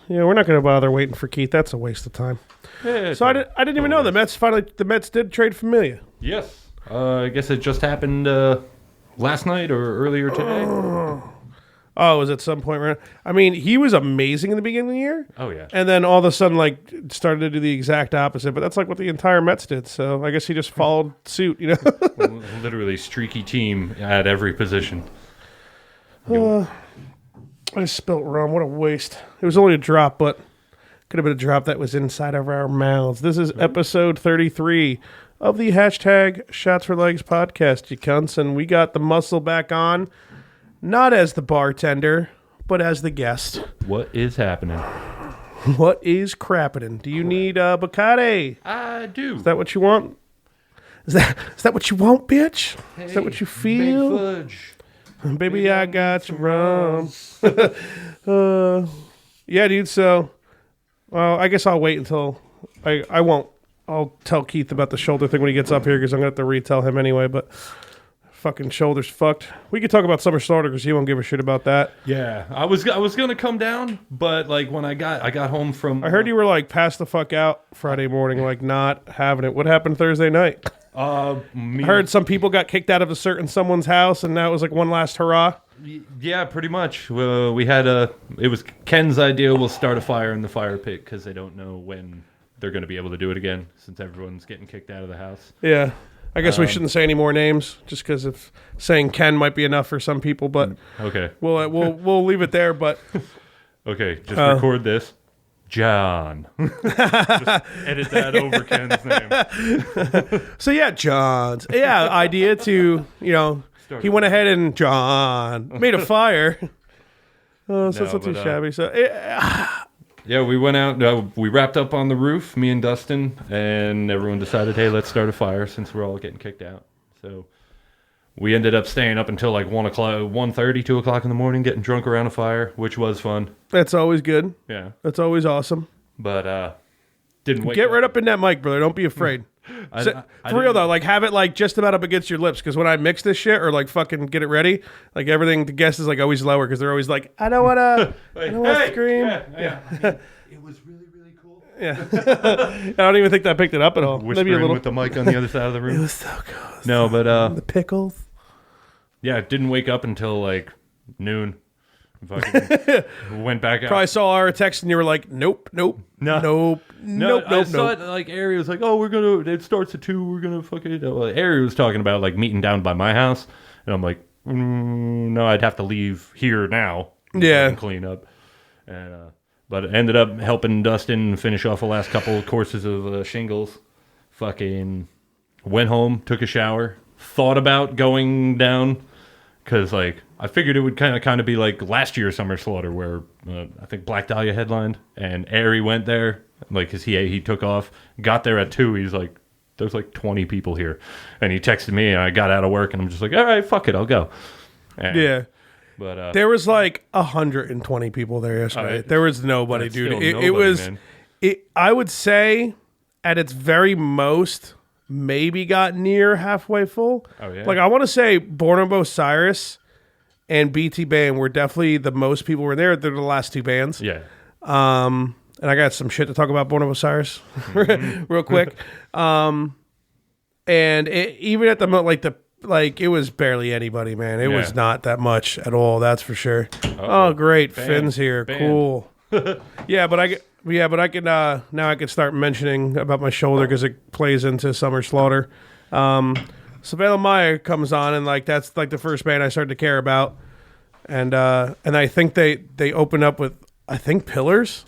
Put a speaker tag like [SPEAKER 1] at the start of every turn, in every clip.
[SPEAKER 1] Yeah, we're not going to bother waiting for Keith. That's a waste of time.
[SPEAKER 2] Yeah,
[SPEAKER 1] so I didn't even know the Mets did trade Familia.
[SPEAKER 2] Yes. I guess it just happened last night or earlier today.
[SPEAKER 1] Oh, it was at some point, right? I mean, he was amazing in the beginning of the year.
[SPEAKER 2] Oh, yeah.
[SPEAKER 1] And then all of a sudden, like, started to do the exact opposite. But that's like what the entire Mets did. So I guess he just followed suit, you know?
[SPEAKER 2] Literally streaky team at every position.
[SPEAKER 1] I spilt rum. What a waste. It was only a drop, but could have been a drop that was inside of our mouths. This is episode 33 of the hashtag Shots for Legs podcast, you cunts. And we got the muscle back on. Not as the bartender, but as the guest.
[SPEAKER 2] What is happening?
[SPEAKER 1] What is crapping? Do you need Bacardi?
[SPEAKER 2] I do.
[SPEAKER 1] Is that what you want? Is that what you want, bitch?
[SPEAKER 2] Hey,
[SPEAKER 1] is that what you feel?
[SPEAKER 2] Big fudge.
[SPEAKER 1] Baby, I got you rum. Yeah, dude. So, well, I guess I'll wait until I won't. I'll tell Keith about the shoulder thing when he gets up here because I'm gonna have to retell him anyway. But fucking shoulder's fucked. We could talk about Summer Slaughter because he won't give a shit about that.
[SPEAKER 2] Yeah, I was gonna come down, but like when I got home from,
[SPEAKER 1] I heard you were like passed the fuck out Friday morning, like not having it. What happened Thursday night? I heard some people got kicked out of a certain someone's house, and that was like one last hurrah.
[SPEAKER 2] Yeah, pretty much. We had it was Ken's idea. We'll start a fire in the fire pit because they don't know when they're going to be able to do it again since everyone's getting kicked out of the house.
[SPEAKER 1] Yeah. I guess we shouldn't say any more names, just because if saying Ken might be enough for some people. But
[SPEAKER 2] okay,
[SPEAKER 1] we'll leave it there. But
[SPEAKER 2] okay, just record this, John. Just edit that over Ken's name.
[SPEAKER 1] So yeah, John's idea to he went ahead and John made a fire. So it's not too shabby. So.
[SPEAKER 2] Yeah, we went out, we wrapped up on the roof, me and Dustin, and everyone decided, hey, let's start a fire since we're all getting kicked out. So we ended up staying up until like 1:30, 2 o'clock in the morning, getting drunk around a fire, which was fun.
[SPEAKER 1] That's always good.
[SPEAKER 2] Yeah.
[SPEAKER 1] That's always awesome.
[SPEAKER 2] But didn't wake
[SPEAKER 1] Get right up in that mic, brother. Don't be afraid. For real though, like have it like just about up against your lips, because when I mix this shit or like fucking get it ready, like everything, the guest is like always lower because they're always like, I don't want to scream.
[SPEAKER 2] Yeah. It was really, really cool.
[SPEAKER 1] Yeah. I don't even think that picked it up at all.
[SPEAKER 2] Whispering
[SPEAKER 1] Maybe a little
[SPEAKER 2] with the mic on the other side of the room.
[SPEAKER 1] It was so cool.
[SPEAKER 2] No, but
[SPEAKER 1] the pickles.
[SPEAKER 2] Yeah, didn't wake up until like noon. Fucking went back out.
[SPEAKER 1] Probably saw our text and you were like, nope.
[SPEAKER 2] I saw it, like Ari was like, oh, it starts at 2, we're gonna fucking Ari was talking about like meeting down by my house, and I'm like, no, I'd have to leave here now. And clean up. And but it ended up helping Dustin finish off the last couple of courses of shingles. Fucking went home, took a shower, thought about going down. Because, like, I figured it would kind of be like last year's Summer Slaughter where I think Black Dahlia headlined and Ari went there, like, because he took off, got there at 2. He's like, there's like 20 people here. And he texted me and I got out of work and I'm just like, all right, fuck it, I'll go. And,
[SPEAKER 1] yeah.
[SPEAKER 2] But
[SPEAKER 1] there was like 120 people there yesterday. There was nobody, dude.
[SPEAKER 2] Nobody,
[SPEAKER 1] it was,
[SPEAKER 2] man.
[SPEAKER 1] I would say at its very most, maybe got near halfway full.
[SPEAKER 2] Oh, yeah.
[SPEAKER 1] Like, I want to say Born of Osiris and BT Band were definitely the most people were there. They're the last two bands.
[SPEAKER 2] Yeah.
[SPEAKER 1] And I got some shit to talk about Born of Osiris real quick. And even at the it was barely anybody, man. It was not that much at all. That's for sure. Oh, great. Finn's here.
[SPEAKER 2] Band.
[SPEAKER 1] Cool. But I can now I can start mentioning about my shoulder because it plays into Summer Slaughter. Savannah Meyer comes on, and like that's like the first band I started to care about. And I think they opened up with, I think, Pillars.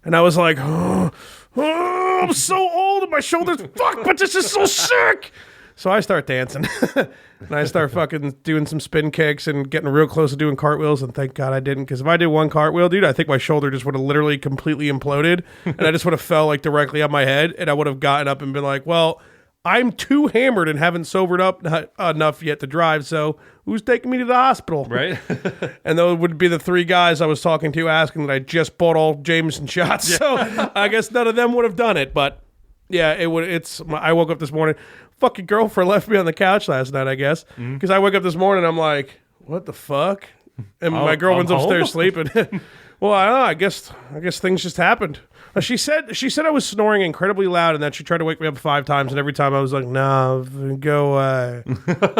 [SPEAKER 1] And I was like, oh, I'm so old and my shoulder's fucked, but this is so sick. So I start dancing. And I start fucking doing some spin kicks and getting real close to doing cartwheels. And thank God I didn't, because if I did one cartwheel, dude, I think my shoulder just would have literally completely imploded. And I just would have fell like directly on my head. And I would have gotten up and been like, well, I'm too hammered and haven't sobered up enough yet to drive. So who's taking me to the hospital?
[SPEAKER 2] Right.
[SPEAKER 1] And those would be the 3 guys I was talking to asking that I just bought all Jameson shots. Yeah. So I guess none of them would have done it. But yeah, I woke up this morning. Fucking girlfriend left me on the couch last night, I guess. Because I wake up this morning, I'm like, what the fuck? And my girlfriend's upstairs sleeping. Well, I don't know. I guess things just happened. She said I was snoring incredibly loud, and that she tried to wake me up 5 times, and every time I was like, "No, go away."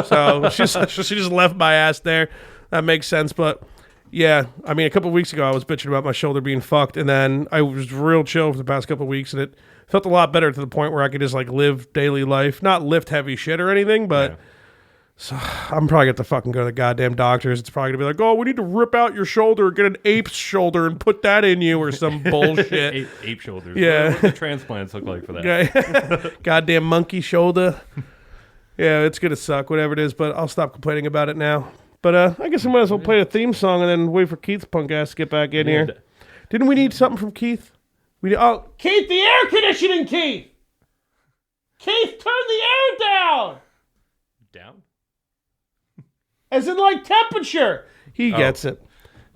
[SPEAKER 1] So she just left my ass there. That makes sense, but yeah, I mean, a couple of weeks ago I was bitching about my shoulder being fucked, and then I was real chill for the past couple of weeks, and it felt a lot better to the point where I could just like live daily life, not lift heavy shit or anything, but. Yeah. So I'm probably going to fucking go to the goddamn doctors. It's probably going to be like, oh, we need to rip out your shoulder, get an ape's shoulder and put that in you or some bullshit.
[SPEAKER 2] Ape shoulders.
[SPEAKER 1] Yeah.
[SPEAKER 2] What do transplants look like for that?
[SPEAKER 1] Goddamn monkey shoulder. Yeah, it's going to suck, whatever it is, but I'll stop complaining about it now. But I guess I might as well play the theme song and then wait for Keith's punk ass to get back in here. Didn't we need something from Keith? Keith, the air conditioning, Keith! Keith, turn the air down!
[SPEAKER 2] Down?
[SPEAKER 1] As in, like, temperature. He gets it.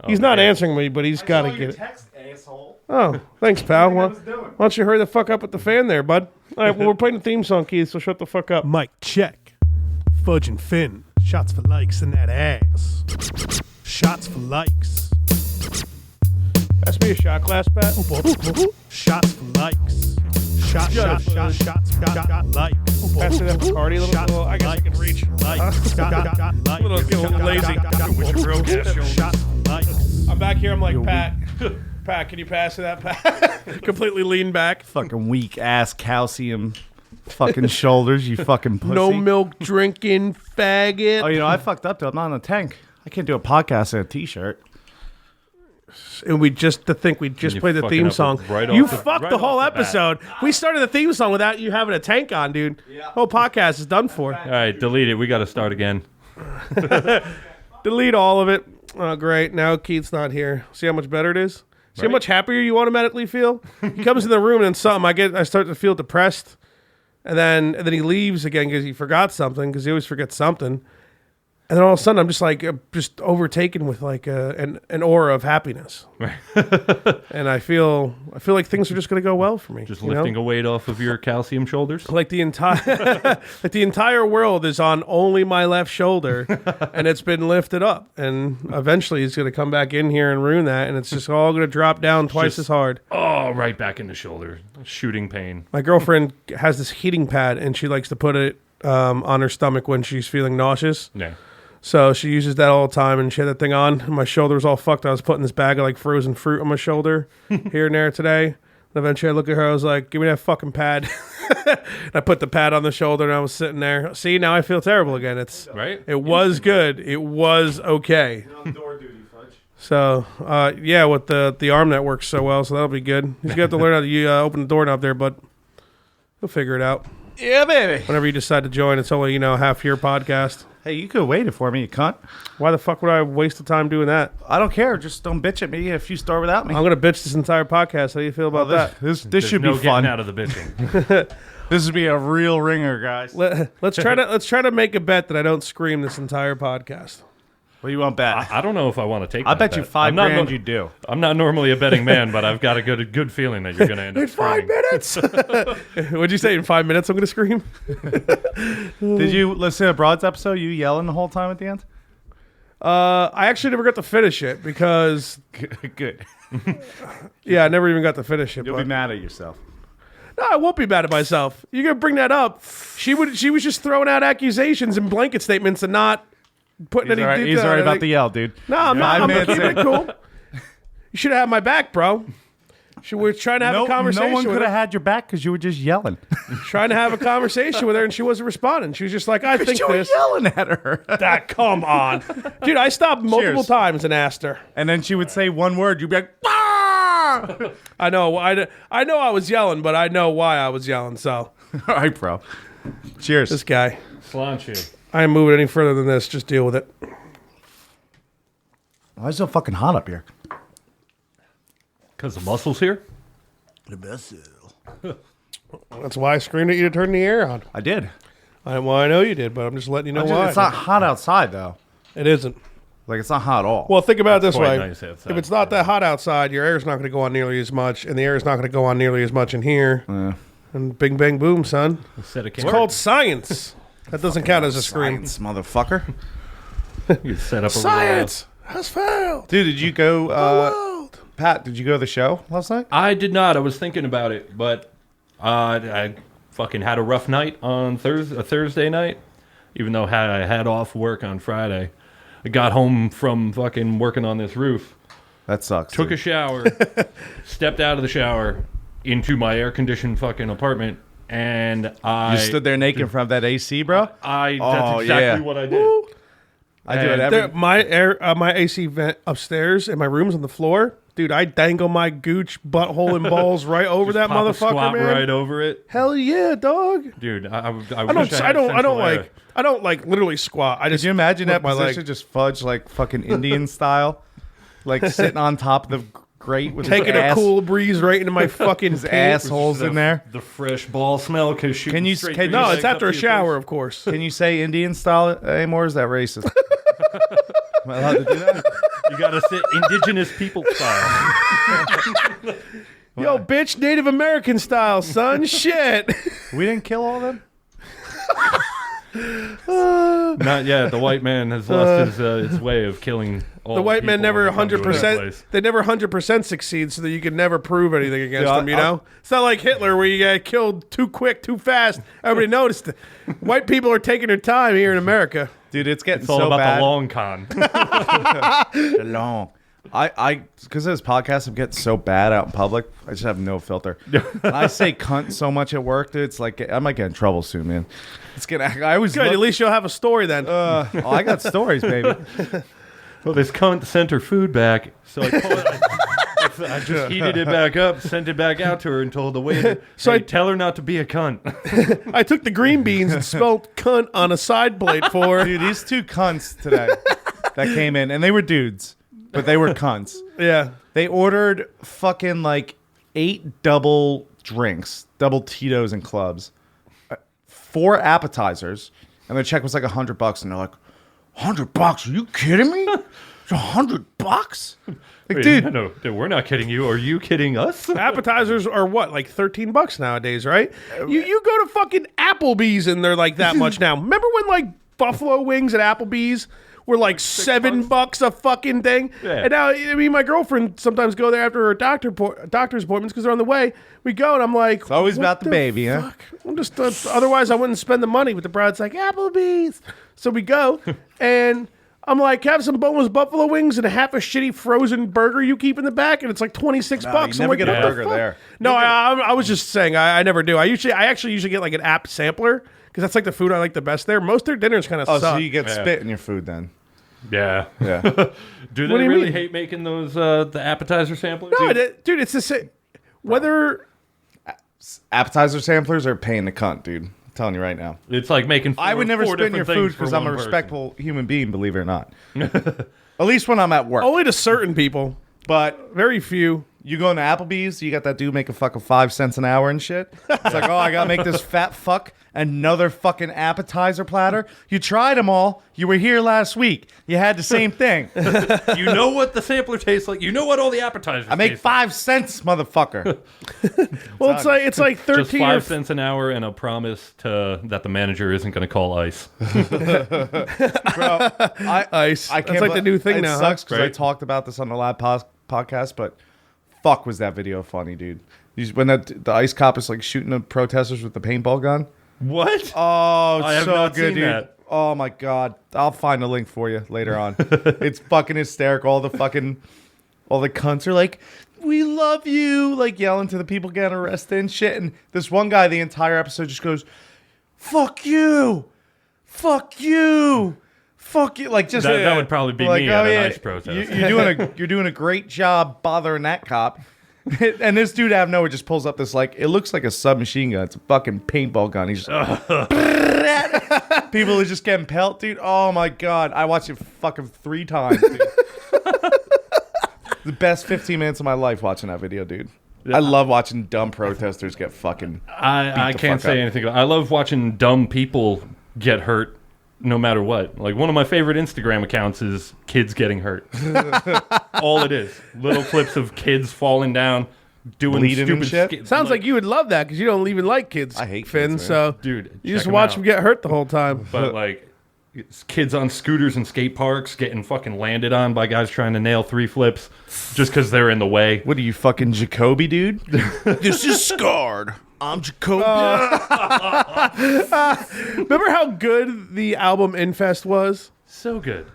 [SPEAKER 1] He's not answering me, but he's got to get it.
[SPEAKER 3] Text, asshole.
[SPEAKER 1] Oh, thanks, pal. Why don't you hurry the fuck up with the fan there, bud? All right, well, we're playing the theme song, Keith, so shut the fuck up.
[SPEAKER 4] Mike, check. Fudge and Finn. Shots for likes in that ass. Shots for likes.
[SPEAKER 1] Pass me a shot glass, Pat.
[SPEAKER 4] Shots for likes. Shots, likes.
[SPEAKER 1] Pass me that Bacardi a little. I guess I can reach. A little lazy. I'm back here. I'm like, Pat. Pat, can you pass me that, Pat? Completely lean back.
[SPEAKER 3] Fucking weak ass calcium fucking shoulders, you fucking pussy.
[SPEAKER 1] No milk drinking faggot.
[SPEAKER 3] Oh, you know, I fucked up though. I'm not in a tank. I can't do a podcast in a t-shirt.
[SPEAKER 1] And we just played the theme song. You fucked the whole episode. We started the theme song without you having a tank on, dude. Yeah. Whole podcast is done for.
[SPEAKER 2] All right, delete it. We got to start again.
[SPEAKER 1] Delete all of it. Oh, great. Now Keith's not here. See how much better it is? See how much happier you automatically feel? He comes in the room and I start to feel depressed. And then he leaves again because he forgot something, because he always forgets something. And then all of a sudden, I'm just like overtaken with like an aura of happiness, right. And I feel like things are just going to go well for me.
[SPEAKER 2] Just lifting a weight off of your calcium shoulders.
[SPEAKER 1] Like the entire world is on only my left shoulder, and it's been lifted up. And eventually, he's going to come back in here and ruin that, and it's just all going to drop down twice as hard.
[SPEAKER 2] Oh, right back in the shoulder, shooting pain.
[SPEAKER 1] My girlfriend has this heating pad, and she likes to put it on her stomach when she's feeling nauseous.
[SPEAKER 2] Yeah.
[SPEAKER 1] So she uses that all the time, and she had that thing on. My shoulder was all fucked. I was putting this bag of like frozen fruit on my shoulder here and there today. And eventually I look at her, I was like, give me that fucking pad. And I put the pad on the shoulder, and I was sitting there. See, now I feel terrible again. It was good. It was okay.
[SPEAKER 3] You're on door duty, Fudge.
[SPEAKER 1] So, yeah, with the arm that works so well, so that'll be good. You got to learn how to open the doorknob there, bud. We'll figure it out.
[SPEAKER 3] Yeah, baby.
[SPEAKER 1] Whenever you decide to join, it's only, half your podcast.
[SPEAKER 3] Hey, you could have waited for me, you cunt.
[SPEAKER 1] Why the fuck would I waste the time doing that?
[SPEAKER 3] I don't care. Just don't bitch at me if you start without me.
[SPEAKER 1] I'm going to bitch this entire podcast. How do you feel about that?
[SPEAKER 3] This should be fun.
[SPEAKER 2] Out of the bitching.
[SPEAKER 3] This would be a real ringer, guys.
[SPEAKER 1] Let's try to make a bet that I don't scream this entire podcast.
[SPEAKER 3] What do you want bet?
[SPEAKER 2] I don't know if I want to take.
[SPEAKER 3] I bet you $5,000 you do.
[SPEAKER 2] I'm not normally a betting man, but I've got a good feeling that you're going to end up
[SPEAKER 1] in 5 minutes. What'd you say? In 5 minutes, I'm going to scream.
[SPEAKER 3] Did you listen to Broad's episode? You yelling the whole time at the end?
[SPEAKER 1] I actually never got to finish it because
[SPEAKER 3] good.
[SPEAKER 1] Yeah, I never even got to finish it.
[SPEAKER 3] You'll be mad at yourself.
[SPEAKER 1] No, I won't be mad at myself. You're gonna bring that up. She was just throwing out accusations and blanket statements and not putting any detail.
[SPEAKER 3] He's all right about the yell, dude.
[SPEAKER 1] No, I'm not. I'm keeping it cool. You should have had my back, bro. We're trying to have a conversation.
[SPEAKER 3] No one could have had your back because you were just yelling.
[SPEAKER 1] Trying to have a conversation with her, and she wasn't responding. She was just like, I think
[SPEAKER 3] you
[SPEAKER 1] this.
[SPEAKER 3] Were yelling at her.
[SPEAKER 1] Come on. Dude, I stopped multiple times and asked her.
[SPEAKER 3] And then she would say one word. You'd be like, ah!
[SPEAKER 1] I know I was yelling, but I know why I was yelling, so.
[SPEAKER 3] All right, bro. Cheers.
[SPEAKER 1] This guy.
[SPEAKER 2] Sláinte.
[SPEAKER 1] I ain't moving any further than this. Just deal with it.
[SPEAKER 3] Why is it so fucking hot up here?
[SPEAKER 2] Because the muscle's here?
[SPEAKER 3] The muscle.
[SPEAKER 1] That's why I screamed at you to turn the air on.
[SPEAKER 3] I did.
[SPEAKER 1] I know you did, but I'm just letting you know why.
[SPEAKER 3] It's not hot outside, though.
[SPEAKER 1] It isn't.
[SPEAKER 3] Like, it's not hot at all.
[SPEAKER 1] Well, think about it this way.
[SPEAKER 2] Nice
[SPEAKER 1] if it's not that hot outside, your air's not going to go on nearly as much, and the air's not going to go on nearly as much in here. And bing, bang, boom, son. It's called science. That doesn't count as a scream.
[SPEAKER 3] Science, motherfucker.
[SPEAKER 2] You set up a
[SPEAKER 1] science has failed.
[SPEAKER 3] Dude, did you go... Pat, did you go to the show last night?
[SPEAKER 2] I did not. I was thinking about it, but I fucking had a rough night on Thursday night, even though I had off work on Friday. I got home from fucking working on this roof.
[SPEAKER 3] That sucks.
[SPEAKER 2] Took a shower, stepped out of the shower into my air-conditioned fucking apartment, and I...
[SPEAKER 3] You stood there naked in front of that AC, bro?
[SPEAKER 2] That's exactly what I did.
[SPEAKER 1] Woo.
[SPEAKER 3] I do it every...
[SPEAKER 1] My AC vent upstairs and my room's on the floor. Dude, I dangle my gooch, butthole, and balls right over that
[SPEAKER 2] Pop a
[SPEAKER 1] motherfucker,
[SPEAKER 2] squat
[SPEAKER 1] man.
[SPEAKER 2] right over it.
[SPEAKER 1] Hell yeah, dog.
[SPEAKER 2] Dude, I
[SPEAKER 1] don't like literally squat.
[SPEAKER 3] Could you imagine that
[SPEAKER 1] my
[SPEAKER 3] position
[SPEAKER 1] leg.
[SPEAKER 3] just fudge like fucking Indian style? Like sitting on top of the grate with
[SPEAKER 1] Taking
[SPEAKER 3] his
[SPEAKER 1] a
[SPEAKER 3] ass,
[SPEAKER 1] cool breeze right into my fucking
[SPEAKER 3] his assholes in there.
[SPEAKER 2] The fresh ball smell because
[SPEAKER 3] Can you- can-
[SPEAKER 1] No, it's after a shower, of course.
[SPEAKER 3] Can you say Indian style anymore? Or is that racist? Am I allowed to do that?
[SPEAKER 2] You gotta sit indigenous people style.
[SPEAKER 1] Yo, bitch, Native American style, son. Shit.
[SPEAKER 3] We didn't kill all of them?
[SPEAKER 2] Not yet. The white man has lost his way of killing all
[SPEAKER 1] The white man
[SPEAKER 2] people
[SPEAKER 1] never
[SPEAKER 2] when they come to that
[SPEAKER 1] 100%.
[SPEAKER 2] place.
[SPEAKER 1] They never 100% succeed, so that you can never prove anything against
[SPEAKER 3] Yeah,
[SPEAKER 1] them. You know, it's not like Hitler where you got killed too quick, too fast. Everybody noticed it. White people are taking their time here in America.
[SPEAKER 3] Dude, it's getting
[SPEAKER 2] It's all
[SPEAKER 3] so
[SPEAKER 2] about
[SPEAKER 3] bad.
[SPEAKER 2] the long con.
[SPEAKER 3] The long. Because of this podcast, I'm getting so bad out in public. I just have no filter. I say cunt so much at work, dude. It's like I might get in trouble soon, man. It's getting. I always
[SPEAKER 1] Good.
[SPEAKER 3] look,
[SPEAKER 1] At least you'll have a story then.
[SPEAKER 3] I got stories, baby.
[SPEAKER 2] Well, this cunt sent her food back, so I just heated it back up, sent it back out to her, and told the waiter,
[SPEAKER 1] So
[SPEAKER 2] hey,
[SPEAKER 1] I-
[SPEAKER 2] tell her not to be a cunt.
[SPEAKER 1] I took the green beans and spelled cunt on a side plate for her.
[SPEAKER 3] Dude, these two cunts today that came in, and they were dudes, but they were cunts.
[SPEAKER 1] Yeah.
[SPEAKER 3] They ordered fucking like 8 double drinks, double Tito's and clubs, 4 appetizers, and their check was like $100, and they're like, $100? Are you kidding me? It's $100? Like,
[SPEAKER 2] Wait,
[SPEAKER 3] dude,
[SPEAKER 2] no, we're not kidding you. Are you kidding us?
[SPEAKER 1] Appetizers are what, like $13 nowadays, right? You go to fucking Applebee's and they're like that much now. Remember when like buffalo wings at Applebee's were like $7 a fucking thing?
[SPEAKER 2] Yeah.
[SPEAKER 1] And now, I mean, my girlfriend sometimes go there after her doctor's appointments because they're on the way. We go and I'm like, it's
[SPEAKER 3] always about the baby, huh?
[SPEAKER 1] I'm just otherwise I wouldn't spend the money. But the bride's like, Applebee's. So we go and I'm like, have some boneless buffalo wings and half a shitty frozen burger you keep in the back, and it's like $26.
[SPEAKER 3] you
[SPEAKER 1] I'm
[SPEAKER 3] never
[SPEAKER 1] like,
[SPEAKER 3] get a
[SPEAKER 1] what the
[SPEAKER 3] burger
[SPEAKER 1] fuck?
[SPEAKER 3] there.
[SPEAKER 1] No, I was just saying I never do. I actually usually get like an app sampler because that's like the food I like the best there. Most of their dinners kind of
[SPEAKER 3] oh,
[SPEAKER 1] suck.
[SPEAKER 3] so you get spit in your food then?
[SPEAKER 2] Yeah.
[SPEAKER 3] Yeah.
[SPEAKER 2] Do
[SPEAKER 1] What
[SPEAKER 2] they
[SPEAKER 1] do you
[SPEAKER 2] really
[SPEAKER 1] mean?
[SPEAKER 2] hate making those the appetizer samplers?
[SPEAKER 1] No, dude, it's the same. Whether
[SPEAKER 3] Appetizer samplers are paying the cunt, dude. I'm telling you right now.
[SPEAKER 2] It's like making.
[SPEAKER 3] I would never
[SPEAKER 2] four
[SPEAKER 3] spit in your
[SPEAKER 2] different
[SPEAKER 3] food
[SPEAKER 2] things for
[SPEAKER 3] because I'm a
[SPEAKER 2] one person.
[SPEAKER 3] respectful human being, believe it or not. At least when I'm at work.
[SPEAKER 1] only to certain people,
[SPEAKER 3] But
[SPEAKER 1] very few.
[SPEAKER 3] you go into Applebee's, you got that dude making fucking 5 cents an hour and shit. It's like, oh, I gotta make this fat fuck another fucking appetizer platter. You tried them all. You were here last week. You had the same thing.
[SPEAKER 2] You know what the sampler tastes like. You know what all the appetizers.
[SPEAKER 3] I make
[SPEAKER 2] taste
[SPEAKER 3] 5 cents, motherfucker.
[SPEAKER 1] Well, it's like
[SPEAKER 2] like.
[SPEAKER 1] 13
[SPEAKER 2] Just
[SPEAKER 1] or
[SPEAKER 2] 5 cents an hour and a promise that the manager isn't going to call ICE.
[SPEAKER 3] Bro,
[SPEAKER 1] ice.
[SPEAKER 3] I can't
[SPEAKER 1] That's like the new thing
[SPEAKER 3] it
[SPEAKER 1] now. huh?
[SPEAKER 3] sucks because I
[SPEAKER 2] Right?
[SPEAKER 3] talked about this on the lab podcast, but fuck was that video funny, dude. When the ICE cop is like shooting the protesters with the paintball gun.
[SPEAKER 2] What?
[SPEAKER 3] Oh,
[SPEAKER 2] I have
[SPEAKER 3] so
[SPEAKER 2] not
[SPEAKER 3] good,
[SPEAKER 2] seen
[SPEAKER 3] dude.
[SPEAKER 2] that.
[SPEAKER 3] Oh my god, I'll find a link for you later on. It's fucking hysterical. All the cunts are like, "We love you," like yelling to the people getting arrested and shit. And this one guy, the entire episode just goes, "Fuck you, fuck you." Fuck you! Like just
[SPEAKER 2] That would probably be
[SPEAKER 3] like,
[SPEAKER 2] me at an ICE protest.
[SPEAKER 3] You're doing a great job bothering that cop. And this dude out of nowhere just pulls up this like it looks like a submachine gun. It's a fucking paintball gun. He's just people are just getting pelt, dude. Oh my god, I watched it fucking 3 times, dude. The best 15 minutes of my life watching that video, dude. I love watching dumb protesters get fucking.
[SPEAKER 2] I
[SPEAKER 3] the
[SPEAKER 2] can't
[SPEAKER 3] fuck
[SPEAKER 2] say
[SPEAKER 3] up.
[SPEAKER 2] anything. I love watching dumb people get hurt no matter what. Like one of my favorite Instagram accounts is kids getting hurt. All it is. Little clips of kids falling down, doing
[SPEAKER 3] Bleeding and
[SPEAKER 2] stupid
[SPEAKER 3] shit?
[SPEAKER 1] Sounds like you would love that because you don't even like kids.
[SPEAKER 3] I hate
[SPEAKER 1] Finn.
[SPEAKER 3] kids, man.
[SPEAKER 1] So
[SPEAKER 2] Dude,
[SPEAKER 1] you
[SPEAKER 2] check
[SPEAKER 1] just
[SPEAKER 2] 'em
[SPEAKER 1] watch
[SPEAKER 2] out.
[SPEAKER 1] them get hurt the whole time.
[SPEAKER 2] But like kids on scooters and skate parks getting fucking landed on by guys trying to nail 3 flips just because they're in the way.
[SPEAKER 3] What are you, fucking Jacoby, dude?
[SPEAKER 1] This is Scarred. I'm Jacoby. Remember how good the album Infest was?
[SPEAKER 2] So good.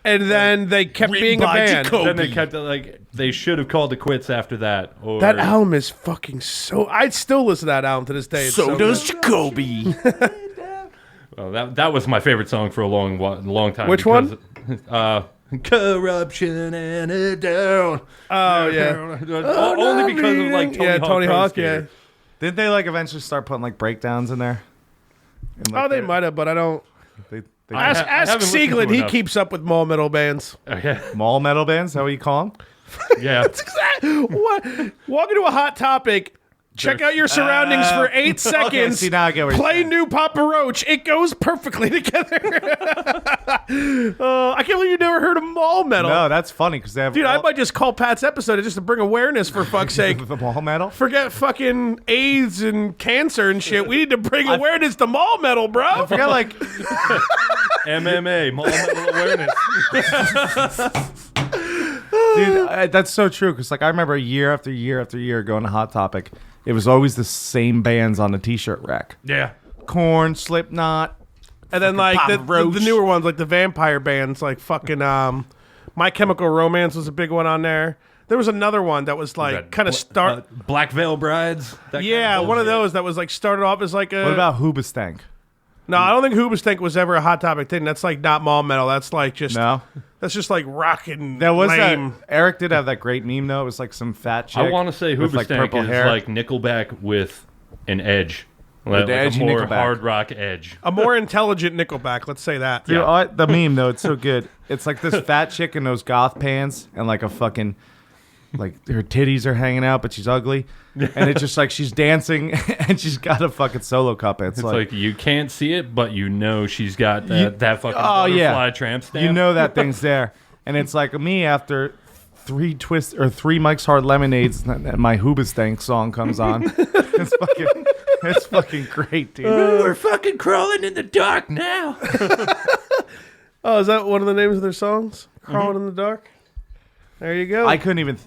[SPEAKER 1] And then they kept being a band.
[SPEAKER 2] Then they kept they should have called it quits after that. Or
[SPEAKER 1] That album is fucking so... I'd still listen to that album to this day. It's so
[SPEAKER 3] does
[SPEAKER 1] good.
[SPEAKER 3] Jacoby.
[SPEAKER 2] Well, that was my favorite song for a long time.
[SPEAKER 1] Which one?
[SPEAKER 2] Corruption and a down.
[SPEAKER 1] Oh, yeah.
[SPEAKER 2] Only because of like
[SPEAKER 1] Tony Hawk, yeah.
[SPEAKER 3] Didn't they like eventually start putting like breakdowns in there? And, like,
[SPEAKER 1] They might have, but I don't...
[SPEAKER 3] They
[SPEAKER 1] Ask
[SPEAKER 2] haven't listened to
[SPEAKER 1] Sieglin. He
[SPEAKER 2] enough.
[SPEAKER 1] keeps up with mall metal bands.
[SPEAKER 2] Oh, yeah.
[SPEAKER 3] mall metal bands. Is that what you call them?
[SPEAKER 2] Yeah.
[SPEAKER 1] What? Walk into a Hot Topic. Check out your surroundings for 8 seconds.
[SPEAKER 3] see, now I get what you're
[SPEAKER 1] Play
[SPEAKER 3] saying.
[SPEAKER 1] New Papa Roach. It goes perfectly together. I can't believe you never heard of mall metal.
[SPEAKER 3] No, that's funny because they have.
[SPEAKER 1] Dude, I might just call Pat's episode just to bring awareness, for fuck's sake.
[SPEAKER 3] the mall metal.
[SPEAKER 1] Forget fucking AIDS and cancer and shit. We need to bring awareness to mall metal, bro.
[SPEAKER 3] I forgot, like,
[SPEAKER 2] MMA, mall metal awareness.
[SPEAKER 3] dude, that's so true. Because like I remember year after year after year going to Hot Topic, it was always the same bands on the T-shirt rack.
[SPEAKER 2] Yeah.
[SPEAKER 3] Korn, Slipknot,
[SPEAKER 1] And then like
[SPEAKER 3] Papa Roach.
[SPEAKER 1] the newer ones, like the vampire bands, like fucking My Chemical Romance was a big one on there. There was another one that was like kind of
[SPEAKER 2] Black Veil Brides.
[SPEAKER 1] yeah, one of those that was like started off as like a.
[SPEAKER 3] What about Hoobastank?
[SPEAKER 1] No, I don't think Hoobastank was ever a Hot Topic thing. That's like not mall metal. That's like just
[SPEAKER 3] No.
[SPEAKER 1] That's just like rockin'.
[SPEAKER 3] There was
[SPEAKER 1] lame.
[SPEAKER 3] that. Eric did have that great meme though. It was like some fat chick.
[SPEAKER 2] I want to say
[SPEAKER 3] with, like,
[SPEAKER 2] Hoobastank
[SPEAKER 3] purple
[SPEAKER 2] is
[SPEAKER 3] hair.
[SPEAKER 2] like Nickelback with an edge. Like
[SPEAKER 3] edge
[SPEAKER 2] a
[SPEAKER 3] and
[SPEAKER 2] more
[SPEAKER 3] Nickelback.
[SPEAKER 2] hard rock edge.
[SPEAKER 1] A more intelligent Nickelback. Let's say that.
[SPEAKER 3] Dude, the meme though, it's so good. It's like this fat chick in those goth pants and like a fucking, like her titties are hanging out, but she's ugly, and it's just like she's dancing and she's got a fucking solo cup. It's
[SPEAKER 2] Like you can't see it, but you know she's got that fucking butterfly tramp stamp.
[SPEAKER 3] you know that thing's there, and it's like me after 3 Mike's Hard Lemonades, and my Hoobastank song comes on. It's fucking great, dude.
[SPEAKER 2] We're fucking crawling in the dark now.
[SPEAKER 1] Oh, is that one of the names of their songs? Crawling in the Dark? There you go.
[SPEAKER 3] I couldn't even.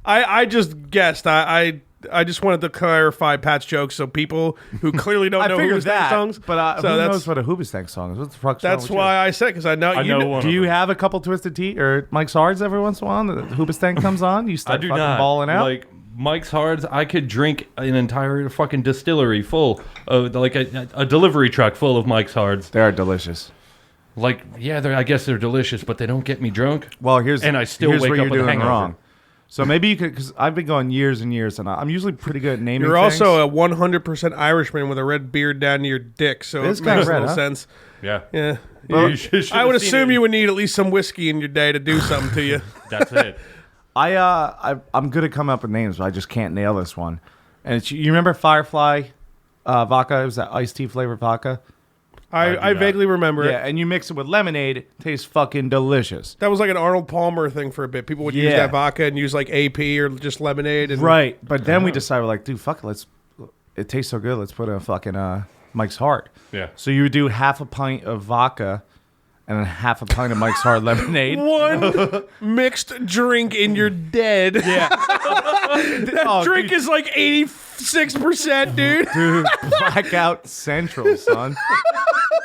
[SPEAKER 1] I just guessed. I just wanted to clarify Pat's joke so people who clearly don't know Hoobastank songs.
[SPEAKER 3] But
[SPEAKER 1] so
[SPEAKER 3] who knows what a Hoobastank song is? What the fuck's wrong
[SPEAKER 1] That's
[SPEAKER 3] with
[SPEAKER 1] why I said, because I know
[SPEAKER 2] one.
[SPEAKER 3] Do you have a couple Twisted Tea or Mike's Hards every once in a while? The Hoobastank comes on. You
[SPEAKER 2] I
[SPEAKER 3] start
[SPEAKER 2] do
[SPEAKER 3] fucking
[SPEAKER 2] not.
[SPEAKER 3] balling out.
[SPEAKER 2] Like Mike's Hards, I could drink an entire fucking distillery full of like a delivery truck full of Mike's Hards.
[SPEAKER 3] They are delicious.
[SPEAKER 2] Like, yeah, I guess they're delicious, but they don't get me drunk.
[SPEAKER 3] Well,
[SPEAKER 2] I still
[SPEAKER 3] here's
[SPEAKER 2] wake
[SPEAKER 3] where
[SPEAKER 2] up
[SPEAKER 3] you're
[SPEAKER 2] with a
[SPEAKER 3] doing
[SPEAKER 2] hangover.
[SPEAKER 3] wrong. So maybe you could, because I've been going years and years, and I'm usually pretty good at naming.
[SPEAKER 1] You're
[SPEAKER 3] things.
[SPEAKER 1] also a 100% Irishman with a red beard down to your dick, so
[SPEAKER 3] It is
[SPEAKER 1] it
[SPEAKER 3] kinda
[SPEAKER 1] makes a
[SPEAKER 3] red,
[SPEAKER 1] little
[SPEAKER 3] huh?
[SPEAKER 1] sense.
[SPEAKER 2] Yeah.
[SPEAKER 1] Yeah.
[SPEAKER 2] You should
[SPEAKER 1] I would
[SPEAKER 2] have seen
[SPEAKER 1] assume
[SPEAKER 2] it.
[SPEAKER 1] you would need at least some whiskey in your day to do something to you.
[SPEAKER 2] That's it.
[SPEAKER 3] I'm good at coming up with names, but I just can't nail this one. And it's, you remember Firefly vodka? It was that iced tea flavored vodka.
[SPEAKER 1] I vaguely remember
[SPEAKER 3] Yeah,
[SPEAKER 1] it.
[SPEAKER 3] and you mix it with lemonade, it tastes fucking delicious.
[SPEAKER 1] That was like an Arnold Palmer thing for a bit. People would use
[SPEAKER 3] Yeah.
[SPEAKER 1] that vodka and use like AP or just lemonade. And
[SPEAKER 3] Right, but then we decided, we're like, dude, fuck it, it tastes so good, let's put a fucking Mike's Hard.
[SPEAKER 2] Yeah.
[SPEAKER 3] So you would do half a pint of vodka and then half a pint of Mike's Hard lemonade.
[SPEAKER 1] One mixed drink and you're dead.
[SPEAKER 3] Yeah.
[SPEAKER 1] That drink is like 86%, dude.
[SPEAKER 3] Dude, blackout central, son.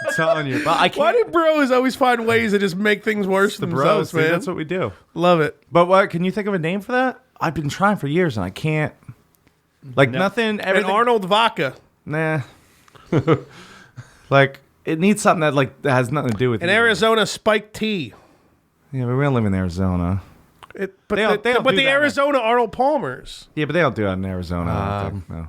[SPEAKER 3] I'm telling you. But I can't.
[SPEAKER 1] Why do bros always find ways to just make things worse
[SPEAKER 3] the
[SPEAKER 1] themselves,
[SPEAKER 3] bros, dude,
[SPEAKER 1] man?
[SPEAKER 3] that's what we do.
[SPEAKER 1] Love it.
[SPEAKER 3] But what? Can you think of a name for that? I've been trying for years and I can't. Like nothing.
[SPEAKER 1] And
[SPEAKER 3] Everything.
[SPEAKER 1] Arnold vodka.
[SPEAKER 3] Nah. Like it needs something that has nothing to do with
[SPEAKER 1] An
[SPEAKER 3] it.
[SPEAKER 1] Arizona spiked tea.
[SPEAKER 3] Yeah, but we don't live in Arizona.
[SPEAKER 1] But
[SPEAKER 3] They don't
[SPEAKER 1] the
[SPEAKER 3] do that,
[SPEAKER 1] Arizona Arnold Palmers.
[SPEAKER 3] Yeah, but they don't do that in Arizona. I don't think. No.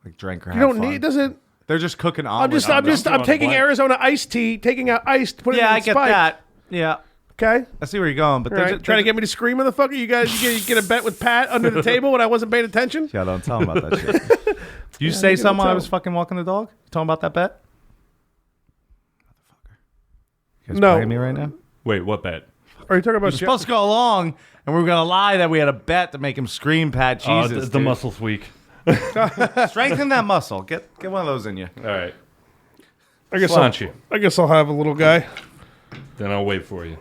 [SPEAKER 3] Like drink or
[SPEAKER 1] You
[SPEAKER 3] have
[SPEAKER 1] don't
[SPEAKER 3] fun.
[SPEAKER 1] need. Doesn't.
[SPEAKER 3] They're just cooking
[SPEAKER 1] I'm
[SPEAKER 3] omelets.
[SPEAKER 1] I'm taking Arizona iced tea, taking out iced, putting
[SPEAKER 3] Yeah,
[SPEAKER 1] it
[SPEAKER 3] I
[SPEAKER 1] in
[SPEAKER 3] get
[SPEAKER 1] spike.
[SPEAKER 3] that. Yeah,
[SPEAKER 1] Okay.
[SPEAKER 3] I see where you're going, but
[SPEAKER 1] All
[SPEAKER 3] they're
[SPEAKER 1] right.
[SPEAKER 3] just
[SPEAKER 1] Trying to get me to scream, motherfucker. You guys, you get a bet with Pat under the table when I wasn't paying attention.
[SPEAKER 3] Yeah, don't tell him about that shit. Did you say something while I
[SPEAKER 1] tell
[SPEAKER 3] was
[SPEAKER 1] him.
[SPEAKER 3] fucking walking the dog? You talking about that bet? You guys
[SPEAKER 1] No.
[SPEAKER 3] playing me right now?
[SPEAKER 2] Wait, what bet?
[SPEAKER 1] Are you talking about?
[SPEAKER 3] We're supposed to go along, and we were gonna lie that we had a bet to make him scream. Pat, Jesus,
[SPEAKER 2] the
[SPEAKER 3] dude.
[SPEAKER 2] muscle's weak.
[SPEAKER 3] Strengthen that muscle. Get one of those in you.
[SPEAKER 2] All right.
[SPEAKER 1] I guess
[SPEAKER 2] Sláinte.
[SPEAKER 1] I guess I'll have a little guy.
[SPEAKER 2] Then I'll wait for you.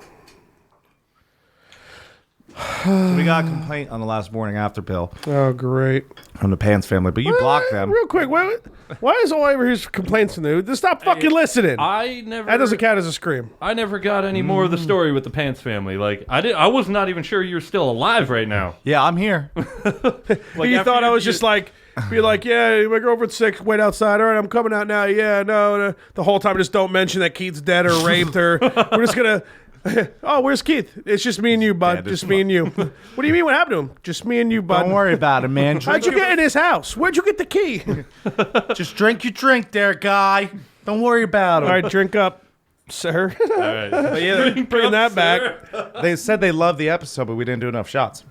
[SPEAKER 3] So we got a complaint on the last morning after pill
[SPEAKER 1] Oh, great.
[SPEAKER 3] from the Pants family, but you blocked them.
[SPEAKER 1] Real quick, why is all I ever hear is complaints from them? Just stop fucking listening. That doesn't count as a scream.
[SPEAKER 2] I never got any more of the story with the Pants family. Like I was not even sure you were still alive right now.
[SPEAKER 3] Yeah, I'm here.
[SPEAKER 2] Like
[SPEAKER 1] You thought I was just like, be like, yeah, my girlfriend's sick. Wait outside. All right, I'm coming out now. Yeah, no. The whole time, just don't mention that Keith's dead or raped her. We're just gonna. Oh, where's Keith? It's just me and you, bud. Just me and you. What do you mean? What happened to him? Just me and you, bud.
[SPEAKER 3] Don't worry about it, man.
[SPEAKER 1] How'd you get in his house? Where'd you get the key?
[SPEAKER 3] Just drink your drink there, guy. Don't worry about it.
[SPEAKER 1] All right, drink up, sir.
[SPEAKER 2] All right.
[SPEAKER 3] But yeah,
[SPEAKER 1] Bringing that back.
[SPEAKER 3] they said they loved the episode, but we didn't do enough shots.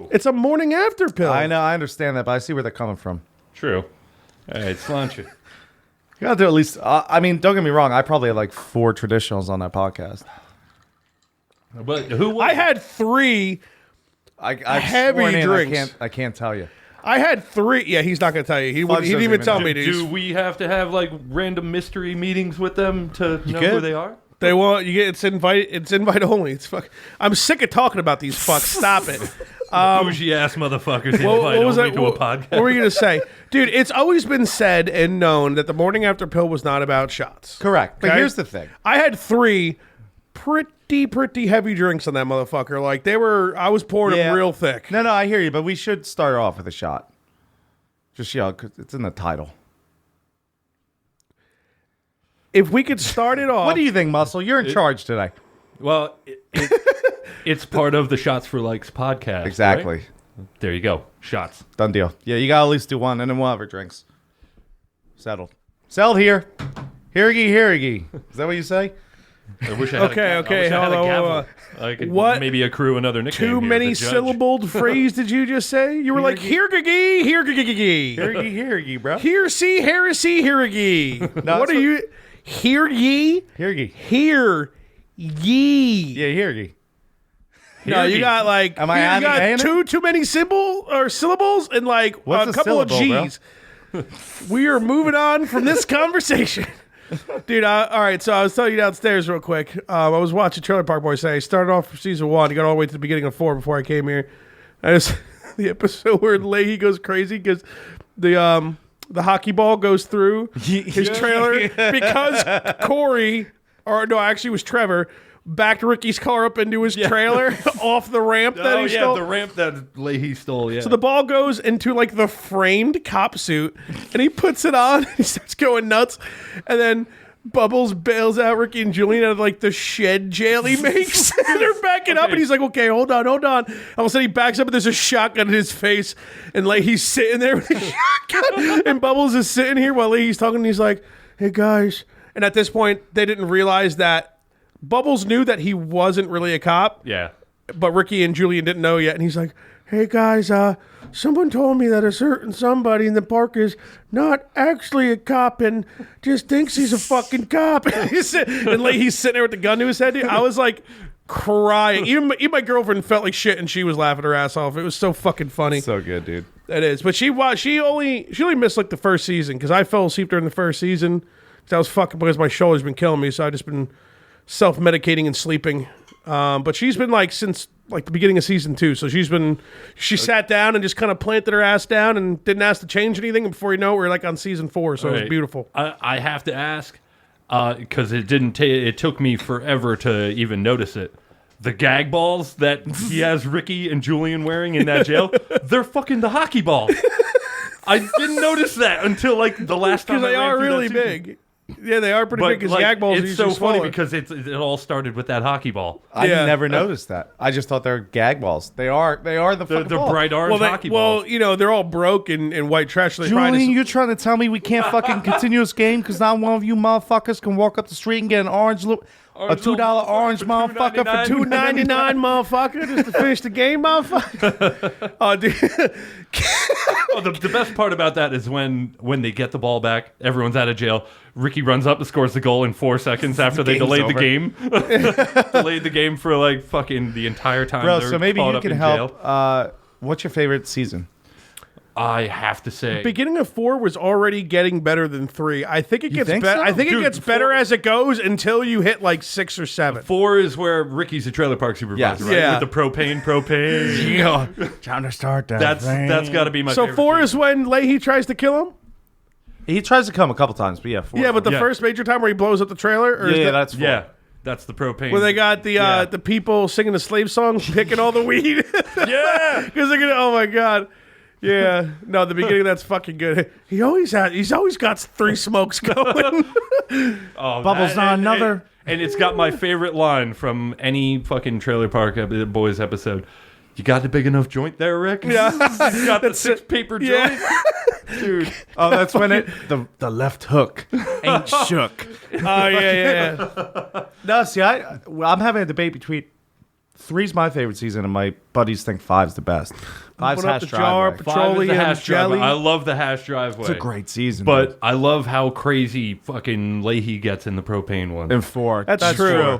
[SPEAKER 1] It's a morning after pill.
[SPEAKER 3] I know, I understand that, but I see where they're coming from.
[SPEAKER 2] True. All right, Sláinte.
[SPEAKER 3] You gotta do at least. I mean, don't get me wrong. I probably had like 4 traditionals on that podcast.
[SPEAKER 2] But who? Was
[SPEAKER 1] I had 3.
[SPEAKER 3] I've
[SPEAKER 1] Heavy
[SPEAKER 3] sworn in,
[SPEAKER 1] drinks.
[SPEAKER 3] I can't tell you.
[SPEAKER 1] I had 3. Yeah, he's not going to tell you. He didn't even tell me.
[SPEAKER 2] Do we have to have like random mystery meetings with them to know
[SPEAKER 3] could.
[SPEAKER 2] who they are?
[SPEAKER 1] They want you get it's invite only. It's fuck. I'm sick of talking about these fucks. Stop it.
[SPEAKER 2] Bougie ass motherfuckers invite only to a podcast.
[SPEAKER 1] What were you gonna say, dude? It's always been said and known that the morning after pill was not about shots.
[SPEAKER 3] Correct. But
[SPEAKER 1] Okay?
[SPEAKER 3] here's the thing.
[SPEAKER 1] I had 3 pretty heavy drinks on that motherfucker. Like they were. I was pouring them real thick.
[SPEAKER 3] No, I hear you, but we should start off with a shot. Just 'cause it's in the title.
[SPEAKER 1] If we could start it off.
[SPEAKER 3] What do you think, Muscle? You're in charge today.
[SPEAKER 2] Well, it's part of the Shots for Likes podcast.
[SPEAKER 3] Exactly.
[SPEAKER 2] Right? There you go. Shots.
[SPEAKER 3] Done deal. Yeah, you gotta at least do one, and then we'll have our drinks. Settled. Settled here. Heargy. Is that what you say?
[SPEAKER 2] I wish I had
[SPEAKER 1] Okay,
[SPEAKER 2] I had a
[SPEAKER 1] hold on,
[SPEAKER 2] gavel. I could
[SPEAKER 1] what
[SPEAKER 2] maybe accrue another nickname.
[SPEAKER 1] Too
[SPEAKER 2] here,
[SPEAKER 1] many
[SPEAKER 2] the judge.
[SPEAKER 1] syllabled phrase did you just say? You were like heargy,
[SPEAKER 3] Heargy, bro.
[SPEAKER 1] Hear see, heresy, heargy.
[SPEAKER 3] No,
[SPEAKER 1] What are you? Hear ye?
[SPEAKER 3] Heargy.
[SPEAKER 1] Hear ye.
[SPEAKER 3] Yeah, heargy.
[SPEAKER 1] No, you got like
[SPEAKER 3] Am I
[SPEAKER 1] you
[SPEAKER 3] adding
[SPEAKER 1] got too many syllables and like
[SPEAKER 3] What's
[SPEAKER 1] a
[SPEAKER 3] a
[SPEAKER 1] couple of
[SPEAKER 3] syllable,
[SPEAKER 1] G's. We are moving on from this conversation. Dude, all right, so I was telling you downstairs real quick. I was watching Trailer Park Boys today. Started off from season 1. Got all the way to the beginning of 4 before I came here. The episode where Leahy goes crazy because the hockey ball goes through his trailer because Corey, or no, actually it was Trevor, backed Ricky's car up into his trailer off the ramp that he stole.
[SPEAKER 2] the ramp that Leahy stole, yeah.
[SPEAKER 1] So the ball goes into like the framed cop suit and he puts it on and he starts going nuts. And then Bubbles bails out Ricky and Julian out of like the shed jail he makes. And they're backing up and he's like, okay, hold on. All of a sudden he backs up and there's a shotgun in his face. And like he's sitting there with a shotgun. And Bubbles is sitting here while he's talking and he's like, hey guys. And at this point they didn't realize that Bubbles knew that he wasn't really a cop.
[SPEAKER 2] Yeah.
[SPEAKER 1] But Ricky and Julian didn't know yet. And he's like, hey guys, someone told me that a certain somebody in the park is not actually a cop and just thinks he's a fucking cop. And he's sitting there with the gun to his head. Dude, I was like crying. Even my girlfriend felt like shit and she was laughing her ass off. It was so fucking funny.
[SPEAKER 3] So good, dude.
[SPEAKER 1] It is. But she only missed like the first season because I fell asleep during the first season. That was fucking because my shoulder's been killing me. So I just been self-medicating and sleeping. But she's been like since like the beginning of season 2. So she sat down and just kind of planted her ass down and didn't ask to change anything. And before you know it, we're like on season 4. So it was beautiful.
[SPEAKER 2] I have to ask, because it took me forever to even notice it. The gag balls that he has Ricky and Julian wearing in that jail, they're fucking the hockey balls. I didn't notice that until like the last time.
[SPEAKER 1] Because they are really big. Yeah, they are pretty big because gag balls are
[SPEAKER 2] it's so
[SPEAKER 1] usually
[SPEAKER 2] funny
[SPEAKER 1] smaller.
[SPEAKER 2] because it all started with that hockey ball.
[SPEAKER 3] I
[SPEAKER 1] Yeah.
[SPEAKER 3] never noticed that. I just thought they're gag balls. They are the fucking
[SPEAKER 2] They're
[SPEAKER 3] ball.
[SPEAKER 2] bright orange hockey balls.
[SPEAKER 1] Well, you know, they're all broke and white trash. So they
[SPEAKER 3] Julian,
[SPEAKER 1] probably
[SPEAKER 3] you're trying to tell me we can't fucking continue this game because not one of you motherfuckers can walk up the street and get an orange a $2 orange motherfucker for
[SPEAKER 1] $2.99, motherfucker, just to finish the game, motherfucker. Oh, dude.
[SPEAKER 2] Oh, the best part about that is when they get the ball back, everyone's out of jail. Ricky runs up and scores the goal in 4 seconds after they delayed the game. Delayed the game for like fucking the entire time.
[SPEAKER 3] Bro,
[SPEAKER 2] they're
[SPEAKER 3] so maybe
[SPEAKER 2] caught
[SPEAKER 3] you
[SPEAKER 2] up
[SPEAKER 3] can
[SPEAKER 2] in
[SPEAKER 3] help.
[SPEAKER 2] jail.
[SPEAKER 3] What's your favorite season?
[SPEAKER 2] I have to say,
[SPEAKER 1] beginning of 4 was already getting better than 3. I think it gets
[SPEAKER 3] think
[SPEAKER 1] better.
[SPEAKER 3] so?
[SPEAKER 1] I think
[SPEAKER 2] Dude,
[SPEAKER 1] it gets better
[SPEAKER 2] 4
[SPEAKER 1] as it goes until you hit like 6 or 7.
[SPEAKER 2] 4 is where Ricky's a trailer park supervisor,
[SPEAKER 3] Yes.
[SPEAKER 2] right?
[SPEAKER 1] Yeah.
[SPEAKER 2] With the propane.
[SPEAKER 3] Yeah. Time to start that.
[SPEAKER 2] That's got to be my
[SPEAKER 1] So
[SPEAKER 2] favorite
[SPEAKER 1] 4
[SPEAKER 2] scene.
[SPEAKER 1] is when Leahy tries to kill him.
[SPEAKER 3] He tries to come a couple times, but yeah, 4.
[SPEAKER 1] Yeah, but the
[SPEAKER 2] Yeah.
[SPEAKER 1] first major time where he blows up the trailer, or is
[SPEAKER 3] yeah,
[SPEAKER 1] that-
[SPEAKER 3] that's 4.
[SPEAKER 2] Yeah, that's the propane.
[SPEAKER 1] where they got the people singing the slave song, picking all the weed.
[SPEAKER 2] Yeah.
[SPEAKER 1] Because they're gonna. Oh my god. Yeah. No, the beginning that's fucking good. He's always got 3 smokes going.
[SPEAKER 2] Oh,
[SPEAKER 3] Bubbles on another.
[SPEAKER 2] And it's got my favorite line from any fucking Trailer Park Boys episode. You got the big enough joint there, Rick?
[SPEAKER 1] Yeah.
[SPEAKER 2] You got the 6 paper joint?
[SPEAKER 1] Yeah.
[SPEAKER 2] Dude.
[SPEAKER 3] Oh, that's when the left hook ain't shook.
[SPEAKER 1] Oh yeah.
[SPEAKER 3] No, see, I'm having a debate between 3's my favorite season, and my buddies think 5's the best. 5's
[SPEAKER 1] Open up
[SPEAKER 3] hash
[SPEAKER 1] the jar,
[SPEAKER 3] driveway.
[SPEAKER 2] 5 is the
[SPEAKER 1] petroleum
[SPEAKER 2] hash driveway.
[SPEAKER 1] jelly.
[SPEAKER 2] I love the hash driveway.
[SPEAKER 3] It's a great season,
[SPEAKER 2] But I love how crazy fucking Leahy gets in the propane one.
[SPEAKER 3] in 4,
[SPEAKER 1] That's true.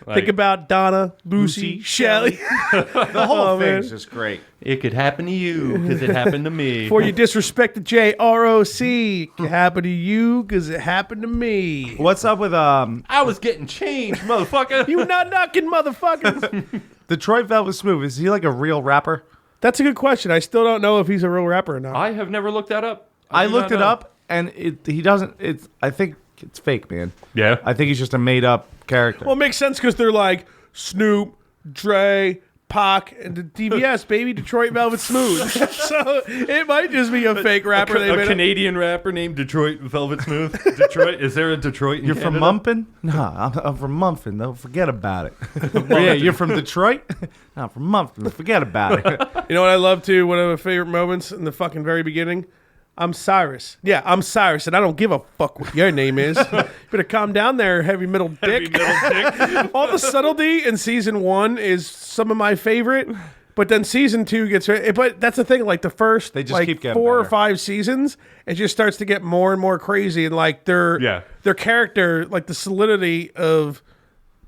[SPEAKER 2] Like,
[SPEAKER 1] Think about Donna, Lucy, Shelley.
[SPEAKER 3] the whole
[SPEAKER 1] Oh,
[SPEAKER 3] thing's
[SPEAKER 1] man.
[SPEAKER 3] just great.
[SPEAKER 2] it could happen to you because it happened to me.
[SPEAKER 1] Before you disrespect the JROC, it can happen to you because it happened to me.
[SPEAKER 3] What's up with
[SPEAKER 2] I was getting changed, motherfucker.
[SPEAKER 1] You not knocking motherfuckers.
[SPEAKER 3] Detroit Velvet Smooth? Is he like a real rapper?
[SPEAKER 1] That's a good question. I still don't know if he's a real rapper or not.
[SPEAKER 2] I have never looked that up.
[SPEAKER 3] I
[SPEAKER 2] do
[SPEAKER 3] looked
[SPEAKER 2] not
[SPEAKER 3] it
[SPEAKER 2] know.
[SPEAKER 3] up, and he doesn't. I think it's fake, man.
[SPEAKER 2] Yeah.
[SPEAKER 3] I think he's just a made up character.
[SPEAKER 1] Well, it makes sense because they're like Snoop, Dre, Pac, and the DVS, baby, Detroit Velvet Smooth. So it might just be a fake rapper they
[SPEAKER 2] A
[SPEAKER 1] made up.
[SPEAKER 2] Canadian rapper named Detroit Velvet Smooth. Detroit? Is there a Detroit in
[SPEAKER 3] You're from
[SPEAKER 2] Canada?
[SPEAKER 3] Mumpin? Nah, I'm from Mumphin, though. Forget about it. Yeah, you're from Detroit? No, I'm from Mumphin. Forget about it.
[SPEAKER 1] You know what I love too? One of my favorite moments in the fucking very beginning? I'm Cyrus. Yeah, I'm Cyrus, and I don't give a fuck what your name is. Better calm down there, heavy middle dick. All the subtlety in season 1 is some of my favorite, but then season 2 gets. But that's the thing. Like the first,
[SPEAKER 3] They just
[SPEAKER 1] like
[SPEAKER 3] keep getting
[SPEAKER 1] 4 or
[SPEAKER 3] better.
[SPEAKER 1] 5 seasons, it just starts to get more and more crazy, and like their character, like the solidity of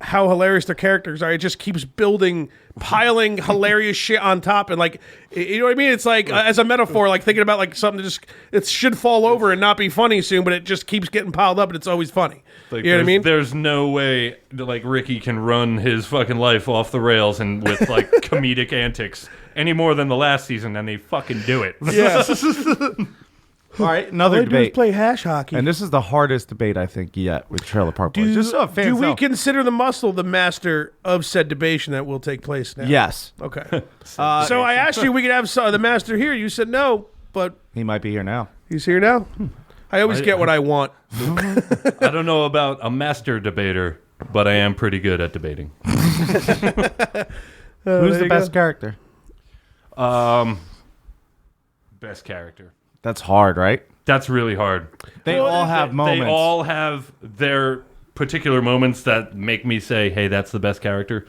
[SPEAKER 1] how hilarious their characters are. It just keeps building, piling hilarious shit on top, and like, you know what I mean? It's like as a metaphor, like thinking about like something that just it should fall over and not be funny soon, but it just keeps getting piled up, and it's always funny.
[SPEAKER 2] Like,
[SPEAKER 1] you know what I mean?
[SPEAKER 2] There's no way that, like, Ricky can run his fucking life off the rails and with like comedic antics any more than the last season, and they fucking do it.
[SPEAKER 1] Yeah.
[SPEAKER 3] All right,
[SPEAKER 1] All
[SPEAKER 3] another
[SPEAKER 1] I do is
[SPEAKER 3] debate.
[SPEAKER 1] play hash hockey.
[SPEAKER 3] And this is the hardest debate, I think, yet with Trailer Park Boys. Just so fans
[SPEAKER 1] do we
[SPEAKER 3] know.
[SPEAKER 1] consider the muscle the master of said debation that will take place now?
[SPEAKER 3] Yes.
[SPEAKER 1] Okay. So I asked you we could have the master here. You said no, but
[SPEAKER 3] He might be here now.
[SPEAKER 1] he's here now. I always get what I want.
[SPEAKER 2] I don't know about a master debater, but I am pretty good at debating.
[SPEAKER 3] Who's
[SPEAKER 1] there
[SPEAKER 3] the
[SPEAKER 1] you
[SPEAKER 3] best
[SPEAKER 1] go.
[SPEAKER 3] character?
[SPEAKER 2] Best character.
[SPEAKER 3] That's hard, right?
[SPEAKER 2] That's really hard.
[SPEAKER 3] They all have moments.
[SPEAKER 2] They all have their particular moments that make me say, "Hey, that's the best character."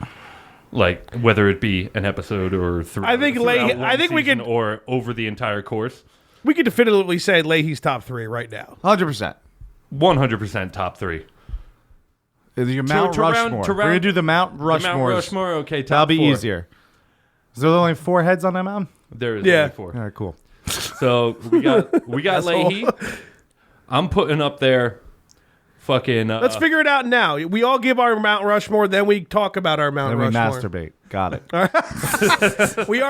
[SPEAKER 2] Like whether it be an episode or
[SPEAKER 1] I think we could-
[SPEAKER 2] or over the entire course.
[SPEAKER 1] We could definitively say Leahy's top 3 right now.
[SPEAKER 3] 100%.
[SPEAKER 2] 100% top 3.
[SPEAKER 3] Your Mount
[SPEAKER 2] to round-
[SPEAKER 3] Rushmore.
[SPEAKER 2] to
[SPEAKER 3] We're going to
[SPEAKER 2] round-
[SPEAKER 3] do the Mount
[SPEAKER 2] The
[SPEAKER 3] Rushmore.
[SPEAKER 2] Mount Rushmore, okay, top
[SPEAKER 3] That'll be
[SPEAKER 2] 4.
[SPEAKER 3] easier. Is there only 4 heads on that mountain?
[SPEAKER 2] There is
[SPEAKER 1] Yeah.
[SPEAKER 2] only 4.
[SPEAKER 3] All right, cool.
[SPEAKER 2] So we got Leahy. I'm putting up there. Fucking.
[SPEAKER 1] Let's figure it out now. We all give our Mount Rushmore, then we talk about our Mount
[SPEAKER 3] Then we
[SPEAKER 1] Rushmore.
[SPEAKER 3] masturbate. Got it.
[SPEAKER 1] We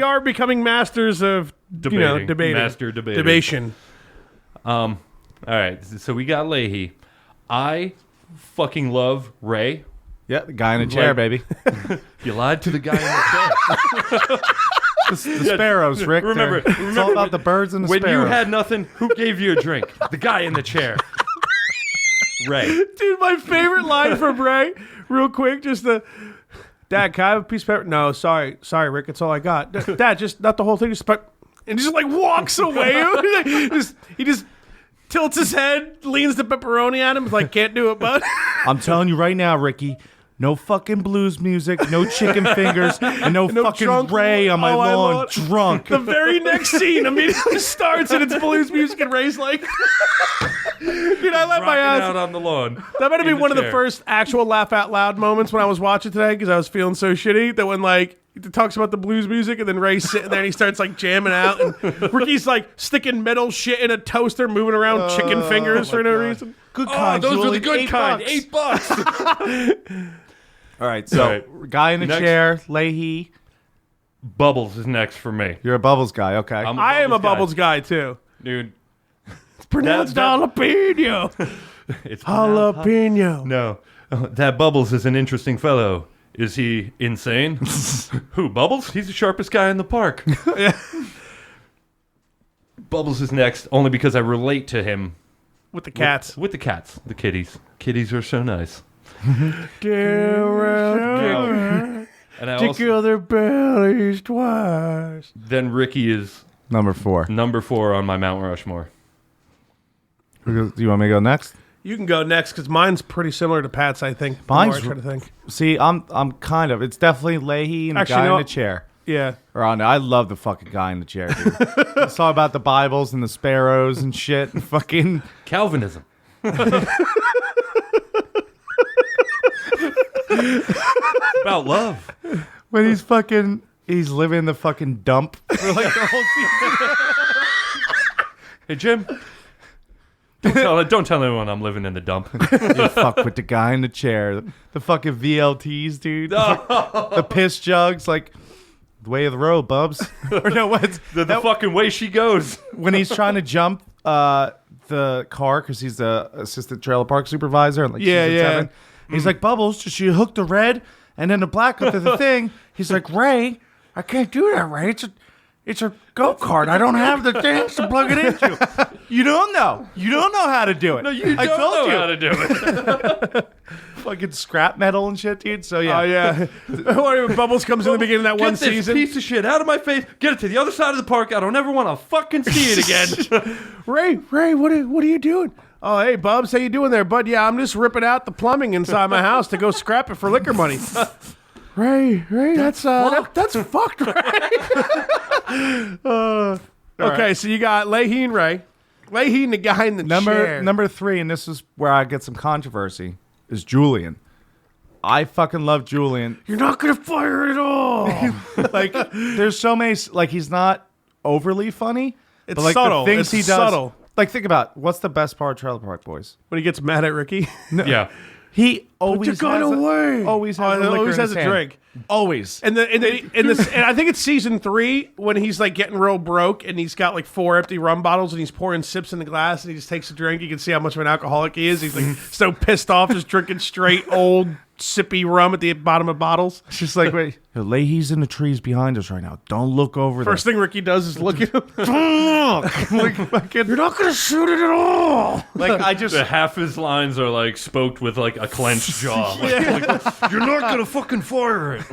[SPEAKER 1] are becoming masters of
[SPEAKER 2] Debating.
[SPEAKER 1] debating.
[SPEAKER 2] Master debating.
[SPEAKER 1] Debation.
[SPEAKER 2] All right. So we got Leahy. I fucking love Ray.
[SPEAKER 3] Yeah, the guy in a chair,
[SPEAKER 2] Like-
[SPEAKER 3] baby.
[SPEAKER 2] You lied to the guy in the chair.
[SPEAKER 3] The sparrows, Rick.
[SPEAKER 2] Remember-
[SPEAKER 3] it's all
[SPEAKER 2] remember
[SPEAKER 3] about the birds and the
[SPEAKER 2] When
[SPEAKER 3] sparrows.
[SPEAKER 2] you had nothing, who gave you a drink? The guy in the chair. Ray.
[SPEAKER 1] Dude, my favorite line from Ray, real quick, just Dad, can I have a piece of pepper? No, sorry, Rick, it's all I got. Dad, just not the whole thing, and just like walks away. he just tilts his head, leans the pepperoni at him, like, can't do it, bud.
[SPEAKER 3] I'm telling you right now, Ricky, no fucking blues music, no chicken fingers, and no fucking
[SPEAKER 1] drunk-
[SPEAKER 3] Ray on my
[SPEAKER 1] Oh, I
[SPEAKER 3] lawn
[SPEAKER 1] love-
[SPEAKER 3] drunk.
[SPEAKER 1] The very next scene immediately starts and it's blues music and Ray's like, dude, I let my
[SPEAKER 2] Rocking
[SPEAKER 1] ass.
[SPEAKER 2] out on the lawn.
[SPEAKER 1] That might have
[SPEAKER 2] in
[SPEAKER 1] been one of the
[SPEAKER 2] chair.
[SPEAKER 1] first actual laugh out loud moments when I was watching today because I was feeling so shitty that when like He talks about the blues music, and then Ray's sitting there and he starts like jamming out, and Ricky's like sticking metal shit in a toaster, moving around chicken fingers for no reason.
[SPEAKER 3] Good kind.
[SPEAKER 2] Those are the
[SPEAKER 3] Julie,
[SPEAKER 2] good kind.
[SPEAKER 3] $8.
[SPEAKER 2] $8.
[SPEAKER 3] All right, so guy in the
[SPEAKER 2] Next.
[SPEAKER 3] chair, Leahy.
[SPEAKER 2] Bubbles is next for me.
[SPEAKER 3] You're a Bubbles guy, okay.
[SPEAKER 1] I am a Bubbles guy too.
[SPEAKER 2] Dude.
[SPEAKER 1] It's pronounced jalapeno.
[SPEAKER 2] It's
[SPEAKER 1] Jalapeno.
[SPEAKER 2] No. That Bubbles is an interesting fellow. Is he insane? Who, Bubbles? He's the sharpest guy in the park. Bubbles is next, only because I relate to him.
[SPEAKER 1] With the cats.
[SPEAKER 2] With the cats. The kitties. Kitties are so nice. And I also,
[SPEAKER 1] Tickle their bellies twice.
[SPEAKER 2] then Ricky is
[SPEAKER 3] Number 4.
[SPEAKER 2] number 4 on my Mount Rushmore.
[SPEAKER 3] Do you want me to go next?
[SPEAKER 1] You can go next because mine's pretty similar to Pat's. I think. The
[SPEAKER 3] Mine's
[SPEAKER 1] more I try to think.
[SPEAKER 3] See, I'm kind of. It's definitely Leahy and the
[SPEAKER 1] Actually,
[SPEAKER 3] guy
[SPEAKER 1] no.
[SPEAKER 3] in the chair.
[SPEAKER 1] Yeah.
[SPEAKER 3] I love the fucking guy in the chair, dude. It's all about the Bibles and the sparrows and shit. And fucking
[SPEAKER 2] Calvinism. About love.
[SPEAKER 3] when he's living in the fucking dump for like the whole season.
[SPEAKER 2] Hey, Jim. Don't tell anyone I'm living in the dump.
[SPEAKER 3] You fuck with the guy in the chair. The fucking VLTs, dude. The piss jugs, like the way of the road, bubs. Or no, what's
[SPEAKER 2] The fucking way she goes.
[SPEAKER 3] when he's trying to jump the car because he's the assistant trailer park supervisor and like
[SPEAKER 1] Yeah,
[SPEAKER 3] season
[SPEAKER 1] yeah.
[SPEAKER 3] 7. He's like, Bubbles, just you hook the red and then the black up to the thing. He's like, Ray, I can't do that, Ray. It's a go-kart. I don't have the things to plug it into. You don't know. You don't know how to do it.
[SPEAKER 2] No, you
[SPEAKER 3] I
[SPEAKER 2] don't
[SPEAKER 3] told
[SPEAKER 2] know
[SPEAKER 3] you.
[SPEAKER 2] how to do it.
[SPEAKER 3] Fucking scrap metal and shit, dude. So yeah.
[SPEAKER 1] Oh yeah. When Bubbles comes in the beginning of that one
[SPEAKER 2] Get this
[SPEAKER 1] season.
[SPEAKER 2] piece of shit out of my face. Get it to the other side of the park. I don't ever want to fucking see it again.
[SPEAKER 1] Ray, what are you doing? Oh, hey, Bubs, how you doing there, bud? Yeah, I'm just ripping out the plumbing inside my house to go scrap it for liquor money. Ray, that's fucked, Ray. Okay, so you got Leahy and Ray. Leahy and the guy in the chair.
[SPEAKER 3] Number 3, and this is where I get some controversy, is Julian. I fucking love Julian.
[SPEAKER 1] You're not gonna fire it at all.
[SPEAKER 3] Like, there's so many. Like, he's not overly funny.
[SPEAKER 1] It's
[SPEAKER 3] but like
[SPEAKER 1] subtle.
[SPEAKER 3] The things
[SPEAKER 1] It's
[SPEAKER 3] he does.
[SPEAKER 1] subtle.
[SPEAKER 3] Like, think about what's the best part of Trailer Park Boys?
[SPEAKER 1] When he gets mad at Ricky.
[SPEAKER 2] Yeah.
[SPEAKER 3] He always
[SPEAKER 1] your gun
[SPEAKER 3] has
[SPEAKER 1] away.
[SPEAKER 3] Always has, a
[SPEAKER 1] always
[SPEAKER 3] liquor
[SPEAKER 1] has
[SPEAKER 3] in
[SPEAKER 1] a
[SPEAKER 3] his hand.
[SPEAKER 1] drink.
[SPEAKER 3] Always.
[SPEAKER 1] And I think it's season 3 when he's like getting real broke and he's got like 4 empty rum bottles and he's pouring sips in the glass and he just takes a drink. You can see how much of an alcoholic he is. He's like so pissed off, just drinking straight old sippy rum at the bottom of bottles.
[SPEAKER 3] It's just like, wait, Leahy's in the trees behind us right now. Don't look over
[SPEAKER 1] First thing Ricky does is look at him.
[SPEAKER 3] like, fucking,
[SPEAKER 1] You're not gonna shoot it at all.
[SPEAKER 3] like I just
[SPEAKER 2] Half his lines are like spoke with like a clenched jaw. Like, you're not gonna fucking fire it.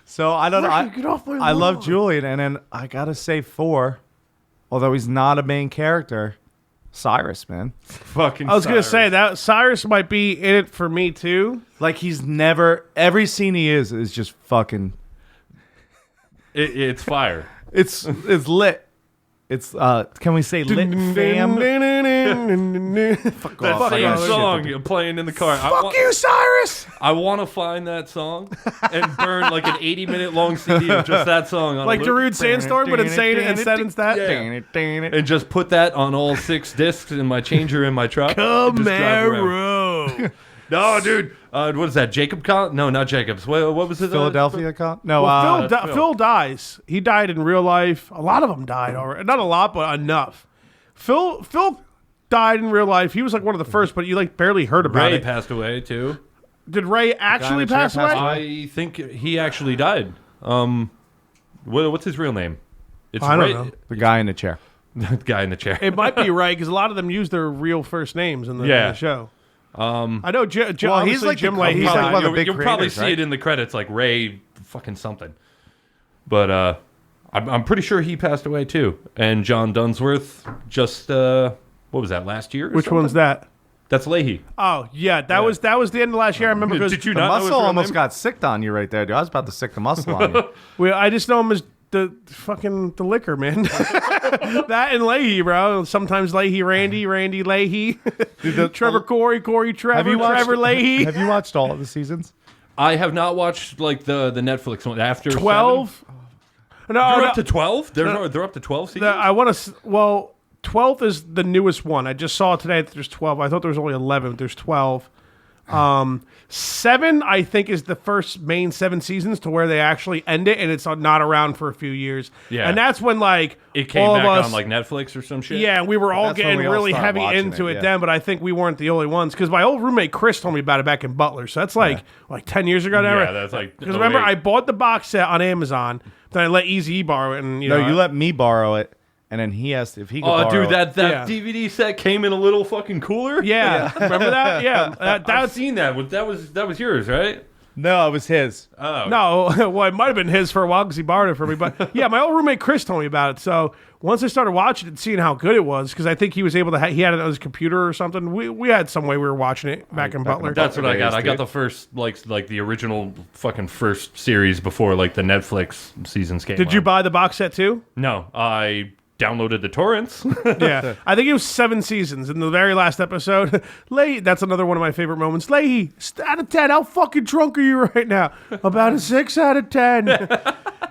[SPEAKER 3] so I don't know.
[SPEAKER 1] Get off my
[SPEAKER 3] I love
[SPEAKER 1] lawn.
[SPEAKER 3] Julian, and then I gotta say 4, although he's not a main character. Cyrus, man.
[SPEAKER 2] Fucking.
[SPEAKER 1] I was gonna
[SPEAKER 2] Cyrus.
[SPEAKER 1] say that Cyrus might be in it for me too.
[SPEAKER 3] Like he's never. Every scene he is just fucking.
[SPEAKER 2] It's fire.
[SPEAKER 3] It's lit. It's can we say lit fam? Fuck
[SPEAKER 2] That
[SPEAKER 3] off.
[SPEAKER 2] same
[SPEAKER 3] I got
[SPEAKER 2] song
[SPEAKER 3] shit.
[SPEAKER 2] you're playing in the car.
[SPEAKER 1] Fuck you, Cyrus.
[SPEAKER 2] I want to find that song and burn like an 80-minute long CD of just that song on
[SPEAKER 1] Like
[SPEAKER 2] a loop.
[SPEAKER 1] Darude Sandstorm, but instead it's that.
[SPEAKER 2] And just put that on all 6 discs in my changer in my truck. and just drive around.
[SPEAKER 1] Camaro.
[SPEAKER 2] No, dude. What is that? Jacob? No, not Jacobs. What was it?
[SPEAKER 3] Philadelphia cop? No,
[SPEAKER 1] Well,
[SPEAKER 2] Phil.
[SPEAKER 1] Phil dies. He died in real life. A lot of them died already. Not a lot, but enough. Phil died in real life. He was like one of the first, but you like barely heard about
[SPEAKER 2] Ray
[SPEAKER 1] it.
[SPEAKER 2] passed away too.
[SPEAKER 1] Did Ray actually
[SPEAKER 3] in the chair
[SPEAKER 1] pass away?
[SPEAKER 3] passed
[SPEAKER 2] I think he actually died. What's his real name? It's
[SPEAKER 1] I don't
[SPEAKER 2] Ray.
[SPEAKER 1] know.
[SPEAKER 3] the guy in the chair.
[SPEAKER 2] The guy in the chair.
[SPEAKER 1] It might be Ray because a lot of them use their real first names in the show. I know.
[SPEAKER 3] Well, he's like
[SPEAKER 1] Jim
[SPEAKER 3] the-
[SPEAKER 1] Leahy.
[SPEAKER 3] he's like one of the big
[SPEAKER 2] You'll probably
[SPEAKER 3] creators,
[SPEAKER 2] see
[SPEAKER 3] right?
[SPEAKER 2] it in the credits, like Ray fucking something. But I'm pretty sure he passed away too. And John Dunsworth just what was that, last year? or
[SPEAKER 1] Which
[SPEAKER 2] something?
[SPEAKER 1] one's that?
[SPEAKER 2] That's Leahy.
[SPEAKER 1] Oh yeah, that was the end of last year. I remember because
[SPEAKER 2] Did you
[SPEAKER 3] The
[SPEAKER 2] not know his
[SPEAKER 3] muscle
[SPEAKER 2] real
[SPEAKER 3] almost
[SPEAKER 2] name?
[SPEAKER 3] got sicked on you right there, dude. I was about to sick the muscle on you.
[SPEAKER 1] I just know him as the liquor man. That and Leahy, bro. Sometimes Leahy, Randy Leahy, Trevor Corey, Trevor,
[SPEAKER 3] Have you watched-
[SPEAKER 1] Trevor Leahy.
[SPEAKER 3] Have you watched all of the seasons?
[SPEAKER 2] I have not watched like the Netflix one after
[SPEAKER 1] 12. No,
[SPEAKER 2] You're up to 12. They're up to 12 seasons.
[SPEAKER 1] I want to. Well, 12th is the newest one. I just saw today that there's 12. I thought there was only 11. But there's 12. 7, I think, is the first main 7 seasons to where they actually end it, and it's not around for a few years.
[SPEAKER 2] Yeah,
[SPEAKER 1] and that's when like
[SPEAKER 2] it came
[SPEAKER 1] all
[SPEAKER 2] back
[SPEAKER 1] of us,
[SPEAKER 2] on like Netflix or some shit.
[SPEAKER 1] Yeah, we were all
[SPEAKER 3] That's when
[SPEAKER 1] getting
[SPEAKER 3] we all
[SPEAKER 1] really
[SPEAKER 3] started
[SPEAKER 1] heavy
[SPEAKER 3] watching
[SPEAKER 1] into
[SPEAKER 3] it,
[SPEAKER 1] it
[SPEAKER 3] yeah.
[SPEAKER 1] then, but I think we weren't the only ones because my old roommate Chris told me about it back in Butler. So that's like 10 years ago now.
[SPEAKER 2] Yeah, that's like
[SPEAKER 1] because remember
[SPEAKER 2] 08.
[SPEAKER 1] I bought the box set on Amazon, then I let Easy borrow it, and you
[SPEAKER 3] let me borrow it, and then he asked if he could borrow
[SPEAKER 2] dude,
[SPEAKER 3] it.
[SPEAKER 2] that DVD set came in a little fucking cooler.
[SPEAKER 1] Yeah, remember that? Yeah,
[SPEAKER 2] I've seen that. That was yours, right?
[SPEAKER 3] No, it was his.
[SPEAKER 2] Oh
[SPEAKER 1] No, well, it might have been his for a while because he borrowed it from me. But yeah, my old roommate Chris told me about it. So once I started watching it and seeing how good it was, because I think he was able to, he had it on his computer or something. We had some way we were watching it back in Butler.
[SPEAKER 2] That's what I got.
[SPEAKER 3] days,
[SPEAKER 2] I got
[SPEAKER 3] dude.
[SPEAKER 2] the first like the original fucking first series before like the Netflix seasons came.
[SPEAKER 1] Did you
[SPEAKER 2] on.
[SPEAKER 1] buy the box set too?
[SPEAKER 2] No, I downloaded the torrents.
[SPEAKER 1] Yeah, I think it was 7 seasons. In the very last episode, Leahy, that's another one of my favorite moments. Leahy, out of 10, how fucking drunk are you right now? About a 6 out of 10.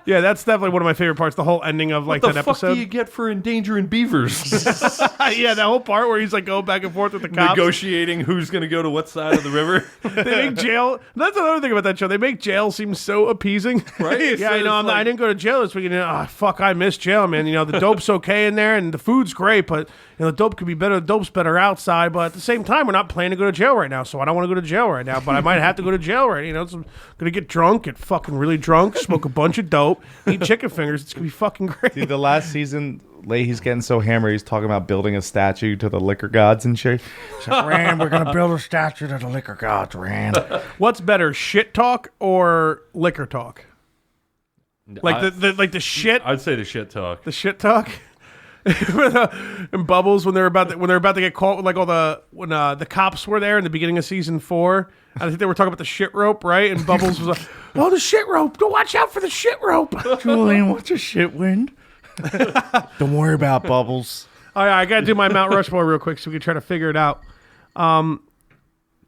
[SPEAKER 1] Yeah, that's definitely one of my favorite parts. The whole ending of like
[SPEAKER 2] What the
[SPEAKER 1] that
[SPEAKER 2] fuck
[SPEAKER 1] episode.
[SPEAKER 2] do you get for endangering beavers?
[SPEAKER 1] Yeah, that whole part where he's like going back and forth with the cops.
[SPEAKER 2] Negotiating who's gonna go to what side of the river.
[SPEAKER 1] They make jail. That's another thing about that show. They make jail seem so appeasing.
[SPEAKER 2] Right?
[SPEAKER 1] Yeah,
[SPEAKER 2] So it's
[SPEAKER 1] I didn't go to jail this weekend. Oh, fuck, I miss jail, man. The dope's okay in there, and the food's great, but the dope could be better. The dope's better outside, but at the same time, we're not planning to go to jail right now, so I don't want to go to jail right now. But I might have to go to jail right. So I'm gonna get drunk, get fucking really drunk, smoke a bunch of dope, eat chicken fingers. It's gonna be fucking great.
[SPEAKER 3] Dude, the last season, Leahy's getting so hammered, he's talking about building a statue to the liquor gods and shit. He's like, Rand, we're going to build a statue to the liquor gods, Rand.
[SPEAKER 1] What's better, shit talk or liquor talk? Like the shit.
[SPEAKER 2] I'd say the shit talk.
[SPEAKER 1] The shit talk. And Bubbles when they're about to get caught with like all the cops were there in the beginning of season 4. I think they were talking about the shit rope, right? And Bubbles was like, "Oh, the shit rope! Don't watch out for the shit rope."
[SPEAKER 3] Julian, what's a shit wind? Don't worry about Bubbles.
[SPEAKER 1] All right, I gotta do my Mount Rushmore real quick so we can try to figure it out.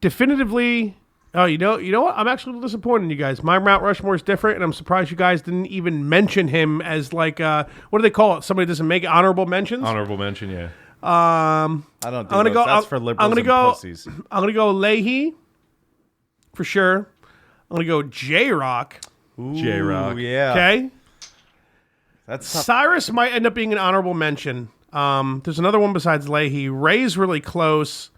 [SPEAKER 1] Definitively. Oh, you know what? I'm actually a little disappointed in you guys. My Mount Rushmore is different, and I'm surprised you guys didn't even mention him as like what do they call it? Somebody doesn't make it honorable mentions.
[SPEAKER 2] Honorable mention, yeah.
[SPEAKER 3] I don't do those. That's for liberals and pussies.
[SPEAKER 1] I'm gonna go Leahy for sure. I'm gonna go J-Rock.
[SPEAKER 2] J-Rock.
[SPEAKER 3] Yeah.
[SPEAKER 1] Okay.
[SPEAKER 3] That's tough.
[SPEAKER 1] Cyrus might end up being an honorable mention. There's another one besides Leahy. Ray's really close.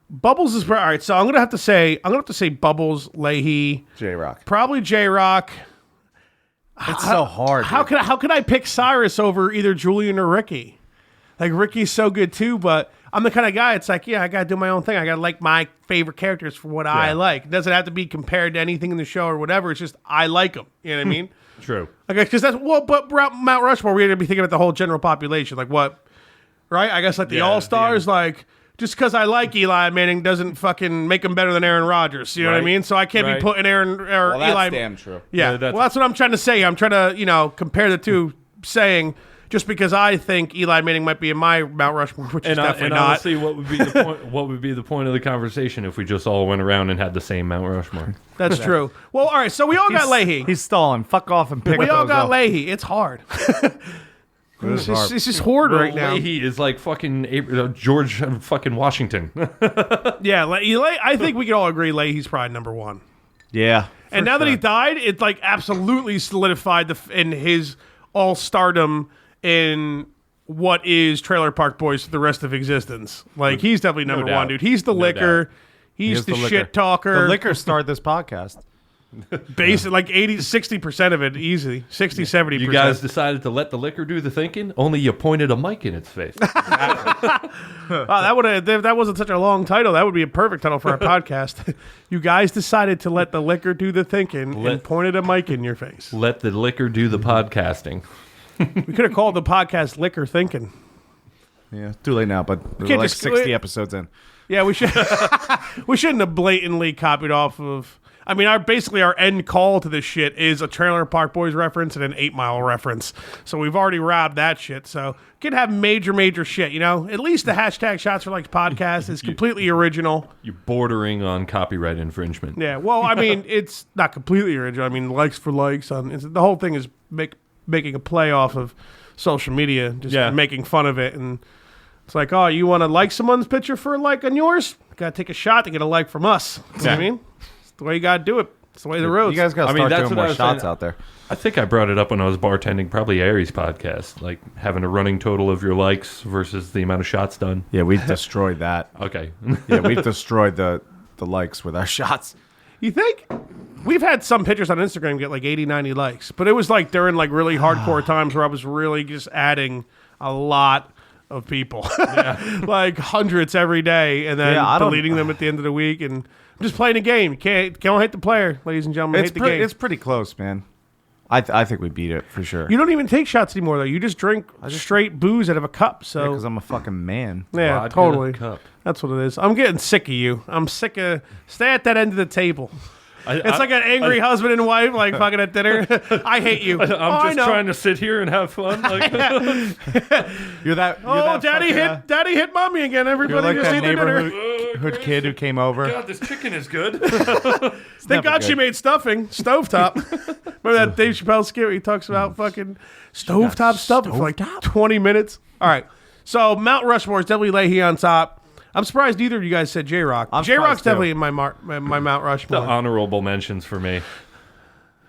[SPEAKER 1] Bubbles is all right. So I'm gonna have to say Bubbles, Leahy,
[SPEAKER 3] J-Rock.
[SPEAKER 1] probably J-Rock.
[SPEAKER 3] It's so hard.
[SPEAKER 1] How could I pick Cyrus over either Julian or Ricky? Like Ricky's so good too, but I'm the kind of guy. It's like, yeah, I gotta do my own thing. I gotta like my favorite characters for what I like. It doesn't have to be compared to anything in the show or whatever. It's just I like them. You know what I mean?
[SPEAKER 2] True.
[SPEAKER 1] Okay, because that's but Mount Rushmore, we're gonna be thinking about the whole general population. Like what? Right? I guess like the All Stars, like. Just because I like Eli Manning doesn't fucking make him better than Aaron Rodgers. You know what I
[SPEAKER 2] Right.
[SPEAKER 1] mean? So I can't be putting Aaron or
[SPEAKER 3] Well, that's
[SPEAKER 1] Eli.
[SPEAKER 3] damn true.
[SPEAKER 1] Yeah.
[SPEAKER 2] Yeah, that's-
[SPEAKER 1] Well, that's what I'm trying to say. I'm trying to, compare the two, saying just because I think Eli Manning might be in my Mount Rushmore, which is definitely not.
[SPEAKER 2] Honestly, what would be the point? What would be the point of the conversation if we just all went around and had the same Mount Rushmore?
[SPEAKER 1] That's true. Well, all right. So we all got Leahy.
[SPEAKER 3] He's stalling. Fuck off and pick
[SPEAKER 1] We all
[SPEAKER 3] those
[SPEAKER 1] got
[SPEAKER 3] up.
[SPEAKER 1] Leahy. It's hard. It's just hard right now.
[SPEAKER 2] Leahy is like fucking George fucking Washington.
[SPEAKER 1] Yeah, I think we can all agree Leahy's probably number 1.
[SPEAKER 3] Yeah.
[SPEAKER 1] And now that he died, it like absolutely solidified in his all-stardom in what is Trailer Park Boys for the rest of existence. Like he's definitely number 1,
[SPEAKER 2] doubt.
[SPEAKER 1] dude. He's the
[SPEAKER 2] No
[SPEAKER 1] liquor.
[SPEAKER 2] doubt.
[SPEAKER 1] He's
[SPEAKER 3] is
[SPEAKER 1] the
[SPEAKER 3] the liquor.
[SPEAKER 1] shit talker.
[SPEAKER 3] The liquor started this podcast.
[SPEAKER 1] Basic, like 60% of it, easy. 60-70%.
[SPEAKER 2] You guys decided to let the liquor do the thinking. Only you pointed a mic in its face.
[SPEAKER 1] Wow, that wasn't such a long title. That would be a perfect title for our podcast. You guys decided to let the liquor do the thinking and pointed a mic in your face.
[SPEAKER 2] Let the liquor do the podcasting.
[SPEAKER 1] We could have called the podcast Liquor Thinking.
[SPEAKER 3] Yeah. Too late now, but we're
[SPEAKER 1] can't
[SPEAKER 3] like
[SPEAKER 1] just-
[SPEAKER 3] 60 episodes in.
[SPEAKER 1] Yeah, we should. We shouldn't have blatantly copied off of. I mean, our end call to this shit is a Trailer Park Boys reference and an 8 Mile reference. So we've already robbed that shit. So could have major shit, you know? At least the hashtag Shots for Likes podcast is completely original.
[SPEAKER 2] You're bordering on copyright infringement.
[SPEAKER 1] Yeah, well, I mean, it's not completely original. I mean, likes for likes. The whole thing is making a play off of social media, just making fun of it. And it's like, oh, you want to like someone's picture for a like on yours? Got to take a shot to get a like from us. You know what I mean? It's the way you got to do it. It's the way the road.
[SPEAKER 3] You guys got to start doing more shots out there.
[SPEAKER 2] I think I brought it up when I was bartending, probably Aries' podcast, like having a running total of your likes versus the amount of shots done.
[SPEAKER 3] Yeah, we destroyed that.
[SPEAKER 2] Okay.
[SPEAKER 3] Yeah, we destroyed the likes with our shots.
[SPEAKER 1] You think? We've had some pictures on Instagram get like 80, 90 likes, but it was like during like really hardcore times where I was really just adding a lot of people, like hundreds every day, and then deleting them at the end of the week, and I'm just playing a game. You can't hate the player, ladies and gentlemen. Hate the game.
[SPEAKER 3] It's pretty close, man. I think we beat it for sure.
[SPEAKER 1] You don't even take shots anymore, though. You just drink straight booze out of a cup. So
[SPEAKER 3] because I'm a fucking man.
[SPEAKER 1] Yeah,
[SPEAKER 2] Vodka
[SPEAKER 1] totally.
[SPEAKER 2] Cup.
[SPEAKER 1] That's what it is. I'm getting sick of you. I'm sick of stay at that end of the table. It's like an angry husband and wife, like fucking at dinner. I hate you.
[SPEAKER 2] I'm just trying to sit here and have fun. Like,
[SPEAKER 3] You're that.
[SPEAKER 1] Daddy hit mommy again. Everybody
[SPEAKER 3] You're like
[SPEAKER 1] just
[SPEAKER 3] that
[SPEAKER 1] eat dinner.
[SPEAKER 3] neighborhood kid who came over.
[SPEAKER 2] God, this chicken is good.
[SPEAKER 1] Thank God she made stuffing, stovetop. Remember that Dave Chappelle skit where he talks about fucking stovetop stuffing for like 20 minutes? All right. So Mount Rushmore is definitely Leahy on top. I'm surprised neither of you guys said J-Rock. J-Rock's definitely in my Mount Rushmore.
[SPEAKER 2] The honorable mentions for me.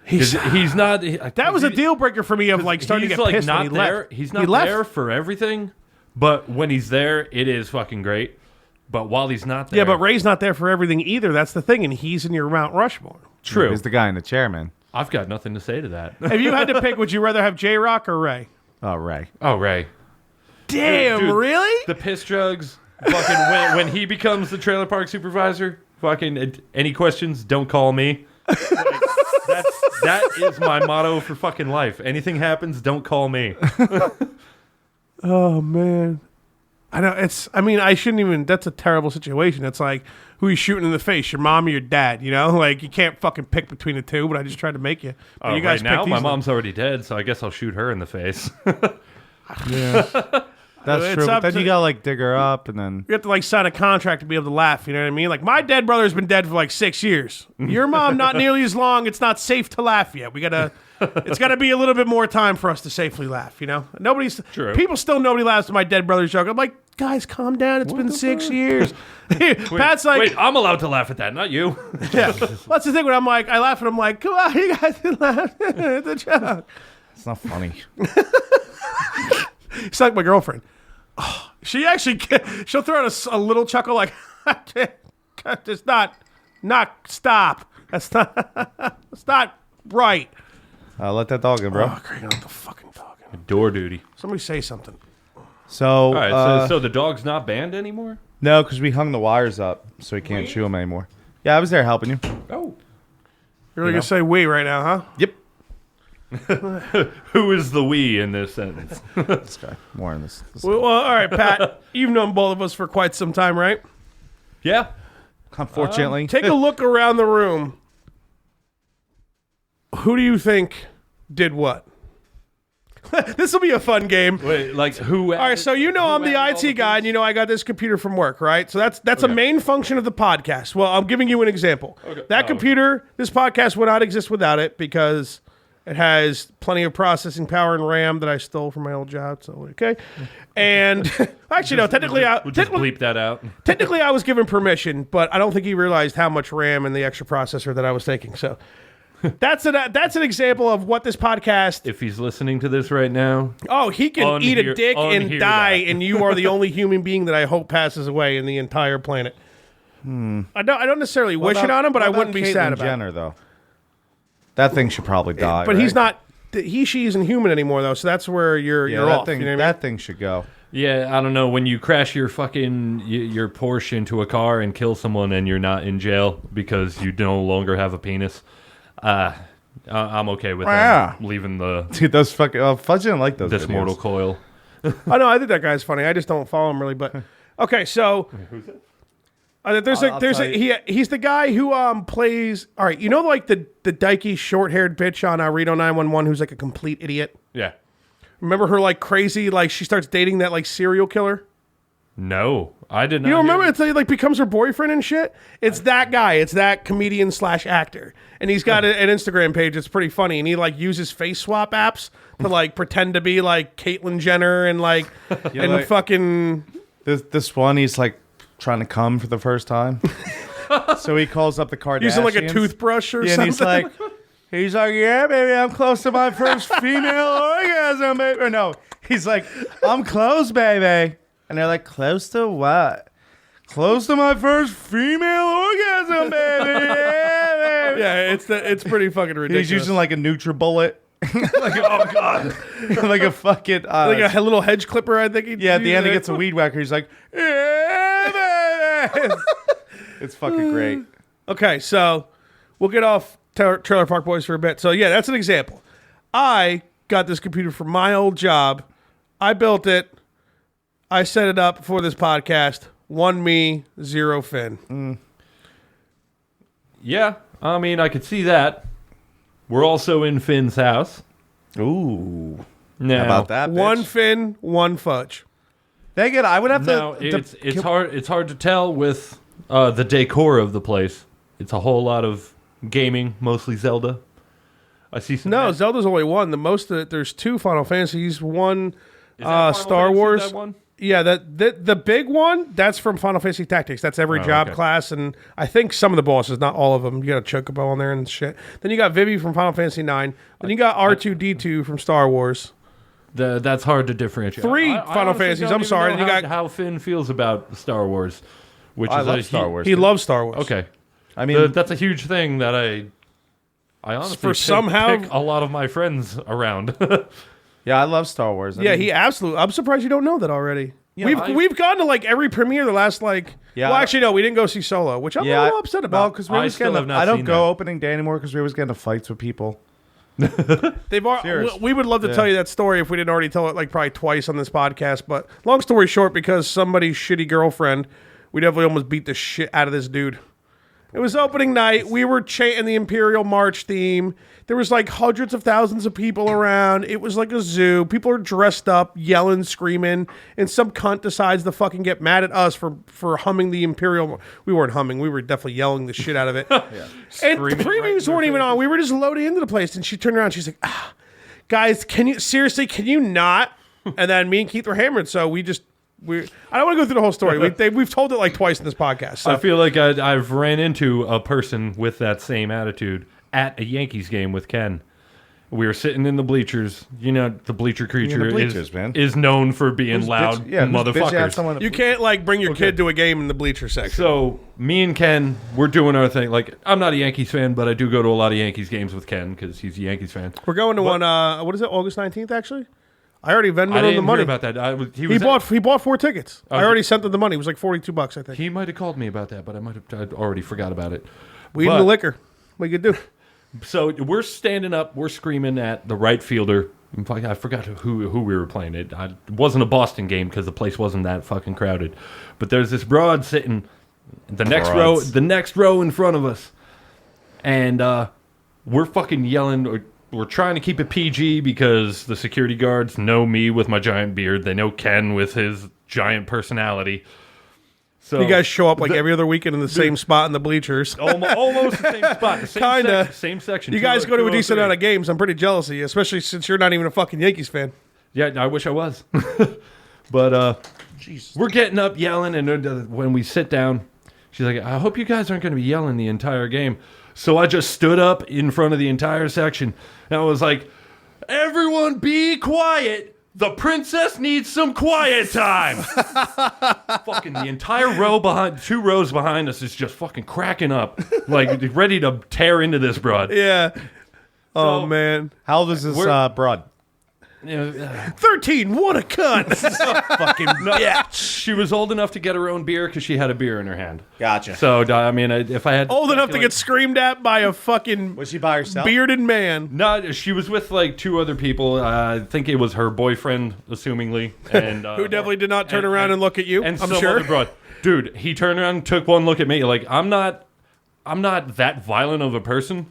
[SPEAKER 2] He's not.
[SPEAKER 1] That was a deal breaker for me of like starting to get pissed when he left.
[SPEAKER 2] He's not there for everything, but when he's there, it is fucking great. But while he's not there,
[SPEAKER 1] yeah, but Ray's not there for everything either. That's the thing, and he's in your Mount Rushmore.
[SPEAKER 2] True.
[SPEAKER 3] He's the guy in the chair, man.
[SPEAKER 2] I've got nothing to say to that.
[SPEAKER 1] If you had to pick, would you rather have J-Rock or Ray?
[SPEAKER 3] Oh, Ray.
[SPEAKER 2] Oh, Ray.
[SPEAKER 1] Damn,
[SPEAKER 2] Dude,
[SPEAKER 1] really?
[SPEAKER 2] The piss jugs. Fucking when he becomes the trailer park supervisor. Fucking any questions? Don't call me. Like, that is my motto for fucking life. Anything happens, don't call me.
[SPEAKER 1] Oh man, I know I shouldn't even. That's a terrible situation. It's like who you shooting in the face, your mom or your dad? You know, like you can't fucking pick between the two. But I just tried to make you. But you guys
[SPEAKER 2] right now, my
[SPEAKER 1] easily.
[SPEAKER 2] mom's already dead, so I guess I'll shoot her in the face.
[SPEAKER 3] Yeah. That's true. But then you gotta like dig her up, and then
[SPEAKER 1] you have to like sign a contract to be able to laugh. You know what I mean? Like my dead brother's been dead for like 6 years. Your mom not nearly as long. It's not safe to laugh yet. It's gotta be a little bit more time for us to safely laugh. You know, nobody laughs at my dead brother's joke. I'm like, guys, calm down. It's been 6 years. Pat's like,
[SPEAKER 2] wait, I'm allowed to laugh at that, not you.
[SPEAKER 1] Yeah, that's the thing. When I'm like, I laugh and I'm like, come on, you guys can laugh at the joke.
[SPEAKER 3] it's not funny.
[SPEAKER 1] It's like my girlfriend. Oh, she'll throw out a little chuckle like, it's not stop. That's not right.
[SPEAKER 3] Let that dog in, bro.
[SPEAKER 1] Oh, great, not the fucking dog.
[SPEAKER 2] Door duty.
[SPEAKER 1] Somebody say something.
[SPEAKER 3] So,
[SPEAKER 2] all right, so the dog's not banned anymore?
[SPEAKER 3] No, because we hung the wires up, so he can't chew them anymore. Yeah, I was there helping you.
[SPEAKER 2] Oh.
[SPEAKER 1] You're really going to say we right now, huh?
[SPEAKER 3] Yep.
[SPEAKER 2] Who is the we in this sentence?
[SPEAKER 3] This guy. More in this.
[SPEAKER 1] Well, all right, Pat. You've known both of us for quite some time, right?
[SPEAKER 2] Yeah.
[SPEAKER 3] Unfortunately.
[SPEAKER 1] Take a look around the room. Who do you think did what? This will be a fun game.
[SPEAKER 2] Wait, like who?
[SPEAKER 1] All right, so I'm the IT guy, and I got this computer from work, right? So that's a main function of the podcast. Well, I'm giving you an example.
[SPEAKER 2] Okay.
[SPEAKER 1] That computer, this podcast would not exist without it because it has plenty of processing power and RAM that I stole from my old job. So okay, and actually no, technically
[SPEAKER 2] we'll just bleep that out.
[SPEAKER 1] Technically, I was given permission, but I don't think he realized how much RAM and the extra processor that I was taking. So. That's an example of what this podcast.
[SPEAKER 2] If he's listening to this right now,
[SPEAKER 1] he can eat a dick and die, and you are the only human being that I hope passes away in the entire planet. I don't necessarily wish it on him, but I wouldn't be sad about
[SPEAKER 3] Jenner, though. That thing should probably die.
[SPEAKER 1] But he's not. She isn't human anymore, though. So that's where you're off.
[SPEAKER 3] That thing should go.
[SPEAKER 2] Yeah, I don't know. When you crash your your Porsche into a car and kill someone, and you're not in jail because you no longer have a penis. I'm okay with them leaving the
[SPEAKER 3] dude. Those fucking Fudge didn't like those.
[SPEAKER 2] This
[SPEAKER 3] videos.
[SPEAKER 2] mortal coil.
[SPEAKER 1] I know. I think that guy's funny. I just don't follow him really. But okay, so
[SPEAKER 2] who's it?
[SPEAKER 1] He's the guy who plays. All right, you know, like the dykey short-haired bitch on Reno 911 who's like a complete idiot.
[SPEAKER 2] Yeah.
[SPEAKER 1] Remember her like crazy, like she starts dating that like serial killer.
[SPEAKER 2] No, I did not.
[SPEAKER 1] You don't remember? It's like becomes her boyfriend and shit. It's that guy. It's that comedian / actor, and he's got an Instagram page. It's pretty funny, and he like uses face swap apps to like pretend to be like Caitlyn Jenner and like fucking.
[SPEAKER 3] This one, he's like trying to come for the first time, so he calls up the Kardashians
[SPEAKER 1] using like a toothbrush or something.
[SPEAKER 3] And he's like, yeah, baby, I'm close to my first female orgasm, baby. Or no, he's like, I'm close, baby. And they're like, close to what? Close to my first female orgasm, baby. Yeah, baby.
[SPEAKER 1] Yeah, it's pretty fucking ridiculous.
[SPEAKER 3] He's using like a NutriBullet. Like, oh god, like a fucking
[SPEAKER 1] like a little hedge clipper. I think.
[SPEAKER 3] At the end he gets a weed whacker. He's like, yeah, baby. It's fucking great.
[SPEAKER 1] Okay, so we'll get off Trailer Park Boys for a bit. So yeah, that's an example. I got this computer from my old job. I built it. I set it up for this podcast. 1 me, 0 Finn.
[SPEAKER 2] Yeah, I mean, I could see that. We're also in Finn's house.
[SPEAKER 3] Ooh.
[SPEAKER 2] Now,
[SPEAKER 3] how about that, bitch?
[SPEAKER 1] 1 Finn, 1 Fudge.
[SPEAKER 3] Dang it, I would have
[SPEAKER 2] no,
[SPEAKER 3] to...
[SPEAKER 2] It's hard to tell with the decor of the place. It's a whole lot of gaming, mostly Zelda. I see some...
[SPEAKER 1] No, Zelda's only 1. The most there's 2 Final Fantasies. 1
[SPEAKER 2] Final
[SPEAKER 1] Star
[SPEAKER 2] Fantasy,
[SPEAKER 1] Wars.
[SPEAKER 2] that one?
[SPEAKER 1] Yeah, the big one, that's from Final Fantasy Tactics. That's every job class, and I think some of the bosses, not all of them. You got a Chocobo on there and shit. Then you got Vivi from Final Fantasy 9. Then you got R2-D2 from Star Wars.
[SPEAKER 2] That's hard to differentiate.
[SPEAKER 1] 3 Final Fantasies. I'm sorry.
[SPEAKER 2] Know
[SPEAKER 1] you got
[SPEAKER 2] how Finn feels about Star Wars, which
[SPEAKER 3] I
[SPEAKER 2] is
[SPEAKER 3] love Star Wars.
[SPEAKER 1] He loves Star Wars.
[SPEAKER 2] Okay,
[SPEAKER 3] I mean,
[SPEAKER 2] that's a huge thing that I honestly pick a lot of my friends around.
[SPEAKER 3] yeah, I love Star Wars.
[SPEAKER 1] He absolutely. I'm surprised you don't know that already.
[SPEAKER 3] Yeah,
[SPEAKER 1] we've gone to like every premiere the last like. Yeah. Well, actually, no, we didn't go see Solo, which I'm a little upset about.
[SPEAKER 3] Because we always I don't go opening day anymore because we always get into fights with people.
[SPEAKER 1] We would love to tell you that story if we didn't already tell it like probably twice on this podcast. But long story short, because somebody's shitty girlfriend, we definitely almost beat the shit out of this dude. It was opening night. We were chanting the Imperial March theme. There was like hundreds of thousands of people around. It was like a zoo. People are dressed up, yelling, screaming, and some cunt decides to fucking get mad at us for humming the Imperial. We weren't humming. We were definitely yelling the shit out of it. And the previews weren't even on. We were just loading into the place, and she turned around. She's like, guys, can you not? And then me and Keith were hammered, so I don't want to go through the whole story. We've told it like twice in this podcast. So.
[SPEAKER 2] I feel like I've ran into a person with that same attitude at a Yankees game with Ken. We were sitting in the bleachers. You know, the bleacher creature is known for being loud motherfuckers.
[SPEAKER 1] You can't like bring your kid to a game in the bleacher section.
[SPEAKER 2] So me and Ken, we're doing our thing. Like, I'm not a Yankees fan, but I do go to a lot of Yankees games with Ken because he's a Yankees fan.
[SPEAKER 1] We're going to one. What is it? August 19th, actually. I already Venmoed him the money.
[SPEAKER 2] Hear about that.
[SPEAKER 1] He bought 4 tickets. I already sent him the money. It was like $42, I think.
[SPEAKER 2] He might have called me about that, but I'd already forgot about it.
[SPEAKER 1] We need the liquor. What you could do?
[SPEAKER 2] So we're standing up. We're screaming at the right fielder. I forgot who we were playing. It wasn't a Boston game because the place wasn't that fucking crowded. But there's this broad sitting the next row in front of us, and we're fucking yelling. We're trying to keep it PG because the security guards know me with my giant beard. They know Ken with his giant personality. So
[SPEAKER 1] you guys show up like every other weekend in the same spot in the bleachers.
[SPEAKER 2] Almost the same spot. The same same section.
[SPEAKER 1] You guys go to a decent amount of games. I'm pretty jealous of you, especially since you're not even a fucking Yankees fan.
[SPEAKER 2] Yeah, I wish I was. But we're getting up yelling, and when we sit down, she's like, I hope you guys aren't going to be yelling the entire game. So I just stood up in front of the entire section, and I was like, everyone be quiet. The princess needs some quiet time. Fucking the entire row behind, 2 rows behind us is just fucking cracking up, like ready to tear into this broad.
[SPEAKER 1] Yeah. Oh, man.
[SPEAKER 3] How old is this broad?
[SPEAKER 1] 13, what a cunt.
[SPEAKER 2] Fucking bitch. She was old enough to get her own beer because she had a beer in her hand.
[SPEAKER 3] Gotcha.
[SPEAKER 2] So, I mean, if I had...
[SPEAKER 1] Old enough to get screamed at by a fucking...
[SPEAKER 3] Was she by herself?
[SPEAKER 1] Bearded man.
[SPEAKER 2] No, she was with like 2 other people. I think it was her boyfriend, assumingly. And
[SPEAKER 1] who definitely did not turn around and look at you,
[SPEAKER 2] and
[SPEAKER 1] I'm
[SPEAKER 2] some
[SPEAKER 1] sure.
[SPEAKER 2] other broad. Dude, he turned around and took one look at me. Like, I'm not that violent of a person,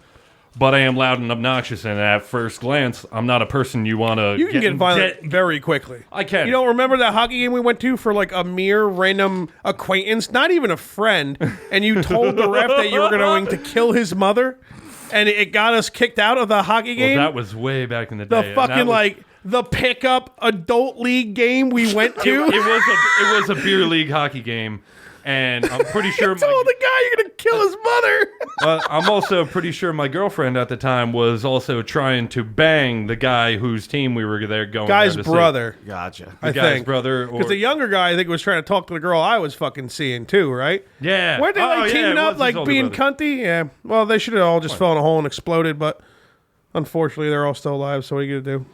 [SPEAKER 2] but I am loud and obnoxious. And at first glance, I'm not a person you want to.
[SPEAKER 1] You can get violent very quickly.
[SPEAKER 2] I can.
[SPEAKER 1] You don't remember that hockey game we went to for like a mere random acquaintance, not even a friend, and you told the ref that you were going to kill his mother, and it got us kicked out of the hockey game?
[SPEAKER 2] Well, that was way back in the day.
[SPEAKER 1] The fucking the pickup adult league game we went to.
[SPEAKER 2] It was a beer league hockey game. And I'm pretty sure
[SPEAKER 1] you told the guy you're gonna kill his mother.
[SPEAKER 2] I'm also pretty sure my girlfriend at the time was also trying to bang the guy whose team we were there going.
[SPEAKER 1] Guy's
[SPEAKER 2] there to
[SPEAKER 1] brother.
[SPEAKER 2] See.
[SPEAKER 3] Gotcha.
[SPEAKER 2] The guy's brother.
[SPEAKER 1] Because the younger guy, I think, was trying to talk to the girl I was fucking seeing too, right?
[SPEAKER 2] Yeah.
[SPEAKER 1] Weren't they teaming up, like being cunty? Yeah. Well, they should have all just fell in a hole and exploded, but unfortunately, they're all still alive. So what are you gonna do?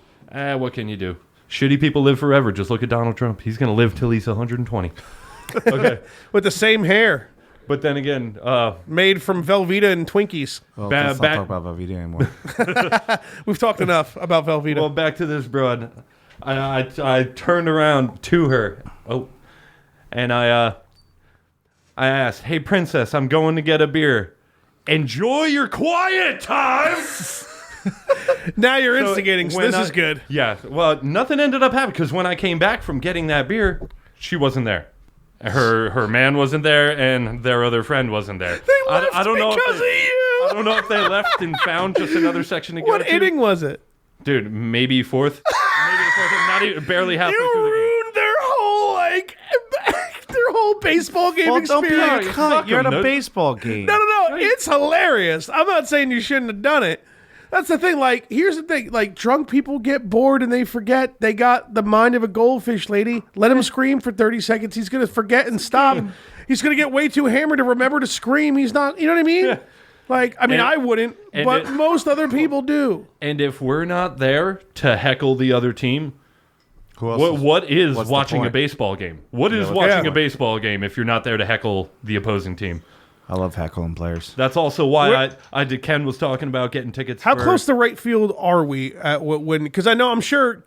[SPEAKER 2] What can you do? Shitty people live forever. Just look at Donald Trump. He's gonna live till he's 120. Okay.
[SPEAKER 1] With the same hair.
[SPEAKER 2] But then again,
[SPEAKER 1] made from Velveeta and Twinkies.
[SPEAKER 3] Well, let's not talk about Velveeta anymore.
[SPEAKER 1] We've talked enough about Velveeta.
[SPEAKER 2] Well, back to this broad. I turned around to her. Oh, and I asked, "Hey, princess, I'm going to get a beer. Enjoy your quiet time."
[SPEAKER 1] Now you're instigating, so this is good.
[SPEAKER 2] Yeah. Well, nothing ended up happening because when I came back from getting that beer, she wasn't there. Her man wasn't there, and their other friend wasn't there.
[SPEAKER 1] They left
[SPEAKER 2] I don't know
[SPEAKER 1] because of you.
[SPEAKER 2] I don't know if they left and found just another section to go to.
[SPEAKER 1] What inning was it?
[SPEAKER 2] Dude, maybe fourth. Maybe the fourth. Not even barely halfway
[SPEAKER 1] You
[SPEAKER 2] through the game.
[SPEAKER 1] ruined their whole their whole baseball game experience.
[SPEAKER 3] You're at a baseball game.
[SPEAKER 1] No. It's hilarious. I'm not saying you shouldn't have done it. That's the thing. Like, here's the thing. Like, drunk people get bored and they forget they got the mind of a goldfish, lady. Let him scream for 30 seconds. He's going to forget and stop. He's going to get way too hammered to remember to scream. He's not, you know what I mean? Yeah. Like, I mean, I wouldn't, but most other people do.
[SPEAKER 2] And if we're not there to heckle the other team, what is watching a baseball game? What is watching a baseball game if you're not there to heckle the opposing team?
[SPEAKER 3] I love heckling players.
[SPEAKER 2] That's also why Ken was talking about getting tickets.
[SPEAKER 1] How close to right field are we at when? Because I'm sure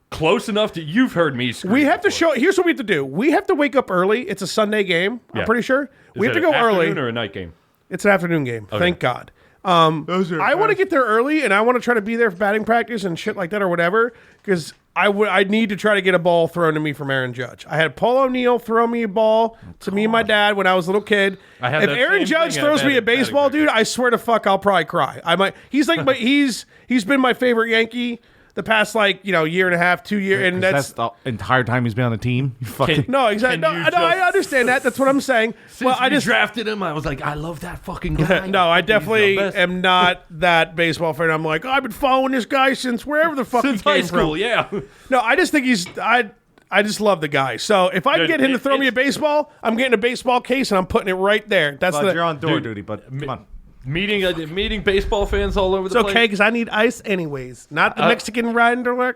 [SPEAKER 2] close enough to you've heard me scream.
[SPEAKER 1] We have to show. Here's what we have to do. We have to wake up early. It's a Sunday game. I'm pretty sure we have to go early.
[SPEAKER 2] Afternoon or a night game?
[SPEAKER 1] It's an afternoon game. Okay. Thank God. I want to get there early, and I want to try to be there for batting practice and shit like that or whatever. Because I need to try to get a ball thrown to me from Aaron Judge. I had Paul O'Neill throw me a ball to me and my dad when I was a little kid. If Aaron Judge throws me a baseball, dude, I swear to fuck, I'll probably cry. I might. He's like, he's been my favorite Yankee the past year and a half, 2 years, and that's
[SPEAKER 3] the entire time he's been on the team. You fucking
[SPEAKER 1] no, exactly. No, I understand that. That's what I'm saying.
[SPEAKER 2] Since I just drafted him, I was like, I love that fucking guy.
[SPEAKER 1] No, I definitely am not that baseball fan. I'm like, I've been following this guy since wherever the fuck he came
[SPEAKER 2] high school.
[SPEAKER 1] from.
[SPEAKER 2] Yeah.
[SPEAKER 1] No, I just think I just love the guy. So if I can get him to throw me a baseball, I'm getting a baseball case and I'm putting it right there. That's
[SPEAKER 3] you're on door duty, but come on.
[SPEAKER 2] Meeting baseball fans all over the place.
[SPEAKER 1] It's okay because I need ice anyways. Not the Mexican regular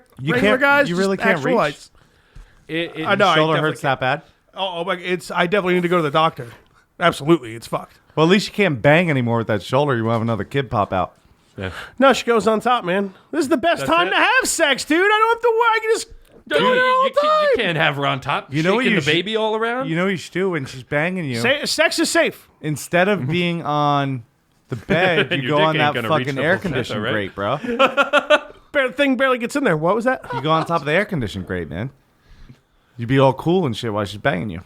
[SPEAKER 1] guys.
[SPEAKER 3] You really can't reach.
[SPEAKER 1] Ice.
[SPEAKER 3] I know. Shoulder hurts that bad?
[SPEAKER 1] Oh, I definitely need to go to the doctor. Absolutely, it's fucked.
[SPEAKER 3] Well, at least you can't bang anymore with that shoulder. You won't have another kid pop out.
[SPEAKER 2] Yeah.
[SPEAKER 1] No, she goes on top, man. This is the best time to have sex, dude. I don't have to worry. I can just go there all the time.
[SPEAKER 2] You can't have her on top. You know shaking the baby all around.
[SPEAKER 3] You know what you should do when she's banging you?
[SPEAKER 1] Sex is safe.
[SPEAKER 3] Instead of being on the bed, you go on that fucking air conditioning grate, bro.
[SPEAKER 1] Thing barely gets in there. What was that?
[SPEAKER 3] You go on top of the air conditioning grate, man. You'd be all cool and shit while she's banging you.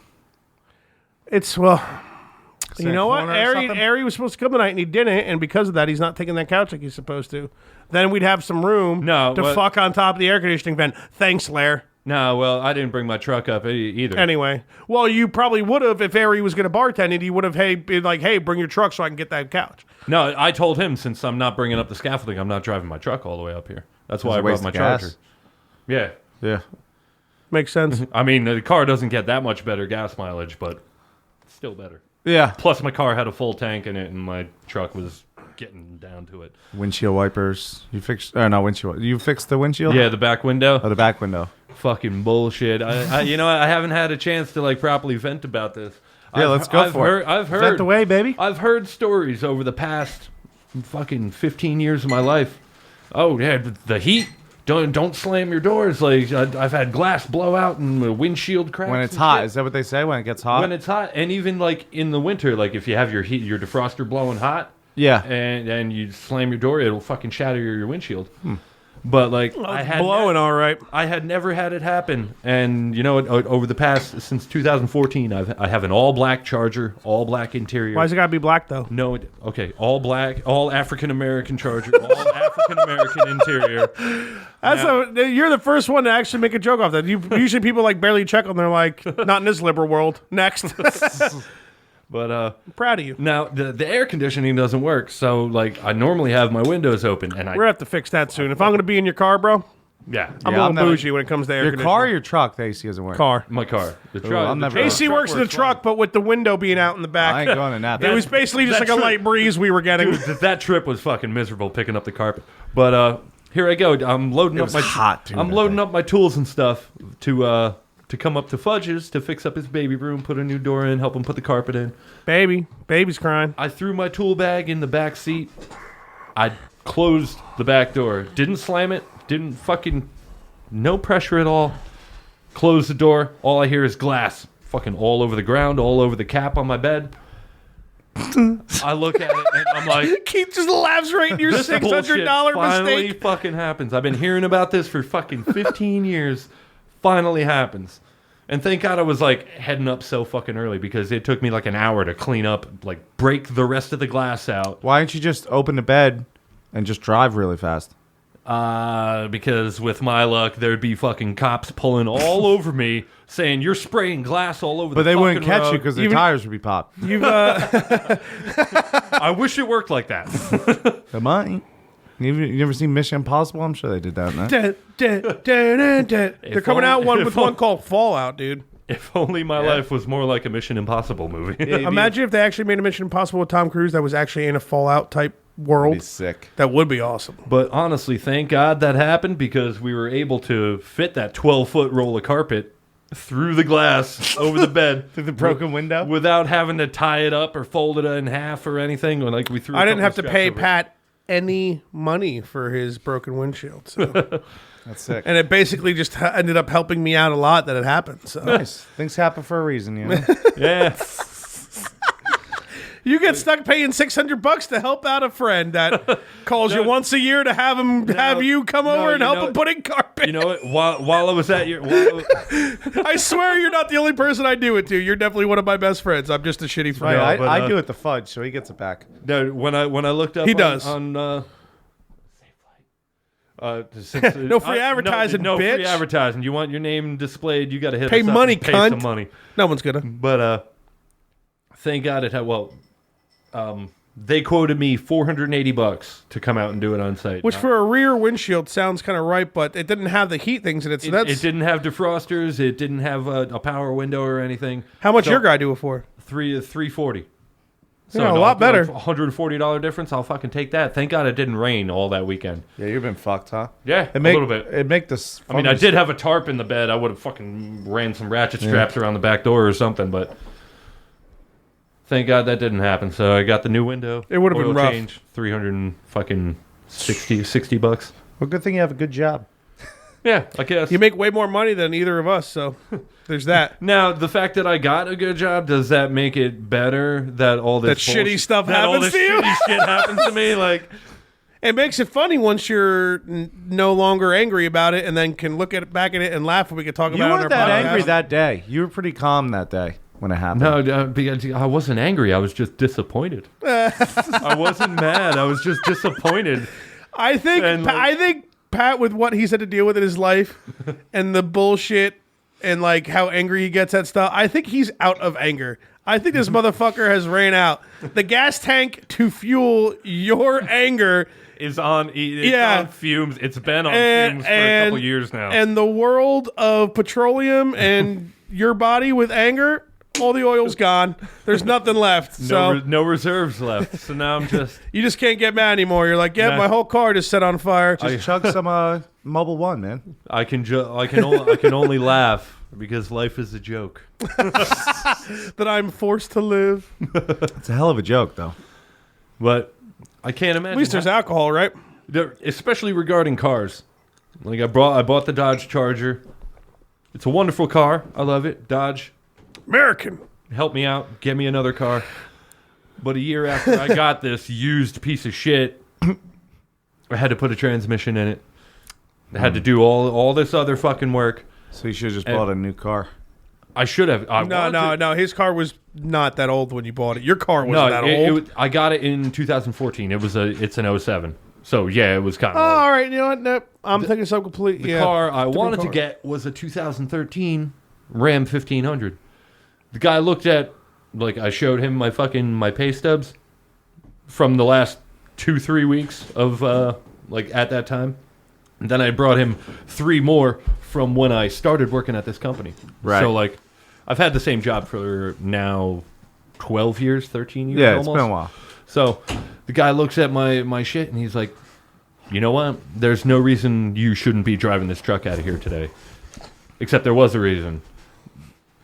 [SPEAKER 3] You know what? Ari was supposed to come tonight and he didn't, and because of that, he's not taking that couch like he's supposed to. Then we'd have some room to fuck on top of the air conditioning vent. Thanks, Lair.
[SPEAKER 2] No, well, I didn't bring my truck up either.
[SPEAKER 1] Anyway, well, you probably would have if Ari was going to bartend it. He would have been like, hey, bring your truck so I can get that couch.
[SPEAKER 2] No, I told him since I'm not bringing up the scaffolding, I'm not driving my truck all the way up here. That's why I brought my charger. Yeah.
[SPEAKER 3] Yeah.
[SPEAKER 1] Makes sense.
[SPEAKER 2] I mean, the car doesn't get that much better gas mileage, but it's still better.
[SPEAKER 3] Yeah.
[SPEAKER 2] Plus, my car had a full tank in it, and my truck was getting down to it.
[SPEAKER 3] Windshield wipers. You fixed? No, windshield. You fixed the windshield?
[SPEAKER 2] Yeah, the back window.
[SPEAKER 3] Oh, the back window.
[SPEAKER 2] Fucking bullshit. I haven't had a chance to properly vent about this.
[SPEAKER 3] Yeah, let's go for it.
[SPEAKER 2] I've heard.
[SPEAKER 3] Vent away, baby.
[SPEAKER 2] I've heard stories over the past fucking 15 years of my life. Oh yeah, the heat don't slam your doors. Like I've had glass blow out and windshield cracks.
[SPEAKER 3] When it's
[SPEAKER 2] and
[SPEAKER 3] hot,
[SPEAKER 2] shit.
[SPEAKER 3] is that what they say? When it gets hot?
[SPEAKER 2] When it's hot, and even like in the winter, like if you have your defroster blowing hot,
[SPEAKER 3] yeah,
[SPEAKER 2] and you slam your door, it'll fucking shatter your windshield. But like
[SPEAKER 1] I had blowing all right.
[SPEAKER 2] I had never had it happen, and you know, over the past since 2014, I have an all black Charger, all black interior.
[SPEAKER 1] Why's it gotta be black though?
[SPEAKER 2] No, okay, all black, all African American Charger, all African American interior.
[SPEAKER 1] You're the first one to actually make a joke off that. Usually people like barely check on. They're like, not in this liberal world. Next.
[SPEAKER 2] But
[SPEAKER 1] I'm proud of you.
[SPEAKER 2] now the air conditioning doesn't work, so like I normally have my windows open, and
[SPEAKER 1] We're gonna have to fix that soon. If I'm gonna be in your car, bro, I'm a little bougie when it comes to air
[SPEAKER 3] your
[SPEAKER 1] conditioning.
[SPEAKER 3] car or your truck, the AC doesn't work.
[SPEAKER 1] Car.
[SPEAKER 2] my car, the
[SPEAKER 3] Ooh,
[SPEAKER 2] truck.
[SPEAKER 3] I'm never-
[SPEAKER 1] AC works in the truck, but with the window being out in the back.
[SPEAKER 3] I ain't going in that.
[SPEAKER 1] It was basically just like a light breeze we were getting.
[SPEAKER 2] Dude, that trip was fucking miserable picking up the carpet. But here I go. I'm loading up
[SPEAKER 3] was
[SPEAKER 2] my
[SPEAKER 3] hot, too,
[SPEAKER 2] I'm
[SPEAKER 3] that
[SPEAKER 2] loading
[SPEAKER 3] day.
[SPEAKER 2] up my tools and stuff to come up to Fudge's to fix up his baby room, put a new door in, help him put the carpet in.
[SPEAKER 1] Baby's crying.
[SPEAKER 2] I threw my tool bag in the back seat. I closed the back door. Didn't slam it. Didn't fucking... No pressure at all. Closed the door. All I hear is glass. Fucking all over the ground, all over the cap on my bed. I look at it and I'm like...
[SPEAKER 1] Keith just laughs right in your
[SPEAKER 2] This bullshit
[SPEAKER 1] $600
[SPEAKER 2] finally
[SPEAKER 1] mistake.
[SPEAKER 2] fucking happens. I've been hearing about this for fucking 15 years. Finally happens. And thank God I was like heading up so fucking early because it took me like an hour to clean up, like break the rest of the glass out.
[SPEAKER 3] Why don't you just open the bed and just drive really fast?
[SPEAKER 2] Because with my luck, there'd be fucking cops pulling all over me saying, you're spraying glass all over
[SPEAKER 3] But
[SPEAKER 2] the
[SPEAKER 3] they
[SPEAKER 2] fucking
[SPEAKER 3] wouldn't catch
[SPEAKER 2] road."
[SPEAKER 3] you because their tires would be popped.
[SPEAKER 1] You've
[SPEAKER 2] I wish it worked like that.
[SPEAKER 3] They might. You never seen Mission Impossible? I'm sure they did that. No?
[SPEAKER 1] They're coming out with one called Fallout, dude.
[SPEAKER 2] If only my life was more like a Mission Impossible movie.
[SPEAKER 1] Imagine if they actually made a Mission Impossible with Tom Cruise that was actually in a Fallout type world.
[SPEAKER 3] Be sick.
[SPEAKER 1] That would be awesome.
[SPEAKER 2] But honestly, thank God that happened because we were able to fit that 12-foot roll of carpet through the glass over the bed
[SPEAKER 3] Through the broken window?
[SPEAKER 2] without having to tie it up or fold it in half or anything. Like we threw.
[SPEAKER 1] I didn't have to
[SPEAKER 2] straps
[SPEAKER 1] pay
[SPEAKER 2] over it.
[SPEAKER 1] Pat any money for his broken windshield. So.
[SPEAKER 3] That's sick.
[SPEAKER 1] And it basically just ended up helping me out a lot that it happened. So.
[SPEAKER 3] Nice. Things happen for a reason, you know?
[SPEAKER 2] Yeah.
[SPEAKER 1] You get stuck paying $600 to help out a friend that calls you once a year to have you come over and help him put in carpet.
[SPEAKER 2] You know what? While I was at your,
[SPEAKER 1] I swear you're not the only person I do it to. You're definitely one of my best friends. I'm just a shitty friend.
[SPEAKER 3] Right,
[SPEAKER 2] but,
[SPEAKER 3] I do it the fudge, so he gets it back.
[SPEAKER 2] no, when I looked up,
[SPEAKER 1] He does.
[SPEAKER 2] on
[SPEAKER 1] No free advertising,
[SPEAKER 2] no free
[SPEAKER 1] bitch.
[SPEAKER 2] advertising. You want your name displayed? You got to hit
[SPEAKER 1] Pay
[SPEAKER 2] us up
[SPEAKER 1] money,
[SPEAKER 2] and pay
[SPEAKER 1] cunt.
[SPEAKER 2] some money.
[SPEAKER 1] No one's gonna.
[SPEAKER 2] But thank God it had. They quoted me $480 to come out and do it on site.
[SPEAKER 1] Which for a rear windshield sounds kind of right, but it didn't have the heat things in it. So
[SPEAKER 2] it didn't have defrosters. It didn't have a power window or anything.
[SPEAKER 1] how much
[SPEAKER 2] So,
[SPEAKER 1] your guy do it for?
[SPEAKER 2] $340.
[SPEAKER 1] Yeah, a lot better.
[SPEAKER 2] $140 difference. I'll fucking take that. Thank God it didn't rain all that weekend.
[SPEAKER 3] Yeah, you've been fucked, huh?
[SPEAKER 2] Yeah,
[SPEAKER 3] a
[SPEAKER 2] little bit.
[SPEAKER 3] It make this.
[SPEAKER 2] I mean, I did have a tarp in the bed. I would have fucking ran some ratchet straps around the back door or something, but thank God that didn't happen. So I got the new window.
[SPEAKER 1] It would have been
[SPEAKER 2] Oil
[SPEAKER 1] rough.
[SPEAKER 2] change, $360
[SPEAKER 3] Well, good thing you have a good job.
[SPEAKER 2] Yeah, I guess.
[SPEAKER 1] You make way more money than either of us, so there's that.
[SPEAKER 2] Now, the fact that I got a good job, does that make it better that all this
[SPEAKER 1] That shitty stuff
[SPEAKER 2] that all
[SPEAKER 1] happens
[SPEAKER 2] this
[SPEAKER 1] to you?
[SPEAKER 2] shitty shit happens to me? Like,
[SPEAKER 1] It makes it funny once you're no longer angry about it and then can look at it, back at it and laugh and we can talk
[SPEAKER 3] You
[SPEAKER 1] about it on
[SPEAKER 3] weren't
[SPEAKER 1] our
[SPEAKER 3] that
[SPEAKER 1] podcast.
[SPEAKER 3] angry that day. You were pretty calm that day when it happened.
[SPEAKER 2] no, because I wasn't angry. I was just disappointed. I wasn't mad. I was just disappointed.
[SPEAKER 1] I think
[SPEAKER 2] And, like-
[SPEAKER 1] I think Pat, with what he's had to deal with in his life and the bullshit and like how angry he gets at stuff, I think he's out of anger. I think this motherfucker has ran out. The gas tank to fuel your anger
[SPEAKER 2] It's on fumes. It's been on fumes for a couple years now.
[SPEAKER 1] And the world of petroleum and your body with anger, all the oil's gone. There's nothing left. So
[SPEAKER 2] no reserves left. So now I'm just.
[SPEAKER 1] you just can't get mad anymore. You're like, yeah,
[SPEAKER 2] Nah.
[SPEAKER 1] my whole car just set on fire.
[SPEAKER 3] Just chug some Mobile One, man.
[SPEAKER 2] I can only laugh because life is a joke.
[SPEAKER 1] That I'm forced to live.
[SPEAKER 3] It's a hell of a joke, though.
[SPEAKER 2] But I can't imagine.
[SPEAKER 1] At least there's alcohol, right?
[SPEAKER 2] Especially regarding cars. Like I bought the Dodge Charger. It's a wonderful car. I love it. Dodge,
[SPEAKER 1] American.
[SPEAKER 2] help me out. Get me another car. But a year after I got this used piece of shit, I had to put a transmission in it. I had to do all this other fucking work.
[SPEAKER 3] So you should have just bought a new car.
[SPEAKER 2] I should have.
[SPEAKER 1] No. His car was not that old when you bought it. Your car wasn't that old.
[SPEAKER 2] I got it in 2014. It's an 07. So yeah, it was kind of.
[SPEAKER 1] Oh, all right. You know what? Nope. I'm thinking something completely.
[SPEAKER 2] The car I wanted to get was a 2013 Ram 1500. The guy looked at, like, I showed him my pay stubs from the last 2-3 weeks of like at that time. And then I brought him 3 more from when I started working at this company.
[SPEAKER 3] Right.
[SPEAKER 2] So like, I've had the same job for now 12 years, 13 years.
[SPEAKER 3] Yeah,
[SPEAKER 2] almost.
[SPEAKER 3] it's been a while.
[SPEAKER 2] So the guy looks at my shit and he's like, you know what? There's no reason you shouldn't be driving this truck out of here today. Except there was a reason.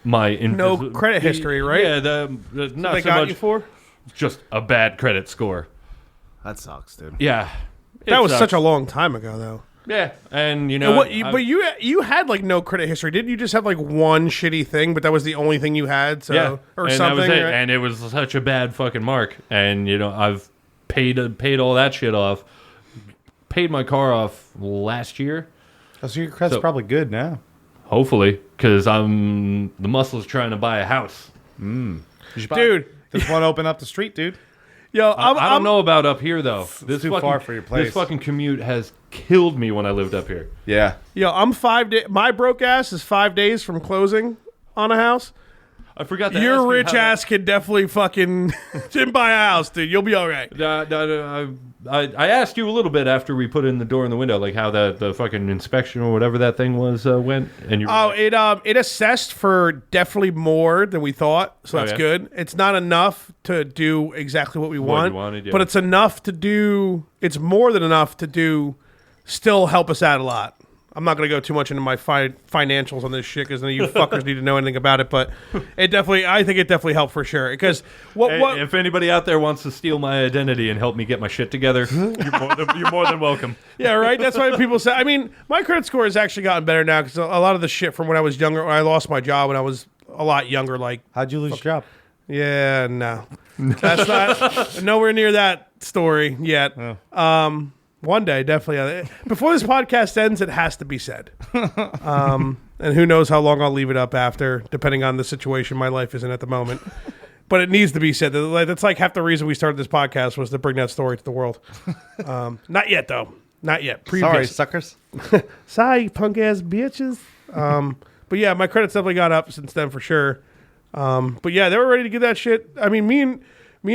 [SPEAKER 1] No credit history, right?
[SPEAKER 2] Yeah, not
[SPEAKER 1] they
[SPEAKER 2] so
[SPEAKER 1] got
[SPEAKER 2] much.
[SPEAKER 1] you for?
[SPEAKER 2] Just a bad credit score.
[SPEAKER 3] That sucks, dude.
[SPEAKER 2] Yeah.
[SPEAKER 1] That was such a long time ago, though.
[SPEAKER 2] Yeah, and you know,
[SPEAKER 1] but you had like no credit history, didn't you? Just have like one shitty thing, but that was the only thing you had, so
[SPEAKER 2] yeah,
[SPEAKER 1] or
[SPEAKER 2] and
[SPEAKER 1] something.
[SPEAKER 2] That was it.
[SPEAKER 1] Right?
[SPEAKER 2] And it was such a bad fucking mark. And you know, I've paid all that shit off. Paid my car off last year.
[SPEAKER 3] Oh, so your credit's probably good now.
[SPEAKER 2] Hopefully, because the muscle's trying to buy a house.
[SPEAKER 1] Dude,
[SPEAKER 3] There's one open up the street, dude.
[SPEAKER 1] yo,
[SPEAKER 2] I don't know about up here though.
[SPEAKER 3] This too far for your place.
[SPEAKER 2] This fucking commute has killed me when I lived up here.
[SPEAKER 3] Yeah.
[SPEAKER 1] Yo, I'm 5 days. My broke ass is 5 days from closing on a house.
[SPEAKER 2] I forgot to
[SPEAKER 1] Your
[SPEAKER 2] ask you
[SPEAKER 1] rich
[SPEAKER 2] how
[SPEAKER 1] ass can definitely fucking didn't buy a house, dude. You'll be all right.
[SPEAKER 2] I asked you a little bit after we put in the door in the window, like how the fucking inspection or whatever that thing was went, and you.
[SPEAKER 1] Oh, it assessed for definitely more than we thought, so that's good. It's not enough to do exactly what we want,
[SPEAKER 2] wanted, yeah.
[SPEAKER 1] but it's enough to do. It's more than enough to do. Still help us out a lot. I'm not going to go too much into my financials on this shit because none of you fuckers need to know anything about it. But I think it definitely helped for sure. Because
[SPEAKER 2] if anybody out there wants to steal my identity and help me get my shit together, you're more than welcome.
[SPEAKER 1] Yeah, right. That's why people say. I mean, my credit score has actually gotten better now because a lot of the shit from when I was younger, when I lost my job when I was a lot younger. Like,
[SPEAKER 3] How'd you lose your job?
[SPEAKER 1] yeah, no, that's not nowhere near that story yet.
[SPEAKER 3] Oh.
[SPEAKER 1] One day, definitely. Before this podcast ends, it has to be said. And who knows how long I'll leave it up after, depending on the situation my life is in at the moment. But it needs to be said. That's like half the reason we started this podcast was to bring that story to the world. Not yet, though. Not yet.
[SPEAKER 3] Sorry, suckers.
[SPEAKER 1] Sorry, punk ass bitches. But yeah, my credit's definitely gone up since then for sure. But yeah, they were ready to get that shit. I mean, me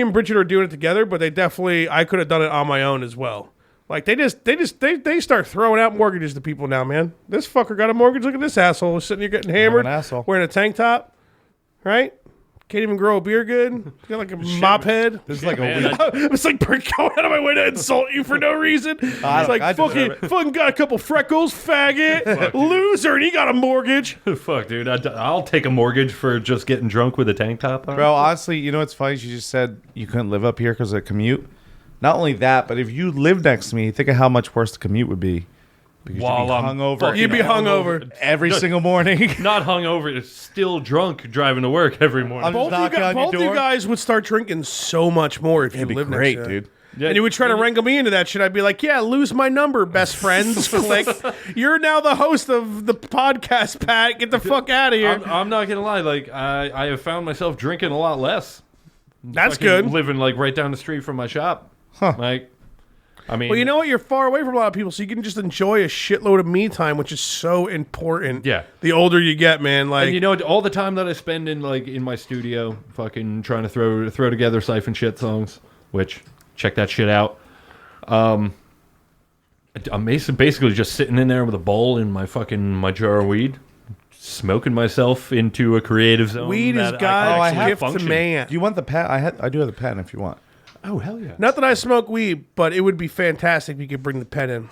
[SPEAKER 1] and Bridget are doing it together, but I could have done it on my own as well. Like they start throwing out mortgages to people now, man. This fucker got a mortgage. Look at this asshole sitting here getting hammered, wearing a tank top, right? Can't even grow a beard good. Got like a mop head.
[SPEAKER 3] This is like
[SPEAKER 1] It's like going out of my way to insult you for no reason. It's like fucking got a couple freckles, faggot, loser, and he got a mortgage.
[SPEAKER 2] Fuck, dude. I'll take a mortgage for just getting drunk with a tank top on.
[SPEAKER 3] Bro, honestly, you know what's funny? You just said you couldn't live up here because of the commute. Not only that, but if you lived next to me, think of how much worse the commute would be. Because
[SPEAKER 1] You'd be hungover
[SPEAKER 3] every single morning.
[SPEAKER 2] Not hungover, it's still drunk driving to work every morning.
[SPEAKER 1] Both of you guys would start drinking so much more if you lived next to me.
[SPEAKER 3] Dude.
[SPEAKER 2] Yeah,
[SPEAKER 1] and you would try to wrangle me into that shit. I'd be like, yeah, lose my number, best friends. Click. You're now the host of the podcast, Pat. Get the fuck out of here.
[SPEAKER 2] I'm not going to lie. Like, I have found myself drinking a lot less.
[SPEAKER 1] That's good.
[SPEAKER 2] Living like right down the street from my shop.
[SPEAKER 3] Huh.
[SPEAKER 2] Like, I mean,
[SPEAKER 1] well, you know what? You're far away from a lot of people, so you can just enjoy a shitload of me time, which is so important.
[SPEAKER 2] Yeah.
[SPEAKER 1] The older you get, man, like,
[SPEAKER 2] and you know, all the time that I spend in my studio, fucking trying to throw together Siphon Shit songs, which check that shit out. I'm basically just sitting in there with a bowl in my jar of weed, smoking myself into a creative zone.
[SPEAKER 1] Weed is God's gift to man.
[SPEAKER 3] Do you want the pat? I do have the pen if you want.
[SPEAKER 2] Oh, hell yeah.
[SPEAKER 1] Not that I smoke weed, but it would be fantastic if you could bring the pen in.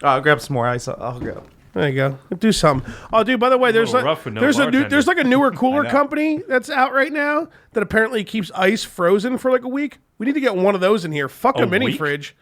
[SPEAKER 3] I'll grab some more ice. I'll go.
[SPEAKER 1] There you go. Do something. Oh, dude, by the way, there's like a newer cooler company that's out right now that apparently keeps ice frozen for like a week. We need to get one of those in here. Fuck a mini fridge.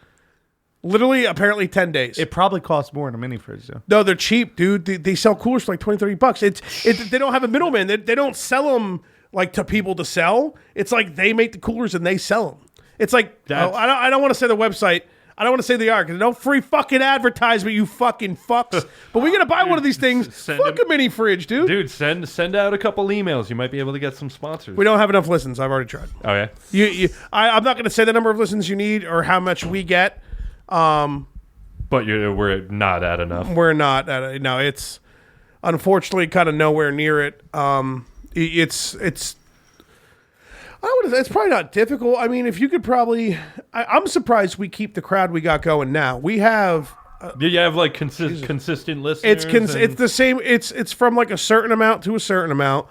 [SPEAKER 1] Literally, apparently 10 days.
[SPEAKER 3] It probably costs more in a mini fridge, though.
[SPEAKER 1] No, they're cheap, dude. They sell coolers for like $20, $30. They don't have a middleman. They don't sell them like to people to sell. It's like they make the coolers and they sell them. It's like, I don't want to say the website. I don't want to say they are because no free fucking advertisement, you fucking fucks. But we're gonna buy one of these things. Fuck a mini fridge, dude.
[SPEAKER 2] Dude, send out a couple emails. You might be able to get some sponsors.
[SPEAKER 1] We don't have enough listens. I've already tried.
[SPEAKER 2] Oh yeah.
[SPEAKER 1] I'm not gonna say the number of listens you need or how much we get.
[SPEAKER 2] But we're not at enough.
[SPEAKER 1] We're not at it. No, it's unfortunately kind of nowhere near it. It's probably not difficult. I mean, if you could probably, I'm surprised we keep the crowd we got going now. We have.
[SPEAKER 2] You have like consistent listeners.
[SPEAKER 1] It's the same. It's from like a certain amount to a certain amount.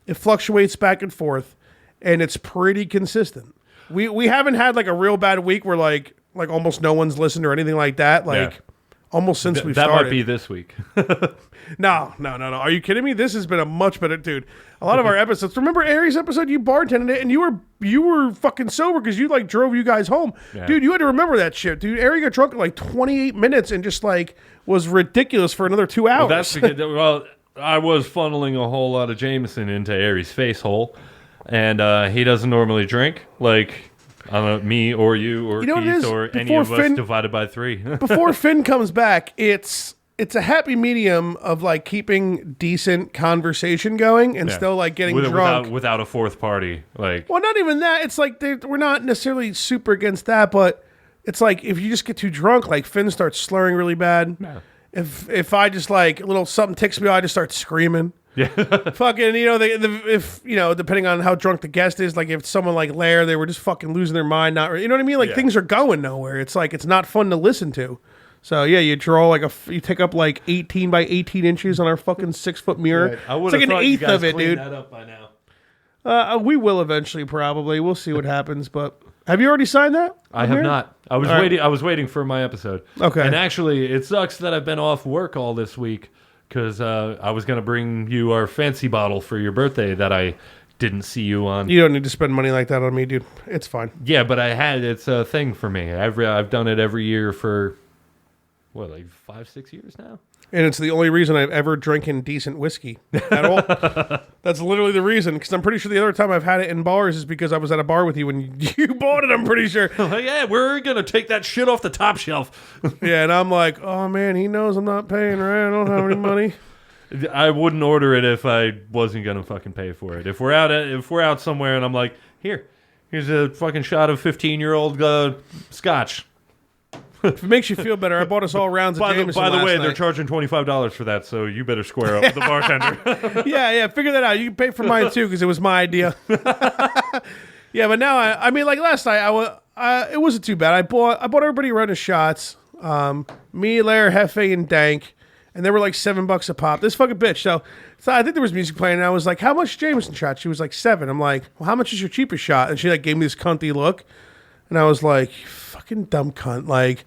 [SPEAKER 1] It fluctuates back and forth, and it's pretty consistent. We haven't had like a real bad week where like almost no one's listened or anything like that. Almost since we've started.
[SPEAKER 2] That might be this week.
[SPEAKER 1] No. Are you kidding me? This has been a much better, dude. A lot of our episodes. Remember Aries episode? You bartended it, and you were fucking sober because you like drove you guys home, dude. You had to remember that shit, dude. Aries got drunk in like 28 minutes and just like was ridiculous for another 2 hours.
[SPEAKER 2] Well, that's because I was funneling a whole lot of Jameson into Aries' face hole, and he doesn't normally drink like. I don't know, me or you or Keith or any of us divided by 3.
[SPEAKER 1] Before Finn comes back, it's a happy medium of like keeping decent conversation going and still like getting drunk
[SPEAKER 2] without a fourth party. Like,
[SPEAKER 1] well, not even that. It's like we're not necessarily super against that, but it's like if you just get too drunk, like Finn starts slurring really bad. Yeah. If I just like a little something ticks me off, I just start screaming. Yeah, fucking, if depending on how drunk the guest is, like if someone like Lair, they were just fucking losing their mind, you know what I mean? Like things are going nowhere. It's like it's not fun to listen to. So yeah, you draw you take up like 18 by 18 inches on our fucking 6-foot mirror.
[SPEAKER 2] Right.
[SPEAKER 1] It's like an eighth of it, dude.
[SPEAKER 2] That up by now.
[SPEAKER 1] We will eventually, probably. We'll see what happens. But have you already signed that?
[SPEAKER 2] I have not. I was waiting. I was waiting for my episode.
[SPEAKER 1] Okay.
[SPEAKER 2] And actually, it sucks that I've been off work all this week. Because I was going to bring you our fancy bottle for your birthday that I didn't see you on.
[SPEAKER 1] You don't need to spend money like that on me, dude. It's fine.
[SPEAKER 2] Yeah, but it's a thing for me. I've done it every year for, like 5-6 years now?
[SPEAKER 1] And it's the only reason I've ever drinking decent whiskey at all. That's literally the reason. Because I'm pretty sure the other time I've had it in bars is because I was at a bar with you when you bought it, I'm pretty sure.
[SPEAKER 2] Yeah, we're going to take that shit off the top shelf.
[SPEAKER 1] Yeah, and I'm like, oh man, he knows I'm not paying, right? I don't have any money.
[SPEAKER 2] I wouldn't order it if I wasn't going to fucking pay for it. If we're out somewhere and I'm like, here's a fucking shot of 15-year-old scotch.
[SPEAKER 1] If it makes you feel better, I bought us all rounds of Jameson
[SPEAKER 2] By the way,
[SPEAKER 1] last
[SPEAKER 2] they're
[SPEAKER 1] night.
[SPEAKER 2] charging $25 for that, so you better square up with the bartender.
[SPEAKER 1] Yeah, figure that out. You can pay for mine too because it was my idea. Yeah, but now I mean, like last night, it wasn't too bad. I bought everybody a run of shots. Me, Lair, Hefe, and Dank, and they were like $7 a pop. This fucking bitch. So I think there was music playing, and I was like, "How much Jameson shot?" She was like $7. I'm like, "Well, how much is your cheapest shot?" And she like gave me this cunty look. And I was like, fucking dumb cunt. Like,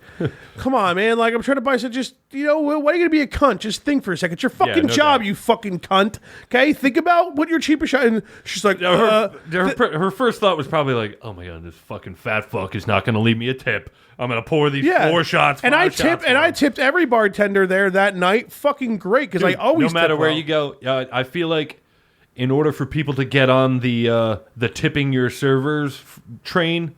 [SPEAKER 1] come on, man. Like, I'm trying to buy some just, why are you going to be a cunt? Just think for a second. It's your fucking job, doubt. You fucking cunt. Okay? Think about what your cheapest shot. And she's like,
[SPEAKER 2] her first thought was probably like, oh my God, this fucking fat fuck is not going to leave me a tip. I'm going to pour these 4 shots.
[SPEAKER 1] And I tipped every bartender there that night fucking great because I always
[SPEAKER 2] no matter where you go, I feel like in order for people to get on the tipping your servers train,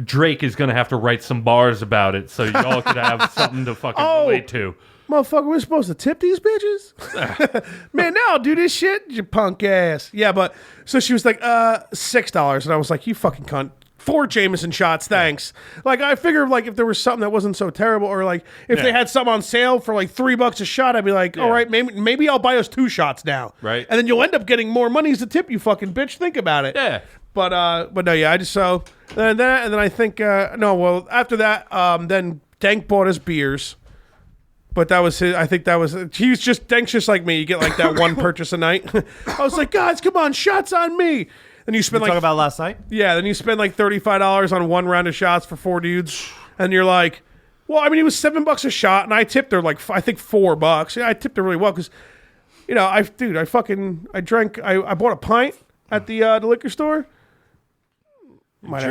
[SPEAKER 2] Drake is going to have to write some bars about it so y'all could have something to fucking relate to.
[SPEAKER 1] Motherfucker, we're supposed to tip these bitches? Man, now I'll do this shit, you punk ass. Yeah, but, so she was like, $6. And I was like, you fucking cunt. 4 Jameson shots, thanks. Like, I figured, like, if there was something that wasn't so terrible, or, like, if they had some on sale for, like, $3 a shot, I'd be like, all right, maybe I'll buy us 2 shots now.
[SPEAKER 2] Right.
[SPEAKER 1] And then you'll end up getting more money as a tip, you fucking bitch. Think about it.
[SPEAKER 2] Yeah.
[SPEAKER 1] But no, yeah, I just so and then I think after that, then Dank bought us beers, but that was his. I think that was Dank's just like me. You get like that one purchase a night. I was like, guys, come on, shots on me. And you spend
[SPEAKER 3] talk about last night.
[SPEAKER 1] Yeah, then you spend like $35 on one round of shots for 4 dudes, and you're like, well, I mean, it was $7 a shot, and I tipped her like I think $4. Yeah, I tipped her really well because, I bought a pint at the liquor store. Might have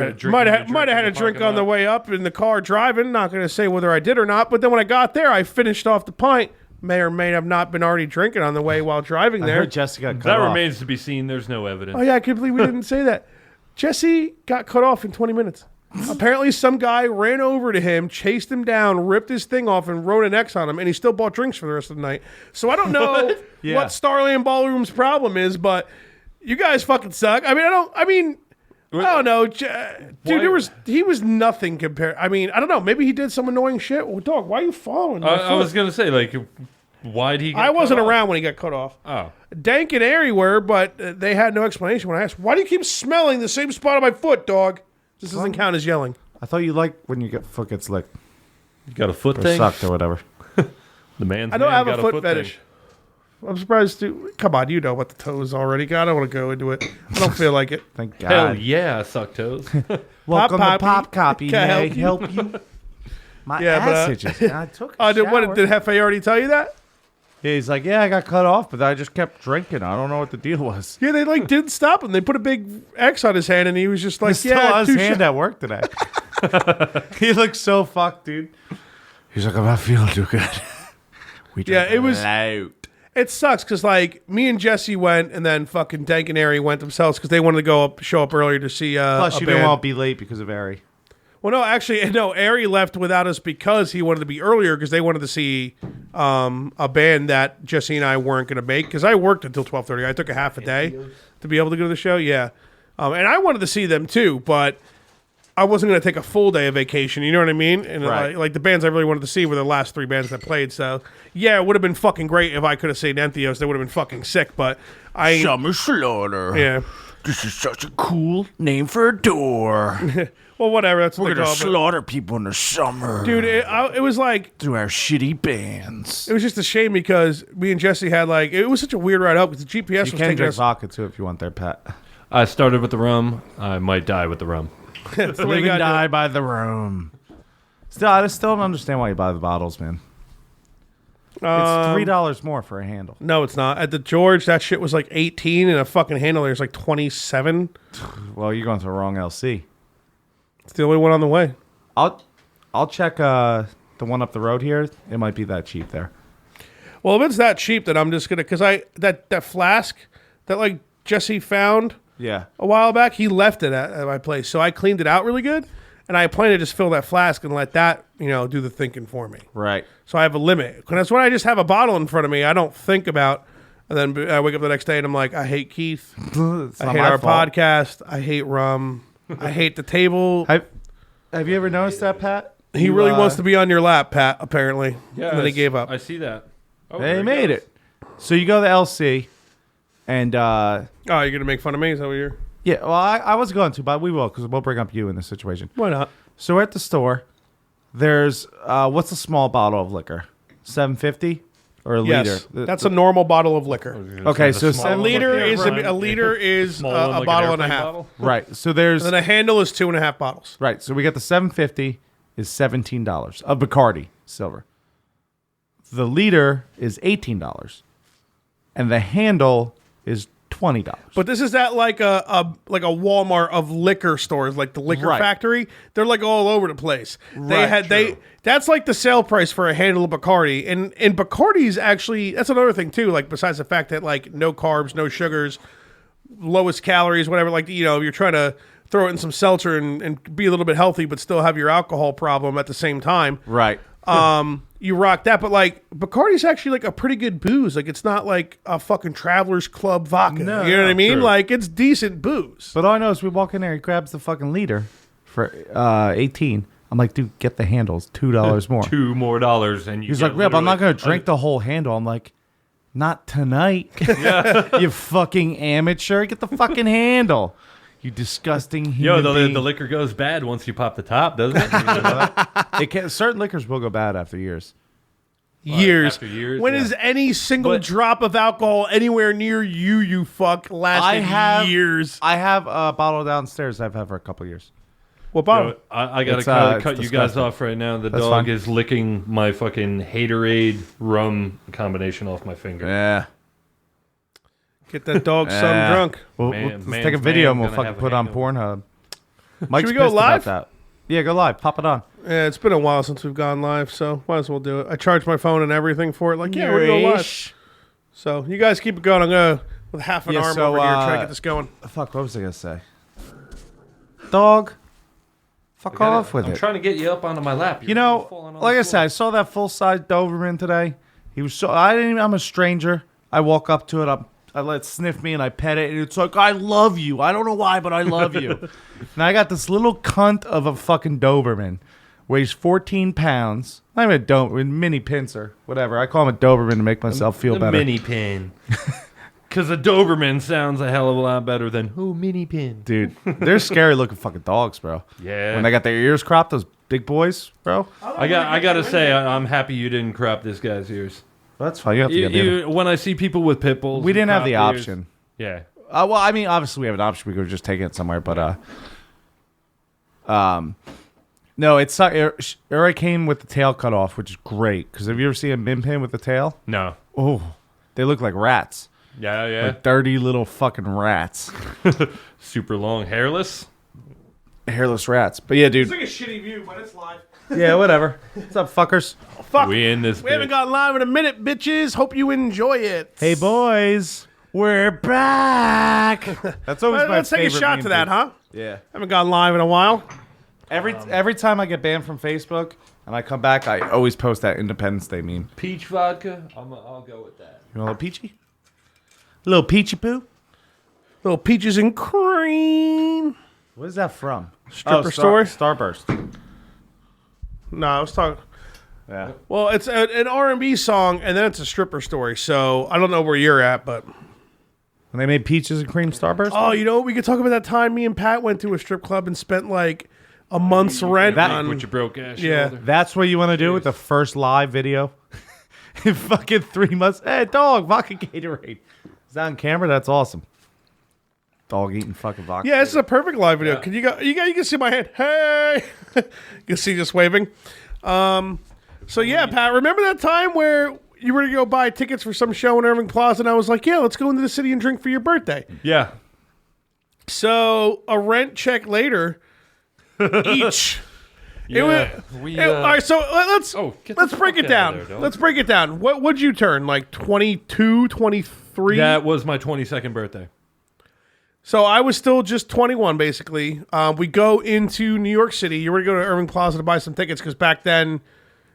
[SPEAKER 1] had a drink on the way up in the car driving. Not going to say whether I did or not. But then when I got there, I finished off the pint. May or may have not been already drinking on the way while driving there.
[SPEAKER 3] I heard Jessica cut
[SPEAKER 2] that
[SPEAKER 3] off.
[SPEAKER 2] remains to be seen. There's no evidence.
[SPEAKER 1] Oh, yeah, I can't believe we didn't say that. Jesse got cut off in 20 minutes. Apparently, some guy ran over to him, chased him down, ripped his thing off, and wrote an X on him, and he still bought drinks for the rest of the night. So I don't know what Starland Ballroom's problem is, but you guys fucking suck. I don't know. Dude, he was nothing compared. I mean, I don't know. Maybe he did some annoying shit. Well, dog, why are you following?
[SPEAKER 2] I was going to say, like, why'd he get
[SPEAKER 1] I wasn't
[SPEAKER 2] cut off?
[SPEAKER 1] around when he got cut off.
[SPEAKER 2] Oh.
[SPEAKER 1] Dank and Airy were, but they had no explanation when I asked, why do you keep smelling the same spot on my foot, dog? This doesn't count as yelling.
[SPEAKER 3] I thought you liked when your foot gets licked.
[SPEAKER 2] You got a foot
[SPEAKER 3] Or
[SPEAKER 2] thing?
[SPEAKER 3] sucked or whatever.
[SPEAKER 2] The man's
[SPEAKER 1] I don't
[SPEAKER 2] man
[SPEAKER 1] have
[SPEAKER 2] got
[SPEAKER 1] a foot fetish.
[SPEAKER 2] thing.
[SPEAKER 1] I'm surprised, dude. Come on, you know what the toes already got. I don't want to go into it. I don't feel like it.
[SPEAKER 3] Thank God.
[SPEAKER 2] Hell yeah, I suck toes.
[SPEAKER 3] Welcome
[SPEAKER 1] Pop
[SPEAKER 3] to Pop Copy.
[SPEAKER 1] Can I
[SPEAKER 3] May I help you? My
[SPEAKER 1] Yeah,
[SPEAKER 3] ass
[SPEAKER 1] but,
[SPEAKER 3] itches. I took a
[SPEAKER 1] Did
[SPEAKER 3] shower.
[SPEAKER 1] Hefe already tell you that?
[SPEAKER 3] Yeah, he's like, yeah, I got cut off, but I just kept drinking. I don't know what the deal was.
[SPEAKER 1] Yeah, they didn't stop him. They put a big X on his hand, and he was just like,
[SPEAKER 3] He still has
[SPEAKER 1] two
[SPEAKER 3] his hand at work today. He looks so fucked, dude. He's like, I'm not feeling too good.
[SPEAKER 1] It was
[SPEAKER 3] loud.
[SPEAKER 1] It sucks because like me and Jesse went, and then fucking Dank and Airy went themselves because they wanted to show up earlier to see.
[SPEAKER 3] Plus,
[SPEAKER 1] a
[SPEAKER 3] you
[SPEAKER 1] band.
[SPEAKER 3] didn't want to be late because of Ari.
[SPEAKER 1] Well, no, actually, no. Airy left without us because he wanted to be earlier because they wanted to see a band that Jesse and I weren't going to make because I worked until 12:30. I took a half a day to be able to go to the show. Yeah, and I wanted to see them too, but I wasn't going to take a full day of vacation. You know what I mean? And
[SPEAKER 3] Right.
[SPEAKER 1] like the bands I really wanted to see were the last three bands that played. So yeah, it would have been fucking great if I could have seen Entheos. They would have been fucking sick. But
[SPEAKER 5] Summer Slaughter.
[SPEAKER 1] Yeah.
[SPEAKER 5] This is such a cool name for a door.
[SPEAKER 1] Well, whatever. That's what
[SPEAKER 5] We're
[SPEAKER 1] they
[SPEAKER 5] gonna
[SPEAKER 1] call it.
[SPEAKER 5] slaughter people in the summer.
[SPEAKER 1] Dude, it was like
[SPEAKER 5] through our shitty bands.
[SPEAKER 1] it was just a shame because me and Jesse had it was such a weird ride up because the GPS
[SPEAKER 3] You
[SPEAKER 1] was
[SPEAKER 3] can
[SPEAKER 1] taking
[SPEAKER 3] drink
[SPEAKER 1] us.
[SPEAKER 3] vodka too if you want there, Pat.
[SPEAKER 2] I started with the rum. I might die with the rum.
[SPEAKER 1] That's the way
[SPEAKER 3] Live
[SPEAKER 1] you
[SPEAKER 3] and
[SPEAKER 1] gotta do
[SPEAKER 3] die
[SPEAKER 1] it.
[SPEAKER 3] by the room. I still don't understand why you buy the bottles, man. It's $3 more for a handle.
[SPEAKER 1] No, it's not. At the George, that shit was like 18, and a fucking handle there's like 27.
[SPEAKER 3] Well, you're going to the wrong LC.
[SPEAKER 1] It's the only one on the way.
[SPEAKER 3] I'll check the one up the road here. It might be that cheap there.
[SPEAKER 1] Well, if it's that cheap, then I'm just gonna because that flask that like Jesse found
[SPEAKER 3] Yeah.
[SPEAKER 1] a while back, he left it at my place, so I cleaned it out really good, and I plan to just fill that flask and let that do the thinking for me.
[SPEAKER 3] Right.
[SPEAKER 1] So I have a limit. Because that's when I just have a bottle in front of me, I don't think about. And then I wake up the next day and I'm like, I hate Keith.
[SPEAKER 3] It's
[SPEAKER 1] I
[SPEAKER 3] not
[SPEAKER 1] hate
[SPEAKER 3] my
[SPEAKER 1] our
[SPEAKER 3] fault.
[SPEAKER 1] podcast. I hate rum. I hate the table.
[SPEAKER 3] Have you ever noticed that, Pat?
[SPEAKER 1] He really wants to be on your lap, Pat, apparently.
[SPEAKER 2] Yeah,
[SPEAKER 1] And then he gave up.
[SPEAKER 2] I see that. Oh,
[SPEAKER 3] They
[SPEAKER 2] there he
[SPEAKER 3] made
[SPEAKER 2] goes.
[SPEAKER 3] it. So you go to the LC, and
[SPEAKER 1] Oh, you're going to make fun of me? Is that what you're...
[SPEAKER 3] yeah, well, I was going to, but we will because we'll bring up you in this situation.
[SPEAKER 1] Why not?
[SPEAKER 3] So we're at the store. There's what's a small bottle of liquor? $7.50 or a
[SPEAKER 1] Yes.
[SPEAKER 3] liter?
[SPEAKER 1] That's a normal bottle of liquor.
[SPEAKER 3] Okay,
[SPEAKER 2] The
[SPEAKER 3] so
[SPEAKER 2] small
[SPEAKER 1] A
[SPEAKER 3] seven
[SPEAKER 2] one,
[SPEAKER 1] liter
[SPEAKER 2] like
[SPEAKER 1] is
[SPEAKER 2] the-
[SPEAKER 1] a liter is
[SPEAKER 2] small one,
[SPEAKER 1] a
[SPEAKER 2] like an
[SPEAKER 1] bottle and a
[SPEAKER 2] airplane
[SPEAKER 1] half.
[SPEAKER 2] bottle?
[SPEAKER 3] right. So there's
[SPEAKER 1] And then a handle is 2.5 bottles.
[SPEAKER 3] right. So we got the $7.50 is $17 of Bacardi silver. The liter is $18, and the handle is $20.
[SPEAKER 1] But this is at like a Walmart of liquor stores, like the liquor
[SPEAKER 3] Right.
[SPEAKER 1] factory. They're like all over the place.
[SPEAKER 3] Right, true.
[SPEAKER 1] That's like the sale price for a handle of Bacardi. And Bacardi's actually that's another thing too, like besides the fact that like no carbs, no sugars, lowest calories, whatever, like you're trying to throw it in some seltzer and be a little bit healthy but still have your alcohol problem at the same time.
[SPEAKER 3] Right.
[SPEAKER 1] You rock that, but like Bacardi's actually like a pretty good booze. Like it's not like a fucking Travelers Club vodka.
[SPEAKER 3] No,
[SPEAKER 1] you know what I mean?
[SPEAKER 3] true.
[SPEAKER 1] Like it's decent booze.
[SPEAKER 3] But all I know is we walk in there, he grabs the fucking liter for $18. I'm like, dude, get the handles, $2 more.
[SPEAKER 2] $2 more, and you
[SPEAKER 3] He's
[SPEAKER 2] get
[SPEAKER 3] like, Rip, I'm not
[SPEAKER 2] literally-
[SPEAKER 3] gonna drink the whole handle. I'm like, not tonight. You fucking amateur. Get the fucking handle. You disgusting
[SPEAKER 2] Yo,
[SPEAKER 3] human being.
[SPEAKER 2] the liquor goes bad once you pop the top, doesn't it?
[SPEAKER 3] It can, certain liquors will go bad after years.
[SPEAKER 1] Years.
[SPEAKER 2] after years,
[SPEAKER 1] When
[SPEAKER 2] yeah.
[SPEAKER 1] is any single drop of alcohol anywhere near you, you fuck, lasted years?
[SPEAKER 3] I have a bottle downstairs I've had for a couple years.
[SPEAKER 1] What bottle?
[SPEAKER 2] Yo, I gotta
[SPEAKER 3] It's,
[SPEAKER 2] cut
[SPEAKER 3] it's
[SPEAKER 2] you guys
[SPEAKER 3] disgusting.
[SPEAKER 2] off right now. The
[SPEAKER 3] That's
[SPEAKER 2] dog
[SPEAKER 3] fine.
[SPEAKER 2] is licking my fucking Haterade rum combination off my finger.
[SPEAKER 3] Yeah.
[SPEAKER 1] Get that dog some drunk.
[SPEAKER 3] Well,
[SPEAKER 2] Man-
[SPEAKER 3] let's
[SPEAKER 2] man's
[SPEAKER 3] take a video
[SPEAKER 2] man
[SPEAKER 3] and we'll
[SPEAKER 2] gonna
[SPEAKER 3] fucking
[SPEAKER 2] have a
[SPEAKER 3] put on
[SPEAKER 2] handle.
[SPEAKER 3] Pornhub. Mike's
[SPEAKER 1] Should we go
[SPEAKER 3] pissed
[SPEAKER 1] live?
[SPEAKER 3] about that. Yeah, go live. Pop it on.
[SPEAKER 1] Yeah, it's been a while since we've gone live, so might as well do it. I charged my phone and everything for it. Like, yeah, we're going live. So you guys keep it going. I'm going to, with half an arm over here, try to get this going.
[SPEAKER 3] Fuck, what was I going to say? Dog. Fuck off with
[SPEAKER 2] I'm
[SPEAKER 3] it.
[SPEAKER 2] trying to get you up onto my lap.
[SPEAKER 3] You know, like I said, I saw that full-size Doberman today. He was so... I'm a stranger. I walk up to it. I let it sniff me, and I pet it, and it's like, I love you. I don't know why, but I love you. And I got this little cunt of a fucking Doberman. Weighs 14 pounds. Not even a Doberman, mini pincer. Whatever. I call him a Doberman to make myself feel better.
[SPEAKER 2] Mini pin. Because a Doberman sounds a hell of a lot better than, mini pin.
[SPEAKER 3] Dude, they're scary-looking fucking dogs, bro.
[SPEAKER 2] Yeah.
[SPEAKER 3] When they got their ears cropped, those big boys, bro.
[SPEAKER 2] I got to say, I'm happy you didn't crop this guy's ears.
[SPEAKER 3] Well, that's fine. You have to get
[SPEAKER 2] when I see people with pit bulls,
[SPEAKER 3] we didn't have the
[SPEAKER 2] crop
[SPEAKER 3] option.
[SPEAKER 2] Ears, yeah.
[SPEAKER 3] Well, I mean, obviously we have an option. We could just take it somewhere, but no, it's Eric came with the tail cut off, which is great. Because have you ever seen a min pin with the tail?
[SPEAKER 2] No.
[SPEAKER 3] Oh, they look like rats.
[SPEAKER 2] Yeah.
[SPEAKER 3] Like dirty little fucking rats.
[SPEAKER 2] Super long, hairless
[SPEAKER 3] rats. But yeah, dude.
[SPEAKER 1] It's like a shitty view, but it's live.
[SPEAKER 3] Yeah, whatever. What's up, fuckers?
[SPEAKER 1] Oh, fuck.
[SPEAKER 2] We in this.
[SPEAKER 1] We haven't gotten live in a minute, bitches. Hope you enjoy it.
[SPEAKER 3] Hey, boys. We're back. That's always my
[SPEAKER 1] Let's take a
[SPEAKER 3] favorite
[SPEAKER 1] shot
[SPEAKER 3] meme,
[SPEAKER 1] to that,
[SPEAKER 3] dude.
[SPEAKER 1] huh?
[SPEAKER 3] Yeah.
[SPEAKER 1] Haven't gone live in a while.
[SPEAKER 3] Every time I get banned from Facebook and I come back, I always post that Independence Day meme.
[SPEAKER 2] Peach vodka. I'll go with that.
[SPEAKER 3] You want a little peachy? A little peachy poo?
[SPEAKER 1] Little peaches and cream.
[SPEAKER 3] What is that from?
[SPEAKER 1] Stripper story?
[SPEAKER 3] Starburst.
[SPEAKER 1] No, I was talking.
[SPEAKER 3] Yeah.
[SPEAKER 1] Well, it's an R&B song, and then it's a stripper story. So I don't know where you're at, but
[SPEAKER 3] When they made peaches and cream Starburst?
[SPEAKER 1] oh, you know, we could talk about that time me and Pat went to a strip club and spent like a month's rent on.
[SPEAKER 2] With your broke ass
[SPEAKER 1] Yeah.
[SPEAKER 2] shoulder.
[SPEAKER 3] That's what you want to do with the first live video? In fucking 3 months. Hey, dog, vodka Gatorade. Is that on camera? That's awesome. Dog eating fucking vodka.
[SPEAKER 1] Yeah, this is a perfect live video.
[SPEAKER 2] Yeah.
[SPEAKER 1] Can you can see my hand? Hey, you can see just waving. So yeah, Pat, remember that time where you were to go buy tickets for some show in Irving Plaza, and I was like, yeah, let's go into the city and drink for your birthday.
[SPEAKER 2] Yeah.
[SPEAKER 1] So a rent check later, each.
[SPEAKER 2] Yeah.
[SPEAKER 1] All right, so let's
[SPEAKER 2] get the
[SPEAKER 1] break
[SPEAKER 2] fuck
[SPEAKER 1] it
[SPEAKER 2] outta
[SPEAKER 1] down.
[SPEAKER 2] there, dog.
[SPEAKER 1] Let's break it down. What'd you turn? Like 22, 23?
[SPEAKER 2] That was my 22nd birthday.
[SPEAKER 1] So I was still just 21, basically. We go into New York City. You were to go to Irving Plaza to buy some tickets because back then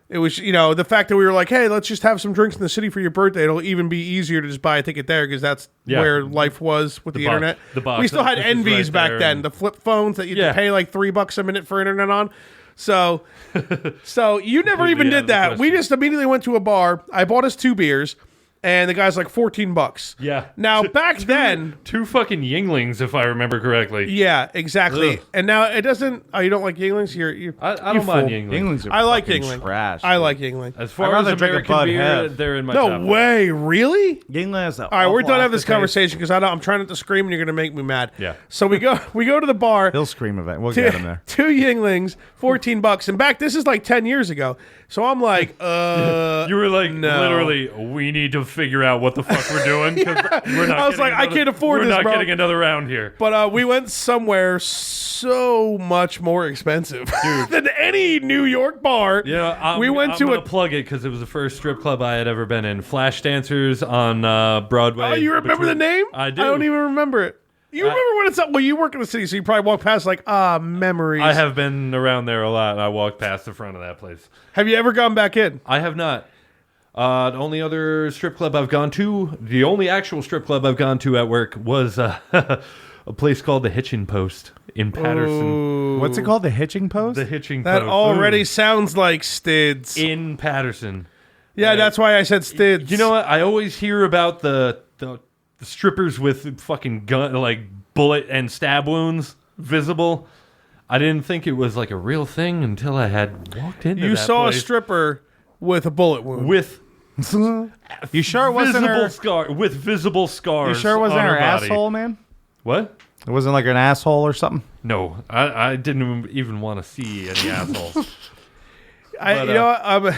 [SPEAKER 1] it was, the fact that we were like, hey, let's just have some drinks in the city for your birthday. It'll even be easier to just buy a ticket there because that's where life was with the internet.
[SPEAKER 2] box
[SPEAKER 1] We still had
[SPEAKER 2] office is
[SPEAKER 1] Envies
[SPEAKER 2] right
[SPEAKER 1] back
[SPEAKER 2] there
[SPEAKER 1] then,
[SPEAKER 2] and-
[SPEAKER 1] the flip phones that you had to pay like $3 a minute for internet on. So you never
[SPEAKER 2] Completely
[SPEAKER 1] even
[SPEAKER 2] out
[SPEAKER 1] did
[SPEAKER 2] of the
[SPEAKER 1] that. We
[SPEAKER 2] question.
[SPEAKER 1] just immediately went to a bar. I bought us 2 beers. And the guy's like $14.
[SPEAKER 2] Yeah.
[SPEAKER 1] Now back then,
[SPEAKER 2] 2 fucking Yinglings, if I remember correctly.
[SPEAKER 1] yeah, exactly.
[SPEAKER 2] Ugh.
[SPEAKER 1] And now it doesn't. Oh, you don't like Yinglings? You
[SPEAKER 2] I
[SPEAKER 1] you
[SPEAKER 2] don't mind
[SPEAKER 1] fool.
[SPEAKER 2] Yingling.
[SPEAKER 3] Yinglings are
[SPEAKER 1] I like
[SPEAKER 3] fucking
[SPEAKER 1] Yingling.
[SPEAKER 3] trash.
[SPEAKER 1] I
[SPEAKER 3] dude.
[SPEAKER 1] like Yingling.
[SPEAKER 2] As far
[SPEAKER 3] I'd
[SPEAKER 2] as
[SPEAKER 3] rather drink a
[SPEAKER 2] American
[SPEAKER 3] Bud
[SPEAKER 2] beer,
[SPEAKER 3] Head.
[SPEAKER 2] they're in my
[SPEAKER 1] No
[SPEAKER 2] top.
[SPEAKER 1] way, really?
[SPEAKER 3] Yingling has that.
[SPEAKER 1] All right, we're done having this
[SPEAKER 3] aftertaste.
[SPEAKER 1] conversation because I'm trying not to scream and you're gonna make me mad.
[SPEAKER 2] Yeah.
[SPEAKER 1] So we go to the bar.
[SPEAKER 3] He'll scream of it. We'll get him there.
[SPEAKER 1] 2 Yinglings, $14, and back this is like 10 years ago. So I'm like,
[SPEAKER 2] You were like,
[SPEAKER 1] no.
[SPEAKER 2] literally, we need to figure out what the fuck we're doing. 'cause we're not
[SPEAKER 1] I was
[SPEAKER 2] getting
[SPEAKER 1] like, I can't afford
[SPEAKER 2] we're
[SPEAKER 1] this,
[SPEAKER 2] not
[SPEAKER 1] bro.
[SPEAKER 2] getting another round here.
[SPEAKER 1] But we went somewhere so much more expensive than any New York bar.
[SPEAKER 2] Yeah,
[SPEAKER 1] we went
[SPEAKER 2] I'm
[SPEAKER 1] to
[SPEAKER 2] gonna
[SPEAKER 1] a.
[SPEAKER 2] plug it because it was the first strip club I had ever been in. Flash Dancers on Broadway.
[SPEAKER 1] Oh, you remember the name?
[SPEAKER 2] I do.
[SPEAKER 1] I don't even remember it. You remember when it's up? Well, you work in the city, so you probably walk past like, memories.
[SPEAKER 2] I have been around there a lot, and I walked past the front of that place.
[SPEAKER 1] Have you ever gone back in?
[SPEAKER 2] I have not. The only other strip club I've gone to, the only actual strip club I've gone to at work was a place called the Hitching Post in Patterson.
[SPEAKER 3] What's it called? The hitching post?
[SPEAKER 2] The Hitching
[SPEAKER 1] That
[SPEAKER 2] Post.
[SPEAKER 1] already sounds like Stids.
[SPEAKER 2] In Patterson.
[SPEAKER 1] Yeah, that's why I said Stids.
[SPEAKER 2] You know what? I always hear about the strippers with fucking gun, like bullet and stab wounds visible. I didn't think it was like a real thing until I had walked into
[SPEAKER 1] You
[SPEAKER 2] that
[SPEAKER 1] saw
[SPEAKER 2] place
[SPEAKER 1] a stripper with a bullet wound.
[SPEAKER 2] with
[SPEAKER 3] You sure it wasn't her?
[SPEAKER 2] with visible scars.
[SPEAKER 3] You sure it wasn't
[SPEAKER 2] on
[SPEAKER 3] her
[SPEAKER 2] body.
[SPEAKER 3] asshole, man?
[SPEAKER 2] What?
[SPEAKER 3] It wasn't like an asshole or something.
[SPEAKER 2] No, I didn't even want to see any assholes.
[SPEAKER 1] You know what?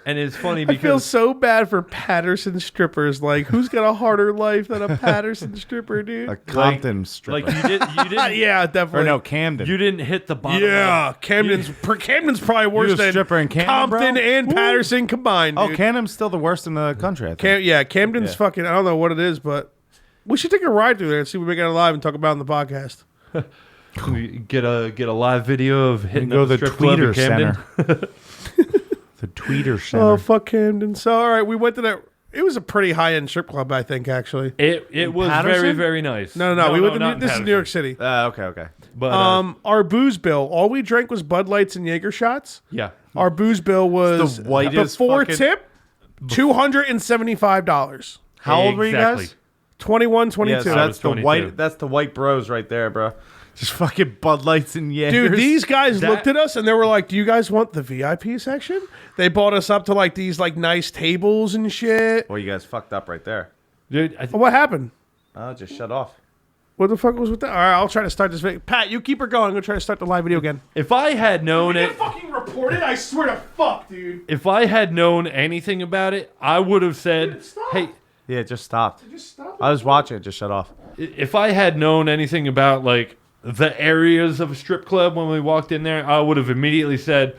[SPEAKER 2] And it's funny
[SPEAKER 1] I
[SPEAKER 2] because
[SPEAKER 1] feel so bad for Patterson strippers. Like, who's got a harder life than a Patterson stripper, dude?
[SPEAKER 3] A Compton stripper.
[SPEAKER 2] like you didn't
[SPEAKER 1] Yeah, definitely.
[SPEAKER 3] or no, Camden.
[SPEAKER 2] you didn't hit the bottom.
[SPEAKER 1] Yeah, Camden's probably worse
[SPEAKER 3] a
[SPEAKER 1] than
[SPEAKER 3] stripper in Camden,
[SPEAKER 1] Compton
[SPEAKER 3] bro?
[SPEAKER 1] and Patterson combined.
[SPEAKER 3] Oh,
[SPEAKER 1] Dude.
[SPEAKER 3] Camden's still the worst in the country, I think.
[SPEAKER 1] Camden's
[SPEAKER 3] Yeah.
[SPEAKER 1] fucking. I don't know what it is, but we should take a ride through there and see what we got live and talk about it on the podcast.
[SPEAKER 2] Get a live video of hitting
[SPEAKER 3] Go
[SPEAKER 2] up
[SPEAKER 3] to
[SPEAKER 2] the
[SPEAKER 3] the
[SPEAKER 2] strip club in
[SPEAKER 3] Tweeter
[SPEAKER 2] Camden.
[SPEAKER 3] Center. The Tweeter Center.
[SPEAKER 1] Oh, fuck Camden. So, all right, we went to that. It was a pretty high-end strip club, I think, actually.
[SPEAKER 2] It was
[SPEAKER 3] Patterson?
[SPEAKER 2] very, very nice.
[SPEAKER 1] No. We went to
[SPEAKER 2] not in
[SPEAKER 1] this is New
[SPEAKER 2] Patterson.
[SPEAKER 1] York City.
[SPEAKER 3] Okay.
[SPEAKER 2] But
[SPEAKER 1] Our booze bill, all we drank was Bud Lights and Jaeger shots.
[SPEAKER 2] yeah,
[SPEAKER 1] Our booze bill was
[SPEAKER 3] the whitest
[SPEAKER 1] before
[SPEAKER 3] fucking-
[SPEAKER 1] tip, $275.
[SPEAKER 3] How old were you
[SPEAKER 2] Exactly.
[SPEAKER 3] guys?
[SPEAKER 1] 21, 22.
[SPEAKER 3] Yeah, so
[SPEAKER 2] I
[SPEAKER 3] that's
[SPEAKER 2] was
[SPEAKER 3] the
[SPEAKER 2] 22.
[SPEAKER 3] white. That's the white bros right there, bro. Just fucking Bud Lights and Jaegers.
[SPEAKER 1] Dude, these guys
[SPEAKER 2] That-
[SPEAKER 1] looked at us and they were like, "Do you guys want the VIP section?" They brought us up to like these like nice tables and shit.
[SPEAKER 3] Well, you guys fucked up right there.
[SPEAKER 2] dude,
[SPEAKER 1] What happened?
[SPEAKER 3] Oh, just shut off.
[SPEAKER 1] What the fuck was with that? All right, I'll try to start this video. Pat, you keep her going. I'm gonna try to start the live video again.
[SPEAKER 2] if I had known it,
[SPEAKER 1] fucking reported. I swear to fuck, dude.
[SPEAKER 2] if I had known anything about it, I would have said,
[SPEAKER 1] stop.
[SPEAKER 2] "Hey,
[SPEAKER 3] Yeah, it just stopped.
[SPEAKER 1] Just stop.
[SPEAKER 3] I was watching it. Just shut off.
[SPEAKER 2] if I had known anything about like the areas of a strip club when we walked in there, I would have immediately said,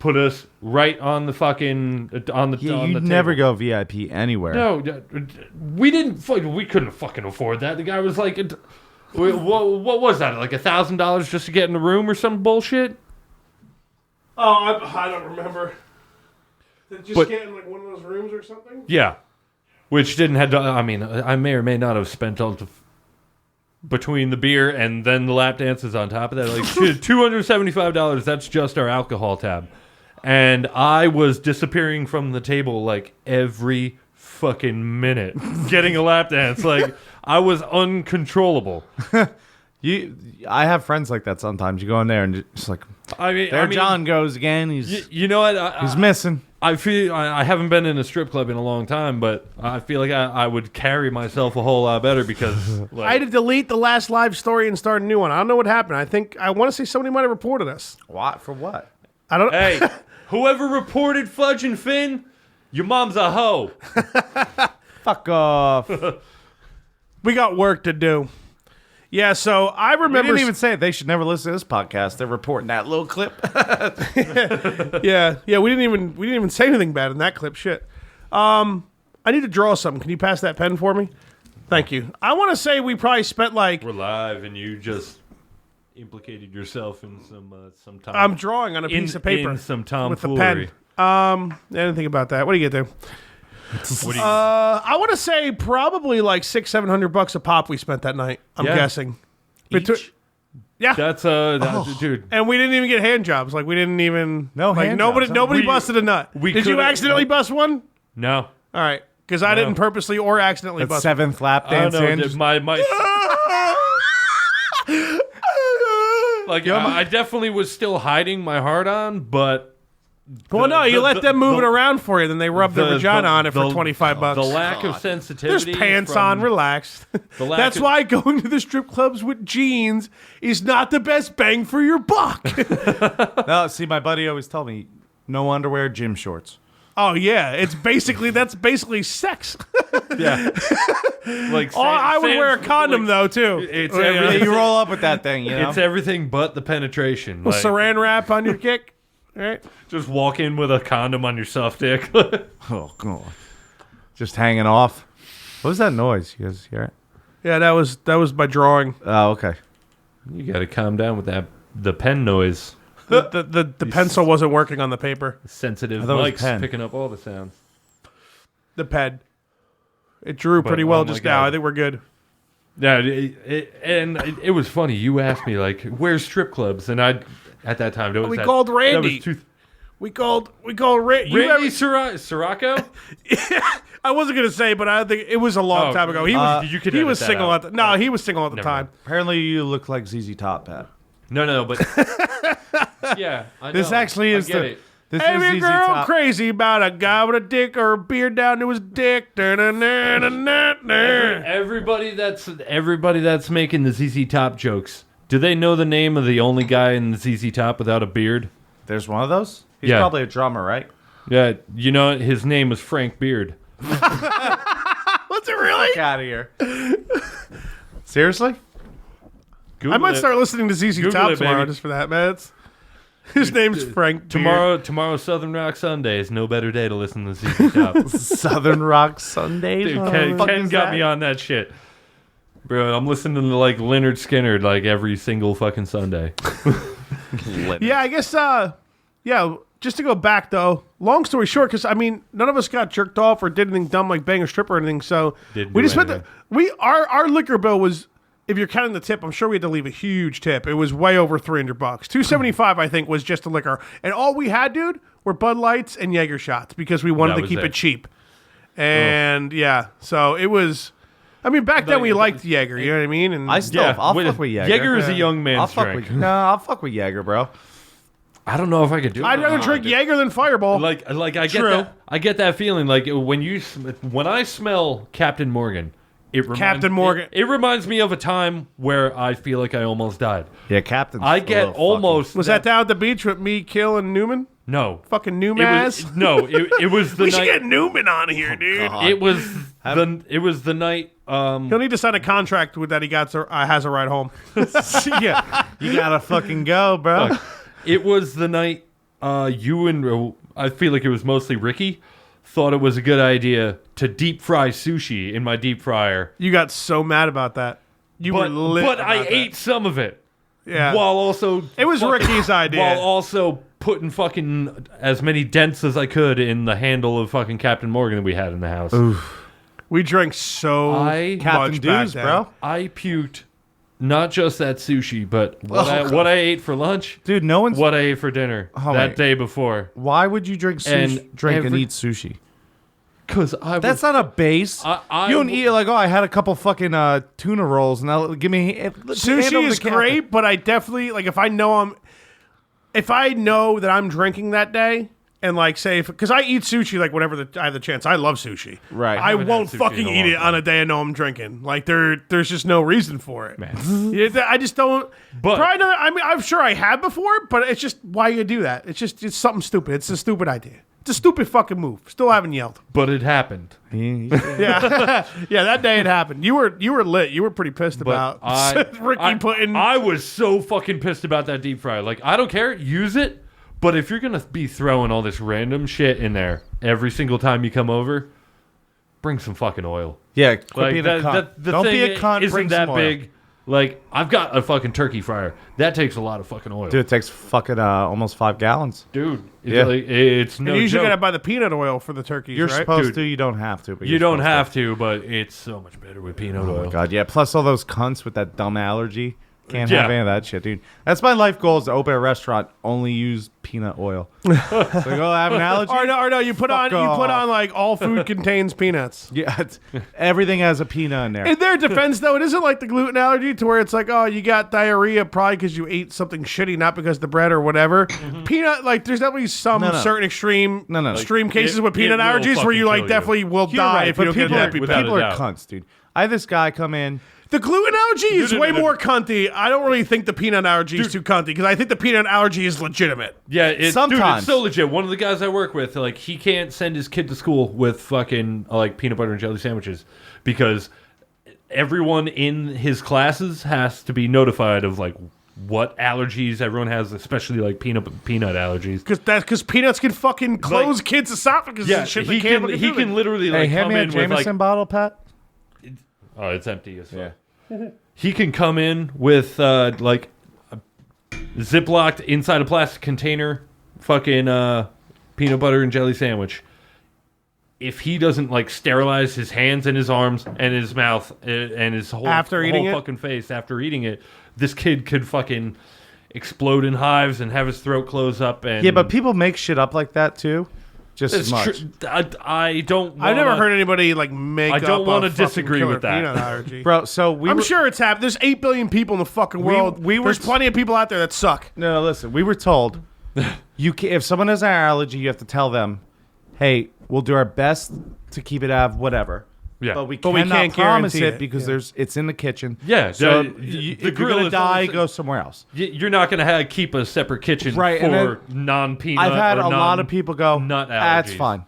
[SPEAKER 2] put us right on the fucking on the
[SPEAKER 3] Yeah,
[SPEAKER 2] on
[SPEAKER 3] you
[SPEAKER 2] the
[SPEAKER 3] never
[SPEAKER 2] table.
[SPEAKER 3] go VIP anywhere.
[SPEAKER 2] No, we didn't. We couldn't fucking afford that. The guy was like, "What was that? Like $1,000 just to get in the room or some bullshit?"
[SPEAKER 1] Oh, I don't remember. Just
[SPEAKER 2] But-
[SPEAKER 1] get in like one of those rooms or something.
[SPEAKER 2] Yeah, which didn't have to. I mean, I may or may not have spent all between the beer and then the lap dances on top of that, like $275. That's just our alcohol tab, and I was disappearing from the table like every fucking minute, getting a lap dance. Like I was uncontrollable.
[SPEAKER 3] I have friends like that sometimes. You go in there and just like,
[SPEAKER 2] I mean,
[SPEAKER 3] John goes again.
[SPEAKER 2] You know what?
[SPEAKER 3] He's missing.
[SPEAKER 2] I feel I haven't been in a strip club in a long time, but I feel like I would carry myself a whole lot better because like,
[SPEAKER 1] I had to delete the last live story and start a new one. I don't know what happened. I want to say somebody might have reported us.
[SPEAKER 3] What for? What?
[SPEAKER 1] I don't.
[SPEAKER 2] hey, whoever reported Fudge and Finn, your mom's a hoe.
[SPEAKER 3] Fuck off.
[SPEAKER 1] We got work to do. Yeah, so I
[SPEAKER 3] We
[SPEAKER 1] remember.
[SPEAKER 3] didn't even say it. They should never listen to this podcast. They're reporting that little clip.
[SPEAKER 1] Yeah, we didn't even say anything bad in that clip. Shit. I need to draw something. Can you pass that pen for me? Thank you. I want to say we probably spent like
[SPEAKER 2] We're live, and you just implicated yourself in some time.
[SPEAKER 1] I'm drawing on a piece of paper
[SPEAKER 2] in some
[SPEAKER 1] with the
[SPEAKER 2] tomfoolery.
[SPEAKER 1] pen. I didn't think about that. What do you get there?
[SPEAKER 2] What do you,
[SPEAKER 1] I want to say probably like $600-700 a pop we spent that night. I'm
[SPEAKER 2] Yeah.
[SPEAKER 1] guessing.
[SPEAKER 3] Each?
[SPEAKER 1] Yeah.
[SPEAKER 2] that's dude.
[SPEAKER 1] And we didn't even get hand jobs. Like we didn't even
[SPEAKER 3] No
[SPEAKER 1] like
[SPEAKER 3] hand
[SPEAKER 1] nobody
[SPEAKER 3] jobs.
[SPEAKER 1] nobody
[SPEAKER 2] We-
[SPEAKER 1] busted a nut.
[SPEAKER 2] we
[SPEAKER 1] Did you
[SPEAKER 2] could've-
[SPEAKER 1] accidentally bust one?
[SPEAKER 2] No.
[SPEAKER 1] All right, because I didn't purposely or accidentally
[SPEAKER 3] That
[SPEAKER 1] bust.
[SPEAKER 3] seventh lap
[SPEAKER 2] I don't
[SPEAKER 3] dance
[SPEAKER 2] know.
[SPEAKER 3] in.
[SPEAKER 2] Did my like I definitely was still hiding my heart on, but
[SPEAKER 1] Well, no, you let them move it
[SPEAKER 2] the-
[SPEAKER 1] around for you, then they rub their vagina on it for $25.
[SPEAKER 2] The lack of
[SPEAKER 1] There's
[SPEAKER 2] sensitivity.
[SPEAKER 1] pants
[SPEAKER 2] from-
[SPEAKER 1] on, relaxed.
[SPEAKER 2] the lack
[SPEAKER 1] That's
[SPEAKER 2] of-
[SPEAKER 1] why going to the strip clubs with jeans is not the best bang for your buck.
[SPEAKER 3] No, see, my buddy always told me, no underwear, gym shorts.
[SPEAKER 1] Oh yeah, that's basically sex.
[SPEAKER 2] Yeah. Like
[SPEAKER 1] Oh, I would wear a condom though too.
[SPEAKER 2] It's
[SPEAKER 1] Oh, yeah.
[SPEAKER 2] everything.
[SPEAKER 3] You roll up with that thing, you know?
[SPEAKER 2] It's everything but the penetration.
[SPEAKER 1] With
[SPEAKER 2] Like,
[SPEAKER 1] saran wrap on your kick. All right.
[SPEAKER 2] just walk in with a condom on your soft dick.
[SPEAKER 3] Oh, God. Just hanging off. What was that noise? You guys hear it?
[SPEAKER 1] Yeah, that was my drawing.
[SPEAKER 3] Oh, okay.
[SPEAKER 2] You got to calm down with the pen noise.
[SPEAKER 1] The pencil wasn't working on the paper.
[SPEAKER 2] Sensitive
[SPEAKER 3] I thought it was
[SPEAKER 2] mics
[SPEAKER 3] pen.
[SPEAKER 2] picking up all the sounds.
[SPEAKER 1] The pen. It drew pretty
[SPEAKER 2] oh
[SPEAKER 1] well
[SPEAKER 2] my
[SPEAKER 1] just now.
[SPEAKER 2] God.
[SPEAKER 1] I think we're good.
[SPEAKER 2] Yeah, it was funny. You asked me like, "Where's strip clubs?" And I, at that time,
[SPEAKER 1] We called Randy. We called
[SPEAKER 2] Randy Sirocco.
[SPEAKER 1] I wasn't gonna say, but I think it was a long time ago. He was
[SPEAKER 2] you could
[SPEAKER 1] he
[SPEAKER 2] edit
[SPEAKER 1] was
[SPEAKER 2] that
[SPEAKER 1] single
[SPEAKER 2] out.
[SPEAKER 1] at the no, he was single at the
[SPEAKER 2] Never
[SPEAKER 1] time.
[SPEAKER 2] mind.
[SPEAKER 3] Apparently, you look like ZZ Top, Pat.
[SPEAKER 2] No, but yeah, I know.
[SPEAKER 3] This actually
[SPEAKER 2] I
[SPEAKER 3] is
[SPEAKER 2] get
[SPEAKER 3] the.
[SPEAKER 2] it.
[SPEAKER 3] This
[SPEAKER 1] Every
[SPEAKER 3] is ZZ
[SPEAKER 1] girl
[SPEAKER 3] Top.
[SPEAKER 1] crazy about a guy with a dick or a beard down to his dick.
[SPEAKER 2] Everybody that's making the ZZ Top jokes. Do they know the name of the only guy in the ZZ Top without a beard?
[SPEAKER 3] There's one of those? He's
[SPEAKER 2] Yeah.
[SPEAKER 3] probably a drummer, right?
[SPEAKER 2] Yeah, you know his name was Frank Beard.
[SPEAKER 1] What's it really?
[SPEAKER 3] Get out of here. Seriously?
[SPEAKER 1] I might start listening to ZZ Top tomorrow just for that, man. His name's Frank Beard.
[SPEAKER 2] Tomorrow, Southern Rock Sunday is no better day to listen to ZZ Top.
[SPEAKER 3] Southern Rock Sundays?
[SPEAKER 2] Dude, Ken got me on that shit. Bro, I'm listening to like Leonard Skinner like every single fucking Sunday.
[SPEAKER 1] Yeah, I guess, just to go back though, long story short, because I mean, none of us got jerked off or did anything dumb like bang a stripper or anything, so we just spent our liquor bill was, if you're counting the tip, I'm sure we had to leave a huge tip. It was way over $300. $275, I think, was just the liquor. And all we had, dude, were Bud Lights and Jaeger shots because we wanted to keep it cheap. And so it was. I mean, back then we liked Jaeger, you know what I mean? And
[SPEAKER 3] I'll fuck with Jaeger.
[SPEAKER 2] Jaeger is a young man's drink.
[SPEAKER 3] I'll fuck with Jaeger, bro.
[SPEAKER 2] I don't know if I could do it.
[SPEAKER 1] I'd rather drink Jaeger than Fireball.
[SPEAKER 2] Like I get that feeling. Like when I smell Captain Morgan, it reminds me of a time where I feel like I almost died.
[SPEAKER 3] Yeah, Captain.
[SPEAKER 2] I get almost.
[SPEAKER 1] Was that down at the beach with me, Kill, and Newman?
[SPEAKER 2] No.
[SPEAKER 1] Fucking Newmaz?
[SPEAKER 2] It was the
[SPEAKER 1] we
[SPEAKER 2] night.
[SPEAKER 1] should get Newman on here, dude.
[SPEAKER 3] God.
[SPEAKER 2] It was the night.
[SPEAKER 1] He'll need to sign a contract with that he has a ride home.
[SPEAKER 3] Yeah, you gotta fucking go, bro.
[SPEAKER 2] Fuck. It was the night you and I feel like it was mostly Ricky thought it was a good idea to deep fry sushi in my deep fryer.
[SPEAKER 1] You got so mad about that. Were lit.
[SPEAKER 2] But I ate some of it.
[SPEAKER 1] Yeah.
[SPEAKER 2] While also
[SPEAKER 1] it was Ricky's idea.
[SPEAKER 2] While also putting fucking as many dents as I could in the handle of fucking Captain Morgan that we had in the house.
[SPEAKER 3] Oof.
[SPEAKER 1] We drank so much
[SPEAKER 3] Captain
[SPEAKER 1] back
[SPEAKER 3] Dew's,
[SPEAKER 1] then.
[SPEAKER 3] bro.
[SPEAKER 2] I puked not just that sushi, but what I ate for lunch.
[SPEAKER 3] Dude, no one's
[SPEAKER 2] what I ate for dinner that day before.
[SPEAKER 3] Why would you drink sushi, and eat sushi?
[SPEAKER 2] Because
[SPEAKER 3] that's not a base. You don't eat it like, I had a couple fucking tuna rolls, and now give me
[SPEAKER 1] sushi is great, but I definitely like if I know that I'm drinking that day. And like say, because I eat sushi like whenever I have the chance. I love sushi.
[SPEAKER 3] Right.
[SPEAKER 1] I won't fucking eat it on a day I know I'm drinking. Like there's just no reason for it. Man. I just don't.
[SPEAKER 2] But
[SPEAKER 1] probably not, I mean, I'm sure I have before, but it's just why you do that. It's something stupid. It's a stupid idea. It's a stupid fucking move. Still haven't yelled.
[SPEAKER 2] But it happened.
[SPEAKER 1] Yeah, that day it happened. You were lit. You were pretty pissed about Ricky putting.
[SPEAKER 2] I was so fucking pissed about that deep fryer. Like I don't care. Use it. But if you're going to be throwing all this random shit in there every single time you come over, bring some fucking oil.
[SPEAKER 3] Yeah,
[SPEAKER 2] like
[SPEAKER 3] being a cunt. Don't be a cunt.
[SPEAKER 2] Isn't that big? Like, I've got a fucking turkey fryer. That takes a lot of fucking oil.
[SPEAKER 3] Dude, it takes fucking almost 5 gallons.
[SPEAKER 2] Dude, it's no joke.
[SPEAKER 1] You usually got to buy the peanut oil for the turkeys,
[SPEAKER 3] You're
[SPEAKER 1] right?
[SPEAKER 3] supposed to. You don't have to. But
[SPEAKER 2] you don't have to, but it's so much better with peanut oil.
[SPEAKER 3] Oh, my God, yeah. Plus all those cunts with that dumb allergy. Can't have any of that shit, dude. That's my life goal is to open a restaurant, only use peanut oil. So I have an allergy.
[SPEAKER 1] Or no, you put on like all food contains peanuts.
[SPEAKER 3] Yeah, everything has a peanut in there.
[SPEAKER 1] In their defense, though, it isn't like the gluten allergy to where it's like, oh, you got diarrhea probably because you ate something shitty, not because of the bread or whatever. Mm-hmm. Peanut, like, there's definitely some certain extreme cases with peanut allergies where you like definitely will die if you don't get that.
[SPEAKER 3] People are cunts, dude. I had this guy come in.
[SPEAKER 1] The gluten allergy is way more cunty. I don't really think the peanut allergy is too cunty because I think the peanut allergy is legitimate.
[SPEAKER 2] Yeah, it's so legit. One of the guys I work with, like, he can't send his kid to school with fucking like peanut butter and jelly sandwiches because everyone in his classes has to be notified of like what allergies everyone has, especially like peanut allergies.
[SPEAKER 1] Because peanuts can fucking close kids' esophagus and shit.
[SPEAKER 2] He can literally like
[SPEAKER 3] hand
[SPEAKER 2] come
[SPEAKER 3] me a
[SPEAKER 2] in
[SPEAKER 3] Jameson
[SPEAKER 2] with like
[SPEAKER 3] bottle, Pat.
[SPEAKER 2] Oh, it's empty as fuck.
[SPEAKER 3] Yeah.
[SPEAKER 2] He can come in with like a ziplocked inside a plastic container fucking peanut butter and jelly sandwich. If he doesn't like sterilize his hands and his arms and his mouth and his whole fucking face after eating it, this kid could fucking explode in hives and have his throat close up. And
[SPEAKER 3] yeah, but people make shit up like that too. Just as much.
[SPEAKER 2] I don't.
[SPEAKER 1] I've never heard anybody like make.
[SPEAKER 2] I don't want to
[SPEAKER 1] disagree
[SPEAKER 2] with that,
[SPEAKER 1] peanut allergy,
[SPEAKER 3] bro. So
[SPEAKER 1] I'm sure it's happened. There's 8 billion people in the fucking world. There's plenty of people out there that suck.
[SPEAKER 3] No, listen. We were told if someone has an allergy, you have to tell them, "Hey, we'll do our best to keep it out of whatever."
[SPEAKER 2] Yeah.
[SPEAKER 3] But we
[SPEAKER 1] But we
[SPEAKER 3] cannot
[SPEAKER 1] can't
[SPEAKER 3] promise
[SPEAKER 1] guarantee
[SPEAKER 3] it
[SPEAKER 1] it.
[SPEAKER 3] because it's in the kitchen.
[SPEAKER 2] Yeah,
[SPEAKER 3] So
[SPEAKER 2] the
[SPEAKER 3] if you're
[SPEAKER 2] grill
[SPEAKER 3] gonna
[SPEAKER 2] is
[SPEAKER 3] die,
[SPEAKER 2] always-
[SPEAKER 3] go somewhere else.
[SPEAKER 2] You're not going to keep a separate kitchen
[SPEAKER 3] Right, and
[SPEAKER 2] for non-peanut.
[SPEAKER 3] I've had
[SPEAKER 2] or
[SPEAKER 3] a lot of people go,
[SPEAKER 2] nut
[SPEAKER 3] that's
[SPEAKER 2] allergies."
[SPEAKER 3] fine.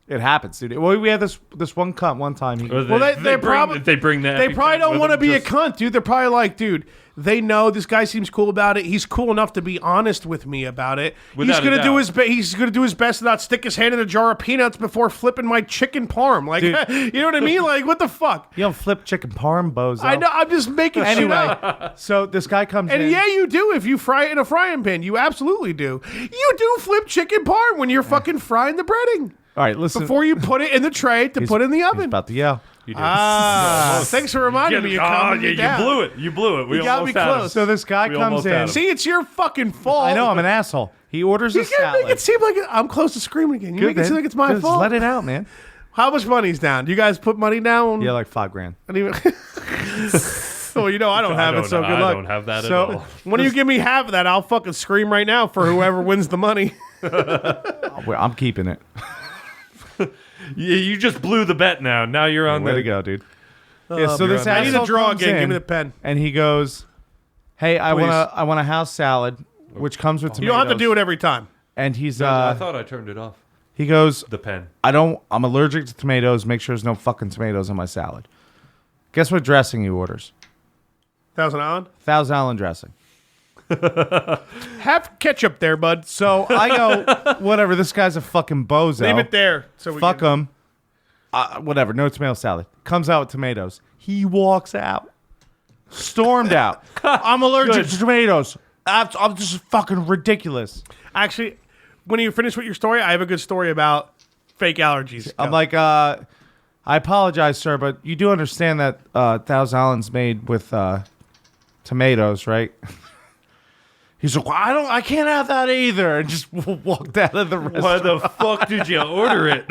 [SPEAKER 3] It happens, dude. Well, we had this one cunt one time.
[SPEAKER 2] Or
[SPEAKER 1] Well, they probably
[SPEAKER 2] they bring that.
[SPEAKER 1] They probably don't want to be a cunt, dude. They're probably like, dude, they know this guy seems cool about it. He's cool enough to be honest with me about it.
[SPEAKER 2] Without
[SPEAKER 1] he's gonna
[SPEAKER 2] a
[SPEAKER 1] do
[SPEAKER 2] doubt.
[SPEAKER 1] he's gonna do his best to not stick his hand in a jar of peanuts before flipping my chicken parm. Like,
[SPEAKER 3] Dude.
[SPEAKER 1] you know what I mean? Like, what the fuck?
[SPEAKER 3] You don't flip chicken parm, bozo.
[SPEAKER 1] I know. I'm just making shit up.
[SPEAKER 3] Anyway, so this guy comes in.
[SPEAKER 1] And yeah, you do if you fry it in a frying pan. You absolutely do. You do flip chicken parm when you're fucking frying the breading
[SPEAKER 3] All right, listen.
[SPEAKER 1] before you put it in the tray to put it in the
[SPEAKER 3] He's
[SPEAKER 1] oven.
[SPEAKER 3] about to yell.
[SPEAKER 2] You did.
[SPEAKER 1] Thanks for reminding me. You calmed me down.
[SPEAKER 2] You blew it. You blew it. We
[SPEAKER 1] You got
[SPEAKER 2] almost
[SPEAKER 1] me
[SPEAKER 2] had him.
[SPEAKER 1] close.
[SPEAKER 3] So this guy
[SPEAKER 2] We
[SPEAKER 3] comes
[SPEAKER 2] almost had
[SPEAKER 3] in.
[SPEAKER 2] him.
[SPEAKER 1] See, it's your fucking fault.
[SPEAKER 3] I know I'm an asshole. He orders a
[SPEAKER 1] You can't make
[SPEAKER 3] salad.
[SPEAKER 1] it seem like I'm close to screaming again. You make it seem like it's my
[SPEAKER 3] Just
[SPEAKER 1] fault.
[SPEAKER 3] let it out, man.
[SPEAKER 1] How much money's down? Do you guys put money down?
[SPEAKER 3] Yeah, like $5,000.
[SPEAKER 1] And even- well, you know I don't have it, so good
[SPEAKER 2] I
[SPEAKER 1] luck.
[SPEAKER 2] don't have that
[SPEAKER 3] So-
[SPEAKER 2] at all.
[SPEAKER 1] When you give me half of that, I'll fucking scream right now for whoever wins the money.
[SPEAKER 3] Well, I'm keeping it.
[SPEAKER 2] You just blew the bet now. Now you're on
[SPEAKER 3] Way
[SPEAKER 2] the
[SPEAKER 3] to go, dude. Yeah, so this
[SPEAKER 2] on
[SPEAKER 1] I need
[SPEAKER 3] asshole
[SPEAKER 1] a draw
[SPEAKER 3] comes
[SPEAKER 1] again. Give
[SPEAKER 3] in,
[SPEAKER 1] me the pen.
[SPEAKER 3] and he goes, "Hey, I
[SPEAKER 1] Please.
[SPEAKER 3] want a house salad, which comes with tomatoes."
[SPEAKER 1] You don't have to do it every time.
[SPEAKER 3] And he's
[SPEAKER 2] I thought I turned it off.
[SPEAKER 3] he goes,
[SPEAKER 2] The pen.
[SPEAKER 3] I'm allergic to tomatoes. Make sure there's no fucking tomatoes on my salad. Guess what dressing he orders?
[SPEAKER 1] Thousand Island.
[SPEAKER 3] Thousand Island dressing.
[SPEAKER 1] Have ketchup there, bud.
[SPEAKER 3] So I go, whatever. This guy's a fucking bozo.
[SPEAKER 1] Leave it there. So we
[SPEAKER 3] Fuck
[SPEAKER 1] can-
[SPEAKER 3] him. Whatever. No tomato salad. Comes out with tomatoes. He walks out. Stormed out. I'm allergic to tomatoes. I'm just fucking ridiculous.
[SPEAKER 1] Actually, when you finish with your story, I have a good story about fake allergies.
[SPEAKER 3] I'm like, I apologize, sir, but you do understand that Thousand Island's made with tomatoes, right? He's like, well, I can't have that either, and just walked out of the restaurant.
[SPEAKER 2] Why the fuck did you order it?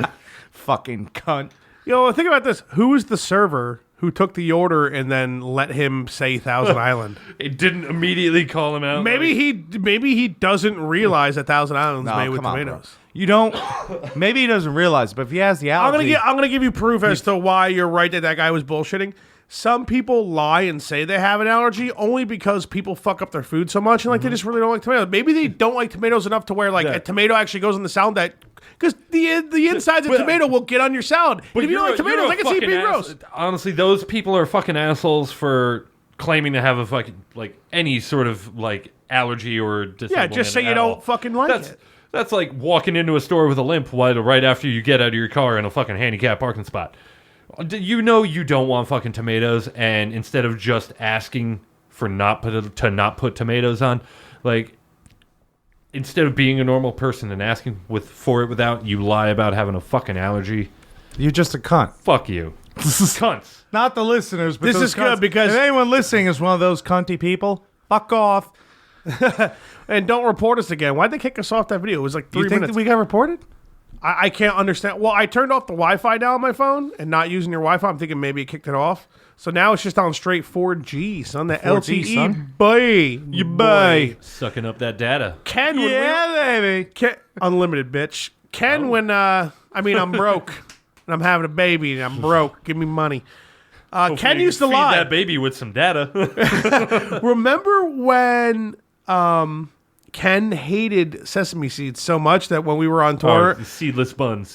[SPEAKER 3] Fucking cunt.
[SPEAKER 1] Yo, think about this. Who was the server who took the order and then let him say Thousand Island?
[SPEAKER 2] It didn't immediately call him out.
[SPEAKER 1] Maybe he doesn't realize that Thousand Island's
[SPEAKER 3] No,
[SPEAKER 1] made with
[SPEAKER 3] come on, bro.
[SPEAKER 1] tomatoes.
[SPEAKER 3] You don't. Maybe he doesn't realize, but if he has the allergy,
[SPEAKER 1] I'm gonna give you proof as to why you're right that guy was bullshitting. Some people lie and say they have an allergy only because people fuck up their food so much and like they just really don't like tomatoes. Maybe they don't like tomatoes enough to where like a tomato actually goes in the salad that because the insides of tomato will get on your salad. And if you don't like tomatoes, I can see it being gross.
[SPEAKER 2] Honestly, those people are fucking assholes for claiming to have a fucking like any sort of like allergy or
[SPEAKER 1] Yeah,
[SPEAKER 2] disablement
[SPEAKER 1] just say you
[SPEAKER 2] at all.
[SPEAKER 1] don't fucking like it.
[SPEAKER 2] That's like walking into a store with a limp right after you get out of your car in a fucking handicapped parking spot. You know you don't want fucking tomatoes, and instead of just asking for not put tomatoes on, like instead of being a normal person and asking for it without, you lie about having a fucking allergy.
[SPEAKER 3] you're just a cunt.
[SPEAKER 2] Fuck you, cunts.
[SPEAKER 3] Not the listeners, but
[SPEAKER 1] This
[SPEAKER 3] those
[SPEAKER 1] is good
[SPEAKER 3] cunts.
[SPEAKER 1] because-
[SPEAKER 3] if anyone listening is one of those cunty people, fuck off.
[SPEAKER 1] And don't report us again. Why'd they kick us off that video? It was like 3
[SPEAKER 3] You think
[SPEAKER 1] minutes.
[SPEAKER 3] that we got reported?
[SPEAKER 1] I can't understand. Well, I turned off the Wi-Fi now on my phone and not using your Wi-Fi. I'm thinking maybe it kicked it off. So now it's just on straight 4G, son. The
[SPEAKER 3] 4G,
[SPEAKER 1] LTE,
[SPEAKER 3] son.
[SPEAKER 1] boy. You boy.
[SPEAKER 2] Sucking up that data.
[SPEAKER 1] Ken, when
[SPEAKER 3] baby.
[SPEAKER 1] Ken, unlimited, bitch. Ken, when, I'm broke and I'm having a baby and I'm broke. Give me money. Ken
[SPEAKER 2] Hopefully
[SPEAKER 1] used to
[SPEAKER 2] feed
[SPEAKER 1] lie.
[SPEAKER 2] that baby with some data.
[SPEAKER 1] Remember when Ken hated sesame seeds so much that when we were on tour,
[SPEAKER 2] Seedless bun.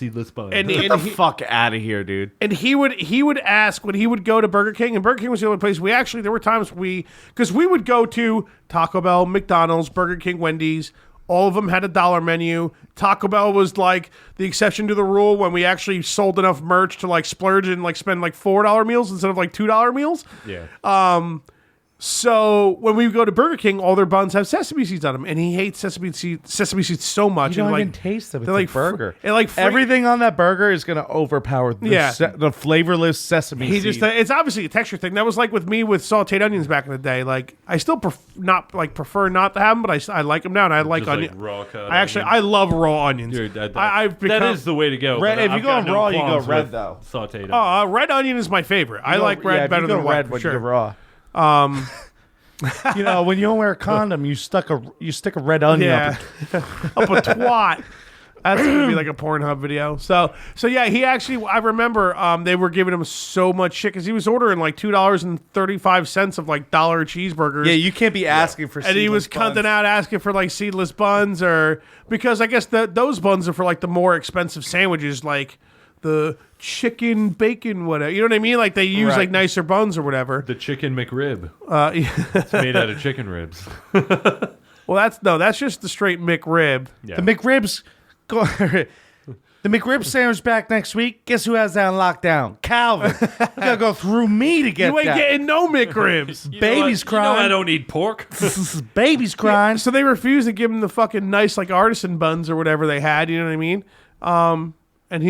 [SPEAKER 1] and
[SPEAKER 3] Get the fuck out of here, dude.
[SPEAKER 1] and he would ask when he would go to Burger King, and Burger King was the only place there were times because we would go to Taco Bell, McDonald's, Burger King, Wendy's. All of them had a dollar menu. Taco Bell was like the exception to the rule when we actually sold enough merch to like splurge and like spend like $4 meals instead of like $2 meals.
[SPEAKER 2] Yeah.
[SPEAKER 1] So when we go to Burger King, all their buns have sesame seeds on them, and he hates sesame seeds so much.
[SPEAKER 3] You don't
[SPEAKER 1] and,
[SPEAKER 3] even
[SPEAKER 1] like,
[SPEAKER 3] taste them. It's
[SPEAKER 1] they're
[SPEAKER 3] a
[SPEAKER 1] like
[SPEAKER 3] burger.
[SPEAKER 1] And like
[SPEAKER 3] Everything on that burger is going to overpower the flavorless sesame
[SPEAKER 1] He
[SPEAKER 3] seed.
[SPEAKER 1] just it's obviously a texture thing. That was like with me with sauteed onions back in the day. Like I still prefer not to have them, but I like them now, and I like
[SPEAKER 2] Just like
[SPEAKER 1] onion.
[SPEAKER 2] raw cut
[SPEAKER 1] I actually
[SPEAKER 2] onions.
[SPEAKER 1] I love raw onions.
[SPEAKER 2] Dude,
[SPEAKER 1] I've become,
[SPEAKER 2] that is the way to go.
[SPEAKER 3] Red-
[SPEAKER 2] but
[SPEAKER 3] if you
[SPEAKER 2] I've
[SPEAKER 3] go
[SPEAKER 2] got
[SPEAKER 3] on
[SPEAKER 2] no
[SPEAKER 3] raw, you go
[SPEAKER 2] qualms
[SPEAKER 3] red,
[SPEAKER 2] with
[SPEAKER 3] though.
[SPEAKER 2] Sauteed.
[SPEAKER 1] red onion is my favorite. I like red better than white
[SPEAKER 3] red
[SPEAKER 1] for
[SPEAKER 3] when
[SPEAKER 1] sure.
[SPEAKER 3] you go raw. You know, when you don't wear a condom, you stick a red onion
[SPEAKER 1] Yeah,
[SPEAKER 3] up.
[SPEAKER 1] up a twat. That's gonna be like a Pornhub video. So yeah, he actually. I remember they were giving him so much shit because he was ordering like $2.35 of like dollar cheeseburgers.
[SPEAKER 3] Yeah, you can't be asking for.
[SPEAKER 1] And he was cunting out asking for like seedless buns, or because I guess those buns are for like the more expensive sandwiches, like the chicken bacon whatever. You know what I mean? Like they use like nicer buns or whatever.
[SPEAKER 2] The chicken McRib.
[SPEAKER 1] Yeah.
[SPEAKER 2] It's made out of chicken ribs.
[SPEAKER 1] Well, that's just the straight McRib.
[SPEAKER 2] Yeah.
[SPEAKER 3] The McRibs. The McRib sandwich back next week. Guess who has that on lockdown? Calvin. You gotta go through me to get
[SPEAKER 1] You ain't
[SPEAKER 3] that.
[SPEAKER 1] getting no McRibs.
[SPEAKER 3] Baby's crying.
[SPEAKER 2] You know I don't eat pork.
[SPEAKER 3] Baby's crying.
[SPEAKER 1] So they refused to give him the fucking nice like artisan buns or whatever they had. You know what I mean? And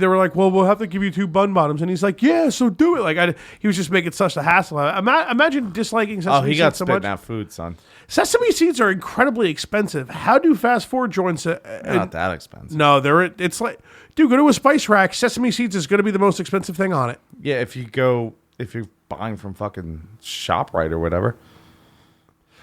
[SPEAKER 1] they were like, well, we'll have to give you 2 bun bottoms. And he's like, yeah, so do it. Like he was just making such a hassle. Imagine disliking sesame
[SPEAKER 3] Oh, he
[SPEAKER 1] seeds
[SPEAKER 3] got
[SPEAKER 1] so
[SPEAKER 3] spitting
[SPEAKER 1] much.
[SPEAKER 3] out food, son.
[SPEAKER 1] Sesame seeds are incredibly expensive. How do fast food joints?
[SPEAKER 3] Not that expensive.
[SPEAKER 1] No, it's like, dude, go to a spice rack. Sesame seeds is going to be the most expensive thing on it.
[SPEAKER 3] Yeah, if you're buying from fucking ShopRite or whatever,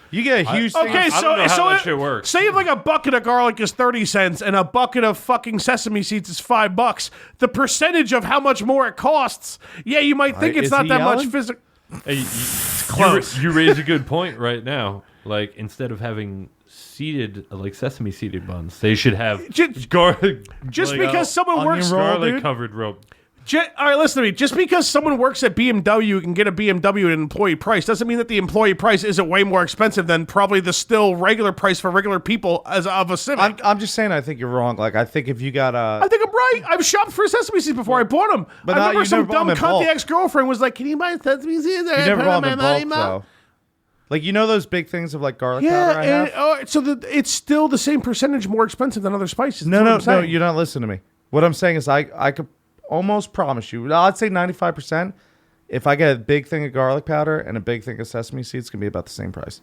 [SPEAKER 3] you get a huge thing.
[SPEAKER 1] Okay,
[SPEAKER 2] I
[SPEAKER 1] so
[SPEAKER 2] don't know how that
[SPEAKER 1] it-
[SPEAKER 2] shit works.
[SPEAKER 1] Say if like a bucket of garlic is 30 cents and a bucket of fucking sesame seeds is $5. The percentage of how much more it costs, yeah, you might think it's
[SPEAKER 3] Is
[SPEAKER 1] not
[SPEAKER 3] he
[SPEAKER 1] that much
[SPEAKER 3] yelling?
[SPEAKER 1] physical.
[SPEAKER 2] Hey,
[SPEAKER 1] close.
[SPEAKER 2] you raise a good point right now. Like instead of having seeded like sesame seeded buns, they should have
[SPEAKER 1] Just
[SPEAKER 2] garlic.
[SPEAKER 1] Just
[SPEAKER 2] like,
[SPEAKER 1] because someone
[SPEAKER 3] onion
[SPEAKER 1] works,
[SPEAKER 3] roll,
[SPEAKER 2] garlic
[SPEAKER 3] dude.
[SPEAKER 2] covered rope.
[SPEAKER 1] All right, listen to me. Just because someone works at BMW and get a BMW at an employee price doesn't mean that the employee price isn't way more expensive than probably the still regular price for regular people as of a Civic.
[SPEAKER 3] I'm just saying. I think you're wrong. Like I think if you got
[SPEAKER 1] I think I'm right. I've shopped for sesame seeds before. I bought them.
[SPEAKER 3] But
[SPEAKER 1] I
[SPEAKER 3] not-
[SPEAKER 1] remember
[SPEAKER 3] you
[SPEAKER 1] some
[SPEAKER 3] never bought
[SPEAKER 1] dumb
[SPEAKER 3] them in
[SPEAKER 1] cunt
[SPEAKER 3] bulk.
[SPEAKER 1] ex-girlfriend was like, "Can you buy sesame seeds?"
[SPEAKER 3] you never bought them in bulk though. Like you know those big things of like garlic powder I have.
[SPEAKER 1] It's still the same percentage more expensive than other spices.
[SPEAKER 3] No,
[SPEAKER 1] That's what I'm saying.
[SPEAKER 3] you're not listening to me. What I'm saying is I could almost promise you, I'd say 95%, if I get a big thing of garlic powder and a big thing of sesame seeds, it's going to be about the same price.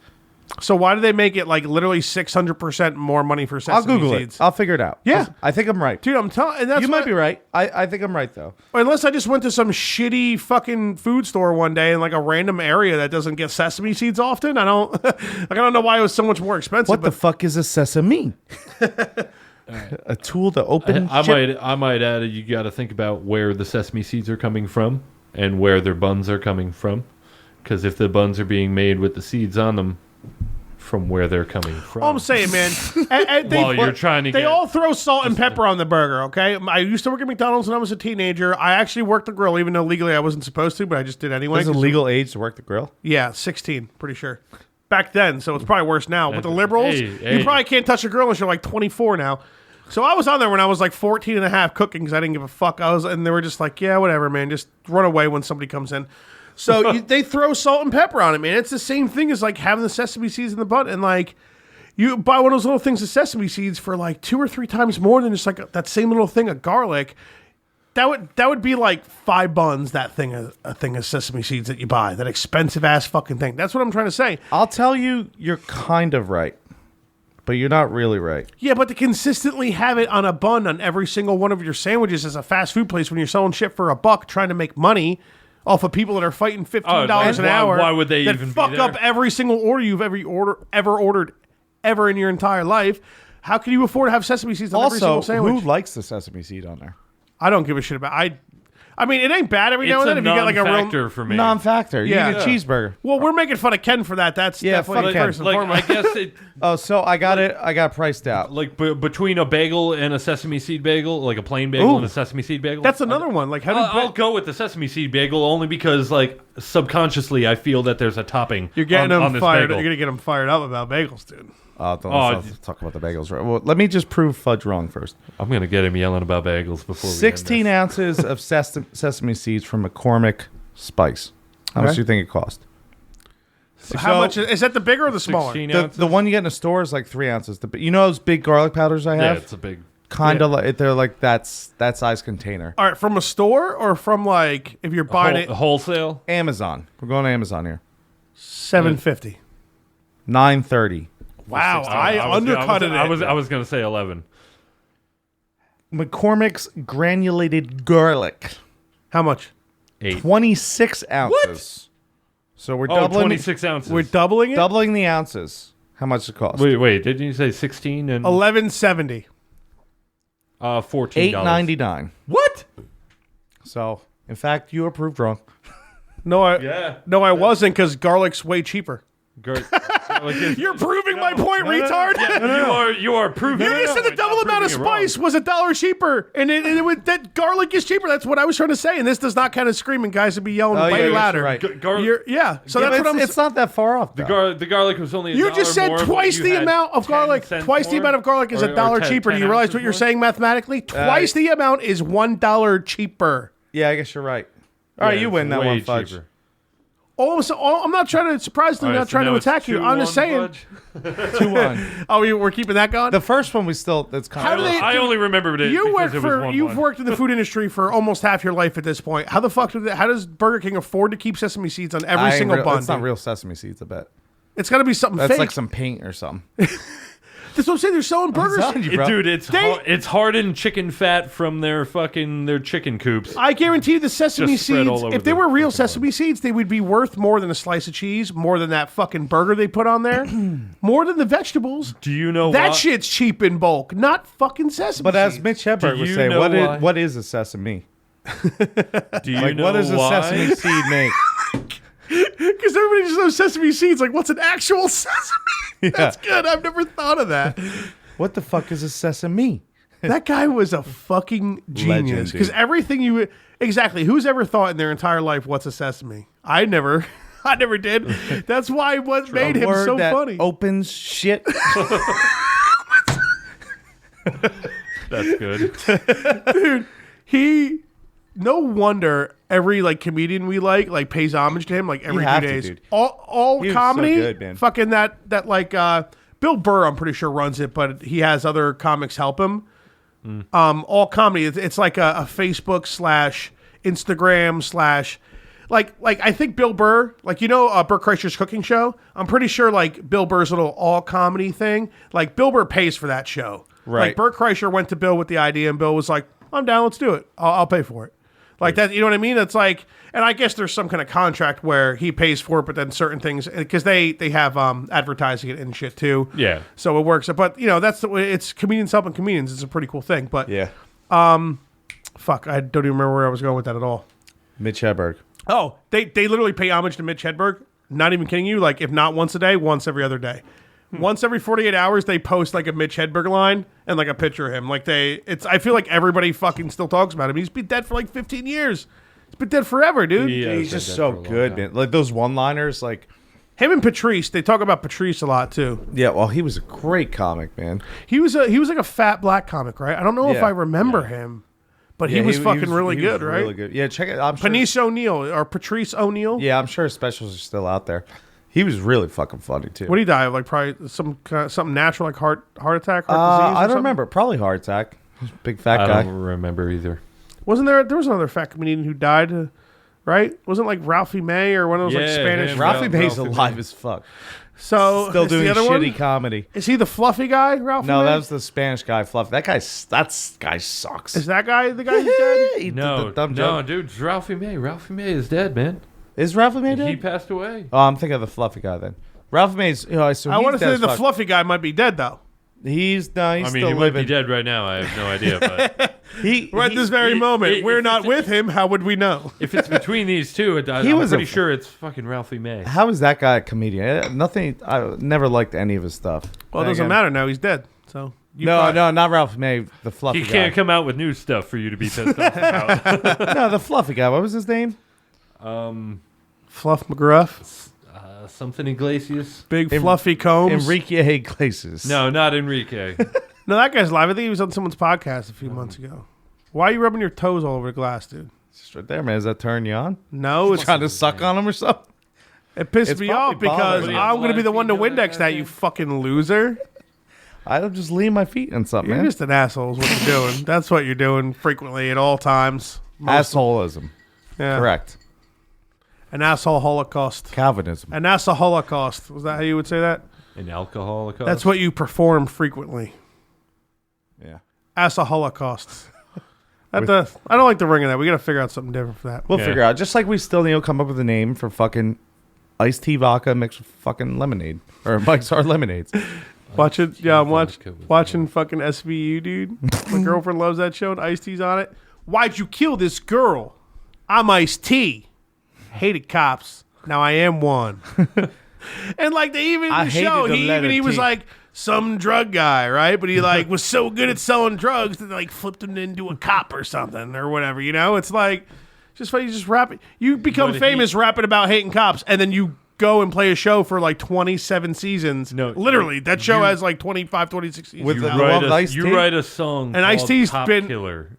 [SPEAKER 1] So why do they make it like literally 600% more money for sesame
[SPEAKER 3] I'll Google
[SPEAKER 1] seeds?
[SPEAKER 3] it. I'll figure it out.
[SPEAKER 1] Yeah.
[SPEAKER 3] I think I'm right.
[SPEAKER 1] Dude, I'm telling you,
[SPEAKER 3] You might be right. I think I'm right, though.
[SPEAKER 1] Unless I just went to some shitty fucking food store one day in like a random area that doesn't get sesame seeds often. I don't like. I don't know why it was so much more expensive.
[SPEAKER 3] What the fuck is a sesame? A tool to open shit?
[SPEAKER 2] I might add. You got to think about where the sesame seeds are coming from and where their buns are coming from, because if the buns are being made with the seeds on them, from where they're coming from.
[SPEAKER 1] All I'm saying, man.
[SPEAKER 2] While you're trying to
[SPEAKER 1] they
[SPEAKER 2] get-
[SPEAKER 1] all throw salt and pepper on the burger. Okay, I used to work at McDonald's when I was a teenager. I actually worked the grill, even though legally I wasn't supposed to, but I just did anyway.
[SPEAKER 3] Is it legal age to work the grill?
[SPEAKER 1] Yeah, 16, pretty sure. Back then, so it's probably worse now. With the liberals,
[SPEAKER 2] Hey.
[SPEAKER 1] you probably can't touch a grill unless you're like 24 now. So I was on there when I was like 14 and a half cooking because I didn't give a fuck. And they were just like, yeah, whatever, man. Just run away when somebody comes in. So they throw salt and pepper on it, man. It's the same thing as like having the sesame seeds in the butt. And like you buy one of those little things of sesame seeds for like 2 or 3 times more than just like that same little thing of garlic. That would be like 5 buns. That thing, a thing of sesame seeds that you buy, that expensive ass fucking thing. That's what I'm trying to say.
[SPEAKER 3] I'll tell you, you're kind of right, but you're not really right.
[SPEAKER 1] Yeah, but to consistently have it on a bun on every single one of your sandwiches as a fast food place when you're selling shit for $1 trying to make money off of people that are fighting $15 an hour.
[SPEAKER 2] Why would they
[SPEAKER 1] that
[SPEAKER 2] even be
[SPEAKER 1] fuck
[SPEAKER 2] there?
[SPEAKER 1] up every single order you've ever ordered ever in your entire life? How can you afford to have sesame seeds on every
[SPEAKER 3] Also,
[SPEAKER 1] single sandwich?
[SPEAKER 3] who likes the sesame seed on there?
[SPEAKER 1] I don't give a shit about. I mean, it ain't bad every now
[SPEAKER 2] It's
[SPEAKER 1] and
[SPEAKER 2] a
[SPEAKER 1] then if you get like a real.
[SPEAKER 2] non-factor for me.
[SPEAKER 3] Non-factor. You
[SPEAKER 1] Yeah.
[SPEAKER 3] get a cheeseburger.
[SPEAKER 1] Well, we're making fun of Ken for that. That's
[SPEAKER 3] Yeah,
[SPEAKER 1] definitely
[SPEAKER 3] fuck Ken.
[SPEAKER 1] first and
[SPEAKER 2] Like
[SPEAKER 1] foremost.
[SPEAKER 2] I guess it.
[SPEAKER 3] Oh, so I got it. I got priced out.
[SPEAKER 2] Like between a bagel and a sesame seed bagel, like a plain bagel
[SPEAKER 1] Ooh.
[SPEAKER 2] and a sesame seed bagel.
[SPEAKER 1] That's another one. Like how
[SPEAKER 2] I'll go with the sesame seed bagel only because, like, subconsciously I feel that there's a topping.
[SPEAKER 1] you're getting
[SPEAKER 2] on
[SPEAKER 1] them
[SPEAKER 2] this
[SPEAKER 1] fired.
[SPEAKER 2] bagel.
[SPEAKER 1] You're gonna get them fired up about bagels, dude.
[SPEAKER 3] Let's talk about the bagels. Right. Well, let me just prove Fudge wrong first.
[SPEAKER 2] I'm gonna get him yelling about bagels before.
[SPEAKER 3] 16 ounces of sesame seeds from McCormick Spice. How much
[SPEAKER 1] Okay.
[SPEAKER 3] do you think it cost?
[SPEAKER 1] How much is that? The bigger or the smaller?
[SPEAKER 2] 16
[SPEAKER 3] The,
[SPEAKER 2] ounces.
[SPEAKER 3] the one you get in the store is like 3 ounces. You know those big garlic powders I
[SPEAKER 2] Yeah,
[SPEAKER 3] have?
[SPEAKER 2] it's a big.
[SPEAKER 3] Kind of like they're like that size container.
[SPEAKER 1] All right, from a store or from like if you're buying it
[SPEAKER 2] Wholesale.
[SPEAKER 3] Amazon. We're going to Amazon here.
[SPEAKER 1] $7.50.
[SPEAKER 3] $9.30.
[SPEAKER 1] Wow, I undercut it.
[SPEAKER 2] I was gonna say 11.
[SPEAKER 3] McCormick's granulated garlic.
[SPEAKER 1] How much?
[SPEAKER 2] 8.
[SPEAKER 3] 26 ounces. So we're
[SPEAKER 2] Oh,
[SPEAKER 3] doubling
[SPEAKER 2] 26 ounces.
[SPEAKER 1] We're doubling it.
[SPEAKER 3] doubling the ounces. How much does it cost?
[SPEAKER 2] Wait, didn't you say 16 and?
[SPEAKER 1] $11.70.
[SPEAKER 2] $14.
[SPEAKER 3] $8.99.
[SPEAKER 2] What?
[SPEAKER 3] So, in fact, you were proved wrong.
[SPEAKER 1] No, I wasn't because garlic's way cheaper. You're proving my point, retard.
[SPEAKER 2] You are proving.
[SPEAKER 1] You just said the double amount of spice was $1 cheaper, and that garlic is cheaper. That's what I was trying to say, and this does not count as screaming. Guys would be yelling way louder.
[SPEAKER 3] Right.
[SPEAKER 1] So that's what I'm.
[SPEAKER 3] It's not that far off.
[SPEAKER 2] The garlic was only.
[SPEAKER 1] You just said twice the amount of garlic. Twice the amount of garlic is $1 cheaper. Do you realize what you're saying mathematically? Twice the amount is $1 cheaper.
[SPEAKER 3] Yeah, I guess you're right. All right, you win that one, Fudge.
[SPEAKER 2] Cheaper.
[SPEAKER 1] I'm not trying to, surprisingly, not trying to attack you. I'm just saying.
[SPEAKER 3] 2-1.
[SPEAKER 1] Oh, we're keeping that going?
[SPEAKER 3] The first one that's kind of.
[SPEAKER 2] I only remembered it because it was 1-1.
[SPEAKER 1] You've worked in the food industry for almost half your life at this point. How the fuck how does Burger King afford to keep sesame seeds on every single bun?
[SPEAKER 3] It's not real sesame seeds, I bet.
[SPEAKER 1] It's got to be something
[SPEAKER 3] That's
[SPEAKER 1] fake.
[SPEAKER 3] like some paint or something.
[SPEAKER 1] That's what I'm saying. They're selling burgers.
[SPEAKER 2] Dude, it's hardened chicken fat from their chicken coops.
[SPEAKER 1] I guarantee you the sesame
[SPEAKER 2] Just spread
[SPEAKER 1] seeds,
[SPEAKER 2] all over
[SPEAKER 1] if they
[SPEAKER 2] the
[SPEAKER 1] were real
[SPEAKER 2] fucking
[SPEAKER 1] sesame seeds, they would be worth more than a slice of cheese, more than that fucking burger they put on there, more than the vegetables.
[SPEAKER 2] Do you know
[SPEAKER 1] that
[SPEAKER 2] why?
[SPEAKER 1] shit's cheap in bulk, not fucking sesame
[SPEAKER 3] But
[SPEAKER 1] seeds.
[SPEAKER 3] as Mitch Hedberg would
[SPEAKER 2] you
[SPEAKER 3] say,
[SPEAKER 2] know why?
[SPEAKER 3] what is a sesame?
[SPEAKER 2] Do you know
[SPEAKER 3] what does a
[SPEAKER 2] why?
[SPEAKER 3] sesame seed make?
[SPEAKER 1] Because everybody just knows sesame seeds. Like, what's an actual sesame? That's good. I've never thought of that.
[SPEAKER 3] What the fuck is a sesame?
[SPEAKER 1] That guy was a fucking genius. Because everything exactly. Who's ever thought in their entire life, what's a sesame? I never did. That's why what made him so funny.
[SPEAKER 3] Opens shit.
[SPEAKER 2] That's good.
[SPEAKER 1] Dude, no wonder every comedian we like pays homage to him every few days.
[SPEAKER 3] Dude.
[SPEAKER 1] All
[SPEAKER 3] He was
[SPEAKER 1] comedy,
[SPEAKER 3] so good, man.
[SPEAKER 1] fucking that Bill Burr, I'm pretty sure runs it, but he has other comics help him. All comedy, it's like a Facebook / Instagram / I think Bill Burr, Burt Kreischer's cooking show. I'm pretty sure Bill Burr's little all comedy thing. Bill Burr pays for that show.
[SPEAKER 3] Right.
[SPEAKER 1] Burt Kreischer went to Bill with the idea, and Bill was like, "I'm down, let's do it. I'll pay for it." That, you know what I mean? It's and I guess there's some kind of contract where he pays for it, but then certain things, because they have advertising it and shit too.
[SPEAKER 2] Yeah.
[SPEAKER 1] So it works. But, that's the way, it's comedians helping comedians. It's a pretty cool thing. But,
[SPEAKER 3] Yeah.
[SPEAKER 1] fuck, I don't even remember where I was going with that at all.
[SPEAKER 3] Mitch Hedberg.
[SPEAKER 1] Oh, they literally pay homage to Mitch Hedberg. Not even kidding you. If not once a day, once every other day. Once every 48 hours, they post a Mitch Hedberg line and a picture of him. I feel like everybody fucking still talks about him. He's been dead for 15 years. He's been dead forever, dude.
[SPEAKER 3] He's just so good, man. Those one-liners,
[SPEAKER 1] him and Patrice. They talk about Patrice a lot too.
[SPEAKER 3] Yeah, well, he was a great comic, man.
[SPEAKER 1] He was like a fat black comic, right? I don't know if
[SPEAKER 3] Yeah.
[SPEAKER 1] I remember him, but he was fucking really good, right?
[SPEAKER 3] Really good. Yeah, check it. I'm sure.
[SPEAKER 1] Patrice O'Neill or Patrice O'Neill.
[SPEAKER 3] Yeah, I'm sure his specials are still out there. He was really fucking funny too.
[SPEAKER 1] What did he die of? Probably something natural, heart attack, heart disease.
[SPEAKER 3] I don't remember. Probably heart attack. Big fat guy.
[SPEAKER 2] I don't remember either.
[SPEAKER 1] Wasn't there? There was another fat comedian who died, right? Wasn't Ralphie May or one of those Spanish?
[SPEAKER 2] him.
[SPEAKER 3] Ralphie May's
[SPEAKER 2] Ralphie
[SPEAKER 3] alive
[SPEAKER 2] May.
[SPEAKER 3] as fuck.
[SPEAKER 1] So
[SPEAKER 3] Still
[SPEAKER 1] is
[SPEAKER 3] doing
[SPEAKER 1] the other
[SPEAKER 3] shitty
[SPEAKER 1] one?
[SPEAKER 3] comedy.
[SPEAKER 1] Is he the fluffy guy, Ralphie?
[SPEAKER 3] No,
[SPEAKER 1] May?
[SPEAKER 3] that was the Spanish guy, Fluff. That guy sucks.
[SPEAKER 1] Is that guy the guy who's dead?
[SPEAKER 3] He did
[SPEAKER 2] No,
[SPEAKER 3] the dumb
[SPEAKER 2] no,
[SPEAKER 3] joke.
[SPEAKER 2] dude, it's Ralphie May. Ralphie May is dead, man.
[SPEAKER 3] Is Ralphie May
[SPEAKER 2] He
[SPEAKER 3] dead?
[SPEAKER 2] passed away.
[SPEAKER 3] Oh, I'm thinking of the fluffy guy then. Ralphie May's. I
[SPEAKER 1] want to say the fluffy guy might be dead though.
[SPEAKER 3] He's
[SPEAKER 2] I
[SPEAKER 3] still
[SPEAKER 2] mean, he might
[SPEAKER 3] living.
[SPEAKER 2] be dead right now. I have no idea. But
[SPEAKER 1] Right this very moment, we're not with him. How would we know?
[SPEAKER 2] if it's between these two, I'm
[SPEAKER 3] was a-
[SPEAKER 2] pretty sure it's fucking Ralphie May.
[SPEAKER 3] How is that guy a comedian? Nothing. I never liked any of his stuff.
[SPEAKER 1] Well, it
[SPEAKER 3] Then
[SPEAKER 1] doesn't
[SPEAKER 3] again-
[SPEAKER 1] matter now. He's dead. So
[SPEAKER 3] No, not Ralphie May. The fluffy
[SPEAKER 2] He
[SPEAKER 3] guy.
[SPEAKER 2] can't come out with new stuff for you to be pissed off about.
[SPEAKER 3] No, the fluffy guy. What was his name?
[SPEAKER 1] Fluff McGruff,
[SPEAKER 2] Something Iglesias.
[SPEAKER 1] big fluffy combs.
[SPEAKER 3] Enrique Iglesias.
[SPEAKER 2] No, not Enrique.
[SPEAKER 1] No, that guy's live. I think he was on someone's podcast a few months ago. Why are you rubbing your toes all over the glass, dude?
[SPEAKER 3] It's right there, man. Does that turn you on?
[SPEAKER 1] No, it's
[SPEAKER 3] Trying to suck on him or something?
[SPEAKER 1] it pissed
[SPEAKER 3] It's
[SPEAKER 1] me
[SPEAKER 3] probably
[SPEAKER 1] off because
[SPEAKER 3] bothering
[SPEAKER 2] you.
[SPEAKER 1] I'm going to be the one to
[SPEAKER 2] Blind feet,
[SPEAKER 1] Windex that, you fucking loser.
[SPEAKER 3] I don't just lean my feet in something,
[SPEAKER 1] You're
[SPEAKER 3] man.
[SPEAKER 1] just an asshole is what you're doing. That's what you're doing frequently at all times.
[SPEAKER 3] Assholism.
[SPEAKER 1] Yeah.
[SPEAKER 3] Correct.
[SPEAKER 1] An asshole holocaust.
[SPEAKER 3] Calvinism.
[SPEAKER 1] An asshole holocaust. Was that how you would say that?
[SPEAKER 2] An alcoholic.
[SPEAKER 1] That's what you perform frequently.
[SPEAKER 3] Yeah.
[SPEAKER 1] Asshole holocaust. I don't like the ring of that. We got to figure out something different for that.
[SPEAKER 3] We'll
[SPEAKER 2] Yeah.
[SPEAKER 3] figure out. Just like we still need to come up with a name for fucking iced tea vodka mixed with fucking lemonade. Or Mike's Hard Lemonades.
[SPEAKER 1] Watching, yeah, I'm watching fucking SVU, dude. My girlfriend loves that show, and Ice-T's on it. Why'd you kill this girl? I'm Ice-T. Hated cops. Now I am one. And like they even in the show, he was like some drug guy, right? But he like was so good at selling drugs that they like flipped him into a cop or something or whatever. You know, it's like just funny. You just rap it. You become famous rapping about hating cops, and then you go and play a show for like 27 seasons. No, literally, that show has like 25, 26 seasons.
[SPEAKER 2] With you write a song, and Ice-T's Cop Killer.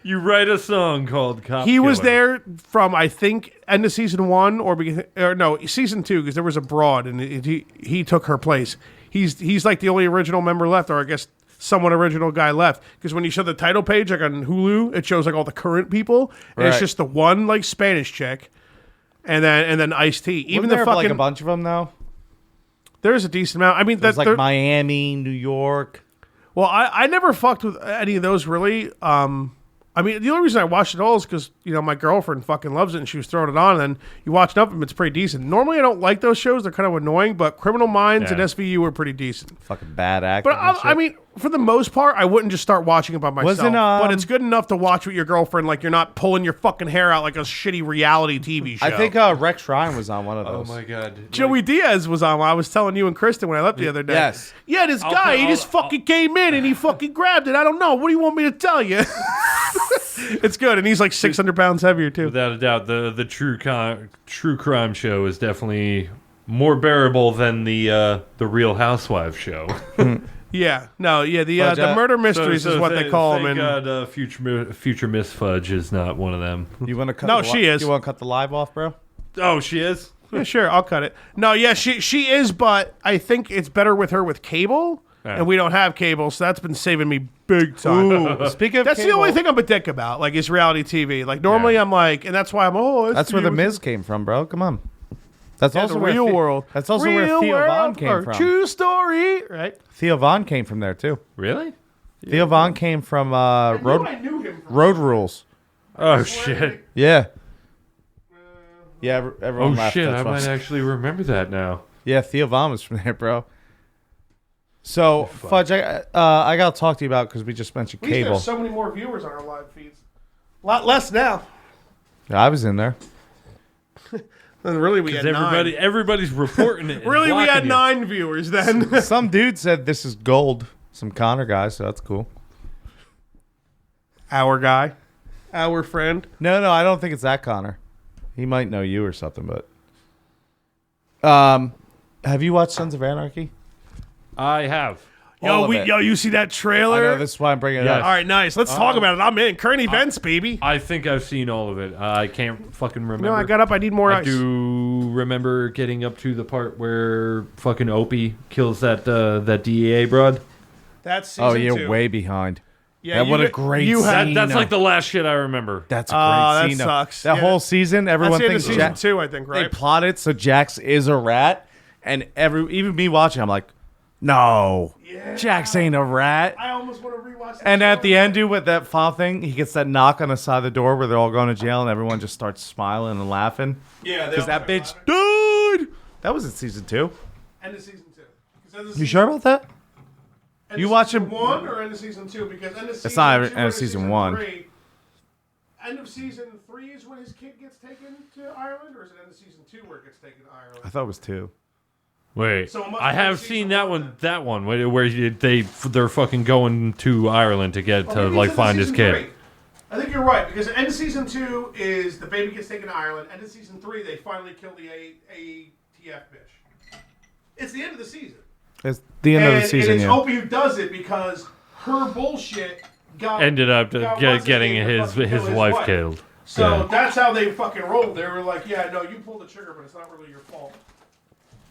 [SPEAKER 2] You write a song called Cop Killer.
[SPEAKER 1] He was there from, I think, end of season 1 or no, season 2, because there was a broad and he took her place. He's like the only original member left, or I guess somewhat original guy left. Because when you show the title page, like on Hulu, it shows like all the current people, and it's just the one like Spanish chick, and then Ice-T.
[SPEAKER 3] Even there like a bunch of them though.
[SPEAKER 1] There's a decent amount. I mean,
[SPEAKER 3] there's like Miami, New York.
[SPEAKER 1] Well, I never fucked with any of those really. I mean, the only reason I watched it all is because, you know, my girlfriend fucking loves it and she was throwing it on, and then you watch enough of them, it's pretty decent. Normally, I don't like those shows. They're kind of annoying, but Criminal Minds and SVU were pretty decent.
[SPEAKER 3] Fucking bad acting.
[SPEAKER 1] But I mean, for the most part, I wouldn't just start watching it by myself. But it's good enough to watch with your girlfriend, like you're not pulling your fucking hair out like a shitty reality TV show.
[SPEAKER 3] I think Rex Ryan was on one of those.
[SPEAKER 2] Oh my God.
[SPEAKER 1] Joey Diaz was on one. I was telling you and Kristen when I left the other day.
[SPEAKER 3] Yes.
[SPEAKER 1] Yeah, this guy, he just fucking came in and he fucking grabbed it. I don't know. What do you want me to tell you? It's good, and he's like 600 pounds heavier too.
[SPEAKER 2] Without a doubt, the true crime show is definitely more bearable than the Real Housewives show.
[SPEAKER 1] Yeah, no, yeah, the murder mysteries is what they call them.
[SPEAKER 2] Thank God, future Miss Fudge is not one of them.
[SPEAKER 3] You want to cut?
[SPEAKER 1] No, she is.
[SPEAKER 3] You want to cut the live off, bro?
[SPEAKER 2] Oh, she is.
[SPEAKER 1] Yeah, sure, I'll cut it. No, yeah, she is, but I think it's better with her with cable. And we don't have cable, so that's been saving me big time.
[SPEAKER 3] Ooh, speaking of
[SPEAKER 1] that's
[SPEAKER 3] cable,
[SPEAKER 1] the only thing I'm a dick about, like, is reality TV. Like, normally I'm like, and that's why I'm,
[SPEAKER 3] that's where The Miz came from, bro. Come on. That's also
[SPEAKER 1] the
[SPEAKER 3] where
[SPEAKER 1] real world.
[SPEAKER 3] That's also where Theo Von came from.
[SPEAKER 1] True story, right?
[SPEAKER 3] Theo Von came from there, too.
[SPEAKER 2] Really?
[SPEAKER 3] Theo Von came from
[SPEAKER 1] I knew him from
[SPEAKER 3] Road Rules.
[SPEAKER 2] Oh, shit.
[SPEAKER 3] Yeah. Yeah, everyone laughed.
[SPEAKER 2] Oh, shit, I might actually remember that now.
[SPEAKER 3] Yeah, Theo Von was from there, bro. So, Fudge, I got to talk to you about, because we just mentioned cable.
[SPEAKER 1] There's so many more viewers on our live feeds. A lot less now.
[SPEAKER 3] Yeah, I was in there.
[SPEAKER 1] And really, we had
[SPEAKER 2] everybody's reporting it.
[SPEAKER 1] Really, we had 9 viewers then.
[SPEAKER 3] Some dude said this is gold. Some Connor guy, so that's cool.
[SPEAKER 1] Our guy. Our friend.
[SPEAKER 3] No, I don't think it's that Connor. He might know you or something, but... have you watched Sons of Anarchy?
[SPEAKER 2] I have.
[SPEAKER 1] Yo, you see that trailer?
[SPEAKER 3] I know, this is why I'm bringing it up.
[SPEAKER 1] All right, nice. Let's talk about it. I'm in. Current events, baby.
[SPEAKER 2] I think I've seen all of it. I can't fucking remember.
[SPEAKER 1] No, I got up. I need more ice.
[SPEAKER 2] I do remember getting up to the part where fucking Opie kills that DEA broad.
[SPEAKER 1] That's season 2.
[SPEAKER 3] You're way behind.
[SPEAKER 1] Yeah,
[SPEAKER 3] what a great scene.
[SPEAKER 2] That's like the last shit I remember.
[SPEAKER 3] That's a great scene.
[SPEAKER 1] That sucks.
[SPEAKER 3] That whole season, everyone thinks
[SPEAKER 1] season 2, I think, right?
[SPEAKER 3] They plotted so Jax is a rat, and even me watching, I'm like, no, Jax ain't a rat.
[SPEAKER 1] I almost want to rewatch that.
[SPEAKER 3] And at the end, dude, with that fall thing, he gets that knock on the side of the door where they're all going to jail, and everyone just starts smiling and laughing.
[SPEAKER 1] Yeah,
[SPEAKER 3] because that bitch, dude. That was in season 2.
[SPEAKER 1] End of season 2.
[SPEAKER 3] You sure about that? You watching
[SPEAKER 1] 1 or end of season 2? Because end of season
[SPEAKER 3] it's not
[SPEAKER 1] 2
[SPEAKER 3] end of season 1.
[SPEAKER 1] 3, end of season 3 is when his kid gets taken to Ireland, or is it end of season 2 where it gets taken to Ireland?
[SPEAKER 3] I thought it was 2.
[SPEAKER 2] Wait, I have seen that one. That one where they're fucking going to Ireland to get to like find his kid.
[SPEAKER 1] 3. I think you're right, because end of season 2 is the baby gets taken to Ireland. End of season 3, they finally kill the ATF bitch. It's the end of the season.
[SPEAKER 3] It's the end of the season.
[SPEAKER 1] And it's Opie who does it because her bullshit
[SPEAKER 2] ended up getting his wife killed.
[SPEAKER 1] So that's how they fucking rolled. They were like, "Yeah, no, you pulled the trigger, but it's not really your fault."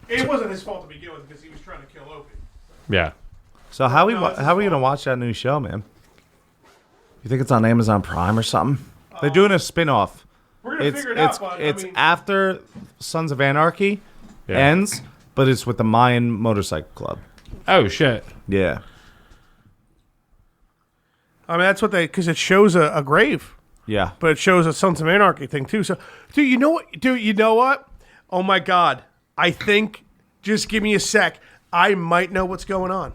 [SPEAKER 1] It wasn't his fault to begin with because he was trying to kill Opie.
[SPEAKER 2] Yeah.
[SPEAKER 3] So how are we gonna watch that new show, man? You think it's on Amazon Prime or something? They're doing a spin-off.
[SPEAKER 1] We're gonna figure it out. But,
[SPEAKER 3] it's after Sons of Anarchy ends, but it's with the Mayan Motorcycle Club.
[SPEAKER 2] Oh shit!
[SPEAKER 3] Yeah.
[SPEAKER 1] I mean, that's what because it shows a grave.
[SPEAKER 3] Yeah.
[SPEAKER 1] But it shows a Sons of Anarchy thing too. So, dude, you know what? Oh my God. I think, just give me a sec. I might know what's going on.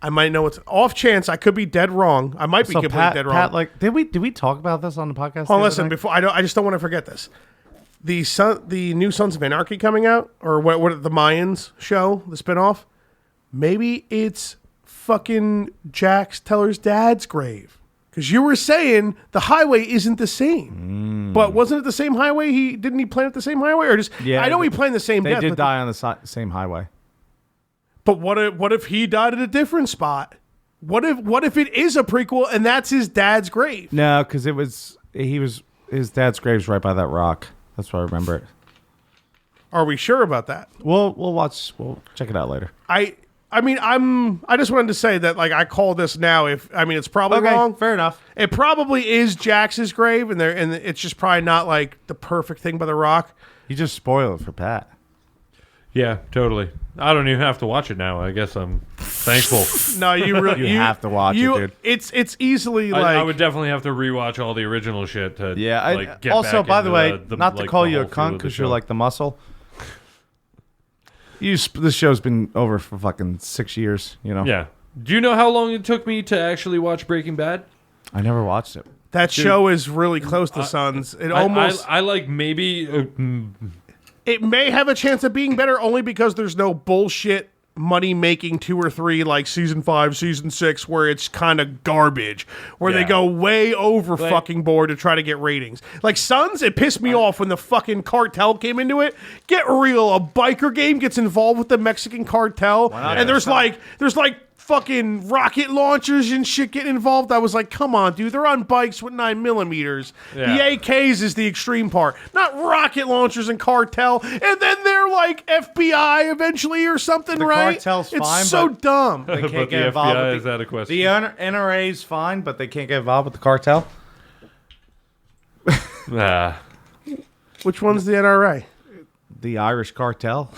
[SPEAKER 1] I might know what's off chance. I could be dead wrong. I might be completely dead wrong.
[SPEAKER 3] Pat, like, did we talk about this on the podcast?
[SPEAKER 1] Oh, listen, before I just don't want to forget this. The new Sons of Anarchy coming out, or what the Mayans show, the spinoff. Maybe it's fucking Jax Teller's dad's grave. Because you were saying the highway isn't the same. But wasn't it the same highway? Didn't he plan it the same highway? Or just I know he planned the same
[SPEAKER 3] They
[SPEAKER 1] death.
[SPEAKER 3] did die on the same highway.
[SPEAKER 1] But what if he died at a different spot? What if it is a prequel and that's his dad's grave?
[SPEAKER 3] No, because his dad's grave's right by that rock. That's why I remember it.
[SPEAKER 1] Are we sure about that?
[SPEAKER 3] We'll We'll check it out later.
[SPEAKER 1] I just wanted to say that, like, I call this now. It's probably wrong.
[SPEAKER 3] Fair enough.
[SPEAKER 1] It probably is Jax's grave, and it's just probably not like the perfect thing by the rock.
[SPEAKER 3] You just spoiled it for Pat.
[SPEAKER 2] Yeah, totally. I don't even have to watch it now. I guess I'm thankful.
[SPEAKER 1] No, you really
[SPEAKER 3] You have to watch it, dude.
[SPEAKER 1] It's easily like
[SPEAKER 2] I would definitely have to rewatch all the original shit to get
[SPEAKER 3] also,
[SPEAKER 2] back
[SPEAKER 3] by the
[SPEAKER 2] into
[SPEAKER 3] way, not to call you a cunt because you're like the muscle. This show's been over for fucking 6 years, you know?
[SPEAKER 2] Yeah. Do you know how long it took me to actually watch Breaking Bad?
[SPEAKER 3] I never watched it.
[SPEAKER 1] that show is really close to Sons. It almost
[SPEAKER 2] I like maybe
[SPEAKER 1] it may have a chance of being better only because there's no bullshit money making 2 or 3 like season 5, season 6 where it's kind of garbage, where they go way over fucking board to try to get ratings. Like Sons, it pissed me off when the fucking cartel came into it. Get real, a biker game gets involved with the Mexican cartel, and there's like fucking rocket launchers and shit getting involved. I was like, come on, dude. They're on bikes with 9mm.
[SPEAKER 2] Yeah.
[SPEAKER 1] The AKs is the extreme part, not rocket launchers and cartel. And then they're like FBI eventually or something,
[SPEAKER 3] The
[SPEAKER 1] right?
[SPEAKER 3] cartel's
[SPEAKER 1] it's
[SPEAKER 3] fine,
[SPEAKER 1] so
[SPEAKER 3] but-
[SPEAKER 1] dumb.
[SPEAKER 3] They can't
[SPEAKER 2] but
[SPEAKER 3] get
[SPEAKER 2] the
[SPEAKER 3] involved
[SPEAKER 2] FBI
[SPEAKER 3] with
[SPEAKER 2] is out of question.
[SPEAKER 3] The NRA's fine, but they can't get involved with the cartel.
[SPEAKER 1] Which one's the NRA?
[SPEAKER 3] The Irish cartel.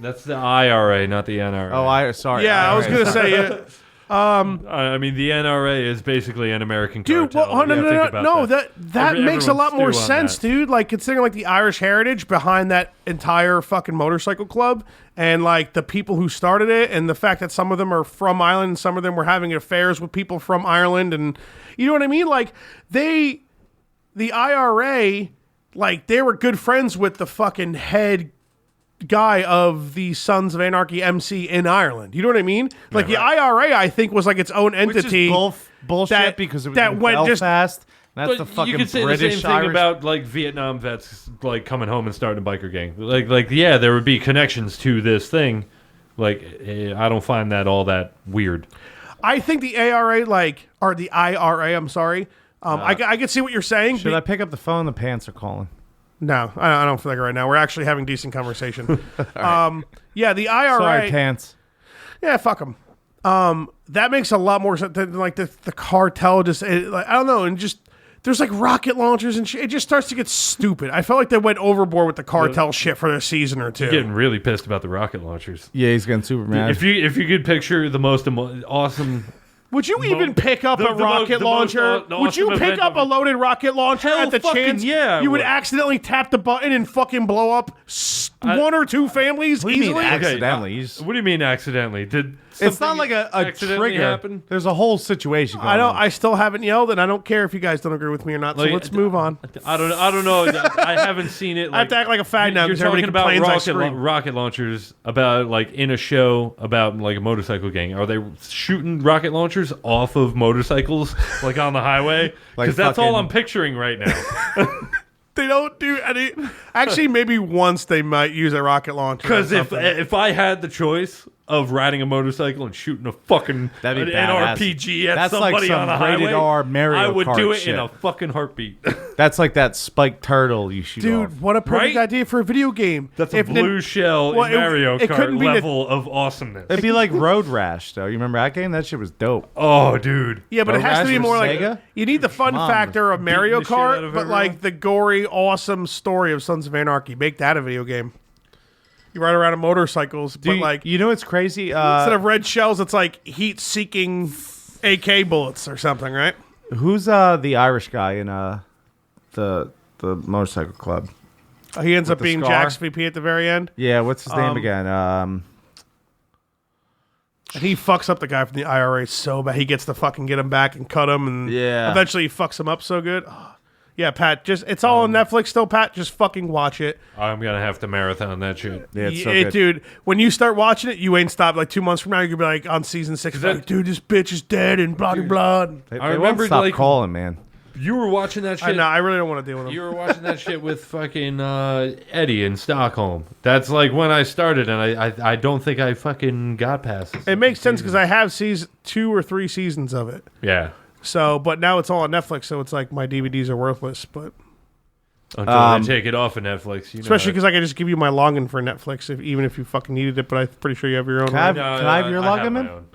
[SPEAKER 2] That's the IRA, not the NRA.
[SPEAKER 3] Oh, sorry.
[SPEAKER 1] Yeah, I was
[SPEAKER 3] IRA.
[SPEAKER 1] gonna say it.
[SPEAKER 2] I mean, the NRA is basically an American
[SPEAKER 1] Dude,
[SPEAKER 2] cartel.
[SPEAKER 1] well,
[SPEAKER 2] You gotta think about
[SPEAKER 1] that makes a lot more
[SPEAKER 2] everyone's stew on
[SPEAKER 1] sense,
[SPEAKER 2] that.
[SPEAKER 1] dude. Like, considering like the Irish heritage behind that entire fucking motorcycle club, and like the people who started it, and the fact that some of them are from Ireland, and some of them were having affairs with people from Ireland, and you know what I mean? Like the IRA, like they were good friends with the fucking head guy of the Sons of Anarchy MC in Ireland. You know what I mean? Like the IRA, I think, was like its own entity.
[SPEAKER 3] Which is bullshit
[SPEAKER 1] that-
[SPEAKER 3] because it was
[SPEAKER 1] that
[SPEAKER 3] in
[SPEAKER 1] went just-
[SPEAKER 3] Belfast. That's
[SPEAKER 2] But
[SPEAKER 3] the fucking
[SPEAKER 2] you could say
[SPEAKER 3] British
[SPEAKER 2] the same thing
[SPEAKER 3] Irish.
[SPEAKER 2] about like Vietnam vets like coming home and starting a biker gang. Like yeah, there would be connections to this thing. Like I don't find that all that weird.
[SPEAKER 1] I think the ARA, or the IRA, I'm sorry. I can see what you're saying.
[SPEAKER 3] Should I pick up the phone? The pants are calling.
[SPEAKER 1] No, I don't feel like it right now. We're actually having decent conversation. Yeah, the IRA.
[SPEAKER 3] Sorry, pants.
[SPEAKER 1] Yeah, fuck them. That makes a lot more sense than like the cartel. I don't know, and just there's like rocket launchers and shit. It just starts to get stupid. I felt like they went overboard with the cartel shit for a season or two.
[SPEAKER 2] Getting really pissed about the rocket launchers.
[SPEAKER 3] Yeah, he's getting super mad.
[SPEAKER 2] If you could picture the most awesome.
[SPEAKER 1] Would you even pick up a rocket launcher? Would you pick up a loaded rocket launcher
[SPEAKER 2] Hell
[SPEAKER 1] at the
[SPEAKER 2] fucking
[SPEAKER 1] chance
[SPEAKER 2] yeah, I
[SPEAKER 1] you would
[SPEAKER 2] would.
[SPEAKER 1] accidentally tap the button and fucking blow up 1 or 2 families
[SPEAKER 3] What do you mean
[SPEAKER 1] easily?
[SPEAKER 3] accidentally? You just-
[SPEAKER 2] What do you mean accidentally? Did
[SPEAKER 3] it's not
[SPEAKER 2] something
[SPEAKER 3] like a
[SPEAKER 2] accidentally
[SPEAKER 3] trigger.
[SPEAKER 2] happen?
[SPEAKER 3] There's a whole situation going on.
[SPEAKER 1] I still haven't yelled, and I don't care if you guys don't agree with me or not. So
[SPEAKER 2] Like,
[SPEAKER 1] let's move on.
[SPEAKER 2] I don't know. I haven't seen it.
[SPEAKER 1] I have to act like a fag now
[SPEAKER 2] You're
[SPEAKER 1] because everybody
[SPEAKER 2] talking about
[SPEAKER 1] complains I scream.
[SPEAKER 2] rocket launchers about like in a show about like a motorcycle gang. Are they shooting rocket launchers off of motorcycles like on the highway?
[SPEAKER 3] Like
[SPEAKER 2] Because that's all
[SPEAKER 3] fucking-
[SPEAKER 2] I'm picturing right now.
[SPEAKER 1] They don't do any. Actually, maybe once they might use a rocket launcher.
[SPEAKER 2] Because
[SPEAKER 1] or
[SPEAKER 2] if
[SPEAKER 1] something.
[SPEAKER 2] I had the choice of riding a motorcycle and shooting a fucking
[SPEAKER 3] That'd be
[SPEAKER 2] an
[SPEAKER 3] badass.
[SPEAKER 2] RPG at
[SPEAKER 3] That's like
[SPEAKER 2] somebody
[SPEAKER 3] some
[SPEAKER 2] on a highway,
[SPEAKER 3] rated R Mario
[SPEAKER 2] I would do
[SPEAKER 3] Kart
[SPEAKER 2] it
[SPEAKER 3] shit.
[SPEAKER 2] in a fucking heartbeat.
[SPEAKER 3] That's like that spiked turtle you shoot
[SPEAKER 1] dude,
[SPEAKER 3] off.
[SPEAKER 1] what a perfect
[SPEAKER 2] Right?
[SPEAKER 1] idea for a video game.
[SPEAKER 2] That's a
[SPEAKER 1] If
[SPEAKER 2] blue
[SPEAKER 1] Nin-
[SPEAKER 2] shell
[SPEAKER 1] Well,
[SPEAKER 2] in Mario
[SPEAKER 1] it couldn't
[SPEAKER 2] Kart
[SPEAKER 1] be
[SPEAKER 2] level of awesomeness.
[SPEAKER 3] It'd be like Road Rash, though. You remember that game? That shit was dope.
[SPEAKER 2] Oh, dude.
[SPEAKER 1] Yeah, but it
[SPEAKER 3] Road
[SPEAKER 1] has to
[SPEAKER 3] Rash
[SPEAKER 1] be
[SPEAKER 3] for
[SPEAKER 1] more like
[SPEAKER 3] Sega?
[SPEAKER 1] you need the fun
[SPEAKER 3] Come on.
[SPEAKER 1] factor of Mario
[SPEAKER 2] Beating the shit out
[SPEAKER 1] Kart,
[SPEAKER 2] of
[SPEAKER 1] but
[SPEAKER 2] everyone.
[SPEAKER 1] like the gory, awesome story of Sons of Anarchy. Make that a video game. You ride around on motorcycles, but like
[SPEAKER 3] you know what's crazy?
[SPEAKER 1] instead of red shells, it's like heat-seeking AK bullets or something, right?
[SPEAKER 3] Who's the Irish guy in the motorcycle club?
[SPEAKER 1] He ends up
[SPEAKER 3] the
[SPEAKER 1] being
[SPEAKER 3] scar?
[SPEAKER 1] Jack's VP at the very end.
[SPEAKER 3] Yeah, what's his name again?
[SPEAKER 1] And he fucks up the guy from the IRA so bad. He gets to fucking get him back and cut him, and eventually he fucks him up so good. Oh. Yeah, Pat, it's all on Netflix still, Pat. Just fucking watch it.
[SPEAKER 2] I'm going to have to marathon that shit.
[SPEAKER 3] Yeah, it's so good.
[SPEAKER 1] Dude, when you start watching it, you ain't stopped. Like 2 months from now, you're going to be like on season 6. Like, dude, this bitch is dead and blah, blah.
[SPEAKER 3] I remember stop like, calling, man.
[SPEAKER 2] You were watching that shit.
[SPEAKER 1] I know, I really don't want to deal with him.
[SPEAKER 2] You were watching that shit with fucking Eddie in Stockholm. That's like when I started, and I don't think I fucking got past this.
[SPEAKER 1] It makes sense because I have 2 or 3 seasons of it.
[SPEAKER 2] Yeah.
[SPEAKER 1] So, but now it's all on Netflix, so it's like my DVDs are worthless. But
[SPEAKER 2] until they take it off of Netflix,
[SPEAKER 1] especially because I can just give you my login for Netflix, even if you fucking needed it. But I'm pretty sure you have your own.
[SPEAKER 3] Can I have your login, man?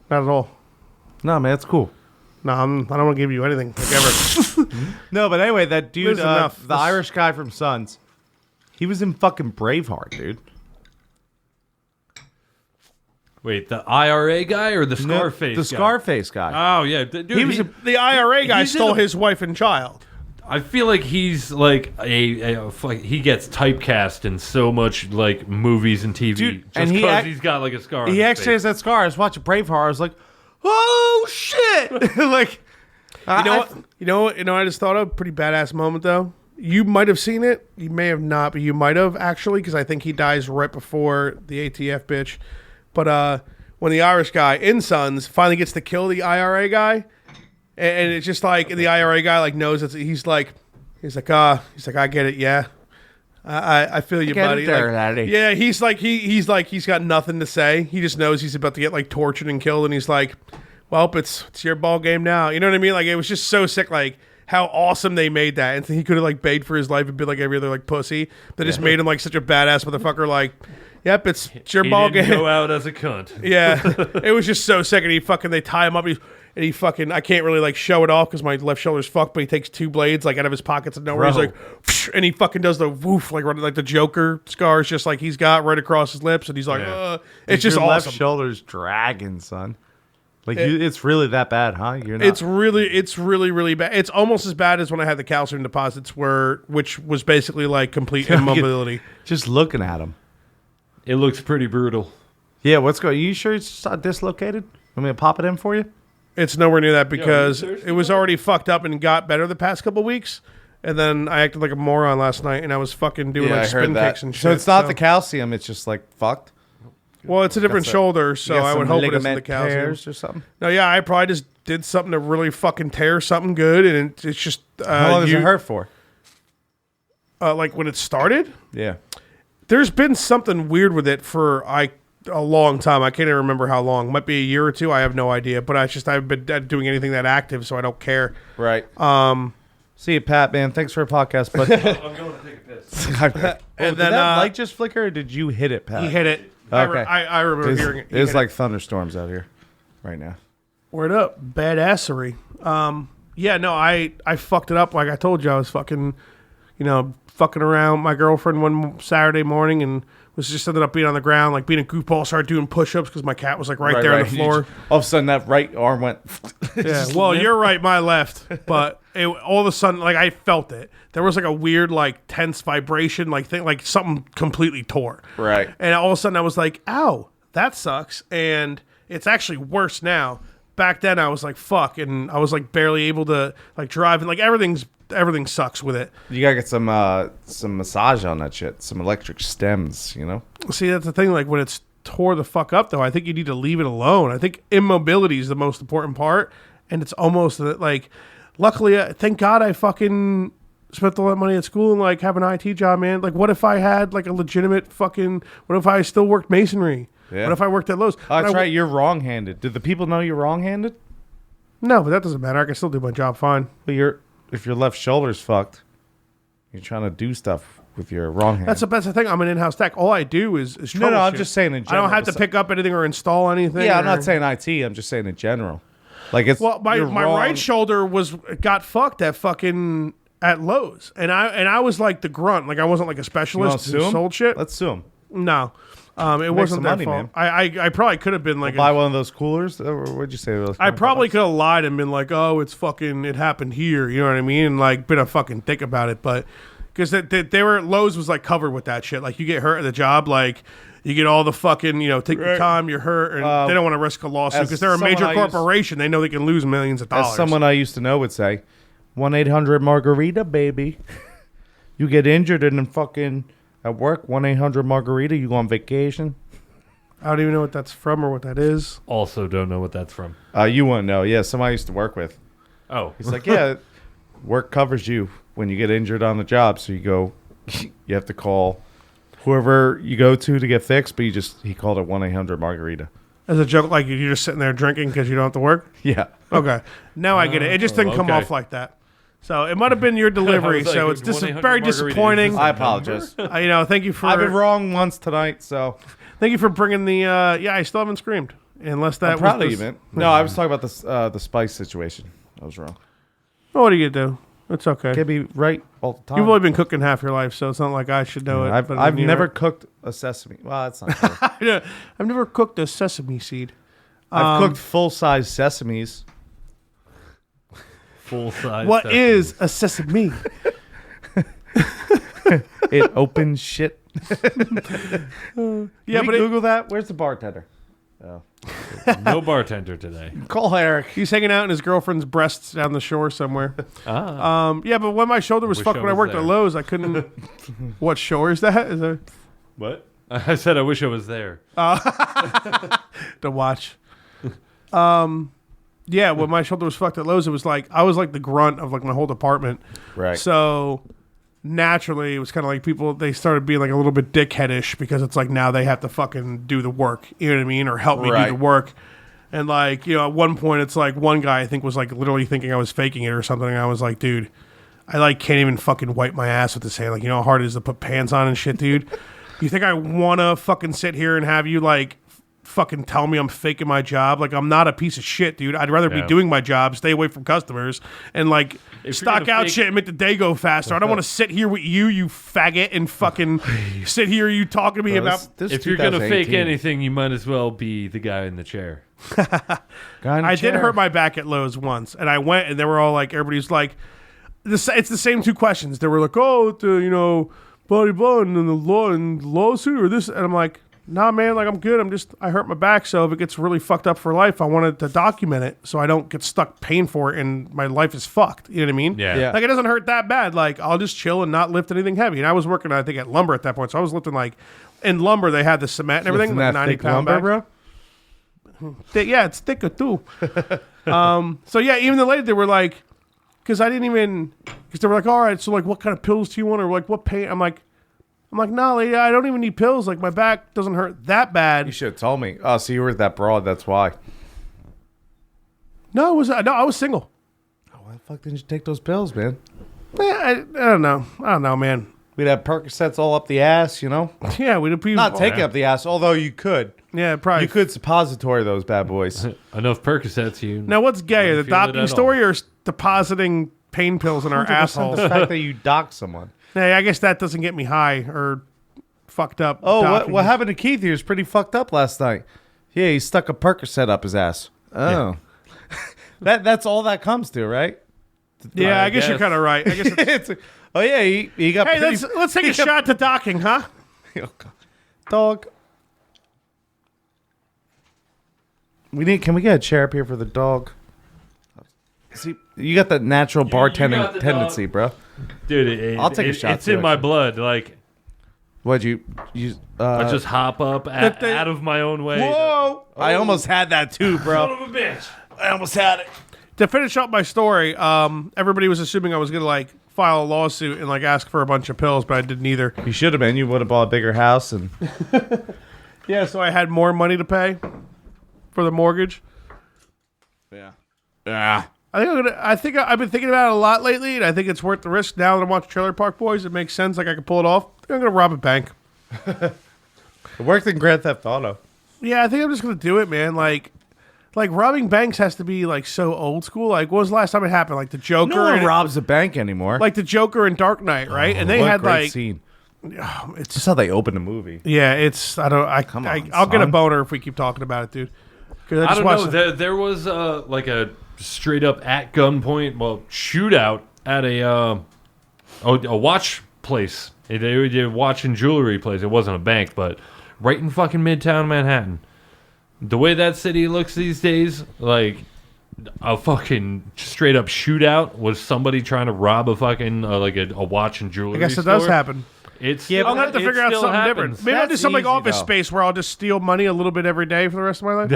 [SPEAKER 1] Not at all.
[SPEAKER 3] No, man, it's cool.
[SPEAKER 1] No, I don't want to give you anything like ever.
[SPEAKER 3] No, but anyway, that dude, the
[SPEAKER 1] This-
[SPEAKER 3] Irish guy from Sons, he was in fucking Braveheart, dude.
[SPEAKER 2] Wait, the IRA guy or the Scarface
[SPEAKER 3] The
[SPEAKER 2] guy?
[SPEAKER 3] Scarface guy.
[SPEAKER 2] Oh, yeah. Dude,
[SPEAKER 3] He was
[SPEAKER 1] The IRA guy
[SPEAKER 2] he's in
[SPEAKER 1] stole
[SPEAKER 2] the-
[SPEAKER 1] his wife and child.
[SPEAKER 2] I feel like he's like he gets typecast in so much like movies and TV
[SPEAKER 3] Dude,
[SPEAKER 2] just
[SPEAKER 3] and
[SPEAKER 2] because he's got like a scar. On
[SPEAKER 3] He
[SPEAKER 2] his
[SPEAKER 3] actually
[SPEAKER 2] face.
[SPEAKER 3] has that scar. I was watching Braveheart. I was like, oh, shit. like,
[SPEAKER 1] You know what I just thought of? Pretty badass moment, though. You might have seen it. You may have not, but you might have, actually, because I think he dies right before the ATF bitch. But when the Irish guy in Sons finally gets to kill the IRA guy, and it's just like the IRA guy like knows it's he's like I get it, yeah. I feel you,
[SPEAKER 3] get
[SPEAKER 1] buddy.
[SPEAKER 3] it there,
[SPEAKER 1] Like,
[SPEAKER 3] laddie.
[SPEAKER 1] yeah, he's like he's got nothing to say. He just knows he's about to get like tortured and killed, and he's like, well, it's your ball game now. You know what I mean? Like, it was just so sick, like how awesome they made that. And he could have like begged for his life and been like every other like pussy. They just made him like such a badass motherfucker. Like, yep, it's your ball
[SPEAKER 2] didn't
[SPEAKER 1] game.
[SPEAKER 2] Go out as a cunt.
[SPEAKER 1] Yeah, it was just so sick. And they tie him up. And he fucking, I can't really like show it off because my left shoulder's fucked, but he takes 2 blades like out of his pockets and nowhere. He's like, and he fucking does the woof, like running like the Joker scars, just like he's got right across his lips. And he's like, it's just
[SPEAKER 3] your
[SPEAKER 1] awesome.
[SPEAKER 3] left shoulder's dragging, son. Like, it's really that bad, huh? You're not.
[SPEAKER 1] It's really, really bad. It's almost as bad as when I had the calcium deposits, which was basically like complete immobility.
[SPEAKER 3] Just looking at him.
[SPEAKER 2] It looks pretty brutal.
[SPEAKER 3] Yeah, what's going? You sure it's not dislocated? Want me to pop it in for you?
[SPEAKER 1] It's nowhere near that because
[SPEAKER 2] you thirsty,
[SPEAKER 1] it was already fucked up and got better the past couple weeks. And then I acted like a moron last night, and I was fucking doing like spin kicks and shit.
[SPEAKER 3] So it's not the calcium; it's just like fucked.
[SPEAKER 1] Well, it's a different shoulder, so I would hope it isn't the calcium.
[SPEAKER 3] Tears or something.
[SPEAKER 1] No, yeah, I probably just did something to really fucking tear something good, and it's just
[SPEAKER 3] How long does it hurt for?
[SPEAKER 1] Like when it started.
[SPEAKER 3] Yeah.
[SPEAKER 1] There's been something weird with it for a long time. I can't even remember how long. Might be a year or 2. I have no idea. But I haven't been doing anything that active, so I don't care.
[SPEAKER 3] Right. See you, Pat, man. Thanks for a podcast, but
[SPEAKER 2] I'm going to take a piss.
[SPEAKER 3] and did that light just flicker, or did you hit it, Pat?
[SPEAKER 1] He hit it.
[SPEAKER 3] Okay.
[SPEAKER 1] I remember hearing it.
[SPEAKER 3] There's like thunderstorms out here right now.
[SPEAKER 1] Word up, badassery. Yeah, no, I fucked it up. Like I told you, I was fucking around with my girlfriend one Saturday morning and was just ended up being on the ground, like being a goofball, started doing push-ups because my cat was like right there on the floor.
[SPEAKER 3] All of a sudden, that right arm went.
[SPEAKER 1] Yeah, well, you're right, my left, but all of a sudden, like I felt it. There was like a weird, like tense vibration, like thing, like something completely tore.
[SPEAKER 3] Right.
[SPEAKER 1] And all of a sudden, I was like, "Ow, that sucks," and it's actually worse now. Back then, I was like, "Fuck," and I was like barely able to like drive, and like everything sucks with it.
[SPEAKER 3] You gotta get some massage on that shit, some electric stems, you know.
[SPEAKER 1] See, that's the thing. Like when it's tore the fuck up, though, I think you need to leave it alone. I think immobility is the most important part, and it's almost like. Luckily, thank God, I fucking spent all that money at school and like have an IT job, man. Like, what if I had like a legitimate fucking? What if I still worked masonry?
[SPEAKER 3] Yeah.
[SPEAKER 1] What if I worked at Lowe's?
[SPEAKER 3] Oh, that's right. You're wrong-handed. Did the people know you're wrong-handed?
[SPEAKER 1] No, but that doesn't matter. I can still do my job fine.
[SPEAKER 3] But if your left shoulder's fucked, you're trying to do stuff with your wrong hand.
[SPEAKER 1] That's the thing. I'm an in-house tech. All I do is
[SPEAKER 3] no. I'm
[SPEAKER 1] troubleshoot.
[SPEAKER 3] just saying in general.
[SPEAKER 1] I don't have to pick up anything or install anything.
[SPEAKER 3] Yeah, I'm not saying IT. I'm just saying in general. Like it's
[SPEAKER 1] my right shoulder got fucked at fucking at Lowe's, and I was like the grunt. Like I wasn't like a specialist who sold shit.
[SPEAKER 3] Let's sue him.
[SPEAKER 1] No. It wasn't their
[SPEAKER 3] money,
[SPEAKER 1] fault.
[SPEAKER 3] man.
[SPEAKER 1] I probably could have been like
[SPEAKER 3] buy one of those coolers. Or what'd you say?
[SPEAKER 1] I probably could have lied and been like, "Oh, it happened here." You know what I mean? And like been a fucking dick about it, but because they were Lowe's was like covered with that shit. Like you get hurt at the job, like you get all the fucking take your time, you're hurt, and they don't want to risk a lawsuit because they're a major corporation. They know they can lose millions of dollars.
[SPEAKER 3] As someone I used to know would say, 1-800-Margarita, baby. You get injured and then fucking at work, 1-800-Margarita. You go on vacation.
[SPEAKER 1] I don't even know what that's from or what that is.
[SPEAKER 2] Also, don't know what that's from.
[SPEAKER 3] You wouldn't know. Yeah, somebody I used to work with.
[SPEAKER 2] Oh,
[SPEAKER 3] He's like, yeah, work covers you when you get injured on the job. So you go, you have to call whoever you go to get fixed. But he called it 1-800-Margarita.
[SPEAKER 1] As a joke, like you're just sitting there drinking because you don't have to work.
[SPEAKER 3] Yeah.
[SPEAKER 1] Okay, now I get it. It just didn't come off like that. So it might have been your delivery.
[SPEAKER 2] Like,
[SPEAKER 1] so it's very disappointing.
[SPEAKER 3] I apologize.
[SPEAKER 1] Thank you for.
[SPEAKER 3] I've been wrong once tonight, so
[SPEAKER 1] thank you for bringing the. I still haven't screamed. Unless that
[SPEAKER 3] I'm proud
[SPEAKER 1] was
[SPEAKER 3] of you, man. No, I was talking about the spice situation. I was wrong.
[SPEAKER 1] Well, what are you gonna do? It's okay.
[SPEAKER 3] Can't be right all the time.
[SPEAKER 1] You've only been cooking half your life, so it's not like I should know it.
[SPEAKER 3] I've never cooked a sesame. Well, that's not true.
[SPEAKER 1] I've never cooked a sesame seed.
[SPEAKER 3] I've cooked full-size sesames.
[SPEAKER 2] Full size.
[SPEAKER 1] What is a sesame?
[SPEAKER 3] It opens shit.
[SPEAKER 1] Yeah, but
[SPEAKER 3] Google that. Where's the bartender? Oh.
[SPEAKER 2] No bartender today.
[SPEAKER 3] Call Eric.
[SPEAKER 1] He's hanging out in his girlfriend's breasts down the shore somewhere.
[SPEAKER 2] Ah.
[SPEAKER 1] But when my shoulder was fucked when I worked at Lowe's, I couldn't. What shore is that? Is there
[SPEAKER 2] What? I said I wish I was there.
[SPEAKER 1] to watch? Yeah, when my shoulder was fucked at Lowe's, it was like I was like the grunt of like my whole department.
[SPEAKER 3] Right.
[SPEAKER 1] So naturally, it was kind of like people, they started being like a little bit dickheadish because it's like now they have to fucking do the work. You know what I mean? Or help me do the work. And like, at one point, it's like one guy I think was like literally thinking I was faking it or something. And I was like, dude, I like can't even fucking wipe my ass with this hand. Like, you know how hard it is to put pants on and shit, dude? You think I want to fucking sit here and have you like fucking tell me I'm faking my job? Like, I'm not a piece of shit, dude. I'd rather be doing my job, stay away from customers, and like stock out shit and make the day go faster. I don't want to sit here with you faggot, and fucking sit here you talking to me about.
[SPEAKER 2] If you're gonna fake anything, you might as well be the guy in the chair.
[SPEAKER 1] I did hurt my back at Lowe's once, and I went, and they were all like, everybody's like, it's the same two questions. They were like, oh, blah blah, and the lawsuit or this, and I'm like, nah, man, like I'm good. I hurt my back, so if it gets really fucked up for life, I wanted to document it so I don't get stuck paying for it and my life is fucked. You know what I mean?
[SPEAKER 2] Yeah.
[SPEAKER 1] Like it doesn't hurt that bad. Like I'll just chill and not lift anything heavy. And I was working, I think, at lumber at that point, so I was lifting like in lumber they had the cement and everything, like 90-pound lumber, bro. Yeah, it's thicker too. So yeah, even the lady, they were like, because they were like, all right, so like, what kind of pills do you want, or like what pain? I'm like, no, lady, I don't even need pills. Like, my back doesn't hurt that bad.
[SPEAKER 3] You should have told me. Oh, so you were that broad, that's why.
[SPEAKER 1] No, I was single.
[SPEAKER 3] Oh, why the fuck didn't you take those pills, man?
[SPEAKER 1] I don't know, man.
[SPEAKER 3] We'd have Percocets all up the ass, you know?
[SPEAKER 1] Yeah, we'd
[SPEAKER 3] Not taking up the ass, although you could.
[SPEAKER 1] Yeah, probably.
[SPEAKER 3] You could suppository those bad boys.
[SPEAKER 2] Enough Percocets, you.
[SPEAKER 1] Now, what's gayer, the docking story or depositing pain pills in our assholes?
[SPEAKER 3] The fact that you docked someone.
[SPEAKER 1] Hey, I guess that doesn't get me high or fucked up.
[SPEAKER 3] Oh, what happened to Keith? He was pretty fucked up last night. Yeah, he stuck a Percocet up his ass. Oh. Yeah. That's all that comes to, right?
[SPEAKER 1] Yeah, I guess you're kind of right. I guess it's
[SPEAKER 3] oh, yeah, he got
[SPEAKER 1] hey, let's take a shot to docking, huh?
[SPEAKER 3] Dog. Can we get a chair up here for the dog? See, you got that natural bartending tendency, bro.
[SPEAKER 2] Dude,
[SPEAKER 3] I'll take a shot.
[SPEAKER 2] It's in my blood. Like,
[SPEAKER 3] what'd you?
[SPEAKER 2] I just hop up out of my own way.
[SPEAKER 3] Whoa! I almost had that too, bro.
[SPEAKER 2] Son of a bitch!
[SPEAKER 3] I almost had it.
[SPEAKER 1] To finish up my story, everybody was assuming I was gonna like file a lawsuit and like ask for a bunch of pills, but I didn't either.
[SPEAKER 3] You should have been. You would have bought a bigger house and.
[SPEAKER 1] Yeah, so I had more money to pay for the mortgage.
[SPEAKER 3] Yeah.
[SPEAKER 1] I think I've been thinking about it a lot lately, and I think it's worth the risk. Now that I'm watching Trailer Park Boys, it makes sense. Like I can pull it off. I think I'm gonna rob a bank.
[SPEAKER 3] It worked in Grand Theft Auto.
[SPEAKER 1] Yeah, I think I'm just gonna do it, man. Like robbing banks has to be like so old school. Like, what was the last time it happened? Like the Joker.
[SPEAKER 3] No one robs a bank anymore.
[SPEAKER 1] Like the Joker in Dark Knight, right? And they had
[SPEAKER 3] great
[SPEAKER 1] like
[SPEAKER 3] scene.
[SPEAKER 1] It's
[SPEAKER 3] just how they opened the movie.
[SPEAKER 1] Yeah, it's I'll get a boner if we keep talking about it, dude.
[SPEAKER 2] I don't know. There was like a straight up at gunpoint, shootout at a watch place. A watch and jewelry place. It wasn't a bank, but right in fucking Midtown Manhattan. The way that city looks these days, like a fucking straight up shootout was somebody trying to rob a fucking like a watch and jewelry.
[SPEAKER 1] I guess it
[SPEAKER 2] store.
[SPEAKER 1] does happen.
[SPEAKER 2] It's
[SPEAKER 1] I'll have to figure out something different. Maybe I'll do something like Office Space where I'll just steal money a little bit every day for the rest of my life,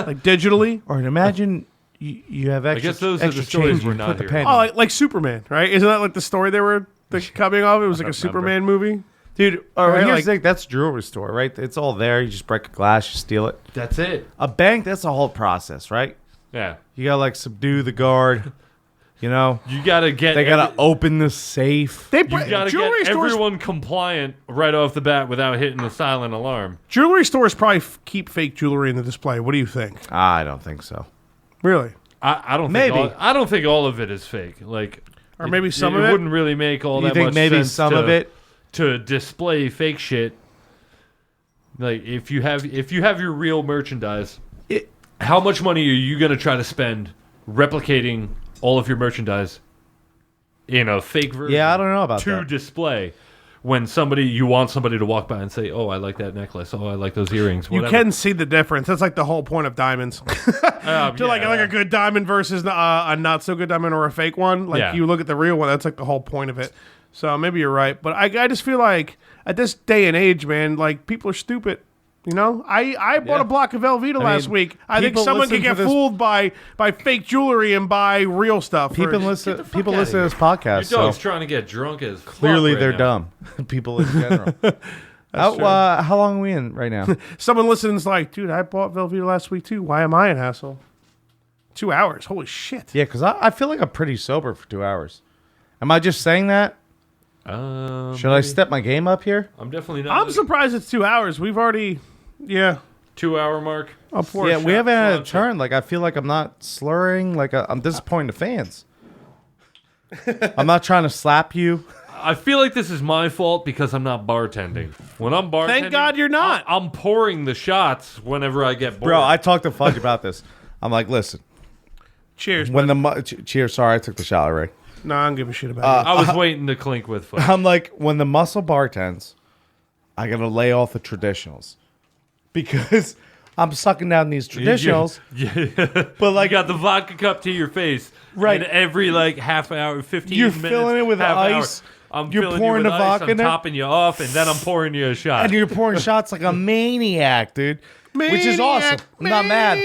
[SPEAKER 1] like digitally.
[SPEAKER 3] Or imagine you have extra.
[SPEAKER 2] I guess those are the stories we're not hearing.
[SPEAKER 1] Oh, like Superman, right? Isn't that like the story they were coming off? It was like a Superman movie.
[SPEAKER 3] Dude,
[SPEAKER 1] right?
[SPEAKER 3] here's
[SPEAKER 1] Like,
[SPEAKER 3] the thing, that's a jewelry store, right? It's all there. You just break a glass, you steal it.
[SPEAKER 2] That's it.
[SPEAKER 3] A bank, that's a whole process, right?
[SPEAKER 2] Yeah.
[SPEAKER 3] You gotta like subdue the guard. You know,
[SPEAKER 2] You gotta get.
[SPEAKER 3] they gotta open the safe.
[SPEAKER 1] They
[SPEAKER 2] You gotta
[SPEAKER 1] jewelry
[SPEAKER 2] get
[SPEAKER 1] stores.
[SPEAKER 2] everyone compliant right off the bat without hitting the silent alarm.
[SPEAKER 1] Jewelry stores probably keep fake jewelry in the display. What do you think?
[SPEAKER 3] I don't think so.
[SPEAKER 1] Really?
[SPEAKER 2] I don't
[SPEAKER 3] Maybe.
[SPEAKER 2] think I don't think all of it is fake. Like,
[SPEAKER 1] Or maybe some
[SPEAKER 2] it
[SPEAKER 1] of it?
[SPEAKER 2] wouldn't really make all
[SPEAKER 3] You
[SPEAKER 2] that
[SPEAKER 3] think
[SPEAKER 2] much
[SPEAKER 3] maybe
[SPEAKER 2] sense
[SPEAKER 3] some of it?
[SPEAKER 2] to display fake shit. Like if you have your real merchandise, how much money are you gonna try to spend replicating all of your merchandise in a fake version?
[SPEAKER 3] Yeah, I don't know about
[SPEAKER 2] to
[SPEAKER 3] that.
[SPEAKER 2] display. When you want somebody to walk by and say, "Oh, I like that necklace. Oh, I like those earrings."
[SPEAKER 1] You
[SPEAKER 2] Whatever.
[SPEAKER 1] can see the difference. That's like the whole point of diamonds. Like a good diamond versus a not so good diamond or a fake one. Like you look at the real one, that's like the whole point of it. So maybe you're right, but I just feel like at this day and age, man, like people are stupid. You know, I bought a block of Velveeta last week. I think
[SPEAKER 3] people
[SPEAKER 1] someone
[SPEAKER 3] listen
[SPEAKER 1] could get
[SPEAKER 3] to this-
[SPEAKER 1] fooled by fake jewelry and buy real stuff.
[SPEAKER 3] People listen to this podcast.
[SPEAKER 2] Your dog's
[SPEAKER 3] So
[SPEAKER 2] trying to get drunk as fuck
[SPEAKER 3] clearly
[SPEAKER 2] right
[SPEAKER 3] they're
[SPEAKER 2] now.
[SPEAKER 3] dumb. People in general. How long are we in right now?
[SPEAKER 1] Someone listens like, dude, I bought Velveeta last week too. Why am I an asshole? 2 hours. Holy shit.
[SPEAKER 3] Yeah, because I feel like I'm pretty sober for 2 hours. Am I just saying that? Should I step my game up here?
[SPEAKER 2] I'm definitely not.
[SPEAKER 1] I'm surprised it's 2 hours. We've already,
[SPEAKER 2] 2-hour mark.
[SPEAKER 1] I'll pour a
[SPEAKER 3] Yeah, we
[SPEAKER 1] shot.
[SPEAKER 3] haven't had a turn. Like I feel like I'm not slurring. Like I'm disappointing the fans. I'm not trying to slap you.
[SPEAKER 2] I feel like this is my fault because I'm not bartending. When I'm bartending,
[SPEAKER 1] Thank God you're not.
[SPEAKER 2] I'm pouring the shots whenever I get bored.
[SPEAKER 3] Bro, I talked to Fudge about this. I'm like, listen,
[SPEAKER 1] Cheers.
[SPEAKER 3] when cheers. Sorry, I took the shot already.
[SPEAKER 1] No, I don't give a shit about it.
[SPEAKER 2] I was waiting to clink with foot.
[SPEAKER 3] I'm like, when the muscle bartends, I gotta lay off the traditionals because I'm sucking down these traditionals.
[SPEAKER 2] But like, you got the vodka cup to your face,
[SPEAKER 3] Right.
[SPEAKER 2] And every like half hour, 15
[SPEAKER 3] You're
[SPEAKER 2] minutes,
[SPEAKER 3] filling it with
[SPEAKER 2] half
[SPEAKER 3] ice.
[SPEAKER 2] Hour, I'm
[SPEAKER 3] You're
[SPEAKER 2] filling
[SPEAKER 3] pouring
[SPEAKER 2] you
[SPEAKER 3] the
[SPEAKER 2] with ice,
[SPEAKER 3] vodka
[SPEAKER 2] I'm
[SPEAKER 3] in it.
[SPEAKER 2] topping you off, and then I'm pouring you a shot.
[SPEAKER 3] And you're pouring shots like a maniac, dude. Which is awesome. I'm not mad.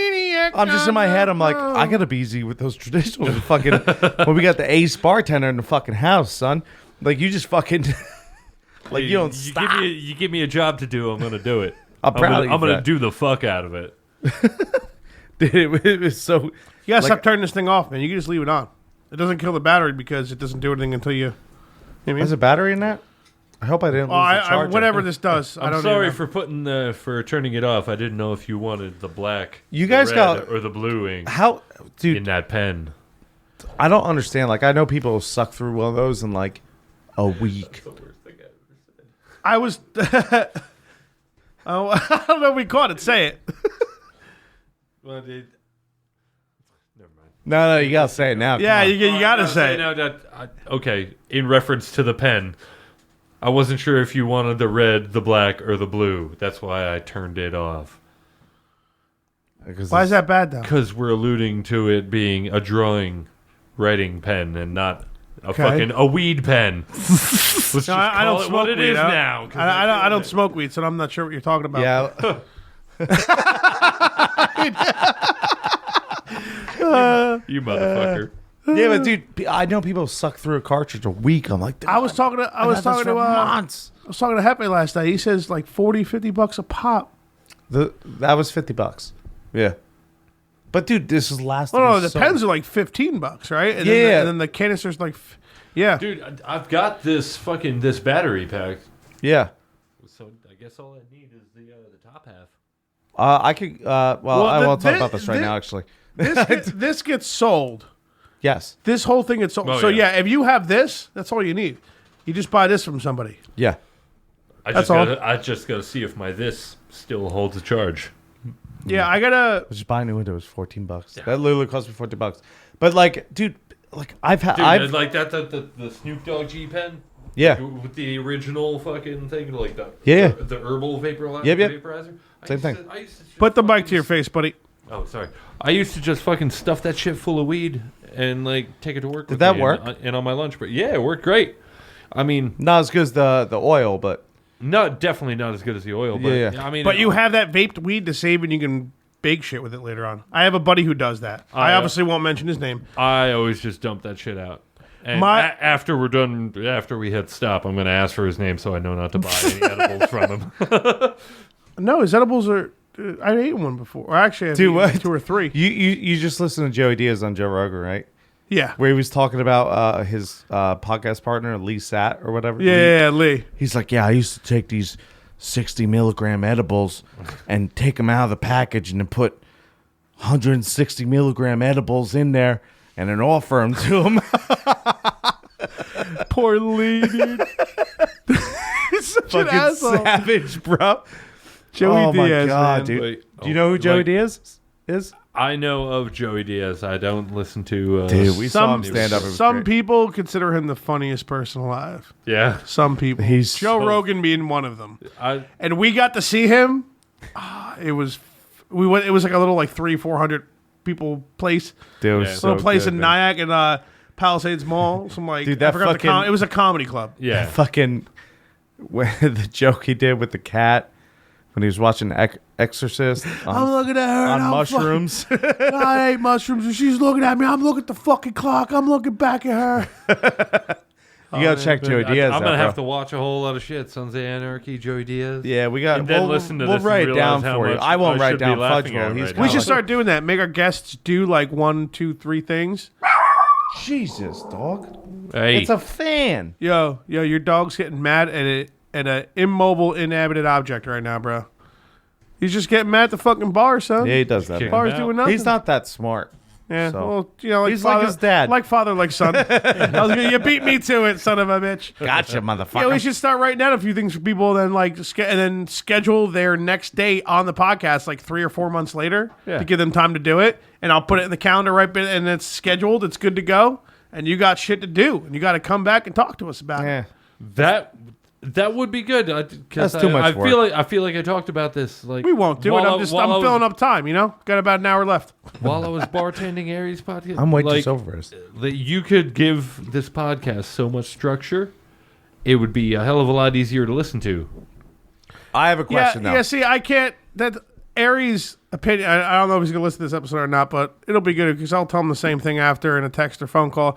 [SPEAKER 3] I'm just in my head. I'm like, I gotta be easy with those traditionals. Fucking, when we got the ace bartender in the fucking house, son. Like you just fucking, like you don't stop.
[SPEAKER 2] You give me a job to do, I'm gonna do it.
[SPEAKER 3] I'm proud of you
[SPEAKER 2] I'm
[SPEAKER 3] for
[SPEAKER 2] gonna
[SPEAKER 3] that.
[SPEAKER 2] do the fuck out of it.
[SPEAKER 3] Dude, it was so.
[SPEAKER 1] You gotta
[SPEAKER 3] like-
[SPEAKER 1] stop turning this thing off, man. You can just leave it on. It doesn't kill the battery because it doesn't do anything until you.
[SPEAKER 3] There's a battery in that? I hope I didn't lose the charger.
[SPEAKER 1] Whatever this does, I
[SPEAKER 2] I'm
[SPEAKER 1] don't
[SPEAKER 2] sorry
[SPEAKER 1] even know.
[SPEAKER 2] for turning it off. I didn't know if you wanted the black,
[SPEAKER 3] You
[SPEAKER 2] the
[SPEAKER 3] guys
[SPEAKER 2] red,
[SPEAKER 3] got-
[SPEAKER 2] or the blue ink
[SPEAKER 3] How,
[SPEAKER 2] in
[SPEAKER 3] dude?
[SPEAKER 2] that pen.
[SPEAKER 3] I don't understand. Like I know people suck through one of those in like a week.
[SPEAKER 1] I was. Oh, I don't know if we caught it. Say it.
[SPEAKER 2] Well, never mind.
[SPEAKER 3] No, you gotta say it now.
[SPEAKER 1] Yeah,
[SPEAKER 3] Come on.
[SPEAKER 1] you gotta say it.
[SPEAKER 2] Now okay, in reference to the pen, I wasn't sure if you wanted the red, the black, or the blue. That's why I turned it off.
[SPEAKER 1] Why is that bad though?
[SPEAKER 2] Because we're alluding to it being a drawing writing pen and not a weed pen. Let's just
[SPEAKER 1] I don't
[SPEAKER 2] call it
[SPEAKER 1] smoke
[SPEAKER 2] what it
[SPEAKER 1] weed.
[SPEAKER 2] is now. 'cause
[SPEAKER 1] I don't smoke weed, so I'm not sure what you're talking about.
[SPEAKER 3] Yeah.
[SPEAKER 2] You motherfucker.
[SPEAKER 3] Yeah, but dude, I know people suck through a cartridge a week. I'm like,
[SPEAKER 1] I was talking to
[SPEAKER 3] months.
[SPEAKER 1] Hefe last night. He says like $40-$50 a pop.
[SPEAKER 3] That was $50. Yeah, but dude, this is lasting.
[SPEAKER 1] No, the pens are like $15, right? And
[SPEAKER 3] Yeah.
[SPEAKER 1] and then the canisters like, yeah.
[SPEAKER 2] Dude, I've got this battery pack.
[SPEAKER 3] Yeah.
[SPEAKER 2] So I guess all I need is the top half.
[SPEAKER 3] I could. Well, I won't talk
[SPEAKER 1] this-
[SPEAKER 3] about this right now. Actually,
[SPEAKER 1] This gets sold.
[SPEAKER 3] yes.
[SPEAKER 1] This whole thing gets sold.
[SPEAKER 2] Oh,
[SPEAKER 1] so
[SPEAKER 2] yeah.
[SPEAKER 1] yeah, if you have this, that's all you need. You just buy this from somebody.
[SPEAKER 3] Yeah.
[SPEAKER 2] I
[SPEAKER 1] That's all.
[SPEAKER 2] just gotta see if my this still holds a charge.
[SPEAKER 1] Yeah, I gotta.
[SPEAKER 3] Just buy a new window. It was $14. That literally cost me $14. But like, dude, like I've had.
[SPEAKER 2] Dude,
[SPEAKER 3] I've
[SPEAKER 2] like that the Snoop Dogg G pen.
[SPEAKER 3] Yeah.
[SPEAKER 2] With the original fucking thing, like the herbal vaporizer.
[SPEAKER 3] Yep.
[SPEAKER 2] Vaporizer.
[SPEAKER 3] Same thing.
[SPEAKER 2] I used to
[SPEAKER 1] Put the mic to your face, buddy.
[SPEAKER 2] Oh, sorry. I used to just fucking stuff that shit full of weed and like take it to work.
[SPEAKER 3] Did that work?
[SPEAKER 2] And on my lunch break, yeah, it worked great. I mean,
[SPEAKER 3] not as good as the oil, but
[SPEAKER 2] definitely not as good as the oil. But
[SPEAKER 3] Yeah.
[SPEAKER 2] I mean,
[SPEAKER 1] But you have that vaped weed to save, and you can bake shit with it later on. I have a buddy who does that. I obviously won't mention his name.
[SPEAKER 2] I always just dump that shit out. And after we're done, after we hit stop, I'm going to ask for his name so I know not to buy any edibles from him.
[SPEAKER 1] No, his edibles are. I ate one before. Or actually, I think 2 or 3.
[SPEAKER 3] You just listened to Joey Diaz on Joe Rogan, right?
[SPEAKER 1] Yeah.
[SPEAKER 3] Where he was talking about his podcast partner, Lee Satt or whatever.
[SPEAKER 1] Yeah, Lee.
[SPEAKER 3] He's like, yeah, I used to take these 60 milligram edibles and take them out of the package and then put 160 milligram edibles in there and then offer them to him.
[SPEAKER 1] Poor Lee, dude. He's such an asshole.
[SPEAKER 3] Savage, bro.
[SPEAKER 1] Joey Diaz,
[SPEAKER 3] my God,
[SPEAKER 1] man.
[SPEAKER 3] dude.
[SPEAKER 2] Wait,
[SPEAKER 3] Do you know who Joey Diaz is?
[SPEAKER 2] I know of Joey Diaz. I don't listen to...
[SPEAKER 3] Dude, we saw him stand up.
[SPEAKER 1] Some people consider him the funniest person alive.
[SPEAKER 2] Yeah.
[SPEAKER 1] Some people.
[SPEAKER 3] He's
[SPEAKER 1] Joe Rogan being one of them. And we got to see him. It was like a little like 300-400 people place.
[SPEAKER 3] Dude,
[SPEAKER 2] Yeah.
[SPEAKER 3] so
[SPEAKER 1] Little place
[SPEAKER 3] good,
[SPEAKER 1] in
[SPEAKER 3] man.
[SPEAKER 1] Nyack and Palisades Mall. Some like
[SPEAKER 3] Dude, that
[SPEAKER 1] I forgot
[SPEAKER 3] fucking-
[SPEAKER 1] it was a comedy club.
[SPEAKER 2] Yeah.
[SPEAKER 3] Fucking the joke he did with the cat when he was watching Exorcist
[SPEAKER 1] I'm looking at her
[SPEAKER 3] on
[SPEAKER 1] and I'm
[SPEAKER 3] mushrooms.
[SPEAKER 1] I ate mushrooms and she's looking at me. I'm looking at the fucking clock. I'm looking back at her.
[SPEAKER 3] You gotta check Joey Diaz
[SPEAKER 2] I'm
[SPEAKER 3] out,
[SPEAKER 2] going to have to
[SPEAKER 3] bro.
[SPEAKER 2] watch a whole lot of shit. Sons of Anarchy, Joey Diaz.
[SPEAKER 3] Yeah, we got.
[SPEAKER 2] And then
[SPEAKER 3] we'll
[SPEAKER 2] listen to
[SPEAKER 3] we'll
[SPEAKER 2] this and
[SPEAKER 3] write it
[SPEAKER 2] realize
[SPEAKER 3] down
[SPEAKER 2] how
[SPEAKER 3] for you.
[SPEAKER 2] much
[SPEAKER 3] I won't
[SPEAKER 2] I
[SPEAKER 3] write
[SPEAKER 2] should be
[SPEAKER 3] down
[SPEAKER 2] laughing
[SPEAKER 3] Fudgeville.
[SPEAKER 2] at
[SPEAKER 3] He's
[SPEAKER 2] right
[SPEAKER 1] We
[SPEAKER 2] now.
[SPEAKER 1] should start doing that. Make our guests do like 1, 2, 3 things.
[SPEAKER 3] Jesus, dog.
[SPEAKER 2] Hey.
[SPEAKER 3] It's a fan.
[SPEAKER 1] Yo, your dog's getting mad at an immobile, inhabited object right now, bro. He's just getting mad at the fucking bar, son.
[SPEAKER 3] Yeah, he does that.
[SPEAKER 2] Kick
[SPEAKER 3] man.
[SPEAKER 1] Bar's
[SPEAKER 2] him
[SPEAKER 1] doing
[SPEAKER 2] out.
[SPEAKER 1] nothing.
[SPEAKER 3] He's not that smart.
[SPEAKER 1] Yeah,
[SPEAKER 3] so.
[SPEAKER 1] well, you know, like
[SPEAKER 3] He's
[SPEAKER 1] father,
[SPEAKER 3] like his dad.
[SPEAKER 1] like father, like son. You beat me to it, son of a bitch.
[SPEAKER 3] Gotcha, motherfucker.
[SPEAKER 1] Yeah, we should start writing down a few things for people, then and then schedule their next date on the podcast like 3 or 4 months later to give them time to do it. And I'll put it in the calendar and it's scheduled. It's good to go. And you got shit to do, and you got to come back and talk to us about it.
[SPEAKER 3] Yeah.
[SPEAKER 2] That would be good.
[SPEAKER 3] That's too much work.
[SPEAKER 2] I feel like I talked about this. Like
[SPEAKER 1] We won't do it. I'm filling up time. You know, got about an hour left.
[SPEAKER 2] While I was bartending Aries podcast.
[SPEAKER 3] I'm waiting
[SPEAKER 2] like,
[SPEAKER 3] over us.
[SPEAKER 2] that you could give this podcast so much structure, it would be a hell of a lot easier to listen to.
[SPEAKER 3] I have a question now.
[SPEAKER 1] Yeah. See, I can't. That Aries' opinion. I don't know if he's gonna listen to this episode or not, but it'll be good because I'll tell him the same thing after in a text or phone call.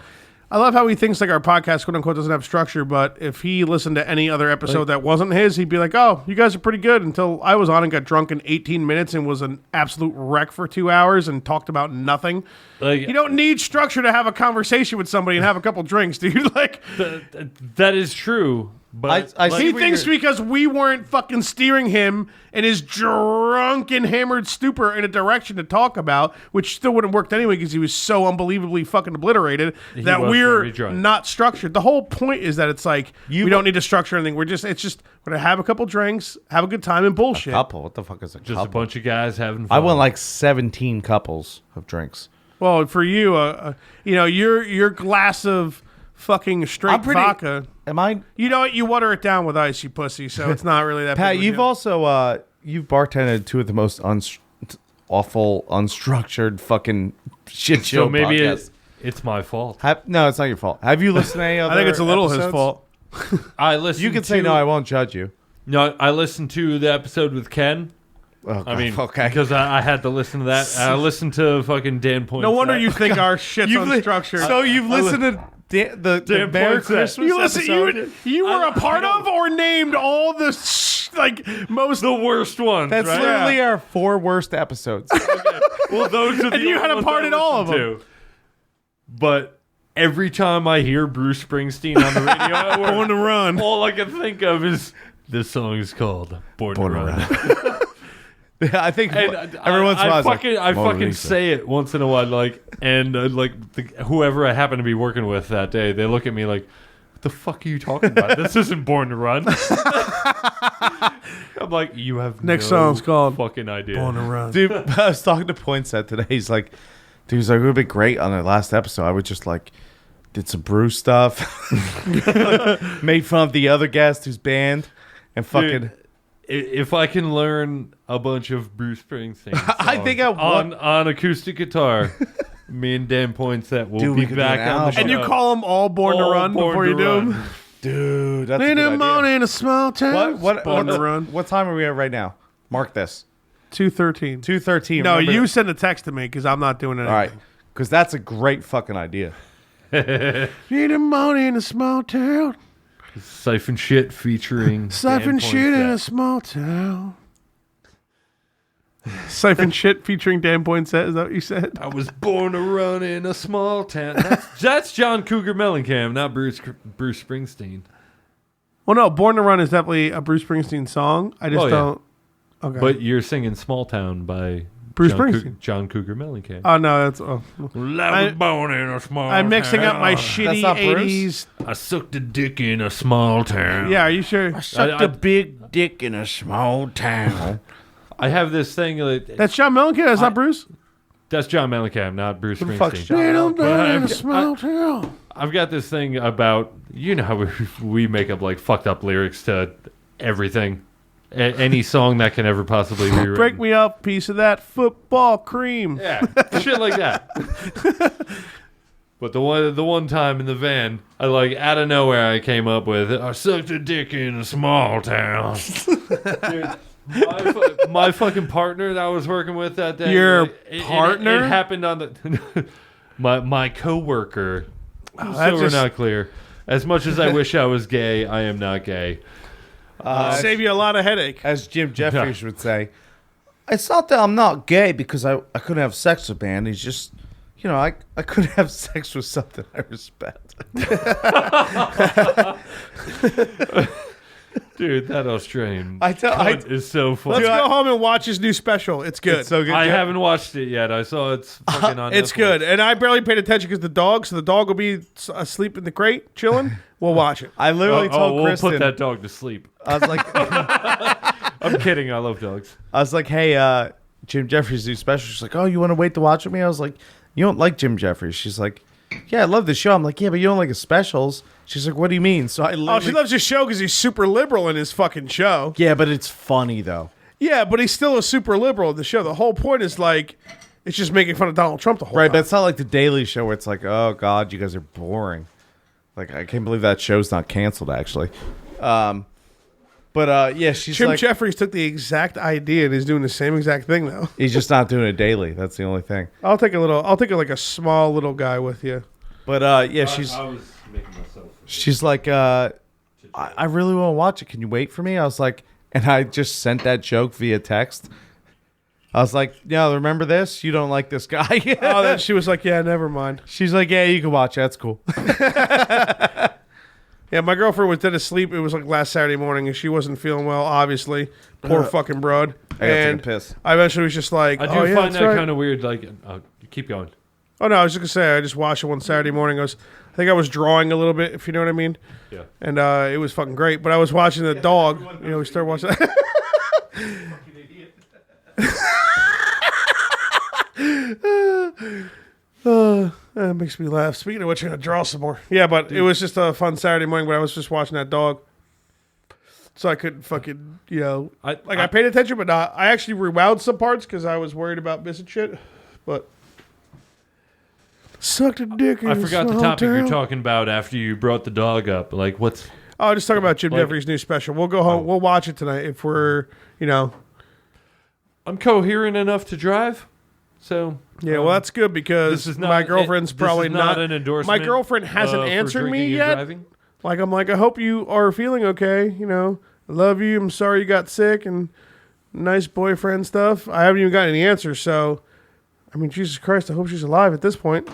[SPEAKER 1] I love how he thinks like our podcast, quote unquote, doesn't have structure. But if he listened to any other episode that wasn't his, he'd be like, "Oh, you guys are pretty good." Until I was on and got drunk in 18 minutes and was an absolute wreck for 2 hours and talked about nothing.
[SPEAKER 2] Like,
[SPEAKER 1] You don't need structure to have a conversation with somebody and have a couple drinks, dude. Like
[SPEAKER 2] that is true. But
[SPEAKER 3] I see
[SPEAKER 1] he
[SPEAKER 3] what
[SPEAKER 1] thinks
[SPEAKER 3] you're-
[SPEAKER 1] because we weren't fucking steering him in his drunken, hammered stupor in a direction to talk about, which still wouldn't have worked anyway because he was so unbelievably fucking obliterated that
[SPEAKER 2] was
[SPEAKER 1] we're
[SPEAKER 2] very drunk.
[SPEAKER 1] not structured. The whole point is that it's like we don't need to structure anything. We're gonna have a couple drinks, have a good time, and bullshit.
[SPEAKER 3] Couple. What the fuck is a
[SPEAKER 2] just
[SPEAKER 3] couple?
[SPEAKER 2] a bunch of guys having fun.
[SPEAKER 3] I went like 17 couples of drinks.
[SPEAKER 1] Well, for you, your glass of fucking straight vodka.
[SPEAKER 3] Am I?
[SPEAKER 1] You know what? You water it down with ice, you pussy. So it's not really that.
[SPEAKER 3] Pat,
[SPEAKER 1] big of a
[SPEAKER 3] you've
[SPEAKER 1] deal.
[SPEAKER 3] also you've bartended two of the most awful, unstructured fucking shit show
[SPEAKER 2] So maybe
[SPEAKER 3] podcasts.
[SPEAKER 2] it's my fault.
[SPEAKER 3] No, it's not your fault. Have you listened to any other?
[SPEAKER 1] I think it's a little his
[SPEAKER 3] episodes?
[SPEAKER 1] fault.
[SPEAKER 2] I listened.
[SPEAKER 3] You can say no. I won't judge you.
[SPEAKER 2] No, I listened to the episode with Ken.
[SPEAKER 3] Oh,
[SPEAKER 2] I mean,
[SPEAKER 3] okay.
[SPEAKER 2] because I had to listen to that. I listened to fucking Dan Point.
[SPEAKER 1] No wonder you think our shit's unstructured.
[SPEAKER 3] So you've listened to the
[SPEAKER 2] Dan
[SPEAKER 3] Merry
[SPEAKER 2] Point's
[SPEAKER 3] Christmas
[SPEAKER 1] You listen.
[SPEAKER 3] episode?
[SPEAKER 1] You were a part of or named all the most.
[SPEAKER 2] the worst ones.
[SPEAKER 3] That's
[SPEAKER 2] right?
[SPEAKER 3] literally our 4 worst episodes.
[SPEAKER 2] Well, those are the
[SPEAKER 1] And you had a
[SPEAKER 2] ones
[SPEAKER 1] part
[SPEAKER 2] I
[SPEAKER 1] in all of
[SPEAKER 2] listened to. But every time I hear Bruce Springsteen on the radio at work,
[SPEAKER 1] On the run.
[SPEAKER 2] all I can think of is this song is called Born to Run.
[SPEAKER 3] I think
[SPEAKER 2] And
[SPEAKER 3] every once in a while
[SPEAKER 2] I
[SPEAKER 3] Mona
[SPEAKER 2] fucking
[SPEAKER 3] Lisa.
[SPEAKER 2] say it once in a while, whoever I happen to be working with that day, they look at me like, "What the fuck are you talking about? This isn't Born to Run." I'm like, "You have
[SPEAKER 1] Next
[SPEAKER 2] no
[SPEAKER 1] song's called
[SPEAKER 2] fucking idea."
[SPEAKER 1] On the run.
[SPEAKER 3] Dude, I was talking to Poinsett today. He's like, it would be great on the last episode. I would just like did some Bruce stuff, made fun of the other guest who's banned, and fucking.
[SPEAKER 2] Dude, if I can learn a bunch of Bruce Springsteen songs
[SPEAKER 3] I think
[SPEAKER 2] on acoustic guitar, me and Dan Poinsett will
[SPEAKER 3] Dude, we
[SPEAKER 2] be
[SPEAKER 3] could
[SPEAKER 2] back
[SPEAKER 3] do an
[SPEAKER 2] on the
[SPEAKER 3] album.
[SPEAKER 2] show.
[SPEAKER 1] And you call them all Born to
[SPEAKER 2] All
[SPEAKER 1] Run
[SPEAKER 2] Born
[SPEAKER 1] before
[SPEAKER 2] to
[SPEAKER 1] you do
[SPEAKER 2] Run.
[SPEAKER 1] them?
[SPEAKER 3] Dude, that's a
[SPEAKER 1] In
[SPEAKER 3] good
[SPEAKER 1] the
[SPEAKER 3] idea.
[SPEAKER 1] morning in a small town. Born to Run.
[SPEAKER 3] What time are we at right now? Mark this.
[SPEAKER 1] 2:13.
[SPEAKER 3] 2:13.
[SPEAKER 1] No,
[SPEAKER 3] Remember
[SPEAKER 1] you
[SPEAKER 3] that?
[SPEAKER 1] send a text to me because I'm not doing anything.
[SPEAKER 3] All right, because that's a great fucking idea.
[SPEAKER 1] In the morning in a small town.
[SPEAKER 2] Siphon Shit featuring
[SPEAKER 1] Siphon
[SPEAKER 2] Dan
[SPEAKER 1] shit in a
[SPEAKER 2] Poinsett.
[SPEAKER 1] small town. Siphon shit featuring Dan Poinsett. Is that what you said?
[SPEAKER 2] I was born to run in a small town. That's John Cougar Mellencamp, not Bruce Springsteen.
[SPEAKER 1] Well, no, Born to Run is definitely a Bruce Springsteen song. I just
[SPEAKER 2] Oh, yeah.
[SPEAKER 1] don't. Okay.
[SPEAKER 2] But you're singing Small Town by
[SPEAKER 1] Bruce
[SPEAKER 2] John
[SPEAKER 1] Springsteen.
[SPEAKER 2] John Cougar Mellencamp.
[SPEAKER 1] Oh no, that's. Oh.
[SPEAKER 2] I was born in a small
[SPEAKER 1] I'm mixing up my
[SPEAKER 2] town.
[SPEAKER 1] shitty
[SPEAKER 3] not Bruce?
[SPEAKER 1] 80s.
[SPEAKER 2] I sucked a dick in a small town.
[SPEAKER 1] Yeah, are you sure?
[SPEAKER 5] Sucked a big dick in a small town.
[SPEAKER 2] I have this thing.
[SPEAKER 1] That's John Mellencamp. That's not Bruce.
[SPEAKER 2] That's John Mellencamp, not Bruce
[SPEAKER 3] the fuck's
[SPEAKER 2] Springsteen.
[SPEAKER 3] John
[SPEAKER 1] Little
[SPEAKER 2] Well,
[SPEAKER 1] in a
[SPEAKER 2] I've-
[SPEAKER 1] small town.
[SPEAKER 2] I've got this thing about, you know how we make up like fucked up lyrics to everything. Any song that can ever possibly be written.
[SPEAKER 1] Break me up, piece of that football cream.
[SPEAKER 2] Yeah, shit like that. But the one time in the van, I like out of nowhere I came up with, I sucked a dick in a small town. Dude, my fucking partner that I was working with that day.
[SPEAKER 1] Your
[SPEAKER 2] it
[SPEAKER 1] partner?
[SPEAKER 2] It happened on the my coworker.
[SPEAKER 1] that
[SPEAKER 2] So we're
[SPEAKER 1] just-
[SPEAKER 2] not clear. As much as I wish I was gay, I am not gay.
[SPEAKER 1] Save you a lot of headache.
[SPEAKER 3] As Jim Jeffries would say, it's not that I'm not gay because I couldn't have sex with man. He's just, you know, I couldn't have sex with something I respect.
[SPEAKER 2] Dude, that Australian
[SPEAKER 3] I tell- I-
[SPEAKER 2] cunt is so funny.
[SPEAKER 1] Let's go home and watch his new special. It's good.
[SPEAKER 3] It's so good.
[SPEAKER 2] I haven't watched it yet. I saw it's fucking on
[SPEAKER 1] It's
[SPEAKER 2] Netflix.
[SPEAKER 1] good. And I barely paid attention because the dog will be asleep in the crate, chilling. We'll watch it.
[SPEAKER 3] I literally told
[SPEAKER 2] we'll
[SPEAKER 3] Kristen.
[SPEAKER 2] put that dog to sleep.
[SPEAKER 3] I was like,
[SPEAKER 2] I'm kidding. I love dogs.
[SPEAKER 3] hey, Jim Jeffries' new special. She's like, oh, you want to wait to watch with me? I was like, you don't like Jim Jeffries? She's like, yeah, I love the show. I'm like, yeah, but you don't like his specials. She's like, what do you mean? So I
[SPEAKER 1] Oh,
[SPEAKER 3] literally,
[SPEAKER 1] she loves his show because he's super liberal in his fucking show.
[SPEAKER 3] yeah, but it's funny though.
[SPEAKER 1] Yeah, but he's still a super liberal in the show. The whole point is like, it's just making fun of Donald Trump the whole
[SPEAKER 3] Right,
[SPEAKER 1] time.
[SPEAKER 3] but it's not like the Daily Show where it's like, oh God, you guys are boring. Like, I can't believe that show's not canceled actually. Yeah, she's
[SPEAKER 1] Jim
[SPEAKER 3] like,
[SPEAKER 1] Jeffries took the exact idea and is doing the same exact thing though.
[SPEAKER 3] he's just not doing it daily. That's the only thing.
[SPEAKER 1] I'll take a small little guy with you.
[SPEAKER 3] But yeah, she's
[SPEAKER 2] was making myself.
[SPEAKER 3] she's like, I really want to watch it. Can you wait for me? I was like, and I just sent that joke via text. I was like, yeah, remember this? You don't like this guy.
[SPEAKER 1] Oh, then she was like, yeah, never mind.
[SPEAKER 3] She's like, yeah, you can watch it. That's cool.
[SPEAKER 1] Yeah, my girlfriend was dead asleep. It was like last Saturday morning, and she wasn't feeling well. Obviously, poor fucking broad.
[SPEAKER 3] I gotta take a
[SPEAKER 1] And
[SPEAKER 3] piss.
[SPEAKER 1] I eventually was just like,
[SPEAKER 2] I do
[SPEAKER 1] oh, yeah,
[SPEAKER 2] find
[SPEAKER 1] that's
[SPEAKER 2] that
[SPEAKER 1] right.
[SPEAKER 2] kind of weird. Like, keep going.
[SPEAKER 1] Oh no, I was just gonna say I just watched it one Saturday morning. I think I was drawing a little bit, if you know what I mean.
[SPEAKER 2] Yeah.
[SPEAKER 1] And it was fucking great. But I was watching the dog. You know, we started watching. That makes me laugh. Speaking of which, I'm gonna draw some more. Yeah, but it was just a fun Saturday morning. But I was just watching that dog, so I couldn't fucking, you know, I paid attention, but not. I actually rewound some parts because I was worried about missing shit. But sucked a dick. In
[SPEAKER 2] I
[SPEAKER 1] a
[SPEAKER 2] forgot the
[SPEAKER 1] small
[SPEAKER 2] topic you're
[SPEAKER 1] town.
[SPEAKER 2] talking about after you brought the dog up. Like, what's
[SPEAKER 1] Oh, just talking about Jim
[SPEAKER 2] Like-
[SPEAKER 1] Jeffries' new special. We'll go home. We'll watch it tonight if we're, you know.
[SPEAKER 2] I'm coherent enough to drive, so
[SPEAKER 1] Yeah, well, that's good because
[SPEAKER 2] this is not
[SPEAKER 1] my girlfriend's
[SPEAKER 2] this
[SPEAKER 1] probably
[SPEAKER 2] is not an
[SPEAKER 1] My
[SPEAKER 2] endorsement.
[SPEAKER 1] girlfriend hasn't
[SPEAKER 2] for
[SPEAKER 1] answered me
[SPEAKER 2] drinking and
[SPEAKER 1] yet.
[SPEAKER 2] driving.
[SPEAKER 1] Like, I'm like, I hope you are feeling okay. You know, I love you. I'm sorry you got sick and nice boyfriend stuff. I haven't even gotten any answers. So, I mean, Jesus Christ, I hope she's alive at this point.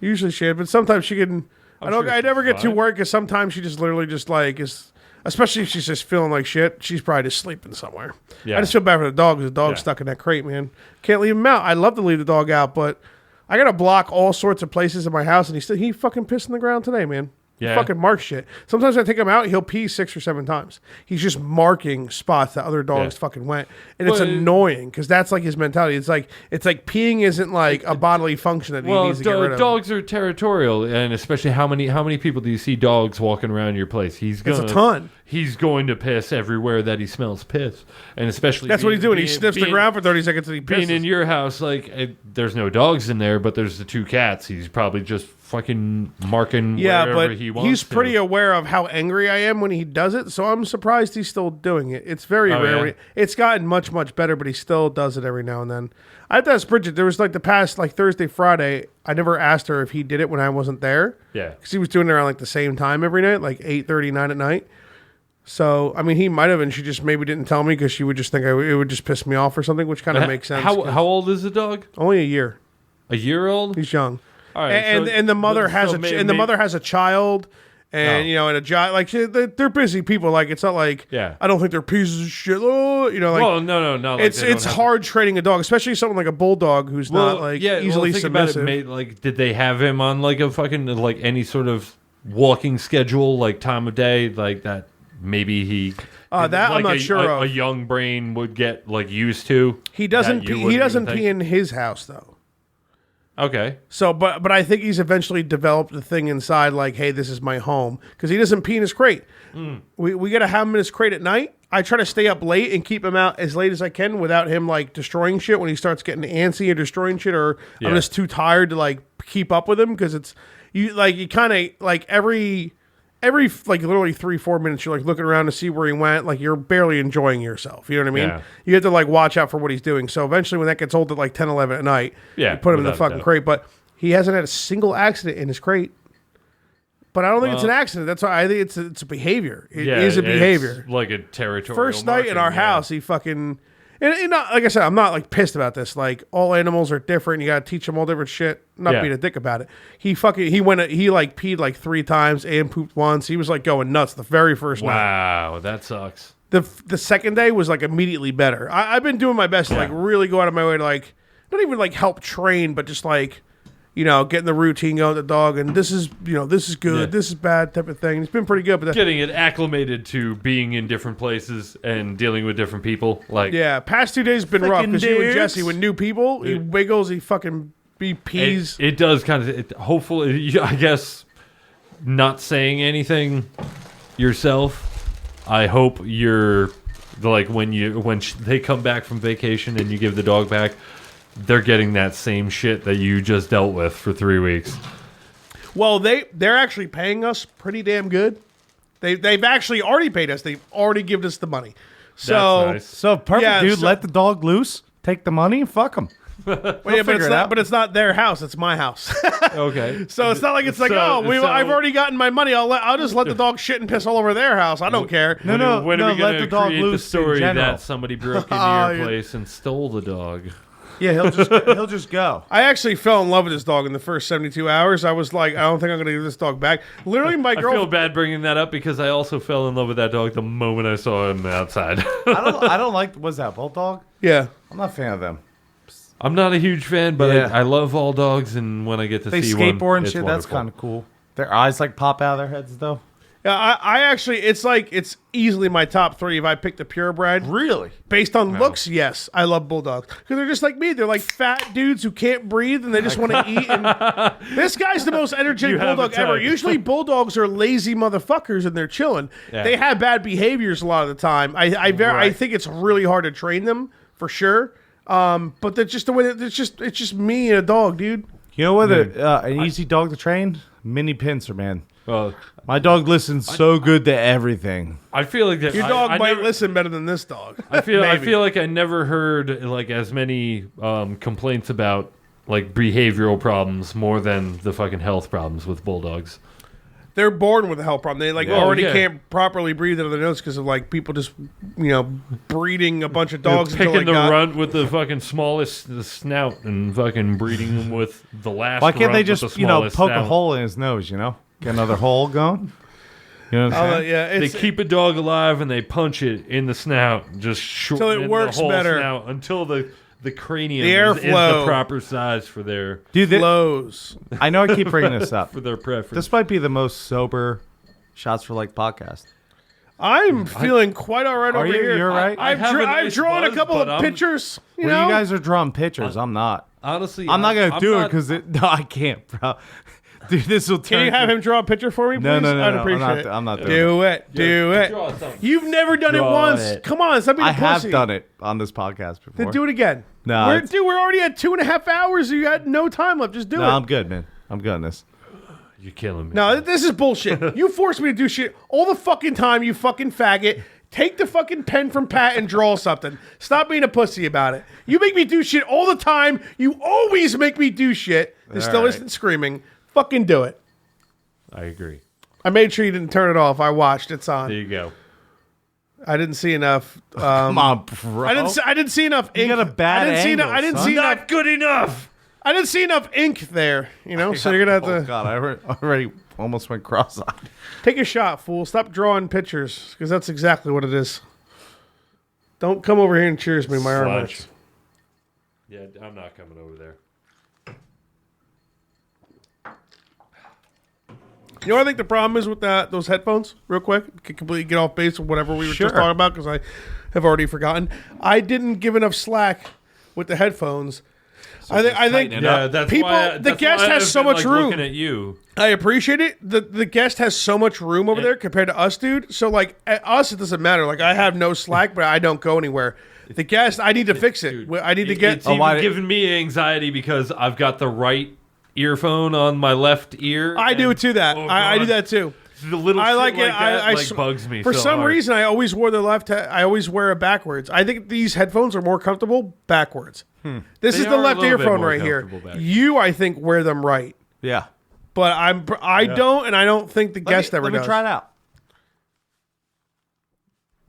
[SPEAKER 1] Usually she is, but sometimes she can.
[SPEAKER 2] I'm
[SPEAKER 1] I
[SPEAKER 2] sure
[SPEAKER 1] I never
[SPEAKER 2] she's
[SPEAKER 1] get too
[SPEAKER 2] fine.
[SPEAKER 1] worried because sometimes she just literally just like is. Especially if she's just feeling like shit, she's probably just sleeping somewhere.
[SPEAKER 2] Yeah.
[SPEAKER 1] I just feel bad for the dog because the dog's
[SPEAKER 2] Yeah.
[SPEAKER 1] stuck in that crate, man. Can't leave him out. I'd love to leave the dog out, but I got to block all sorts of places in my house, and he fucking pissed in the ground today, man. He fucking marks shit. Sometimes I take him out, he'll pee 6 or 7 times. He's just marking spots that other dogs fucking went, and it's annoying because that's like his mentality. It's like peeing isn't like a bodily function that he needs to get rid of.
[SPEAKER 2] Dogs are territorial, and especially how many people do you see dogs walking around your place?
[SPEAKER 1] It's a ton.
[SPEAKER 2] He's going to piss everywhere that he smells piss, and especially
[SPEAKER 1] that's what he's doing. He sniffs the ground for 30 seconds and he pisses.
[SPEAKER 2] Being in your house, there's no dogs in there, but there's the 2 cats. He's probably just fucking marking wherever he wants.
[SPEAKER 1] He's pretty aware of how angry I am when he does it, so I'm surprised he's still doing it. It's very rare. Yeah? It's gotten much, much better, but he still does it every now and then. I have to ask Bridget. There was like the past Thursday, Friday. I never asked her if he did it when I wasn't there.
[SPEAKER 2] Yeah,
[SPEAKER 1] because he was doing it around like the same time every night, like 8:30, 9 at night. So, I mean, he might have, and she just maybe didn't tell me because she would just think it would just piss me off or something, which kind of makes sense.
[SPEAKER 2] How old is the dog?
[SPEAKER 1] Only a year.
[SPEAKER 2] A year old?
[SPEAKER 1] He's young.
[SPEAKER 2] All right,
[SPEAKER 1] and the mother has the mother has a child, and and a child. Like they're busy people. Like it's not like I don't think they're pieces of shit. Oh,
[SPEAKER 2] well, no. Like
[SPEAKER 1] it's hard training a dog, especially someone like a bulldog who's not easily submissive.
[SPEAKER 2] Did they have him on like a fucking any sort of walking schedule, like time of day, like that? Maybe he.
[SPEAKER 1] That I'm not sure of.
[SPEAKER 2] A young brain would get used to.
[SPEAKER 1] He doesn't. He doesn't pee in his house though.
[SPEAKER 2] Okay.
[SPEAKER 1] So, but I think he's eventually developed the thing inside, like, hey, this is my home, because he doesn't pee in his crate. We gotta have him in his crate at night. I try to stay up late and keep him out as late as I can without him destroying shit when he starts getting antsy or destroying shit, or I'm just too tired to keep up with him because it's you kind of every literally 3-4 minutes you're looking around to see where he went, you're barely enjoying yourself, you know what I mean?
[SPEAKER 2] Yeah.
[SPEAKER 1] You have to watch out for what he's doing. So eventually when that gets old at 10, 11 at night, you put him in the fucking crate. But he hasn't had a single accident in his crate. But I don't think it's an accident. That's why I think it's a behavior. It is a behavior.
[SPEAKER 2] It's like a territorial
[SPEAKER 1] first night in our house, he fucking and like I said, I'm not pissed about this. All animals are different. You gotta teach them all different shit. Not being a dick about it. He peed 3 times and pooped once. He was going nuts the very first night.
[SPEAKER 2] Wow, that sucks.
[SPEAKER 1] The second day was like better. I've been doing my best to really go out of my way to not even help train, but just getting the routine going with the dog, and this is good, this is bad type of thing. It's been pretty good, but
[SPEAKER 2] getting it acclimated to being in different places and dealing with different people.
[SPEAKER 1] Past 2 days have been rough because you and Jesse, with new people, he wiggles, he pees.
[SPEAKER 2] It does kind of. Hopefully, I guess, not saying anything yourself. I hope you're when they come back from vacation and you give the dog back, they're getting that same shit that you just dealt with for 3 weeks.
[SPEAKER 1] Well, they're actually paying us pretty damn good. They've actually already paid us. They've already given us the money. So
[SPEAKER 2] that's nice.
[SPEAKER 3] So perfect, dude. Let the dog loose. Take the money and fuck him.
[SPEAKER 1] But it's not their house. It's my house.
[SPEAKER 2] Okay.
[SPEAKER 1] So it's not like it's I've already gotten my money. I'll just let the dog shit and piss all over their house. I don't care.
[SPEAKER 2] When are we
[SPEAKER 3] let
[SPEAKER 2] going
[SPEAKER 3] the
[SPEAKER 2] to
[SPEAKER 3] dog
[SPEAKER 2] create
[SPEAKER 3] loose
[SPEAKER 2] the story
[SPEAKER 3] in general.
[SPEAKER 2] that somebody broke into your place and stole the dog?
[SPEAKER 3] Yeah, he'll just go.
[SPEAKER 1] I actually fell in love with this dog in the first 72 hours. I was like, I don't think I'm going to give this dog back. Literally, my girl.
[SPEAKER 2] I feel bad bringing that up because I also fell in love with that dog the moment I saw him outside.
[SPEAKER 3] I don't like. Was that bulldog?
[SPEAKER 1] Yeah,
[SPEAKER 3] I'm not a fan of them.
[SPEAKER 2] I'm not a huge fan, but I love all dogs, and when I get to see one,
[SPEAKER 3] they skateboard and
[SPEAKER 2] it's
[SPEAKER 3] shit.
[SPEAKER 2] wonderful.
[SPEAKER 3] That's kind of cool. Their eyes pop out of their heads though.
[SPEAKER 1] yeah. I actually, it's easily my top 3 if I picked a purebred.
[SPEAKER 3] Really?
[SPEAKER 1] Based on looks, yes, I love bulldogs because they're just like me. They're like fat dudes who can't breathe and they just want to eat. And this guy's the most energetic bulldog ever. Usually, bulldogs are lazy motherfuckers and they're chilling. Yeah. They have bad behaviors a lot of the time. I think it's really hard to train them for sure. But that's just the way. It's just me and a dog, dude.
[SPEAKER 3] You know what? An easy dog to train? Mini pincer, man.
[SPEAKER 2] Well,
[SPEAKER 3] my dog listens so good to everything.
[SPEAKER 2] I feel like that
[SPEAKER 1] your dog might listen better than this dog.
[SPEAKER 2] I feel like I never heard as many complaints about behavioral problems more than the fucking health problems with bulldogs.
[SPEAKER 1] They're born with a health problem. They can't properly breathe into their nose because of people just breeding a bunch of dogs.
[SPEAKER 2] Picking the runt with the fucking smallest snout and fucking breeding them with the last.
[SPEAKER 3] Why can't they
[SPEAKER 2] runt
[SPEAKER 3] just
[SPEAKER 2] with the smallest
[SPEAKER 3] poke
[SPEAKER 2] snout?
[SPEAKER 3] a hole in his nose? Get another hole going. You know what I'm saying?
[SPEAKER 1] Yeah,
[SPEAKER 2] they keep a dog alive and they punch it in the snout, just shorten
[SPEAKER 1] it works
[SPEAKER 2] the whole
[SPEAKER 1] better
[SPEAKER 2] snout until the The cranium
[SPEAKER 1] The
[SPEAKER 2] is the
[SPEAKER 1] airflow.
[SPEAKER 2] proper size for their
[SPEAKER 1] Flows.
[SPEAKER 3] I know I keep bringing this up.
[SPEAKER 2] for their preference.
[SPEAKER 3] This might be the most sober Shots for Like podcast.
[SPEAKER 1] I'm feeling quite all right over
[SPEAKER 3] you?
[SPEAKER 1] here.
[SPEAKER 3] You're right.
[SPEAKER 1] I've
[SPEAKER 2] have a
[SPEAKER 1] I've
[SPEAKER 2] nice
[SPEAKER 1] drawn a
[SPEAKER 2] buzz,
[SPEAKER 1] couple
[SPEAKER 2] but
[SPEAKER 1] of
[SPEAKER 2] I'm-
[SPEAKER 1] pictures. You
[SPEAKER 3] Well,
[SPEAKER 1] know,
[SPEAKER 3] you guys are drawing pictures. I'm not.
[SPEAKER 2] Honestly,
[SPEAKER 3] I'm not gonna do it
[SPEAKER 2] not-
[SPEAKER 3] because no, I can't, bro. Dude, this will turn.
[SPEAKER 1] can you have him draw a picture for me, please?
[SPEAKER 3] No, no, no,
[SPEAKER 1] I'd
[SPEAKER 3] no.
[SPEAKER 1] appreciate it.
[SPEAKER 3] I'm not doing it.
[SPEAKER 1] Do it. Do it.
[SPEAKER 2] Draw something.
[SPEAKER 1] You've never done it
[SPEAKER 2] Draw
[SPEAKER 1] once.
[SPEAKER 2] it.
[SPEAKER 1] Come on, stop being a
[SPEAKER 3] I have
[SPEAKER 1] pussy.
[SPEAKER 3] done it on this podcast before.
[SPEAKER 1] Then do it again.
[SPEAKER 3] No,
[SPEAKER 1] we're,
[SPEAKER 3] it's-
[SPEAKER 1] dude, we're already at 2.5 hours. You got no time left. Just do
[SPEAKER 3] No,
[SPEAKER 1] it.
[SPEAKER 3] I'm good, man. I'm good on this.
[SPEAKER 2] You're killing me.
[SPEAKER 1] No, this is bullshit. You force me to do shit all the fucking time, you fucking faggot. Take the fucking pen from Pat and draw something. Stop being a pussy about it. You make me do shit all the time. You always make me do shit. This still
[SPEAKER 3] right.
[SPEAKER 1] isn't screaming. Fucking do it.
[SPEAKER 2] I agree.
[SPEAKER 1] I made sure you didn't turn it off. I watched. It's on.
[SPEAKER 2] There you go.
[SPEAKER 1] I didn't see enough.
[SPEAKER 3] Come on, bro.
[SPEAKER 1] I didn't see enough ink.
[SPEAKER 3] got a bad
[SPEAKER 1] I didn't see
[SPEAKER 3] angle,
[SPEAKER 1] enough. I didn't
[SPEAKER 3] son.
[SPEAKER 1] see enough.
[SPEAKER 2] Not good enough.
[SPEAKER 1] I didn't see enough ink there. You know, so you're gonna have
[SPEAKER 3] Oh
[SPEAKER 1] to
[SPEAKER 3] God, I already almost went cross-eyed.
[SPEAKER 1] take a shot, fool. Stop drawing pictures because that's exactly what it is. Don't come over here and cheers me. My arm
[SPEAKER 2] Sludge.
[SPEAKER 1] hurts.
[SPEAKER 2] Yeah, I'm not coming over there.
[SPEAKER 1] You know what I think the problem is with those headphones? Real quick, can completely get off base with whatever we were
[SPEAKER 3] Sure.
[SPEAKER 1] just talking about because I have already forgotten. I didn't give enough slack with the headphones. I think
[SPEAKER 3] tighten it
[SPEAKER 2] Yeah, that's
[SPEAKER 1] people.
[SPEAKER 2] why.
[SPEAKER 1] The
[SPEAKER 2] That's
[SPEAKER 1] guest
[SPEAKER 2] why
[SPEAKER 1] has
[SPEAKER 2] I've
[SPEAKER 1] so
[SPEAKER 2] been,
[SPEAKER 1] much
[SPEAKER 2] like,
[SPEAKER 1] room.
[SPEAKER 2] Looking at you.
[SPEAKER 1] I appreciate it. The guest has so much room over there compared to us, dude. So like at us, it doesn't matter. Like I have no slack, but I don't go anywhere. The guest, I need to fix it.
[SPEAKER 2] Dude,
[SPEAKER 1] I need to get.
[SPEAKER 2] It's even
[SPEAKER 3] why-
[SPEAKER 2] giving me anxiety because I've got the right earphone on my left ear.
[SPEAKER 1] I do
[SPEAKER 2] and-
[SPEAKER 1] too. That
[SPEAKER 2] oh,
[SPEAKER 1] I do
[SPEAKER 2] God.
[SPEAKER 1] that too.
[SPEAKER 2] The little
[SPEAKER 1] I
[SPEAKER 2] shit
[SPEAKER 1] like it.
[SPEAKER 2] that,
[SPEAKER 1] I
[SPEAKER 2] like, bugs me
[SPEAKER 1] for
[SPEAKER 2] so
[SPEAKER 1] some
[SPEAKER 2] hard.
[SPEAKER 1] reason. I always wore the left. I always wear it backwards. I think these headphones are more comfortable backwards. This
[SPEAKER 2] They
[SPEAKER 1] is the
[SPEAKER 2] are a
[SPEAKER 1] left
[SPEAKER 2] little bit
[SPEAKER 1] earphone
[SPEAKER 2] more
[SPEAKER 1] right here.
[SPEAKER 2] comfortable backwards.
[SPEAKER 1] You, I think, wear them right,
[SPEAKER 3] Yeah.
[SPEAKER 1] but I don't, and I don't think the guest ever
[SPEAKER 3] let me
[SPEAKER 1] does.
[SPEAKER 3] try it out.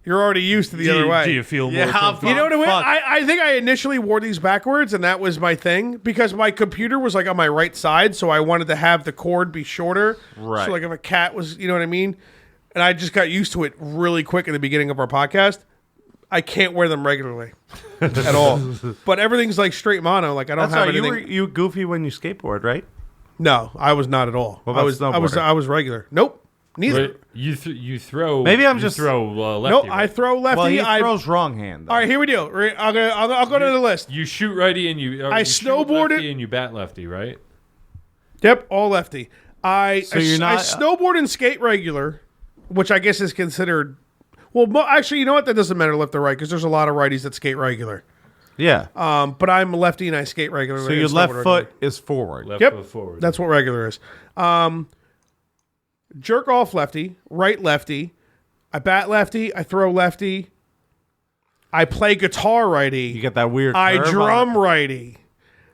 [SPEAKER 1] You're already used to the other way.
[SPEAKER 2] Do you feel
[SPEAKER 3] Yeah,
[SPEAKER 2] more
[SPEAKER 3] I'm
[SPEAKER 2] comfortable?
[SPEAKER 1] You know what I mean?
[SPEAKER 3] Fuck.
[SPEAKER 1] I think I initially wore these backwards, and that was my thing because my computer was like on my right side, so I wanted to have the cord be shorter.
[SPEAKER 3] Right.
[SPEAKER 1] So like if a cat was, you know what I mean? And I just got used to it really quick at the beginning of our podcast. I can't wear them regularly at all. But everything's like straight mono. Like I don't
[SPEAKER 3] That's
[SPEAKER 1] have
[SPEAKER 3] how you
[SPEAKER 1] anything.
[SPEAKER 3] were. You goofy when you skateboard, right?
[SPEAKER 1] No, I was not at all.
[SPEAKER 3] What about snowboarding?
[SPEAKER 1] I was regular. Nope. Neither.
[SPEAKER 2] But you throw.
[SPEAKER 3] Maybe I'm
[SPEAKER 2] you
[SPEAKER 3] just-
[SPEAKER 2] throw lefty.
[SPEAKER 1] Nope.
[SPEAKER 2] right?
[SPEAKER 1] I throw lefty.
[SPEAKER 3] Well, he
[SPEAKER 1] I,
[SPEAKER 3] throws wrong hand. Though.
[SPEAKER 1] all right, here we go. I'll go to the list.
[SPEAKER 2] You shoot righty and you.
[SPEAKER 1] I
[SPEAKER 2] you shoot
[SPEAKER 1] snowboarded-
[SPEAKER 2] lefty and you bat lefty, right?
[SPEAKER 1] Yep, all lefty. I
[SPEAKER 3] you're not-
[SPEAKER 1] I snowboard and skate regular, which I guess is considered. Well, actually, you know what? That doesn't matter left or right because there's a lot of righties that skate regular.
[SPEAKER 3] Yeah.
[SPEAKER 1] But I'm lefty and I skate regular.
[SPEAKER 3] So your left foot is forward.
[SPEAKER 2] Left
[SPEAKER 1] Yep,
[SPEAKER 2] foot forward.
[SPEAKER 1] that's what regular is. Jerk off lefty, right lefty. I bat lefty. I throw lefty. I play guitar righty.
[SPEAKER 3] You get that weird.
[SPEAKER 1] I
[SPEAKER 3] curve
[SPEAKER 1] drum
[SPEAKER 3] on-
[SPEAKER 1] righty.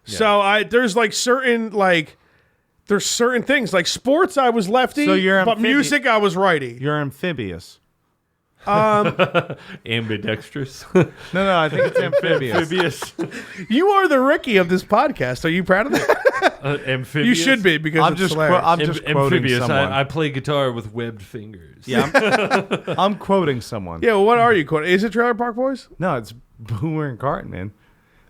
[SPEAKER 1] So there's certain things like sports. I was lefty,
[SPEAKER 3] So you're
[SPEAKER 1] but music I was righty.
[SPEAKER 3] You're amphibious.
[SPEAKER 2] ambidextrous.
[SPEAKER 3] No, I think it's amphibious.
[SPEAKER 2] Amphibious.
[SPEAKER 1] You are the Ricky of this podcast. Are you proud of that?
[SPEAKER 2] Amphibious.
[SPEAKER 1] You should be because
[SPEAKER 3] I'm
[SPEAKER 1] it's
[SPEAKER 3] just
[SPEAKER 1] hilarious.
[SPEAKER 3] I'm just quoting
[SPEAKER 2] amphibious.
[SPEAKER 3] someone.
[SPEAKER 2] I play guitar with webbed fingers.
[SPEAKER 3] Yeah, I'm quoting someone.
[SPEAKER 1] Yeah, well, what are you quoting? Is it Trailer Park Boys?
[SPEAKER 3] No, it's Boomer and Carton, man.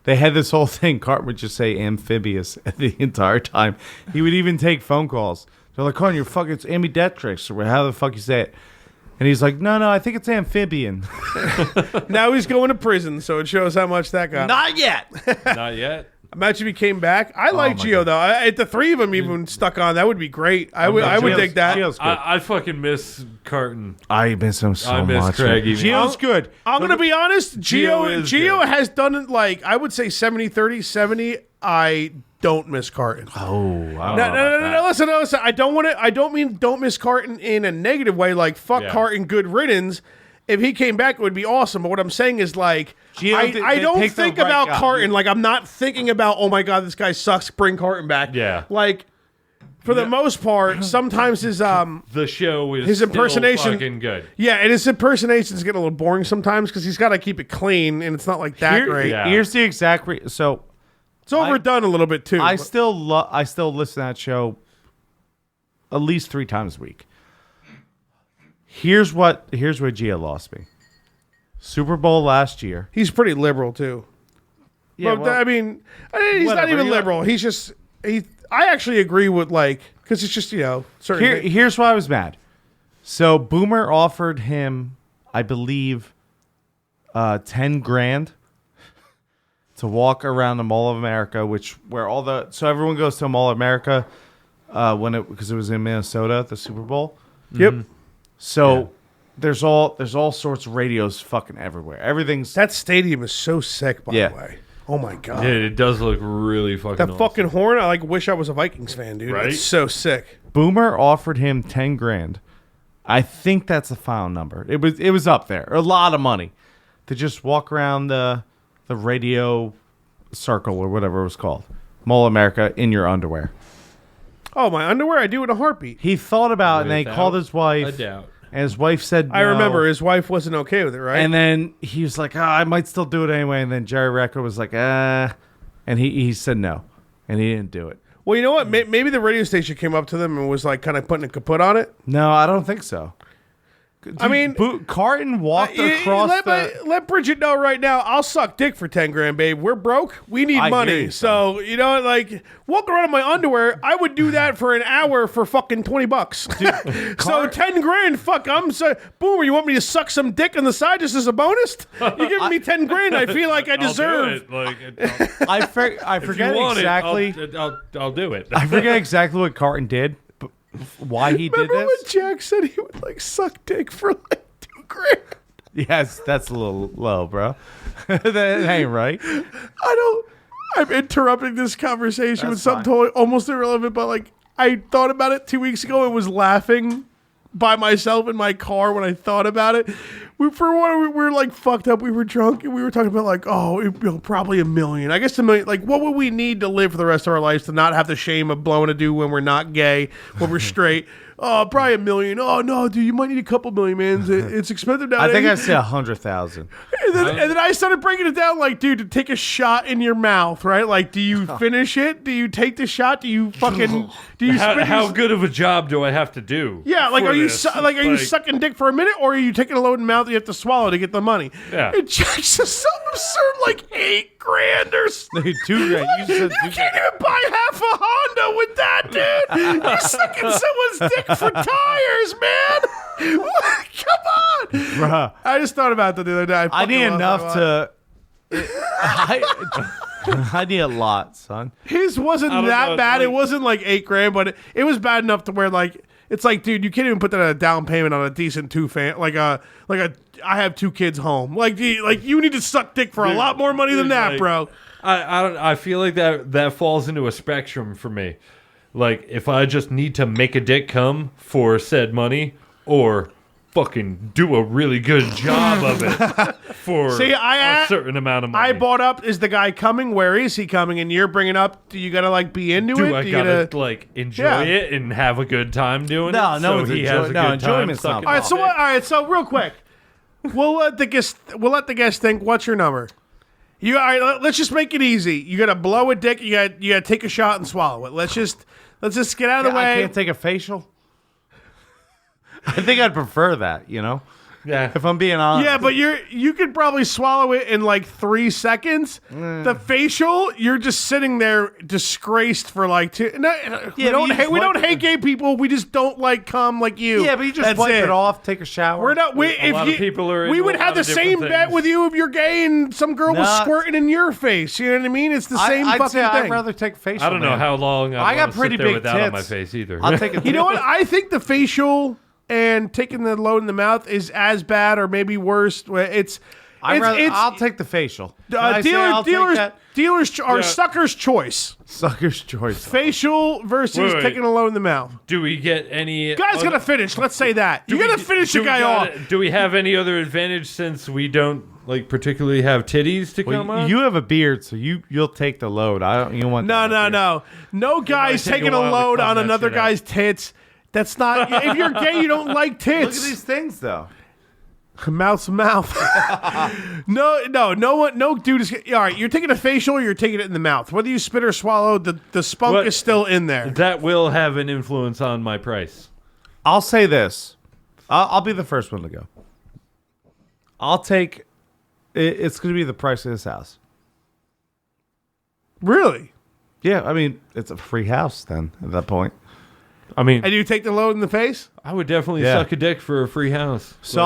[SPEAKER 3] They had this whole thing. Carton would just say amphibious the entire time. He would even take phone calls. They're like, Carton, you're fucking, it's ambidextrous, or how the fuck you say it. And he's like, no, I think it's amphibian.
[SPEAKER 1] Now he's going to prison, so it shows how much that got.
[SPEAKER 3] Not yet.
[SPEAKER 2] Not yet.
[SPEAKER 1] Imagine if he came back. I like
[SPEAKER 3] my
[SPEAKER 1] Gio though. If the three of them even stuck on, that would be great. I would dig that.
[SPEAKER 3] Gio's good.
[SPEAKER 2] I fucking miss Carton.
[SPEAKER 3] I miss him so
[SPEAKER 2] I miss
[SPEAKER 3] much.
[SPEAKER 2] Craigie,
[SPEAKER 3] man.
[SPEAKER 2] man.
[SPEAKER 3] Gio's good.
[SPEAKER 1] I'm going to be honest.
[SPEAKER 2] Gio is
[SPEAKER 1] Gio
[SPEAKER 2] good.
[SPEAKER 1] has done it like, I would say 70-30, 70. I don't miss Carton.
[SPEAKER 3] Oh, I don't
[SPEAKER 1] No,
[SPEAKER 3] know about that.
[SPEAKER 1] listen. I don't mean don't miss Carton in a negative way, like fuck
[SPEAKER 2] Yeah.
[SPEAKER 1] Carton, good riddance. If he came back, it would be awesome. But what I'm saying is like,
[SPEAKER 3] Gio,
[SPEAKER 1] I
[SPEAKER 3] they
[SPEAKER 1] don't
[SPEAKER 3] picked the
[SPEAKER 1] think
[SPEAKER 3] right
[SPEAKER 1] about
[SPEAKER 3] guy.
[SPEAKER 1] Carton. Like I'm not thinking about, oh my god, this guy sucks. Bring Carton back.
[SPEAKER 2] Yeah.
[SPEAKER 1] Like for the most part, sometimes his
[SPEAKER 2] The show is
[SPEAKER 1] His
[SPEAKER 2] still
[SPEAKER 1] impersonation-
[SPEAKER 2] fucking good.
[SPEAKER 1] yeah, and his impersonations get a little boring sometimes because he's got to keep it clean, and it's not like that great.
[SPEAKER 2] yeah.
[SPEAKER 3] Here's the exact so
[SPEAKER 1] It's overdone a little bit too.
[SPEAKER 3] I
[SPEAKER 1] but-
[SPEAKER 3] still listen to that show at least 3 times a week. Here's where Gia lost me. Super Bowl last year.
[SPEAKER 1] he's pretty liberal too.
[SPEAKER 3] Yeah,
[SPEAKER 1] but
[SPEAKER 3] well,
[SPEAKER 1] I mean, he's not
[SPEAKER 3] whatever,
[SPEAKER 1] even
[SPEAKER 3] you know.
[SPEAKER 1] liberal. He's just I actually agree with because it's just certain.
[SPEAKER 3] Here's why I was mad. So Boomer offered him, I believe, 10 grand to walk around the Mall of America, so everyone goes to Mall of America because it was in Minnesota, the Super Bowl.
[SPEAKER 1] Yep.
[SPEAKER 3] So there's all sorts of radios fucking everywhere. Everything's
[SPEAKER 1] That stadium is so sick, by
[SPEAKER 3] Yeah.
[SPEAKER 1] the way. Oh my god.
[SPEAKER 2] Yeah, it does look really fucking
[SPEAKER 1] That
[SPEAKER 2] awesome.
[SPEAKER 1] fucking horn, I wish I was a Vikings fan, dude.
[SPEAKER 2] Right?
[SPEAKER 1] It's so sick.
[SPEAKER 3] Boomer offered him 10 grand. I think that's the final number. It was up there. A lot of money to just walk around the radio circle or whatever it was called. Mall of America in your underwear.
[SPEAKER 1] Oh, my underwear, I do in a heartbeat.
[SPEAKER 3] He thought about it and then he
[SPEAKER 2] Without
[SPEAKER 3] called his wife.
[SPEAKER 2] a doubt.
[SPEAKER 3] And his wife said no.
[SPEAKER 1] I remember his wife wasn't okay with it, right?
[SPEAKER 3] And then he was like, I might still do it anyway. And then Jerry Recco was like, And he said no. And he didn't do it.
[SPEAKER 1] Well, you know what? Maybe the radio station came up to them and was like kind of putting a kaput on it.
[SPEAKER 3] No, I don't think so.
[SPEAKER 1] I mean,
[SPEAKER 3] Carton walked across
[SPEAKER 1] let Bridget know right now. I'll suck dick for 10 grand, babe. We're broke. We need
[SPEAKER 3] I hear
[SPEAKER 1] money.
[SPEAKER 3] you,
[SPEAKER 1] So walk around in my underwear. I would do that for an hour for fucking $20. So 10 grand. Fuck. I'm so Boomer. You want me to suck some dick on the side just as a bonus? You're giving me 10 grand. I feel like I deserve.
[SPEAKER 3] I forget exactly.
[SPEAKER 2] I'll do it.
[SPEAKER 3] I forget exactly what Carton did, but why he did
[SPEAKER 1] Remember
[SPEAKER 3] this.
[SPEAKER 1] when Jack said he would suck dick for 2 grand?
[SPEAKER 3] Yes, that's a little low, bro. That ain't right.
[SPEAKER 1] I'm interrupting this conversation
[SPEAKER 3] That's
[SPEAKER 1] with something
[SPEAKER 3] fine.
[SPEAKER 1] totally almost irrelevant, but I thought about it 2 weeks ago and was laughing by myself in my car when I thought about it. We were fucked up. We were drunk and we were talking about probably $1 million. I guess $1 million. What would we need to live for the rest of our lives to not have the shame of blowing a dude when we're not gay, when we're straight? Oh, probably $1 million. Oh no, dude, you might need a couple million, man. It's expensive nowadays.
[SPEAKER 3] I think I said 100,000.
[SPEAKER 1] And then I started breaking it down dude, to take a shot in your mouth, right? Do you finish it? Do you take the shot? Do you fucking
[SPEAKER 2] How good of a job do I have to do?
[SPEAKER 1] Yeah,
[SPEAKER 2] for
[SPEAKER 1] are you
[SPEAKER 2] this?
[SPEAKER 1] are you sucking dick for a minute, or are you taking a load in the mouth that you have to swallow to get the money?
[SPEAKER 2] Yeah.
[SPEAKER 1] It's just so absurd, $8 grand or something.
[SPEAKER 3] 2 grand. You said
[SPEAKER 1] You can't even buy half a Honda with that, dude. You're sucking someone's dick for tires, man. Come on.
[SPEAKER 3] Bruh.
[SPEAKER 1] I just thought about that the other day.
[SPEAKER 3] I need
[SPEAKER 1] fucking lost
[SPEAKER 3] enough
[SPEAKER 1] my mind.
[SPEAKER 3] I need a lot, son.
[SPEAKER 1] His wasn't
[SPEAKER 2] don't
[SPEAKER 1] that
[SPEAKER 2] know,
[SPEAKER 1] bad.
[SPEAKER 2] it's
[SPEAKER 1] It wasn't $8 grand, but it was bad enough to where it's dude, you can't even put that as a down payment on a decent I have 2 kids home. You need to suck dick for a lot more money than that, bro.
[SPEAKER 2] I feel like that falls into a spectrum for me. If I just need to make a dick come for said money, or fucking do a really good job of it for a certain amount of money.
[SPEAKER 1] I brought up, is the guy coming? Where is he coming? And you're bringing up, do you gotta be into it?
[SPEAKER 2] Do I gotta enjoy it and have a good time doing it?
[SPEAKER 3] No,
[SPEAKER 2] so he has a good time.
[SPEAKER 3] enjoyment's not
[SPEAKER 1] All right, so real quick, we'll let the guest think. What's your number? All right, let's just make it easy. You gotta blow a dick. You gotta take a shot and swallow it. Let's just get out of the way.
[SPEAKER 3] I can't take a facial. I think I'd prefer that,
[SPEAKER 2] Yeah.
[SPEAKER 3] If I'm being honest.
[SPEAKER 1] Yeah, but you could probably swallow it in 3 seconds. The facial, you're just sitting there disgraced for 2. No, we don't hate gay people. We just don't like cum like you.
[SPEAKER 3] Yeah, but you just
[SPEAKER 1] That's
[SPEAKER 3] wipe it off, take a shower.
[SPEAKER 1] We're not.
[SPEAKER 2] A lot of people are
[SPEAKER 1] we
[SPEAKER 2] into
[SPEAKER 1] would
[SPEAKER 2] a
[SPEAKER 1] have
[SPEAKER 2] lot
[SPEAKER 1] the
[SPEAKER 2] of different
[SPEAKER 1] same bet
[SPEAKER 2] things.
[SPEAKER 1] with you if you're gay and some girl was
[SPEAKER 3] Nah.
[SPEAKER 1] squirting in your face. You know what I mean? It's the same
[SPEAKER 3] I'd
[SPEAKER 1] fucking
[SPEAKER 3] say
[SPEAKER 1] thing.
[SPEAKER 3] I'd rather take a facial.
[SPEAKER 2] I don't know
[SPEAKER 3] man.
[SPEAKER 2] how long
[SPEAKER 3] I got pretty
[SPEAKER 2] sit there
[SPEAKER 3] big
[SPEAKER 2] with that on my
[SPEAKER 3] tits.
[SPEAKER 2] face either.
[SPEAKER 3] I'll take a
[SPEAKER 1] You know what? I think the facial and taking the load in the mouth is as bad or maybe worse.
[SPEAKER 3] I'll take the facial. Can I say I'll take that?
[SPEAKER 1] Dealers are sucker's choice.
[SPEAKER 3] Sucker's choice.
[SPEAKER 1] Facial versus
[SPEAKER 2] Wait.
[SPEAKER 1] taking a load in the mouth.
[SPEAKER 2] Do we get any?
[SPEAKER 1] Guy's gonna finish. Let's say that. You gotta finish the guy off.
[SPEAKER 2] Do we have any other advantage since we don't particularly have titties to come
[SPEAKER 3] Well,
[SPEAKER 2] on?
[SPEAKER 3] you have a beard, so you'll take the load. You want that beard.
[SPEAKER 1] No guy's
[SPEAKER 2] take a
[SPEAKER 1] taking a
[SPEAKER 2] while to
[SPEAKER 1] load
[SPEAKER 2] climb
[SPEAKER 1] on
[SPEAKER 2] that
[SPEAKER 1] another
[SPEAKER 2] shit out.
[SPEAKER 1] guy's tits. That's not. If you're gay, you don't like
[SPEAKER 3] Look at
[SPEAKER 1] tits.
[SPEAKER 3] these things, though.
[SPEAKER 1] Mouth to mouth. No dude is. All right, you're taking a facial, or you're taking it in the mouth. Whether you spit or swallow, the spunk
[SPEAKER 2] What-
[SPEAKER 1] is still in there.
[SPEAKER 2] That will have an influence on my price.
[SPEAKER 3] I'll say this. I'll be the first one to go. I'll take. It's going to be the price of this house.
[SPEAKER 1] Really?
[SPEAKER 3] Yeah, I mean, it's a free house then at that point.
[SPEAKER 2] I mean,
[SPEAKER 1] And you take the load in the face?
[SPEAKER 2] I would definitely
[SPEAKER 3] Yeah.
[SPEAKER 2] suck a dick for a free house.
[SPEAKER 3] So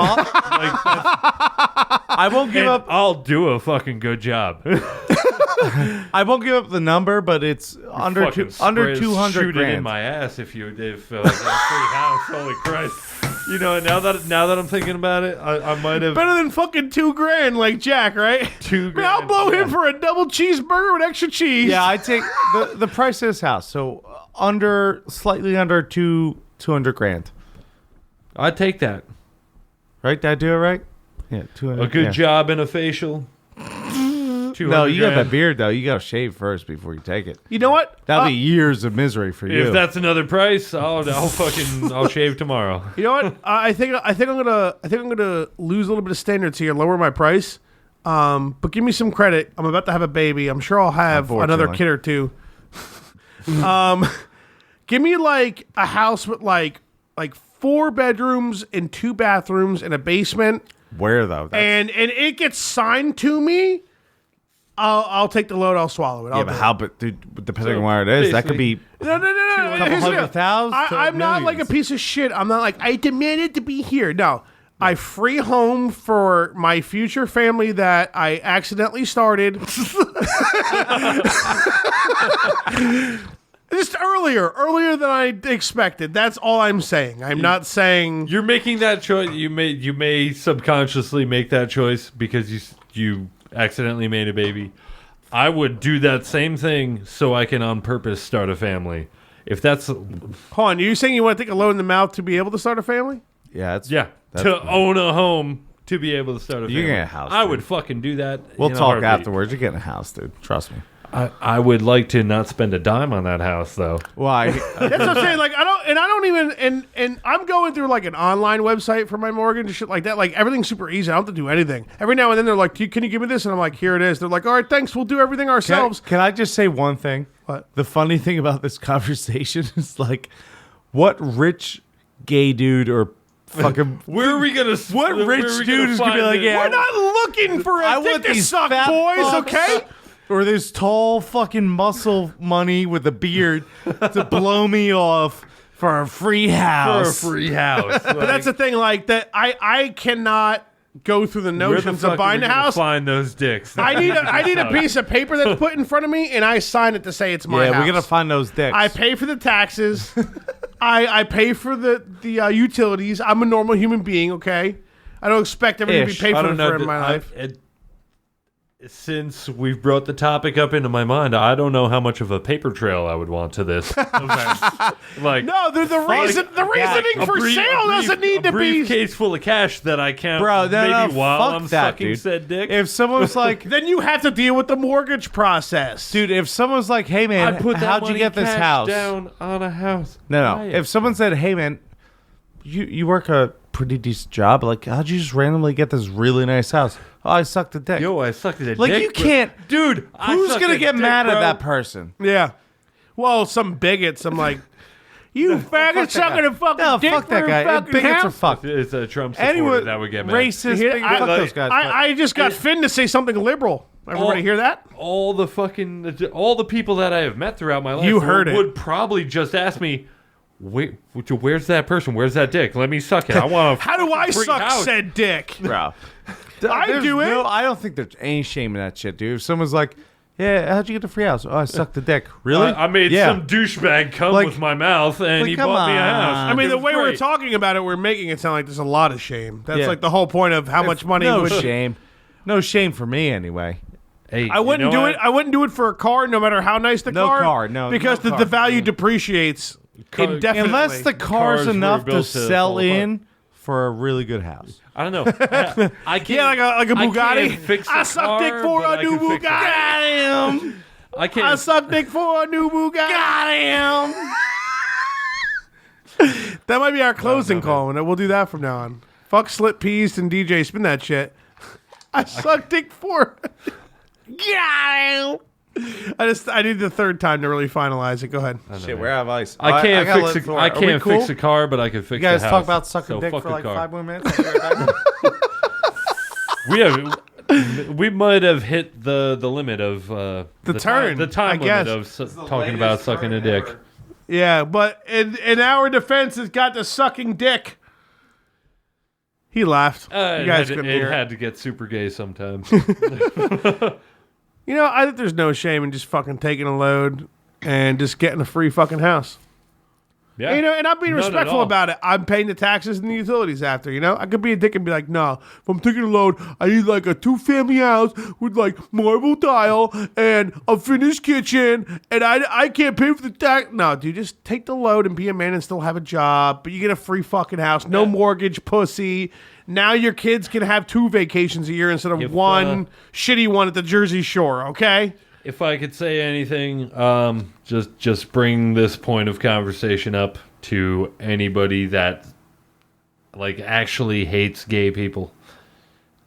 [SPEAKER 3] I won't give
[SPEAKER 2] And
[SPEAKER 3] up.
[SPEAKER 2] I'll do a fucking good job.
[SPEAKER 3] I won't give up the number, but it's under
[SPEAKER 2] Fucking
[SPEAKER 3] under
[SPEAKER 2] shoot
[SPEAKER 3] 200
[SPEAKER 2] it
[SPEAKER 3] grand.
[SPEAKER 2] in my ass if a free house. Holy Christ! You know, now that I'm thinking about it, I might have
[SPEAKER 1] Better than fucking $2,000 like Jack, right?
[SPEAKER 2] $2,000.
[SPEAKER 1] Man, I'll blow him for a double cheeseburger with extra cheese.
[SPEAKER 3] Yeah, I take the price of this house. So slightly under 200 grand.
[SPEAKER 2] I'd take that.
[SPEAKER 3] Right? Did I do it right? Yeah, 200.
[SPEAKER 2] A good
[SPEAKER 3] yeah.
[SPEAKER 2] job in a facial.
[SPEAKER 3] No, you got
[SPEAKER 2] $200,000.
[SPEAKER 3] that beard though. You got to shave first before you take it.
[SPEAKER 1] You know what?
[SPEAKER 3] That'll be years of misery for you.
[SPEAKER 2] If that's another price, I'll shave tomorrow.
[SPEAKER 1] You know what? I think I'm gonna lose a little bit of standards here, lower my price. But give me some credit. I'm about to have a baby. I'm sure I'll have another
[SPEAKER 3] Unfortunately.
[SPEAKER 1] kid or two. Give me like a house with like 4 bedrooms and 2 bathrooms and a basement,
[SPEAKER 3] Where though?
[SPEAKER 1] and it gets signed to me. I'll take the load. I'll swallow it.
[SPEAKER 3] yeah, but how? But dude, depending on where it is, that could be
[SPEAKER 1] No.
[SPEAKER 3] couple
[SPEAKER 1] Here's the deal.
[SPEAKER 3] $100,000 to
[SPEAKER 1] I'm not like a
[SPEAKER 3] millions.
[SPEAKER 1] piece of shit. I'm not like, I demanded to be here. No. I free home for my future family that I accidentally started. Just earlier than I expected. That's all I'm saying. I'm not saying
[SPEAKER 2] You're making that choice. You may subconsciously make that choice because you accidentally made a baby. I would do that same thing so I can on purpose start a family. If that's
[SPEAKER 1] hold on. Are you saying you want to take a load in the mouth to be able to start a family?
[SPEAKER 3] yeah, it's
[SPEAKER 2] to own a home to be able to start a family.
[SPEAKER 3] You're getting a house,
[SPEAKER 2] I
[SPEAKER 3] dude.
[SPEAKER 2] would fucking do that.
[SPEAKER 3] We'll
[SPEAKER 2] in a
[SPEAKER 3] talk
[SPEAKER 2] heartbeat.
[SPEAKER 3] afterwards. You're getting a house, dude. Trust me.
[SPEAKER 2] I would like to not spend a dime on that house though.
[SPEAKER 3] Why?
[SPEAKER 1] That's what I'm saying. Like I don't even and I'm going through like an online website for my mortgage and shit like that. Like everything's super easy. I don't have to do anything. Every now and then they're like, "Can you give me this?" And I'm like, "Here it is." They're like, "All right, thanks. We'll do everything ourselves."
[SPEAKER 3] Can I just say one thing?
[SPEAKER 1] What?
[SPEAKER 3] The funny thing about this conversation is like, what rich gay dude or fucking
[SPEAKER 2] Where are we gonna?
[SPEAKER 3] what rich dude is gonna be like, yeah,
[SPEAKER 1] We're not looking for
[SPEAKER 3] I
[SPEAKER 1] a
[SPEAKER 3] want
[SPEAKER 1] dick to
[SPEAKER 3] these
[SPEAKER 1] suck,
[SPEAKER 3] fat
[SPEAKER 1] boys.
[SPEAKER 3] fucks.
[SPEAKER 1] Okay.
[SPEAKER 3] or this tall fucking muscle money with a beard to blow me off for a free house.
[SPEAKER 2] For a free house.
[SPEAKER 1] But that's the thing. Like that, I cannot go through the notions of buying a house.
[SPEAKER 2] Find those dicks.
[SPEAKER 1] I need a piece of paper that's put in front of me, and I sign it to say it's my
[SPEAKER 3] Yeah,
[SPEAKER 1] house.
[SPEAKER 3] we gotta find those dicks.
[SPEAKER 1] I pay for the taxes. I pay for the utilities. I'm a normal human being. Okay, I don't expect everything to be
[SPEAKER 3] Ish.
[SPEAKER 1] paid
[SPEAKER 2] I
[SPEAKER 1] for
[SPEAKER 2] don't know.
[SPEAKER 1] in my life.
[SPEAKER 2] Since we've brought the topic up into my mind, I don't know how much of a paper trail I would want to this event. Like,
[SPEAKER 1] No, the reasoning for sale doesn't need to
[SPEAKER 2] a
[SPEAKER 1] be.
[SPEAKER 2] briefcase full of cash that I count
[SPEAKER 3] Bro, no,
[SPEAKER 2] maybe while
[SPEAKER 3] fuck
[SPEAKER 2] I'm
[SPEAKER 3] that,
[SPEAKER 2] sucking
[SPEAKER 3] dude.
[SPEAKER 2] said dick.
[SPEAKER 3] If someone's like,
[SPEAKER 1] Then you have to deal with the mortgage process.
[SPEAKER 3] dude, if someone's like, hey man,
[SPEAKER 2] I put that
[SPEAKER 3] how'd you
[SPEAKER 2] money
[SPEAKER 3] get this
[SPEAKER 2] cash
[SPEAKER 3] house?
[SPEAKER 2] down on a house.
[SPEAKER 3] No.
[SPEAKER 2] Buy it.
[SPEAKER 3] If someone said, hey man, you work a pretty decent job, like how'd you just randomly get this really nice house? Oh, I sucked a dick.
[SPEAKER 2] Yo, I sucked at a
[SPEAKER 3] Like,
[SPEAKER 2] dick.
[SPEAKER 3] you can't-
[SPEAKER 2] dude. I
[SPEAKER 3] Who's
[SPEAKER 2] sucked
[SPEAKER 3] gonna
[SPEAKER 2] a
[SPEAKER 3] get
[SPEAKER 2] dick,
[SPEAKER 3] mad
[SPEAKER 2] bro.
[SPEAKER 3] at that person?
[SPEAKER 1] Yeah. Well, some bigots. I'm like, you faggot sucking a fucking
[SPEAKER 3] No,
[SPEAKER 1] dick
[SPEAKER 3] fuck
[SPEAKER 1] for
[SPEAKER 3] that
[SPEAKER 1] a
[SPEAKER 3] guy.
[SPEAKER 1] fucking
[SPEAKER 3] Bigots are
[SPEAKER 1] house?
[SPEAKER 3] fucked.
[SPEAKER 2] It's a Trump supporter
[SPEAKER 3] Anyone
[SPEAKER 2] that would get mad.
[SPEAKER 3] racist,
[SPEAKER 1] Here,
[SPEAKER 3] bigot,
[SPEAKER 1] I-
[SPEAKER 3] fuck
[SPEAKER 1] like-
[SPEAKER 3] those guys.
[SPEAKER 1] I just got Finn to say something liberal. Everybody hear that?
[SPEAKER 2] All the people that I have met throughout my life
[SPEAKER 1] You heard it.
[SPEAKER 2] would probably just ask me, wait, where's that person? Where's that dick? Let me suck it. I want to.
[SPEAKER 1] How do I suck said dick?
[SPEAKER 3] Bro.
[SPEAKER 1] I
[SPEAKER 3] There's
[SPEAKER 1] do it.
[SPEAKER 3] no- I don't think there's any shame in that shit, dude. If someone's like, yeah, how'd you get the free house? Oh, I sucked the dick. Really?
[SPEAKER 2] I made
[SPEAKER 3] Yeah.
[SPEAKER 2] some douchebag come
[SPEAKER 3] Like-
[SPEAKER 2] with my mouth, and
[SPEAKER 3] like,
[SPEAKER 2] he
[SPEAKER 3] come
[SPEAKER 2] bought me a
[SPEAKER 3] on.
[SPEAKER 2] house.
[SPEAKER 1] I mean,
[SPEAKER 2] It
[SPEAKER 1] the
[SPEAKER 2] was
[SPEAKER 1] way we're
[SPEAKER 2] great.
[SPEAKER 1] talking about it, we're making it sound like there's a lot of shame. That's
[SPEAKER 3] Yeah.
[SPEAKER 1] like the whole point of how much money
[SPEAKER 3] No
[SPEAKER 1] would
[SPEAKER 3] shame. No shame for me, anyway.
[SPEAKER 2] Hey,
[SPEAKER 1] I wouldn't
[SPEAKER 2] you know
[SPEAKER 1] do it. I wouldn't do it for a car, no matter how nice the
[SPEAKER 3] No
[SPEAKER 1] car.
[SPEAKER 3] car, no,
[SPEAKER 1] because
[SPEAKER 3] no
[SPEAKER 1] the
[SPEAKER 3] car.
[SPEAKER 1] value depreciates indefinitely.
[SPEAKER 3] Unless the car's
[SPEAKER 2] Cars were
[SPEAKER 3] enough to
[SPEAKER 2] built to
[SPEAKER 3] sell
[SPEAKER 2] fall apart.
[SPEAKER 3] in for a really good house.
[SPEAKER 2] I don't know. I can't.
[SPEAKER 1] yeah, like a
[SPEAKER 2] I
[SPEAKER 1] Bugatti.
[SPEAKER 2] can't fix
[SPEAKER 1] I
[SPEAKER 2] a
[SPEAKER 1] suck
[SPEAKER 2] car,
[SPEAKER 1] dick for
[SPEAKER 2] but
[SPEAKER 1] a
[SPEAKER 2] I
[SPEAKER 1] new
[SPEAKER 2] can fix a-
[SPEAKER 1] Bugatti.
[SPEAKER 2] I
[SPEAKER 1] I
[SPEAKER 2] can't.
[SPEAKER 1] suck dick for a new Bugatti. Got him. That might be our closing call, and we'll do that from now on. Fuck Slip Peas and DJ Spin that shit. I suck dick for. Got him. I need the third time to really finalize it. Go ahead.
[SPEAKER 3] Shit, we're out of ice.
[SPEAKER 2] I can't
[SPEAKER 3] gotta
[SPEAKER 2] fix
[SPEAKER 3] let
[SPEAKER 2] a,
[SPEAKER 3] Thor-
[SPEAKER 2] I
[SPEAKER 3] Are we
[SPEAKER 2] can't
[SPEAKER 3] cool?
[SPEAKER 2] fix a car, but I can fix
[SPEAKER 3] You guys
[SPEAKER 2] a house.
[SPEAKER 3] talk about sucking
[SPEAKER 2] So
[SPEAKER 3] dick
[SPEAKER 2] fuck
[SPEAKER 3] for
[SPEAKER 2] a
[SPEAKER 3] like
[SPEAKER 2] car.
[SPEAKER 3] 5 more minutes. I'll be right back.
[SPEAKER 2] We have We might have hit the limit of the
[SPEAKER 1] turn,
[SPEAKER 2] the time
[SPEAKER 1] I guess.
[SPEAKER 2] limit of talking about sucking a dick.
[SPEAKER 1] Yeah, but in our defense, it's got the sucking dick. He laughed. You guys couldn't hear
[SPEAKER 2] it had to get super gay sometimes.
[SPEAKER 1] You know, I think there's no shame in just fucking taking a load and just getting a free fucking house.
[SPEAKER 2] Yeah.
[SPEAKER 1] You know, and I'm being
[SPEAKER 2] None at
[SPEAKER 1] respectful
[SPEAKER 2] all.
[SPEAKER 1] about it. I'm paying the taxes and the utilities after, you know? I could be a dick and be like, no, if I'm taking a load, I need like a 2-family house with like marble tile and a finished kitchen, and I can't pay for the tax. No, dude, just take the load and be a man and still have a job, but you get a free fucking house, no mortgage, pussy. Now your kids can have 2 vacations a year instead of one shitty one at the Jersey Shore, okay?
[SPEAKER 2] If I could say anything, just bring this point of conversation up to anybody that like actually hates gay people.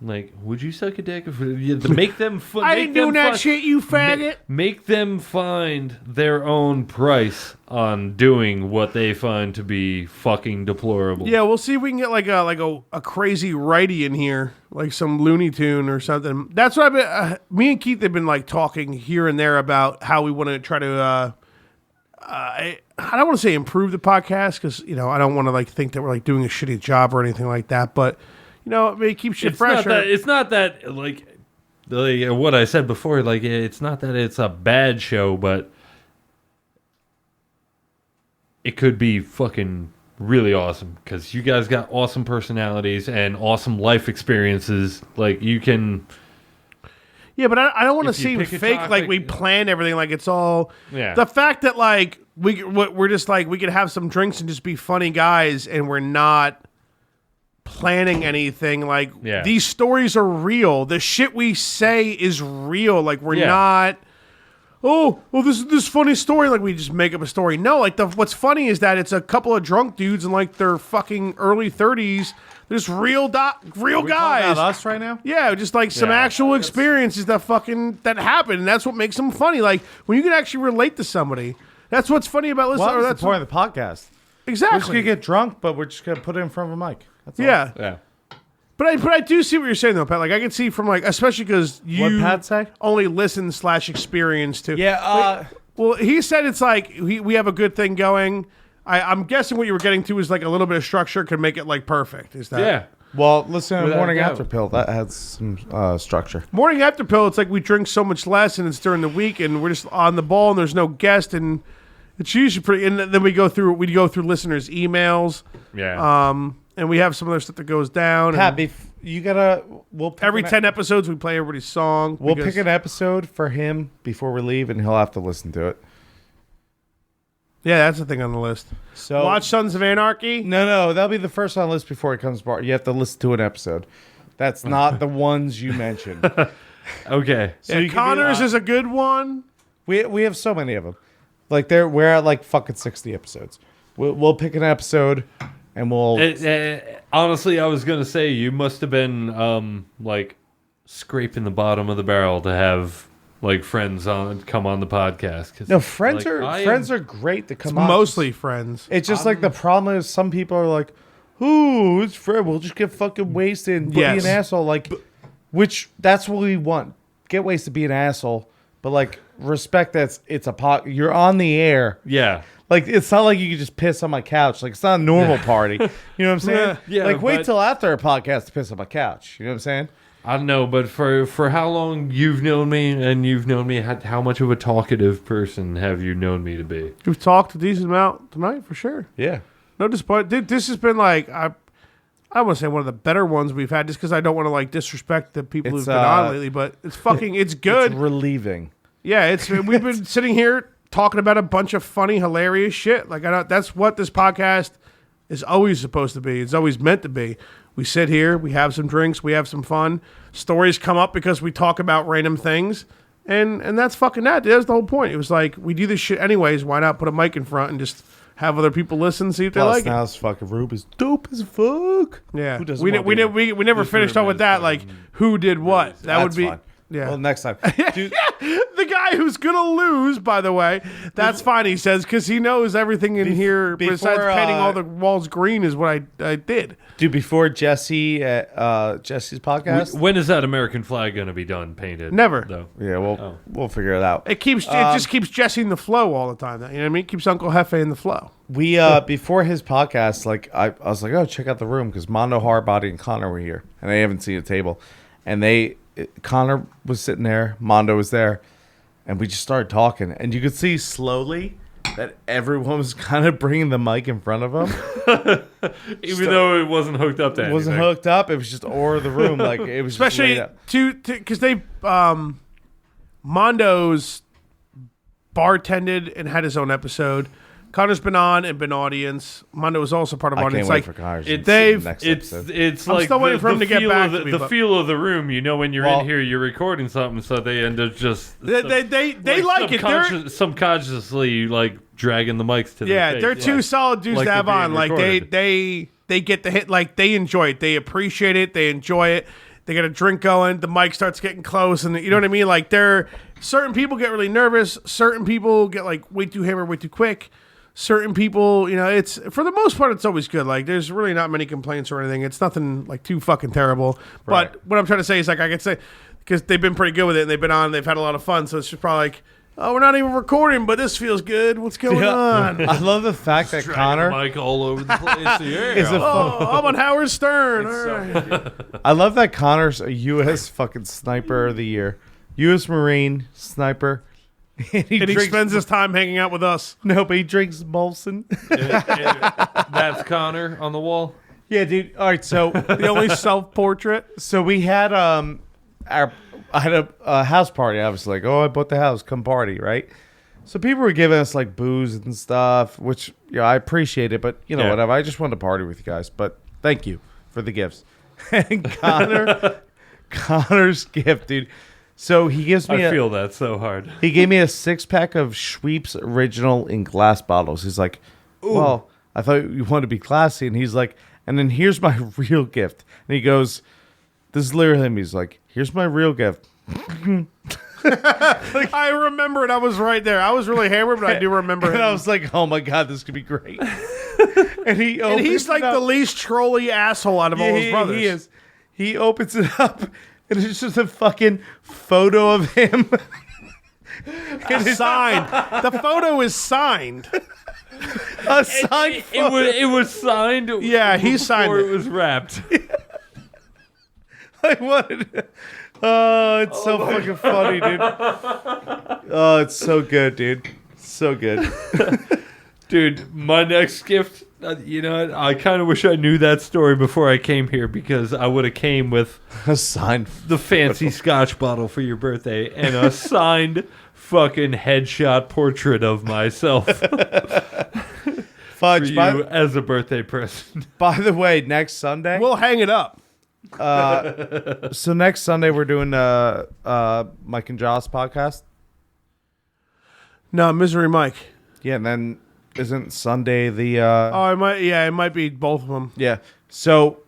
[SPEAKER 2] Like, would you suck a dick? Make them fun.
[SPEAKER 1] I ain't doing that shit, you faggot.
[SPEAKER 2] Make them find their own price on doing what they find to be fucking deplorable.
[SPEAKER 1] Yeah, we'll see if we can get like a crazy righty in here, like some Looney Tune or something. That's what I've been. Me and Keith have been like talking here and there about how we want to try to. I don't want to say improve the podcast because I don't want to like think that we're like doing a shitty job or anything like that, but. It keeps you fresher.
[SPEAKER 2] It's not that like what I said before. Like, it's not that it's a bad show, but it could be fucking really awesome because you guys got awesome personalities and awesome life experiences. Like, you can.
[SPEAKER 1] Yeah, but I don't want to
[SPEAKER 2] If you
[SPEAKER 1] seem
[SPEAKER 2] pick a
[SPEAKER 1] fake.
[SPEAKER 2] topic-
[SPEAKER 1] Like we plan everything. Like it's all.
[SPEAKER 2] Yeah.
[SPEAKER 1] The fact that like we're just like we could have some drinks and just be funny guys, and we're not planning anything. Like these stories are real. The shit we say is real. Like we're not. Oh, well, this funny story. Like we just make up a story. No, like what's funny is that it's a couple of drunk dudes in like their fucking early 30s. There's real guys.
[SPEAKER 3] About us right now?
[SPEAKER 1] Yeah, just like some actual experiences that happen, and that's what makes them funny. Like when you can actually relate to somebody. That's what's funny about listening.
[SPEAKER 3] Well, that's the point of the podcast.
[SPEAKER 1] Exactly.
[SPEAKER 3] We're just gonna get drunk, but we're just gonna put it in front of a mic. That's all.
[SPEAKER 1] Yeah. But I do see what you're saying though, Pat. Like I can see from like, especially because you
[SPEAKER 3] What Pat say?
[SPEAKER 1] only listen / experience too.
[SPEAKER 3] Yeah.
[SPEAKER 1] Well, he said it's like we have a good thing going. I'm guessing what you were getting to is like a little bit of structure could make it like perfect. Is that?
[SPEAKER 2] Yeah.
[SPEAKER 3] Well, listen to
[SPEAKER 2] Without
[SPEAKER 3] Morning
[SPEAKER 2] doubt.
[SPEAKER 3] After Pill. That has some structure.
[SPEAKER 1] Morning After Pill. It's like we drink so much less, and it's during the week, and we're just on the ball, and there's no guest, and it's usually pretty. And then we go through listeners' emails.
[SPEAKER 2] Yeah.
[SPEAKER 1] And we have some other stuff that goes down.
[SPEAKER 3] Pat,
[SPEAKER 1] and
[SPEAKER 3] we'll pick
[SPEAKER 1] every
[SPEAKER 3] an-
[SPEAKER 1] 10 episodes, we play everybody's song.
[SPEAKER 3] We'll
[SPEAKER 1] because-
[SPEAKER 3] pick an episode for him before we leave, and he'll have to listen to it.
[SPEAKER 1] Yeah, that's the thing on the list.
[SPEAKER 3] So
[SPEAKER 1] Watch Sons of Anarchy.
[SPEAKER 3] No, that'll be the first on the list before he comes bar. You have to listen to an episode. That's not the ones you mentioned.
[SPEAKER 2] Okay.
[SPEAKER 3] So you can be
[SPEAKER 1] Connors
[SPEAKER 3] like-
[SPEAKER 1] is a good one.
[SPEAKER 3] We have so many of them. Like we're at like fucking 60 episodes. We'll pick an episode, and we'll.
[SPEAKER 2] Honestly, I was gonna say you must have been like scraping the bottom of the barrel to have like friends come on the podcast. 'Cause,
[SPEAKER 3] No, friends
[SPEAKER 2] like,
[SPEAKER 3] are great to come on.
[SPEAKER 1] Mostly friends.
[SPEAKER 3] It's just like the problem is some people are like, "Ooh, it's Fred. We'll just get fucking wasted and be
[SPEAKER 1] Yes.
[SPEAKER 3] an asshole." Like, which that's what we want. Get wasted, be an asshole, but like respect that it's a pot. You're on the air.
[SPEAKER 2] Yeah.
[SPEAKER 3] Like it's not like you can just piss on my couch. Like it's not a normal party. You know what I'm saying?
[SPEAKER 2] Yeah,
[SPEAKER 3] Like wait
[SPEAKER 2] but-
[SPEAKER 3] till after a podcast to piss on my couch. You know what I'm saying?
[SPEAKER 2] I don't know, but for how long you've known me, and you've known me, how much of a talkative person have you known me to be?
[SPEAKER 1] We've talked a decent amount tonight for sure.
[SPEAKER 3] Yeah.
[SPEAKER 1] No disappointment. This has been like I want to say one of the better ones we've had, just because I don't want to like disrespect the people
[SPEAKER 3] It's,
[SPEAKER 1] who've been on lately. But it's fucking it's good.
[SPEAKER 3] It's relieving.
[SPEAKER 1] Yeah, we've been sitting here talking about a bunch of funny, hilarious shit. Like that's what this podcast is always supposed to be. It's always meant to be. We sit here, we have some drinks, we have some fun. Stories come up because we talk about random things, and that's fucking that. That's the whole point. It was like we do this shit anyways. Why not put a mic in front and just have other people listen, see if they
[SPEAKER 3] Plus
[SPEAKER 1] like
[SPEAKER 3] now
[SPEAKER 1] it?
[SPEAKER 3] this fucking room is dope as fuck.
[SPEAKER 1] Yeah,
[SPEAKER 3] Who doesn't
[SPEAKER 1] we
[SPEAKER 3] want to be-
[SPEAKER 1] never
[SPEAKER 2] This
[SPEAKER 1] finished
[SPEAKER 2] room
[SPEAKER 1] up with
[SPEAKER 2] is
[SPEAKER 1] that. Like who did what? That would
[SPEAKER 3] That's
[SPEAKER 1] be
[SPEAKER 3] fine.
[SPEAKER 1] yeah.
[SPEAKER 3] Well, next time. Dude,
[SPEAKER 1] The guy guy who's gonna lose, by the way. That's fine, he says, because he knows everything in here besides painting all the walls green is what I did.
[SPEAKER 3] Dude, before Jesse's podcast,
[SPEAKER 2] When is that American flag going to be done painted?
[SPEAKER 1] Never.
[SPEAKER 2] Though.
[SPEAKER 3] yeah, we'll figure it out.
[SPEAKER 1] It just keeps Jesse in the flow all the time. You know what I mean? It keeps Uncle Hefe in the flow.
[SPEAKER 3] We before his podcast, like I was like, oh, check out the room because Mondo, Hardbody, and Connor were here, and they haven't seen a table, and Connor was sitting there, Mondo was there, and we just started talking, and you could see slowly that everyone was kind of bringing the mic in front of them,
[SPEAKER 2] Even though it wasn't hooked up to anything.
[SPEAKER 3] It wasn't hooked up. It was just over the room, like it was
[SPEAKER 1] Especially because they Mondo's bartended and had his own episode. Connor's been on and been audience. Mondo was also part of
[SPEAKER 3] I
[SPEAKER 1] audience.
[SPEAKER 3] can't wait
[SPEAKER 1] Like
[SPEAKER 3] for Connor's
[SPEAKER 2] It's
[SPEAKER 1] I'm
[SPEAKER 2] like
[SPEAKER 1] still waiting for him to get
[SPEAKER 2] feel
[SPEAKER 1] back
[SPEAKER 2] of
[SPEAKER 1] to me,
[SPEAKER 2] the
[SPEAKER 1] but-
[SPEAKER 2] feel of the room. You know, when you're in here, you're recording something, so they end up just
[SPEAKER 1] they like it. They're
[SPEAKER 2] subconsciously like dragging the mics to their face.
[SPEAKER 1] they're two solid dudes
[SPEAKER 2] Like
[SPEAKER 1] to have
[SPEAKER 2] they're being
[SPEAKER 1] on. Like
[SPEAKER 2] recorded.
[SPEAKER 1] they get the hit. Like they enjoy it. They appreciate it. They enjoy it. They get a drink going. The mic starts getting close, and you know what I mean. Like certain people get really nervous. Certain people get like way too hammered, way too quick. Certain people, you know, it's for the most part, it's always good. Like, there's really not many complaints or anything. It's nothing like too fucking terrible.
[SPEAKER 3] Right.
[SPEAKER 1] But what I'm trying to say is, like, I could say because they've been pretty good with it and they've been on, they've had a lot of fun. So it's just probably like, oh, we're not even recording, but this feels good. What's going on?
[SPEAKER 3] I love the fact that Connor.
[SPEAKER 2] mic all over the place. Yeah.
[SPEAKER 3] Is a
[SPEAKER 1] Oh, I'm on Howard Stern. All right.
[SPEAKER 3] I love that Connor's a U.S. fucking sniper of the year, U.S. Marine sniper. And he
[SPEAKER 1] spends his time hanging out with us.
[SPEAKER 3] No, but he drinks Molson.
[SPEAKER 2] That's Connor on the wall.
[SPEAKER 3] Yeah, dude. All right, so
[SPEAKER 1] The only self-portrait.
[SPEAKER 3] so we had I had a house party. I was like, oh, I bought the house, come party, right? So people were giving us like booze and stuff, which I appreciate it, but you know whatever. I just wanted to party with you guys, but thank you for the gifts. And Connor's gift, dude. So he gives me
[SPEAKER 2] I feel that so hard.
[SPEAKER 3] He gave me a 6-pack of Schweppes Original in glass bottles. He's like, well, I thought you wanted to be classy. And he's like, and then here's my real gift. And he goes, this is literally him. He's like, here's my real gift.
[SPEAKER 1] I remember it. I was right there. I was really hammered, but I do remember it.
[SPEAKER 3] And I was like, oh my God, this could be great. And
[SPEAKER 1] He's like the least trolly asshole out of all his brothers.
[SPEAKER 3] He is. He opens it up, and it's just a fucking photo of him.
[SPEAKER 1] It's signed. The photo is signed.
[SPEAKER 3] A signed photo.
[SPEAKER 2] It was signed.
[SPEAKER 1] Yeah, he signed
[SPEAKER 2] before
[SPEAKER 1] it.
[SPEAKER 2] it was wrapped.
[SPEAKER 3] I wanted it. Oh, it's so fucking funny, dude. Oh, it's so good, dude. So good.
[SPEAKER 2] Dude, my next gift, you know, I kind of wish I knew that story before I came here because I would have came with
[SPEAKER 3] A signed
[SPEAKER 2] the fancy scotch bottle for your birthday and a signed fucking headshot portrait of myself for
[SPEAKER 3] fudge.
[SPEAKER 2] you as a birthday present.
[SPEAKER 3] By the way, next Sunday.
[SPEAKER 1] We'll hang it up.
[SPEAKER 3] So next Sunday we're doing Mike and Joss podcast.
[SPEAKER 1] No, Misery Mike.
[SPEAKER 3] Yeah, and then isn't Sunday the
[SPEAKER 1] Oh, it might be both of them.
[SPEAKER 3] yeah. So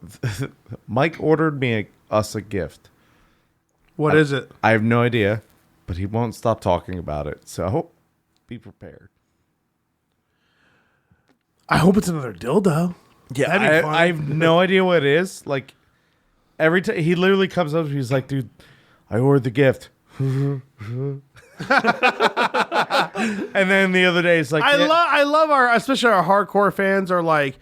[SPEAKER 3] Mike ordered us a gift.
[SPEAKER 1] What is it?
[SPEAKER 3] I have no idea, but he won't stop talking about it. So be prepared.
[SPEAKER 1] I hope it's another dildo.
[SPEAKER 3] Yeah,
[SPEAKER 1] That'd be fun.
[SPEAKER 3] I have no idea what it is. Like every time he literally comes up, he's like, "Dude, I ordered the gift." And then the other day, it's like,
[SPEAKER 1] I love our, especially our hardcore fans are like,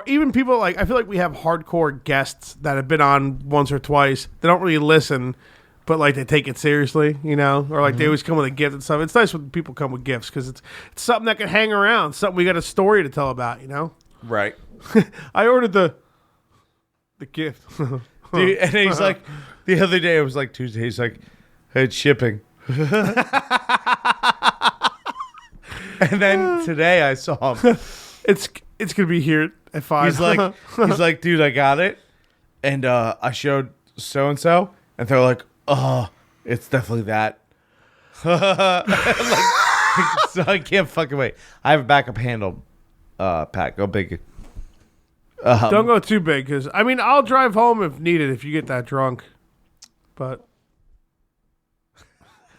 [SPEAKER 1] even people like, I feel like we have hardcore guests that have been on once or twice. They don't really listen, but like they take it seriously, you know, or like they always come with a gift and stuff. It's nice when people come with gifts because it's something that can hang around, something we got a story to tell about, you know.
[SPEAKER 3] right,
[SPEAKER 1] I ordered the gift.
[SPEAKER 3] dude. And he's like, the other day, it was like Tuesday. He's like, "Hey, it's shipping." And then today I saw him.
[SPEAKER 1] It's gonna be here at 5.
[SPEAKER 3] He's like, "Dude, I got it," and I showed so and so, and they're like, "Oh, it's definitely that." Like, so I can't fucking wait. I have a backup handle. Pat, go big.
[SPEAKER 1] Don't go too big because I mean I'll drive home if needed if you get that drunk, but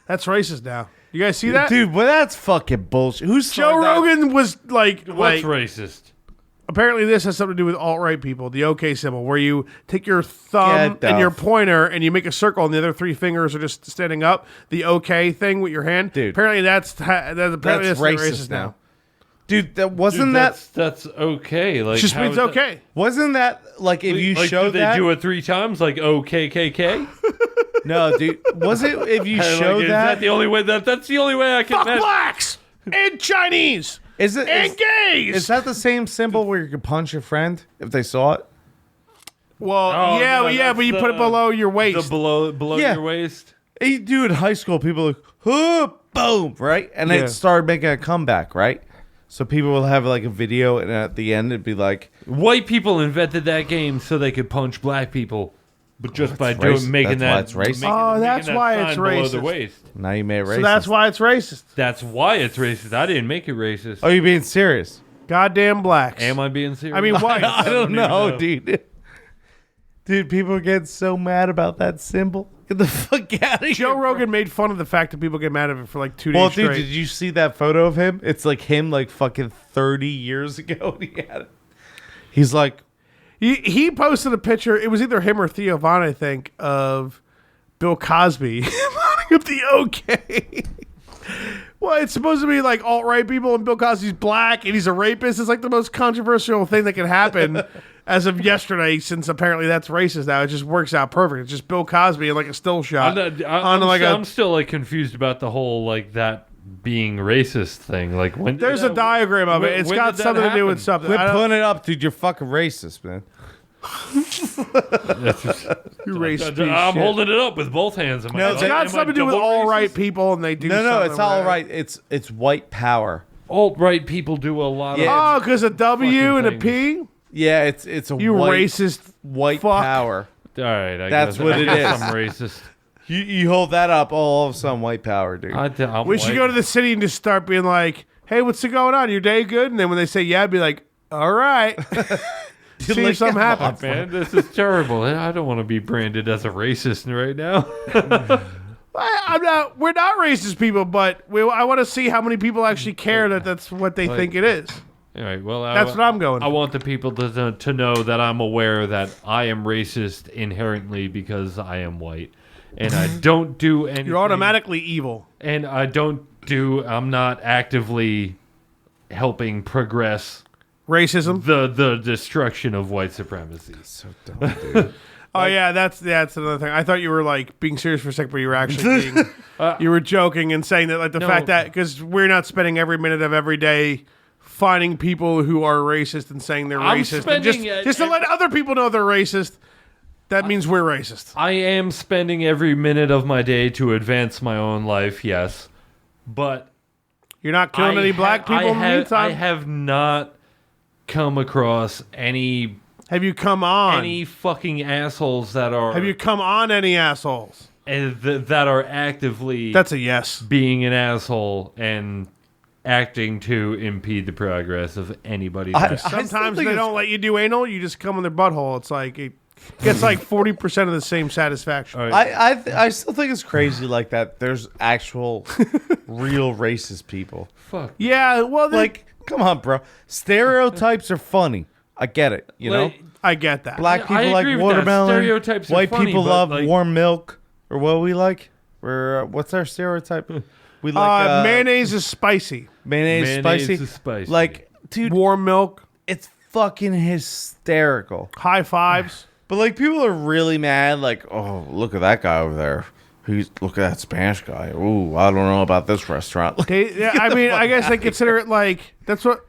[SPEAKER 1] that's racist now. You guys see that?
[SPEAKER 3] Dude, well, that's fucking bullshit. Who's
[SPEAKER 1] Joe Rogan was like,
[SPEAKER 2] What's racist?
[SPEAKER 1] Apparently this has something to do with alt-right people, the OK symbol, where you take your thumb
[SPEAKER 3] Get the
[SPEAKER 1] and your pointer and you make a circle and the other 3 fingers are just standing up. The OK thing with your hand.
[SPEAKER 3] Dude.
[SPEAKER 1] Apparently that's racist now.
[SPEAKER 3] Dude,
[SPEAKER 2] that's okay. Like,
[SPEAKER 1] It just
[SPEAKER 2] how
[SPEAKER 1] means
[SPEAKER 2] is that-
[SPEAKER 1] okay.
[SPEAKER 3] wasn't that like if you
[SPEAKER 2] like,
[SPEAKER 3] showed
[SPEAKER 2] do they
[SPEAKER 3] that?
[SPEAKER 2] do it 3 times? Like OKKK?
[SPEAKER 3] No, dude. Was it if you showed
[SPEAKER 2] is
[SPEAKER 3] that?
[SPEAKER 2] that the only way that's the only way I can?
[SPEAKER 1] Fuck blacks and Chinese
[SPEAKER 3] Is it
[SPEAKER 1] and gays.
[SPEAKER 3] Is that the same symbol where you could punch your friend if they saw it?
[SPEAKER 1] Well,
[SPEAKER 2] Oh,
[SPEAKER 1] yeah,
[SPEAKER 2] no,
[SPEAKER 1] but yeah,
[SPEAKER 2] that's
[SPEAKER 1] but you put it below your waist.
[SPEAKER 2] The below
[SPEAKER 3] Yeah.
[SPEAKER 2] your waist.
[SPEAKER 3] Hey, dude, in high school, people are like, oh, boom, right? And
[SPEAKER 1] Yeah.
[SPEAKER 3] it started making a comeback, right? So people will have like a video, and at the end, it'd be like,
[SPEAKER 2] White people invented that game so they could punch black people, but just by
[SPEAKER 3] racist.
[SPEAKER 2] making
[SPEAKER 3] That's
[SPEAKER 2] that.
[SPEAKER 3] why it's racist.
[SPEAKER 1] Oh, that's
[SPEAKER 2] that
[SPEAKER 1] why
[SPEAKER 2] sign
[SPEAKER 1] it's
[SPEAKER 2] below
[SPEAKER 1] racist.
[SPEAKER 2] the waist.
[SPEAKER 3] now you made it racist.
[SPEAKER 1] So that's why it's racist.
[SPEAKER 2] That's why it's racist. I didn't make it racist.
[SPEAKER 3] Oh, you being serious?
[SPEAKER 1] Goddamn blacks.
[SPEAKER 2] Am I being serious?
[SPEAKER 1] I mean, white.
[SPEAKER 3] I don't
[SPEAKER 2] even
[SPEAKER 3] know,
[SPEAKER 2] know.
[SPEAKER 3] dude. Dude, people get so mad about that symbol. Get the fuck out of here.
[SPEAKER 1] Joe
[SPEAKER 3] bro.
[SPEAKER 1] Rogan made fun of the fact that people get mad at it for like 2 days
[SPEAKER 3] Well, dude,
[SPEAKER 1] straight.
[SPEAKER 3] did you see that photo of him? It's like him, like fucking 30 years ago. He had it. He's like,
[SPEAKER 1] He posted a picture. It was either him or Theo Von, I think, of Bill Cosby lining up the OK. Well, it's supposed to be like alt-right people, and Bill Cosby's black, and he's a rapist. It's like the most controversial thing that can happen as of yesterday, since apparently that's racist now. It just works out perfect. It's just Bill Cosby in like a still shot.
[SPEAKER 2] I'm still like confused about the whole like that being racist thing. Like when
[SPEAKER 1] There's a diagram of it. It's
[SPEAKER 2] when
[SPEAKER 1] got
[SPEAKER 2] did that
[SPEAKER 1] something to do with
[SPEAKER 2] happen?
[SPEAKER 1] something.
[SPEAKER 3] quit
[SPEAKER 1] I don't-
[SPEAKER 3] putting it up, dude. You're fucking racist, man.
[SPEAKER 1] You racist piece of
[SPEAKER 2] I'm
[SPEAKER 1] shit.
[SPEAKER 2] holding it up with both hands.
[SPEAKER 3] No,
[SPEAKER 1] It's got something to do with alt-right
[SPEAKER 2] racist?
[SPEAKER 1] people, and they do
[SPEAKER 3] No,
[SPEAKER 1] something
[SPEAKER 3] it's all
[SPEAKER 1] with-
[SPEAKER 3] right. It's white power.
[SPEAKER 2] Alt-right people do a lot
[SPEAKER 3] Yeah.
[SPEAKER 1] Oh, because a W
[SPEAKER 2] Fucking
[SPEAKER 1] and a
[SPEAKER 2] things.
[SPEAKER 1] P?
[SPEAKER 3] Yeah, it's a
[SPEAKER 1] You
[SPEAKER 3] white,
[SPEAKER 1] racist
[SPEAKER 3] white
[SPEAKER 1] fuck.
[SPEAKER 3] power.
[SPEAKER 2] of. All right,
[SPEAKER 3] That's what it is.
[SPEAKER 2] I'm racist.
[SPEAKER 3] You hold that up, all of a sudden white power, dude.
[SPEAKER 2] I'm
[SPEAKER 1] We should go to the city and just start being like, hey, what's going on? Your day good? And then when they say yeah, be like, all right. See if something happens.
[SPEAKER 2] Man, this is terrible. I don't want to be branded as a racist right now.
[SPEAKER 1] I'm not. We're not racist people, but I want to see how many people actually care that that's what they think it is.
[SPEAKER 2] All right, well,
[SPEAKER 1] That's what I'm going
[SPEAKER 2] I
[SPEAKER 1] for.
[SPEAKER 2] want the people to know that I'm aware that I am racist inherently because I am white, and I don't do anything.
[SPEAKER 1] You're automatically evil.
[SPEAKER 2] and I'm not actively helping progress
[SPEAKER 1] Racism.
[SPEAKER 2] the destruction of white supremacy.
[SPEAKER 3] so dumb, dude.
[SPEAKER 1] Oh yeah, that's another thing. I thought you were like being serious for a second, but you were actually being, you were joking and saying that like the
[SPEAKER 2] No.
[SPEAKER 1] fact that because we're not spending every minute of every day finding people who are racist and saying they're
[SPEAKER 2] I'm
[SPEAKER 1] racist, and
[SPEAKER 2] spending,
[SPEAKER 1] just to let other people know they're racist. That means we're racist.
[SPEAKER 2] I am spending every minute of my day to advance my own life, yes, but
[SPEAKER 1] You're not killing any black people in the
[SPEAKER 2] I
[SPEAKER 1] meantime.
[SPEAKER 2] have not come across any
[SPEAKER 1] Have you come on?
[SPEAKER 2] fucking assholes that are
[SPEAKER 1] Have you come on any assholes?
[SPEAKER 2] that are actively
[SPEAKER 1] That's a yes.
[SPEAKER 2] being an asshole and acting to impede the progress of anybody.
[SPEAKER 3] I
[SPEAKER 1] Sometimes
[SPEAKER 3] still think
[SPEAKER 1] they
[SPEAKER 3] it's-
[SPEAKER 1] don't let you do anal. You just come in their butthole. It's like it gets like 40% of the same satisfaction.
[SPEAKER 2] All right.
[SPEAKER 3] I still think it's crazy like that. There's actual real racist people.
[SPEAKER 2] Fuck.
[SPEAKER 1] Yeah, well,
[SPEAKER 3] Like, come on, bro. Stereotypes are funny. I get it. You know,
[SPEAKER 2] Like,
[SPEAKER 1] I get that.
[SPEAKER 3] black
[SPEAKER 2] I
[SPEAKER 3] people like
[SPEAKER 2] agree with that.
[SPEAKER 3] watermelon.
[SPEAKER 2] Stereotypes are
[SPEAKER 3] White
[SPEAKER 2] funny,
[SPEAKER 3] people
[SPEAKER 2] but,
[SPEAKER 3] love
[SPEAKER 2] like-
[SPEAKER 3] warm milk, or what we like. We're what's our stereotype? We like
[SPEAKER 1] mayonnaise is spicy.
[SPEAKER 3] mayonnaise spicy.
[SPEAKER 2] is spicy.
[SPEAKER 3] Like, dude,
[SPEAKER 1] Warm milk,
[SPEAKER 3] it's fucking hysterical.
[SPEAKER 1] high fives.
[SPEAKER 3] But like, people are really mad. Like, oh, look at that guy over there. Look at that Spanish guy. Ooh, I don't know about this restaurant.
[SPEAKER 1] I mean, I guess they consider it like that's what.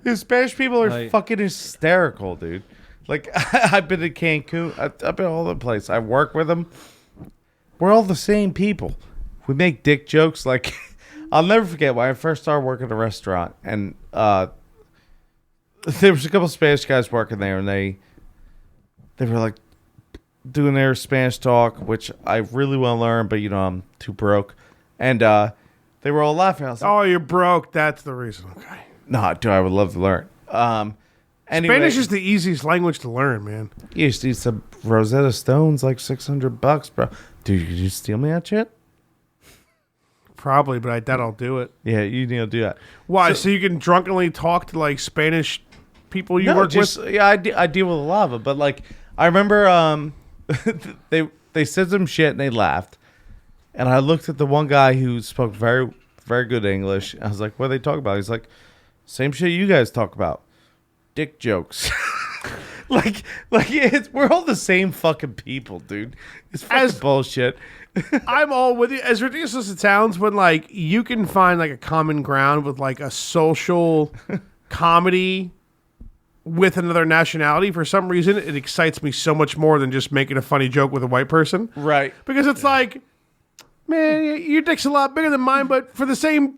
[SPEAKER 3] The Spanish people are
[SPEAKER 2] Like-
[SPEAKER 3] fucking hysterical, dude. Like, I've been to Cancun. I've been all over the place. I work with them. We're all the same people. We make dick jokes. Like, I'll never forget when I first started working at a restaurant, and there was a couple Spanish guys working there, and they were like doing their Spanish talk, which I really want to learn, but you know I'm too broke, and they were all laughing. I was like,
[SPEAKER 1] Oh, you're broke. That's the reason. Okay.
[SPEAKER 3] "No, dude, I would love to learn." Anyway,
[SPEAKER 1] Spanish is the easiest language to learn, man.
[SPEAKER 3] you used to eat some Rosetta Stones like $600, bro. Dude, could you steal me that shit?
[SPEAKER 1] Probably, but I doubt I'll do it.
[SPEAKER 3] Yeah, you need to do that.
[SPEAKER 1] Why? So you can drunkenly talk to like Spanish people you work with?
[SPEAKER 3] Yeah, I deal with a lot of it, but like I remember they said some shit and they laughed, and I looked at the one guy who spoke very very good English. I was like, what are they talking about? He's like, same shit you guys talk about, dick jokes. like we're all the same fucking people, dude. It's fucking bullshit.
[SPEAKER 1] I'm all with you. As ridiculous as it sounds, when like you can find like a common ground with like a social comedy with another nationality, for some reason it excites me so much more than just making a funny joke with a white person.
[SPEAKER 3] Right.
[SPEAKER 1] Because it's like, man, your dick's a lot bigger than mine, but for the same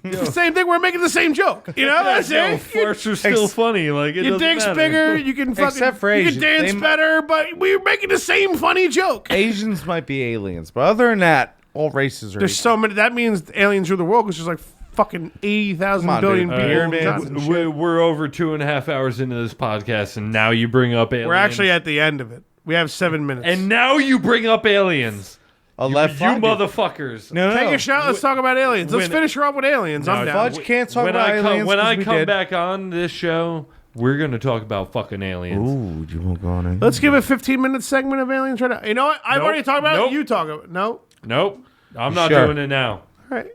[SPEAKER 1] thing, we're making the same joke. You know, that's it.
[SPEAKER 2] Farts are still funny. Like
[SPEAKER 1] Your dick's
[SPEAKER 2] matter.
[SPEAKER 1] bigger. You can fucking
[SPEAKER 3] Except for
[SPEAKER 1] you
[SPEAKER 3] Asians.
[SPEAKER 1] can dance better, but we're making the same funny joke.
[SPEAKER 3] Asians might be aliens, but other than that, all races are.
[SPEAKER 1] There's so many. That means aliens rule the world because there's like fucking 80,000
[SPEAKER 3] Come on,
[SPEAKER 1] billion
[SPEAKER 3] dude.
[SPEAKER 1] people.
[SPEAKER 3] Pyramids
[SPEAKER 1] and shit.
[SPEAKER 2] We're over 2.5 hours into this podcast, and now you bring up aliens.
[SPEAKER 1] We're actually at the end of it. We have 7 minutes.
[SPEAKER 2] And now you bring up aliens.
[SPEAKER 3] I'll
[SPEAKER 2] You
[SPEAKER 3] let Fudge-
[SPEAKER 2] motherfuckers.
[SPEAKER 3] No,
[SPEAKER 1] Take a shot. Let's talk about aliens. Let's
[SPEAKER 2] when-
[SPEAKER 1] finish her off with aliens. I'm
[SPEAKER 2] No,
[SPEAKER 1] down.
[SPEAKER 3] Fudge can't talk
[SPEAKER 2] when
[SPEAKER 3] about
[SPEAKER 2] I come,
[SPEAKER 3] aliens.
[SPEAKER 2] when
[SPEAKER 3] 'cause
[SPEAKER 2] I
[SPEAKER 3] we
[SPEAKER 2] come
[SPEAKER 3] did.
[SPEAKER 2] back on this show, we're going to talk about fucking aliens.
[SPEAKER 3] Ooh, you won't go on it.
[SPEAKER 1] Let's give a 15-minute segment of aliens right now. You know what? I've
[SPEAKER 2] Nope.
[SPEAKER 1] already talked about
[SPEAKER 2] Nope.
[SPEAKER 1] it. You talk about it. No.
[SPEAKER 2] Nope. I'm not
[SPEAKER 3] Sure.
[SPEAKER 2] doing it now.
[SPEAKER 1] All right.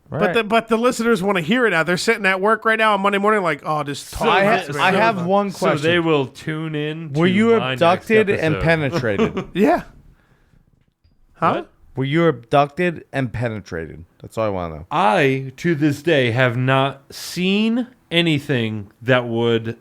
[SPEAKER 3] Right.
[SPEAKER 1] But the listeners want to hear it now. They're sitting at work right now on Monday morning like, oh, just talk.
[SPEAKER 3] I,
[SPEAKER 1] about this,
[SPEAKER 3] I
[SPEAKER 1] man.
[SPEAKER 3] have one question.
[SPEAKER 2] So they will tune in.
[SPEAKER 3] Were
[SPEAKER 2] to
[SPEAKER 3] you
[SPEAKER 2] my
[SPEAKER 3] abducted
[SPEAKER 2] next
[SPEAKER 3] and
[SPEAKER 2] episode.
[SPEAKER 3] penetrated?
[SPEAKER 1] Yeah. Huh?
[SPEAKER 2] What?
[SPEAKER 3] Were you abducted and penetrated? That's all I want to know.
[SPEAKER 2] I, to this day, have not seen anything that would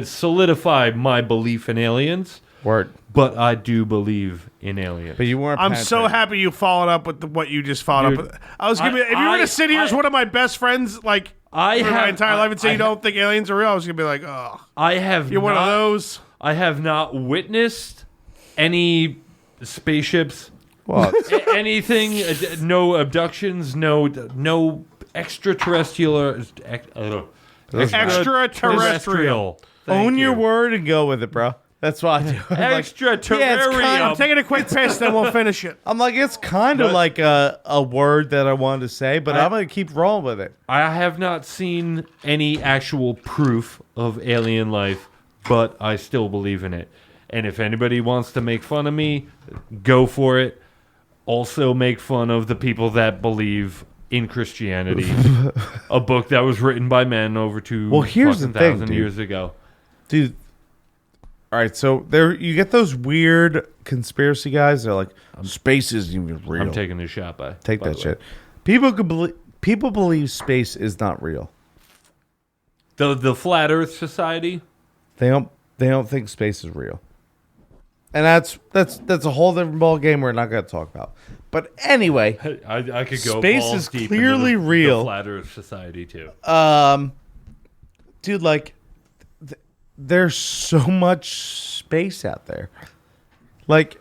[SPEAKER 2] solidify my belief in aliens,
[SPEAKER 3] Word.
[SPEAKER 2] but I do believe in aliens.
[SPEAKER 3] But you weren't.
[SPEAKER 1] I'm so
[SPEAKER 3] penetrated.
[SPEAKER 1] happy you followed up with what you just followed
[SPEAKER 2] Dude,
[SPEAKER 1] up with. I was gonna be, if you were to sit here as one of my best friends, like
[SPEAKER 2] I
[SPEAKER 1] for my
[SPEAKER 2] have-
[SPEAKER 1] entire life, and say
[SPEAKER 2] I
[SPEAKER 1] you don't think aliens are real, I was gonna be like, oh,
[SPEAKER 2] I have
[SPEAKER 1] you're one of
[SPEAKER 2] not-
[SPEAKER 1] those.
[SPEAKER 2] I have not witnessed any spaceships,
[SPEAKER 3] What?
[SPEAKER 2] anything, no abductions, no extraterrestrial.
[SPEAKER 1] Extraterrestrial.
[SPEAKER 3] Own your word and go with it, bro. That's what I do. I'm like,
[SPEAKER 2] Extraterrestrial.
[SPEAKER 1] I'm taking a quick piss, then we'll finish it.
[SPEAKER 3] it's kind of like a word that I wanted to say, but I'm gonna keep rolling with it.
[SPEAKER 2] I have not seen any actual proof of alien life, but I still believe in it. And if anybody wants to make fun of me, go for it. Also make fun of the people that believe in Christianity, a book that was written by men over
[SPEAKER 3] here's the thing,
[SPEAKER 2] 2,000
[SPEAKER 3] dude.
[SPEAKER 2] years ago.
[SPEAKER 3] Dude. All right, so there you get those weird conspiracy guys. They're like, space isn't even real.
[SPEAKER 2] I'm taking this shot by.
[SPEAKER 3] Take
[SPEAKER 2] by
[SPEAKER 3] that
[SPEAKER 2] the
[SPEAKER 3] shit. People believe space is not real.
[SPEAKER 2] way. The Flat Earth Society.
[SPEAKER 3] They don't think space is real. And that's a whole different ball game we're not going to talk about. But anyway,
[SPEAKER 2] I could go.
[SPEAKER 3] Space
[SPEAKER 2] balls
[SPEAKER 3] is
[SPEAKER 2] deep
[SPEAKER 3] clearly
[SPEAKER 2] into the
[SPEAKER 3] real.
[SPEAKER 2] Flat Earth Society too.
[SPEAKER 3] dude, like there's so much space out there. Like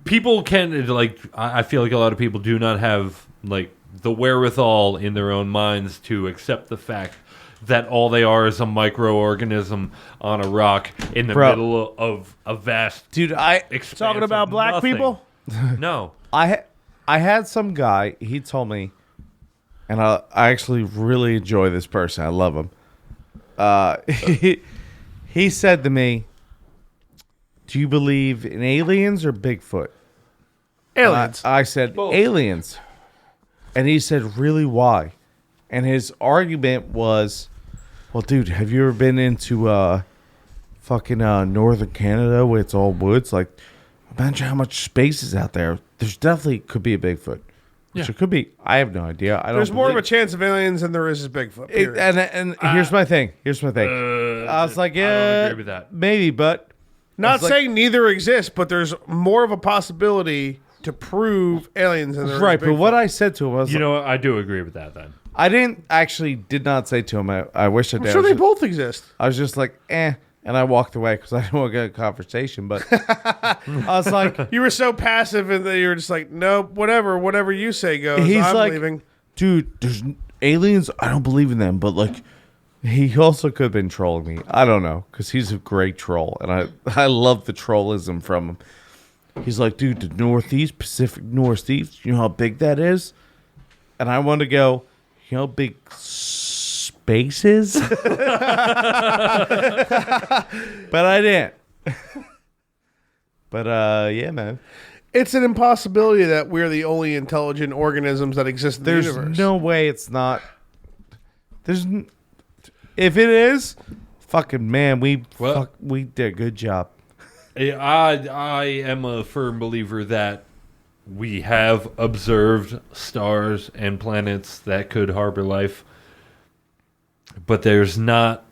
[SPEAKER 2] People can like. I feel like a lot of people do not have like the wherewithal in their own minds to accept the fact that all they are is a microorganism on a rock in the middle of a vast.
[SPEAKER 3] dude, I
[SPEAKER 2] expanse
[SPEAKER 1] Talking about
[SPEAKER 2] of
[SPEAKER 1] black
[SPEAKER 2] nothing.
[SPEAKER 1] people?
[SPEAKER 2] No.
[SPEAKER 3] I had some guy, he told me, and I actually really enjoy this person. I love him. He said to me, "Do you believe in aliens or Bigfoot?"
[SPEAKER 1] Aliens.
[SPEAKER 3] I said,
[SPEAKER 2] Both.
[SPEAKER 3] aliens. And he said, really, why? And his argument was, well, dude, have you ever been into fucking northern Canada where it's all woods? Like, imagine how much space is out there. There's definitely could be a Bigfoot. Which it could be. I have no idea. I don't
[SPEAKER 1] There's more of a
[SPEAKER 3] believe-
[SPEAKER 1] chance of aliens than there is Bigfoot.
[SPEAKER 3] It-
[SPEAKER 1] Period.
[SPEAKER 3] and here's my thing. Here's my thing. I was like,
[SPEAKER 2] I
[SPEAKER 3] yeah,
[SPEAKER 2] don't agree with that.
[SPEAKER 3] maybe, but
[SPEAKER 1] Not
[SPEAKER 3] it's like-
[SPEAKER 1] saying neither exist, but there's more of a possibility to prove aliens than there is
[SPEAKER 3] right. But
[SPEAKER 1] Bigfoot.
[SPEAKER 3] what I said to him was,
[SPEAKER 2] You know what? I do agree with that then.
[SPEAKER 3] I did not say to him. I wish I did.
[SPEAKER 1] I'm sure
[SPEAKER 3] I was
[SPEAKER 1] they
[SPEAKER 3] just-
[SPEAKER 1] both exist.
[SPEAKER 3] I was just like, and I walked away because I didn't want to get a conversation. But I was like,
[SPEAKER 1] You were so passive and that you were just like, nope, whatever you say goes.
[SPEAKER 3] he's
[SPEAKER 1] I'm
[SPEAKER 3] like,
[SPEAKER 1] leaving.
[SPEAKER 3] dude, there's aliens. I don't believe in them, but like, he also could have been trolling me. I don't know because he's a great troll, and I love the trollism from him. He's like, dude, the Northeast, Pacific Northeast, you know how big that is? And I want to go, you know how big space is? But I didn't. But, yeah, man.
[SPEAKER 1] It's an impossibility that we're the only intelligent organisms that exist in the universe.
[SPEAKER 3] There's no way it's not. If it is, fucking man, we did a good job.
[SPEAKER 2] I am a firm believer that we have observed stars and planets that could harbor life, but there's not.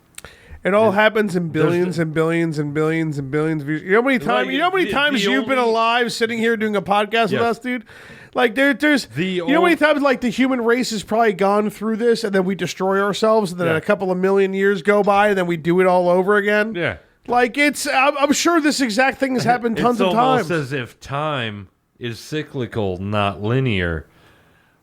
[SPEAKER 1] It all happens in billions and billions and billions and billions of years. You know how many times you've been alive sitting here doing a podcast with us, dude? Like you know how many times like the human race has probably gone through this and then we destroy ourselves and then a couple of million years go by and then we do it all over again?
[SPEAKER 2] Yeah.
[SPEAKER 1] Like I'm sure this exact thing has happened tons of times.
[SPEAKER 2] It's almost as if time is cyclical, not linear.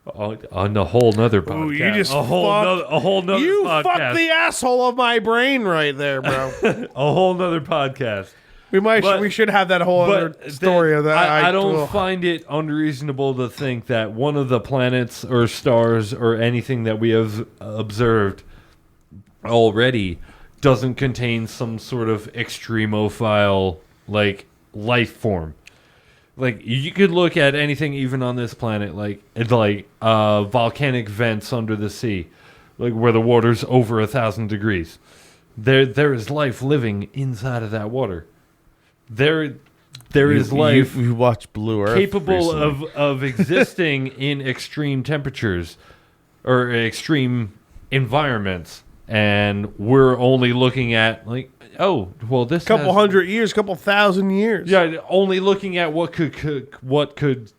[SPEAKER 2] On a whole nother podcast.
[SPEAKER 1] Ooh, you just
[SPEAKER 2] a whole nother
[SPEAKER 1] you
[SPEAKER 2] podcast.
[SPEAKER 1] fucked the asshole of my brain right there, bro.
[SPEAKER 2] A whole nother podcast.
[SPEAKER 1] We should have that whole other story of that.
[SPEAKER 2] I don't find it unreasonable to think that one of the planets or stars or anything that we have observed already doesn't contain some sort of extremophile like life form. Like you could look at anything even on this planet like volcanic vents under the sea, like where the water's over 1,000 degrees. There is life living inside of that water. There is life
[SPEAKER 3] you watch Blue Earth
[SPEAKER 2] capable
[SPEAKER 3] recently.
[SPEAKER 2] of existing in extreme temperatures or extreme environments, and we're only looking at like, oh, well, this
[SPEAKER 1] couple hundred years, couple thousand years.
[SPEAKER 2] Yeah, only looking at what could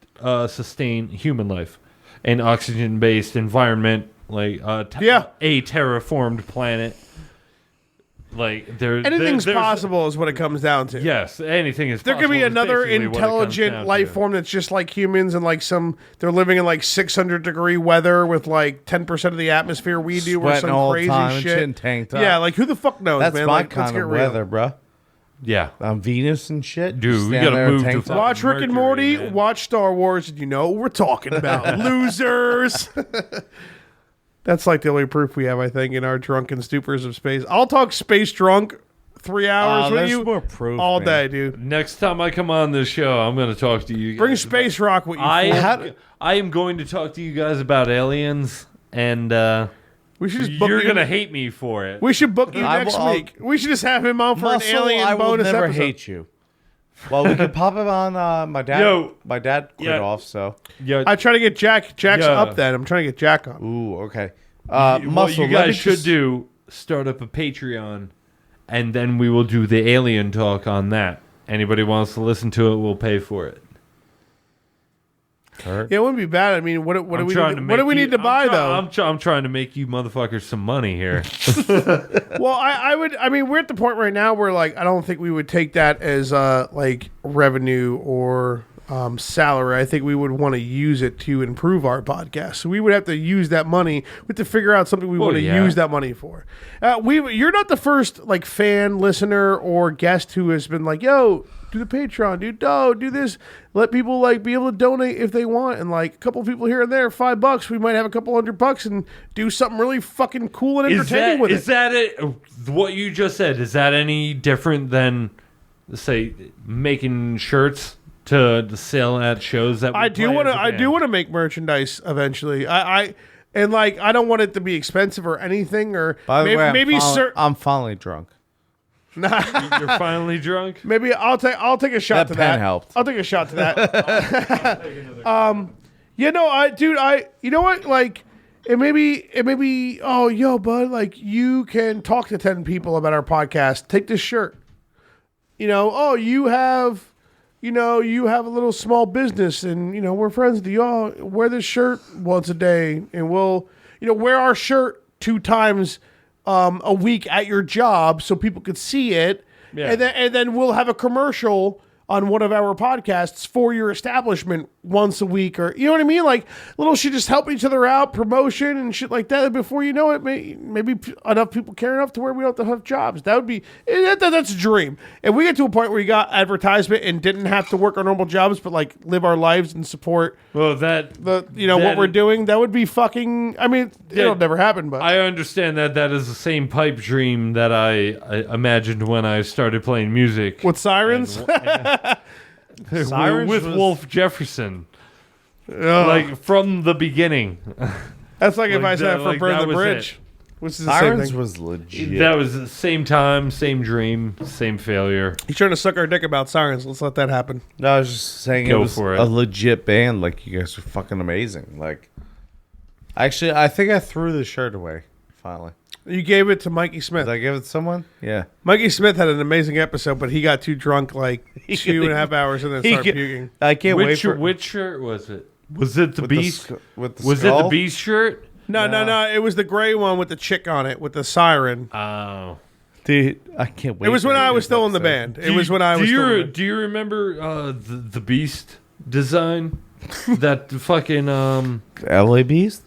[SPEAKER 2] sustain human life, an oxygen-based environment, like a terraformed planet. Like
[SPEAKER 1] anything's possible is what it comes down to.
[SPEAKER 2] Yes, anything is.
[SPEAKER 1] There
[SPEAKER 2] possible
[SPEAKER 1] could be
[SPEAKER 2] is
[SPEAKER 1] another
[SPEAKER 2] basically what it comes
[SPEAKER 1] intelligent
[SPEAKER 2] down
[SPEAKER 1] life
[SPEAKER 2] to.
[SPEAKER 1] form that's just like humans and like they're living in like 600-degree weather with like 10% of the atmosphere we do or
[SPEAKER 3] Sweating
[SPEAKER 1] some
[SPEAKER 3] all the
[SPEAKER 1] crazy
[SPEAKER 3] time and
[SPEAKER 1] shit.
[SPEAKER 3] shit tanked up.
[SPEAKER 1] Yeah, like who the fuck knows,
[SPEAKER 3] That's
[SPEAKER 1] man?
[SPEAKER 3] my
[SPEAKER 1] Like, let's
[SPEAKER 3] kind
[SPEAKER 1] get
[SPEAKER 3] of
[SPEAKER 1] real.
[SPEAKER 3] weather, bro.
[SPEAKER 2] Yeah,
[SPEAKER 3] On Venus and shit.
[SPEAKER 2] Dude,
[SPEAKER 3] Just
[SPEAKER 2] we
[SPEAKER 3] stand
[SPEAKER 2] gotta
[SPEAKER 3] there in
[SPEAKER 2] move
[SPEAKER 3] tank
[SPEAKER 2] to
[SPEAKER 3] top.
[SPEAKER 1] Watch Rick and
[SPEAKER 2] Mercury,
[SPEAKER 1] Morty,
[SPEAKER 2] man.
[SPEAKER 1] watch Star Wars, and you know what we're talking about. Losers. That's like the only proof we have, I think, in our drunken stupors of space. I'll talk space drunk 3 hours with
[SPEAKER 3] there's
[SPEAKER 1] you
[SPEAKER 3] more proof,
[SPEAKER 1] all
[SPEAKER 3] man.
[SPEAKER 1] day, dude.
[SPEAKER 2] Next time I come on this show, I'm going to talk to you guys.
[SPEAKER 1] Bring space rock with you.
[SPEAKER 2] I am going to talk to you guys about aliens, and
[SPEAKER 1] we should just book
[SPEAKER 2] you're
[SPEAKER 1] you-
[SPEAKER 2] going to hate me for it.
[SPEAKER 1] We should book you
[SPEAKER 3] I
[SPEAKER 1] next
[SPEAKER 3] will-
[SPEAKER 1] week. We should just have him on for
[SPEAKER 3] Muscle,
[SPEAKER 1] an alien
[SPEAKER 3] I will
[SPEAKER 1] bonus
[SPEAKER 3] never
[SPEAKER 1] episode.
[SPEAKER 3] hate you. Well, we could pop him on my dad.
[SPEAKER 2] Yo.
[SPEAKER 3] My dad quit
[SPEAKER 2] Yeah.
[SPEAKER 3] off, so.
[SPEAKER 2] Yeah,
[SPEAKER 1] I try to get Jack. Jack's
[SPEAKER 2] Yeah.
[SPEAKER 1] up then. I'm trying to get Jack on.
[SPEAKER 3] Ooh, okay.
[SPEAKER 2] what
[SPEAKER 3] Muscle,
[SPEAKER 2] you
[SPEAKER 3] let me
[SPEAKER 2] guys should
[SPEAKER 3] just-
[SPEAKER 2] do, start up a Patreon, and then we will do the alien talk on that. Anybody wants to listen to it, we'll pay for it.
[SPEAKER 1] Yeah, it wouldn't be bad. I mean, what do we need to buy though?
[SPEAKER 2] I'm trying to make you motherfuckers some money here.
[SPEAKER 1] Well, I mean, we're at the point right now where like I don't think we would take that as like revenue or salary. I think we would want to use it to improve our podcast. So we would have to use that money. We have to figure out something we want to use that money for. You're not the first like fan, listener, or guest who has been like, "Yo, do the Patreon, dude. Do this. Let people like be able to donate if they want." And like a couple of people here and there, $5, we might have a couple $100 and do something really fucking cool and entertaining with it.
[SPEAKER 2] Is that it? What you just said, is that any different than, say, making shirts to sell at shows that we
[SPEAKER 1] I do want to make merchandise eventually. I don't want it to be expensive or anything or
[SPEAKER 3] By the
[SPEAKER 1] maybe
[SPEAKER 3] way, I'm finally drunk.
[SPEAKER 2] You're finally drunk?
[SPEAKER 1] maybe I'll take a shot
[SPEAKER 3] That
[SPEAKER 1] to
[SPEAKER 3] pen
[SPEAKER 1] that.
[SPEAKER 3] helped.
[SPEAKER 1] I'll take a shot to that. You know what? Like, it may be. Oh, yo, bud, like you can talk to 10 people about our podcast. Take this shirt. You know, oh, you have a little small business, and we're friends with you. Oh, wear this shirt once a day, and we'll wear our shirt 2 times a week at your job so people could see it.
[SPEAKER 2] Yeah.
[SPEAKER 1] And then we'll have a commercial on one of our podcasts for your establishment once a week, or you know what I mean? Like little shit, just help each other out, promotion and shit like that. And before you know it, maybe enough people care enough to where we don't have to have jobs. That would be that's a dream. If we get to a point where we got advertisement and didn't have to work our normal jobs, but like live our lives and support what we're doing, that would be fucking. I mean, it'll never happen. But
[SPEAKER 2] I understand that is the same pipe dream that I imagined when I started playing music
[SPEAKER 1] with sirens.
[SPEAKER 2] With Wolf Jefferson, like from the beginning.
[SPEAKER 1] That's like if I said for Burn the Bridge, which is the
[SPEAKER 3] Sirens
[SPEAKER 1] same thing.
[SPEAKER 3] was legit.
[SPEAKER 2] That was the same time, same dream, same failure.
[SPEAKER 1] He's trying to suck our dick about Sirens. Let's let that happen.
[SPEAKER 3] No, I was just saying
[SPEAKER 2] Go
[SPEAKER 3] it was
[SPEAKER 2] for it.
[SPEAKER 3] a legit band. Like, you guys are fucking amazing. Like, actually, I think I threw the shirt away, finally.
[SPEAKER 1] You gave it to Mikey Smith.
[SPEAKER 3] Did I give it to someone? Yeah.
[SPEAKER 1] Mikey Smith had an amazing episode, but he got too drunk like 2.5 hours and then started puking.
[SPEAKER 3] I can't wait for
[SPEAKER 2] Which shirt was it? Was it the
[SPEAKER 3] with
[SPEAKER 2] Beast?
[SPEAKER 3] with the
[SPEAKER 2] Was it
[SPEAKER 3] skull?
[SPEAKER 2] the Beast shirt?
[SPEAKER 1] No. It was the gray one with the chick on it, with the siren.
[SPEAKER 2] Oh.
[SPEAKER 3] Dude, I can't wait.
[SPEAKER 1] It was
[SPEAKER 3] for
[SPEAKER 1] when I
[SPEAKER 3] this
[SPEAKER 1] was still in the
[SPEAKER 3] episode.
[SPEAKER 1] band. It was when I was still in the band.
[SPEAKER 2] Do you remember the Beast design? That fucking
[SPEAKER 3] LA Beast?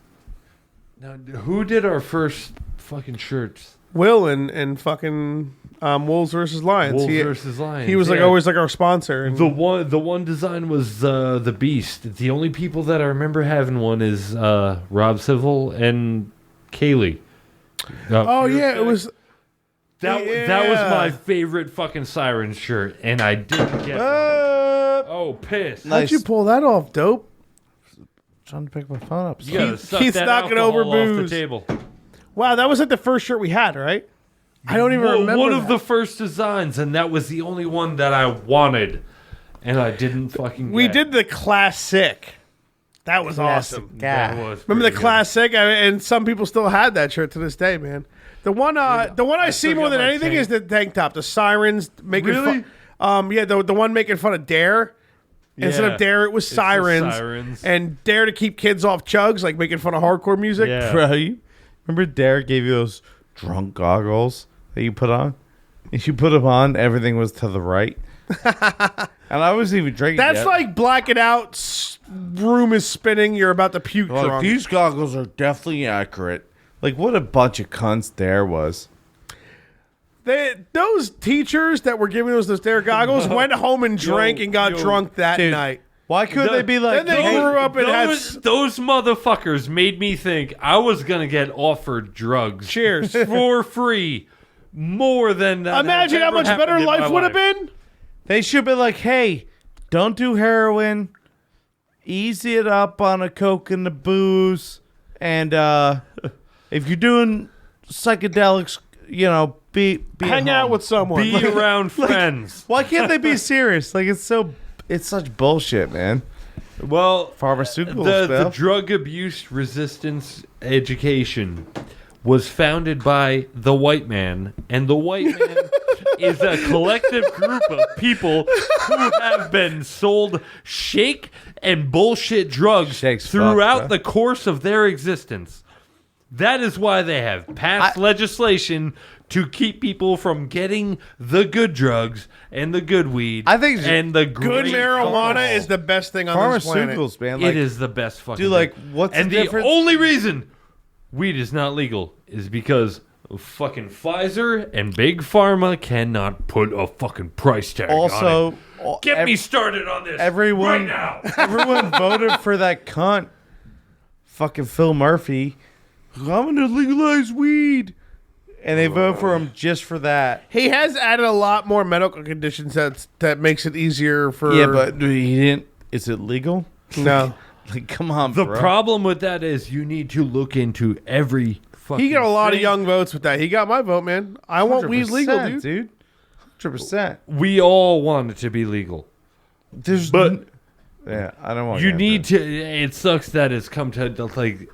[SPEAKER 2] Now, who did our first fucking shirts?
[SPEAKER 1] Will and fucking Wolves versus Lions.
[SPEAKER 2] Wolves versus Lions.
[SPEAKER 1] He was like always like our sponsor. And
[SPEAKER 2] the one design was the Beast. The only people that I remember having one is Rob Civil and Kaylee.
[SPEAKER 1] It was.
[SPEAKER 2] That was my favorite fucking siren shirt, and I didn't get one. Oh, piss!
[SPEAKER 1] How'd you pull that off, dope?
[SPEAKER 3] Trying to pick my phone up.
[SPEAKER 2] You gotta suck
[SPEAKER 1] Keith's
[SPEAKER 2] that
[SPEAKER 1] knocking
[SPEAKER 2] alcohol
[SPEAKER 1] over
[SPEAKER 2] off
[SPEAKER 1] booze.
[SPEAKER 2] the table.
[SPEAKER 1] Wow, that was like the first shirt we had, right? I don't even remember.
[SPEAKER 2] One of the first designs, and that was the only one that I wanted, and I didn't fucking.
[SPEAKER 1] We
[SPEAKER 2] get.
[SPEAKER 1] did the classic. That was awesome.
[SPEAKER 2] That was
[SPEAKER 1] Remember the
[SPEAKER 2] pretty good.
[SPEAKER 1] classic? And some people still had that shirt to this day, man. The one I see
[SPEAKER 2] still
[SPEAKER 1] more
[SPEAKER 2] got
[SPEAKER 1] than
[SPEAKER 2] my
[SPEAKER 1] anything
[SPEAKER 2] tank.
[SPEAKER 1] is the tank top. The sirens making
[SPEAKER 2] Really?
[SPEAKER 1] fun. The one making fun of Dare. Instead
[SPEAKER 2] Yeah.
[SPEAKER 1] of Dare, it was
[SPEAKER 2] It's the
[SPEAKER 1] sirens.
[SPEAKER 2] sirens.
[SPEAKER 1] And Dare to keep kids off chugs, like making fun of hardcore music.
[SPEAKER 2] Yeah.
[SPEAKER 3] Bro, remember Derek gave you those drunk goggles that you put on? If you put them on, everything was to the right. And I wasn't even drinking
[SPEAKER 1] That's
[SPEAKER 3] yet.
[SPEAKER 1] like blacking out. Room is spinning. You're about to puke
[SPEAKER 3] Like,
[SPEAKER 1] drunk.
[SPEAKER 3] these goggles are definitely accurate. Like, what a bunch of cunts Dare was.
[SPEAKER 1] Those teachers that were giving us those Dare goggles went home and drank and got drunk that
[SPEAKER 3] Dude,
[SPEAKER 1] night.
[SPEAKER 3] Why couldn't they be like,
[SPEAKER 1] then they
[SPEAKER 3] hey,
[SPEAKER 1] grew up and had
[SPEAKER 2] Those motherfuckers made me think I was gonna get offered drugs.
[SPEAKER 1] Cheers.
[SPEAKER 2] For free, more than that.
[SPEAKER 1] Imagine how much better life would have been.
[SPEAKER 3] they should be like, hey, don't do heroin. Easy it up on a coke and the booze. And if you're doing psychedelics, be
[SPEAKER 1] Hang
[SPEAKER 3] at
[SPEAKER 1] out
[SPEAKER 3] home.
[SPEAKER 1] with someone.
[SPEAKER 2] Be around friends.
[SPEAKER 3] Why can't they be serious? Like, it's such bullshit, man.
[SPEAKER 2] Well,
[SPEAKER 3] Pharmaceuticals,
[SPEAKER 2] the
[SPEAKER 3] Bill.
[SPEAKER 2] drug abuse resistance education was founded by the white man, and the white man is a collective group of people who have been sold shake and bullshit drugs
[SPEAKER 3] Shake's
[SPEAKER 2] throughout
[SPEAKER 3] fucked,
[SPEAKER 2] the course of their existence. That is why they have passed legislation to keep people from getting the good drugs and the good weed.
[SPEAKER 3] I think
[SPEAKER 2] and the
[SPEAKER 1] Good
[SPEAKER 2] great
[SPEAKER 1] marijuana
[SPEAKER 2] alcohol.
[SPEAKER 1] is the best thing on this planet.
[SPEAKER 3] Pharmaceuticals, man. Like,
[SPEAKER 2] It is the best fucking
[SPEAKER 3] dude, like,
[SPEAKER 2] thing.
[SPEAKER 3] what's
[SPEAKER 2] and
[SPEAKER 3] the difference?
[SPEAKER 2] only reason weed is not legal is because fucking Pfizer and Big Pharma cannot put a fucking price tag on
[SPEAKER 3] also,
[SPEAKER 2] it. Get me started on this
[SPEAKER 3] everyone,
[SPEAKER 2] right now.
[SPEAKER 3] everyone voted for that cunt, fucking Phil Murphy. I'm gonna legalize weed, and they vote for him just for that.
[SPEAKER 1] He has added a lot more medical conditions that makes it easier for.
[SPEAKER 3] Yeah, but he didn't. Is it legal?
[SPEAKER 1] no.
[SPEAKER 3] Like, come on,
[SPEAKER 2] The
[SPEAKER 3] bro.
[SPEAKER 2] problem with that is you need to look into every fucking
[SPEAKER 1] He got a lot of
[SPEAKER 2] thing.
[SPEAKER 1] young votes with that. He got my vote, man. I want weed legal,
[SPEAKER 3] 100%,
[SPEAKER 1] dude.
[SPEAKER 3] 100%.
[SPEAKER 2] We all want it to be legal.
[SPEAKER 3] There's
[SPEAKER 2] But
[SPEAKER 3] yeah, I don't want.
[SPEAKER 2] you need to. It sucks that it's come to like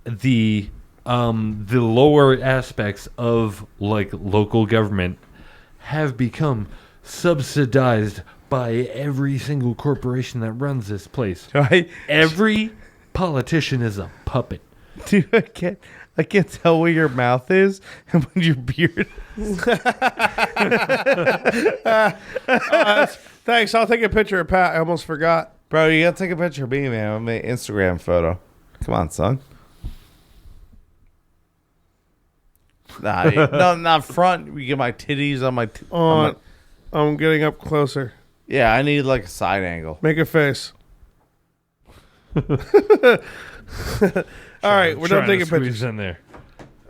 [SPEAKER 2] the lower aspects of like local government have become subsidized by every single corporation that runs this place.
[SPEAKER 3] Right?
[SPEAKER 2] Every politician is a puppet.
[SPEAKER 3] Dude, I can't tell where your mouth is and when your beard.
[SPEAKER 1] Thanks. I'll take a picture of Pat. I almost forgot.
[SPEAKER 3] Bro, you gotta take a picture of me, man. I'm an Instagram photo. Come on, son. Nah, no, not front. We get my titties on my.
[SPEAKER 1] I'm getting up closer.
[SPEAKER 3] Yeah, I need like a side angle.
[SPEAKER 1] Make a face. All right, we're done taking pictures.
[SPEAKER 2] In there.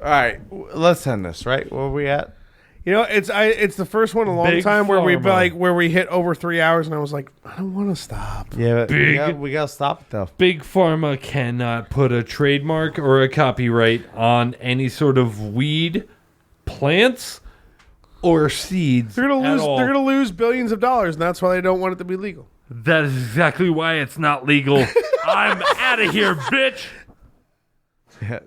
[SPEAKER 3] All right, let's end this. Right, where are we at?
[SPEAKER 1] You know, it's the first one in a long
[SPEAKER 2] Big
[SPEAKER 1] time where
[SPEAKER 2] Pharma.
[SPEAKER 1] where we hit over 3 hours, and I was like, I don't want to stop.
[SPEAKER 3] Yeah,
[SPEAKER 2] Big-
[SPEAKER 3] we gotta stop it though.
[SPEAKER 2] Big Pharma cannot put a trademark or a copyright on any sort of weed, plants, or seeds.
[SPEAKER 1] They're gonna
[SPEAKER 2] at
[SPEAKER 1] lose.
[SPEAKER 2] all.
[SPEAKER 1] They're gonna lose billions of dollars, and that's why they don't want it to be legal.
[SPEAKER 2] That is exactly why it's not legal. I'm out of here, bitch.
[SPEAKER 3] Yeah.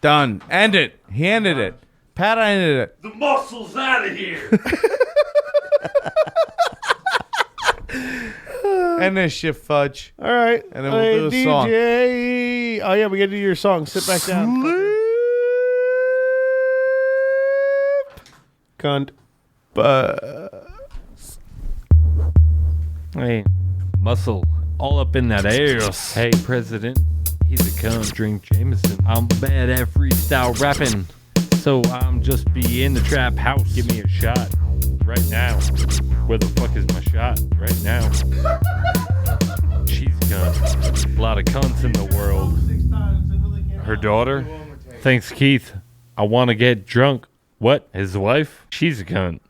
[SPEAKER 3] Done. End it. He ended it. Pat ended it.
[SPEAKER 2] The muscle's out of here.
[SPEAKER 3] End this shit, Fudge.
[SPEAKER 1] All right,
[SPEAKER 3] And then we'll do a song.
[SPEAKER 1] DJ. Oh yeah, we gotta do your song. Sit back down. Cunt.
[SPEAKER 2] Hey, muscle, all up in that ass. Hey, President, he's a cunt. Drink Jameson. I'm bad at freestyle rapping, so I'm just be in the trap house. Give me a shot right now. Where the fuck is my shot? Right now. She's a cunt. A lot of cunts in the world. Her daughter? Thanks, Keith. I want to get drunk. What? His wife? She's a cunt.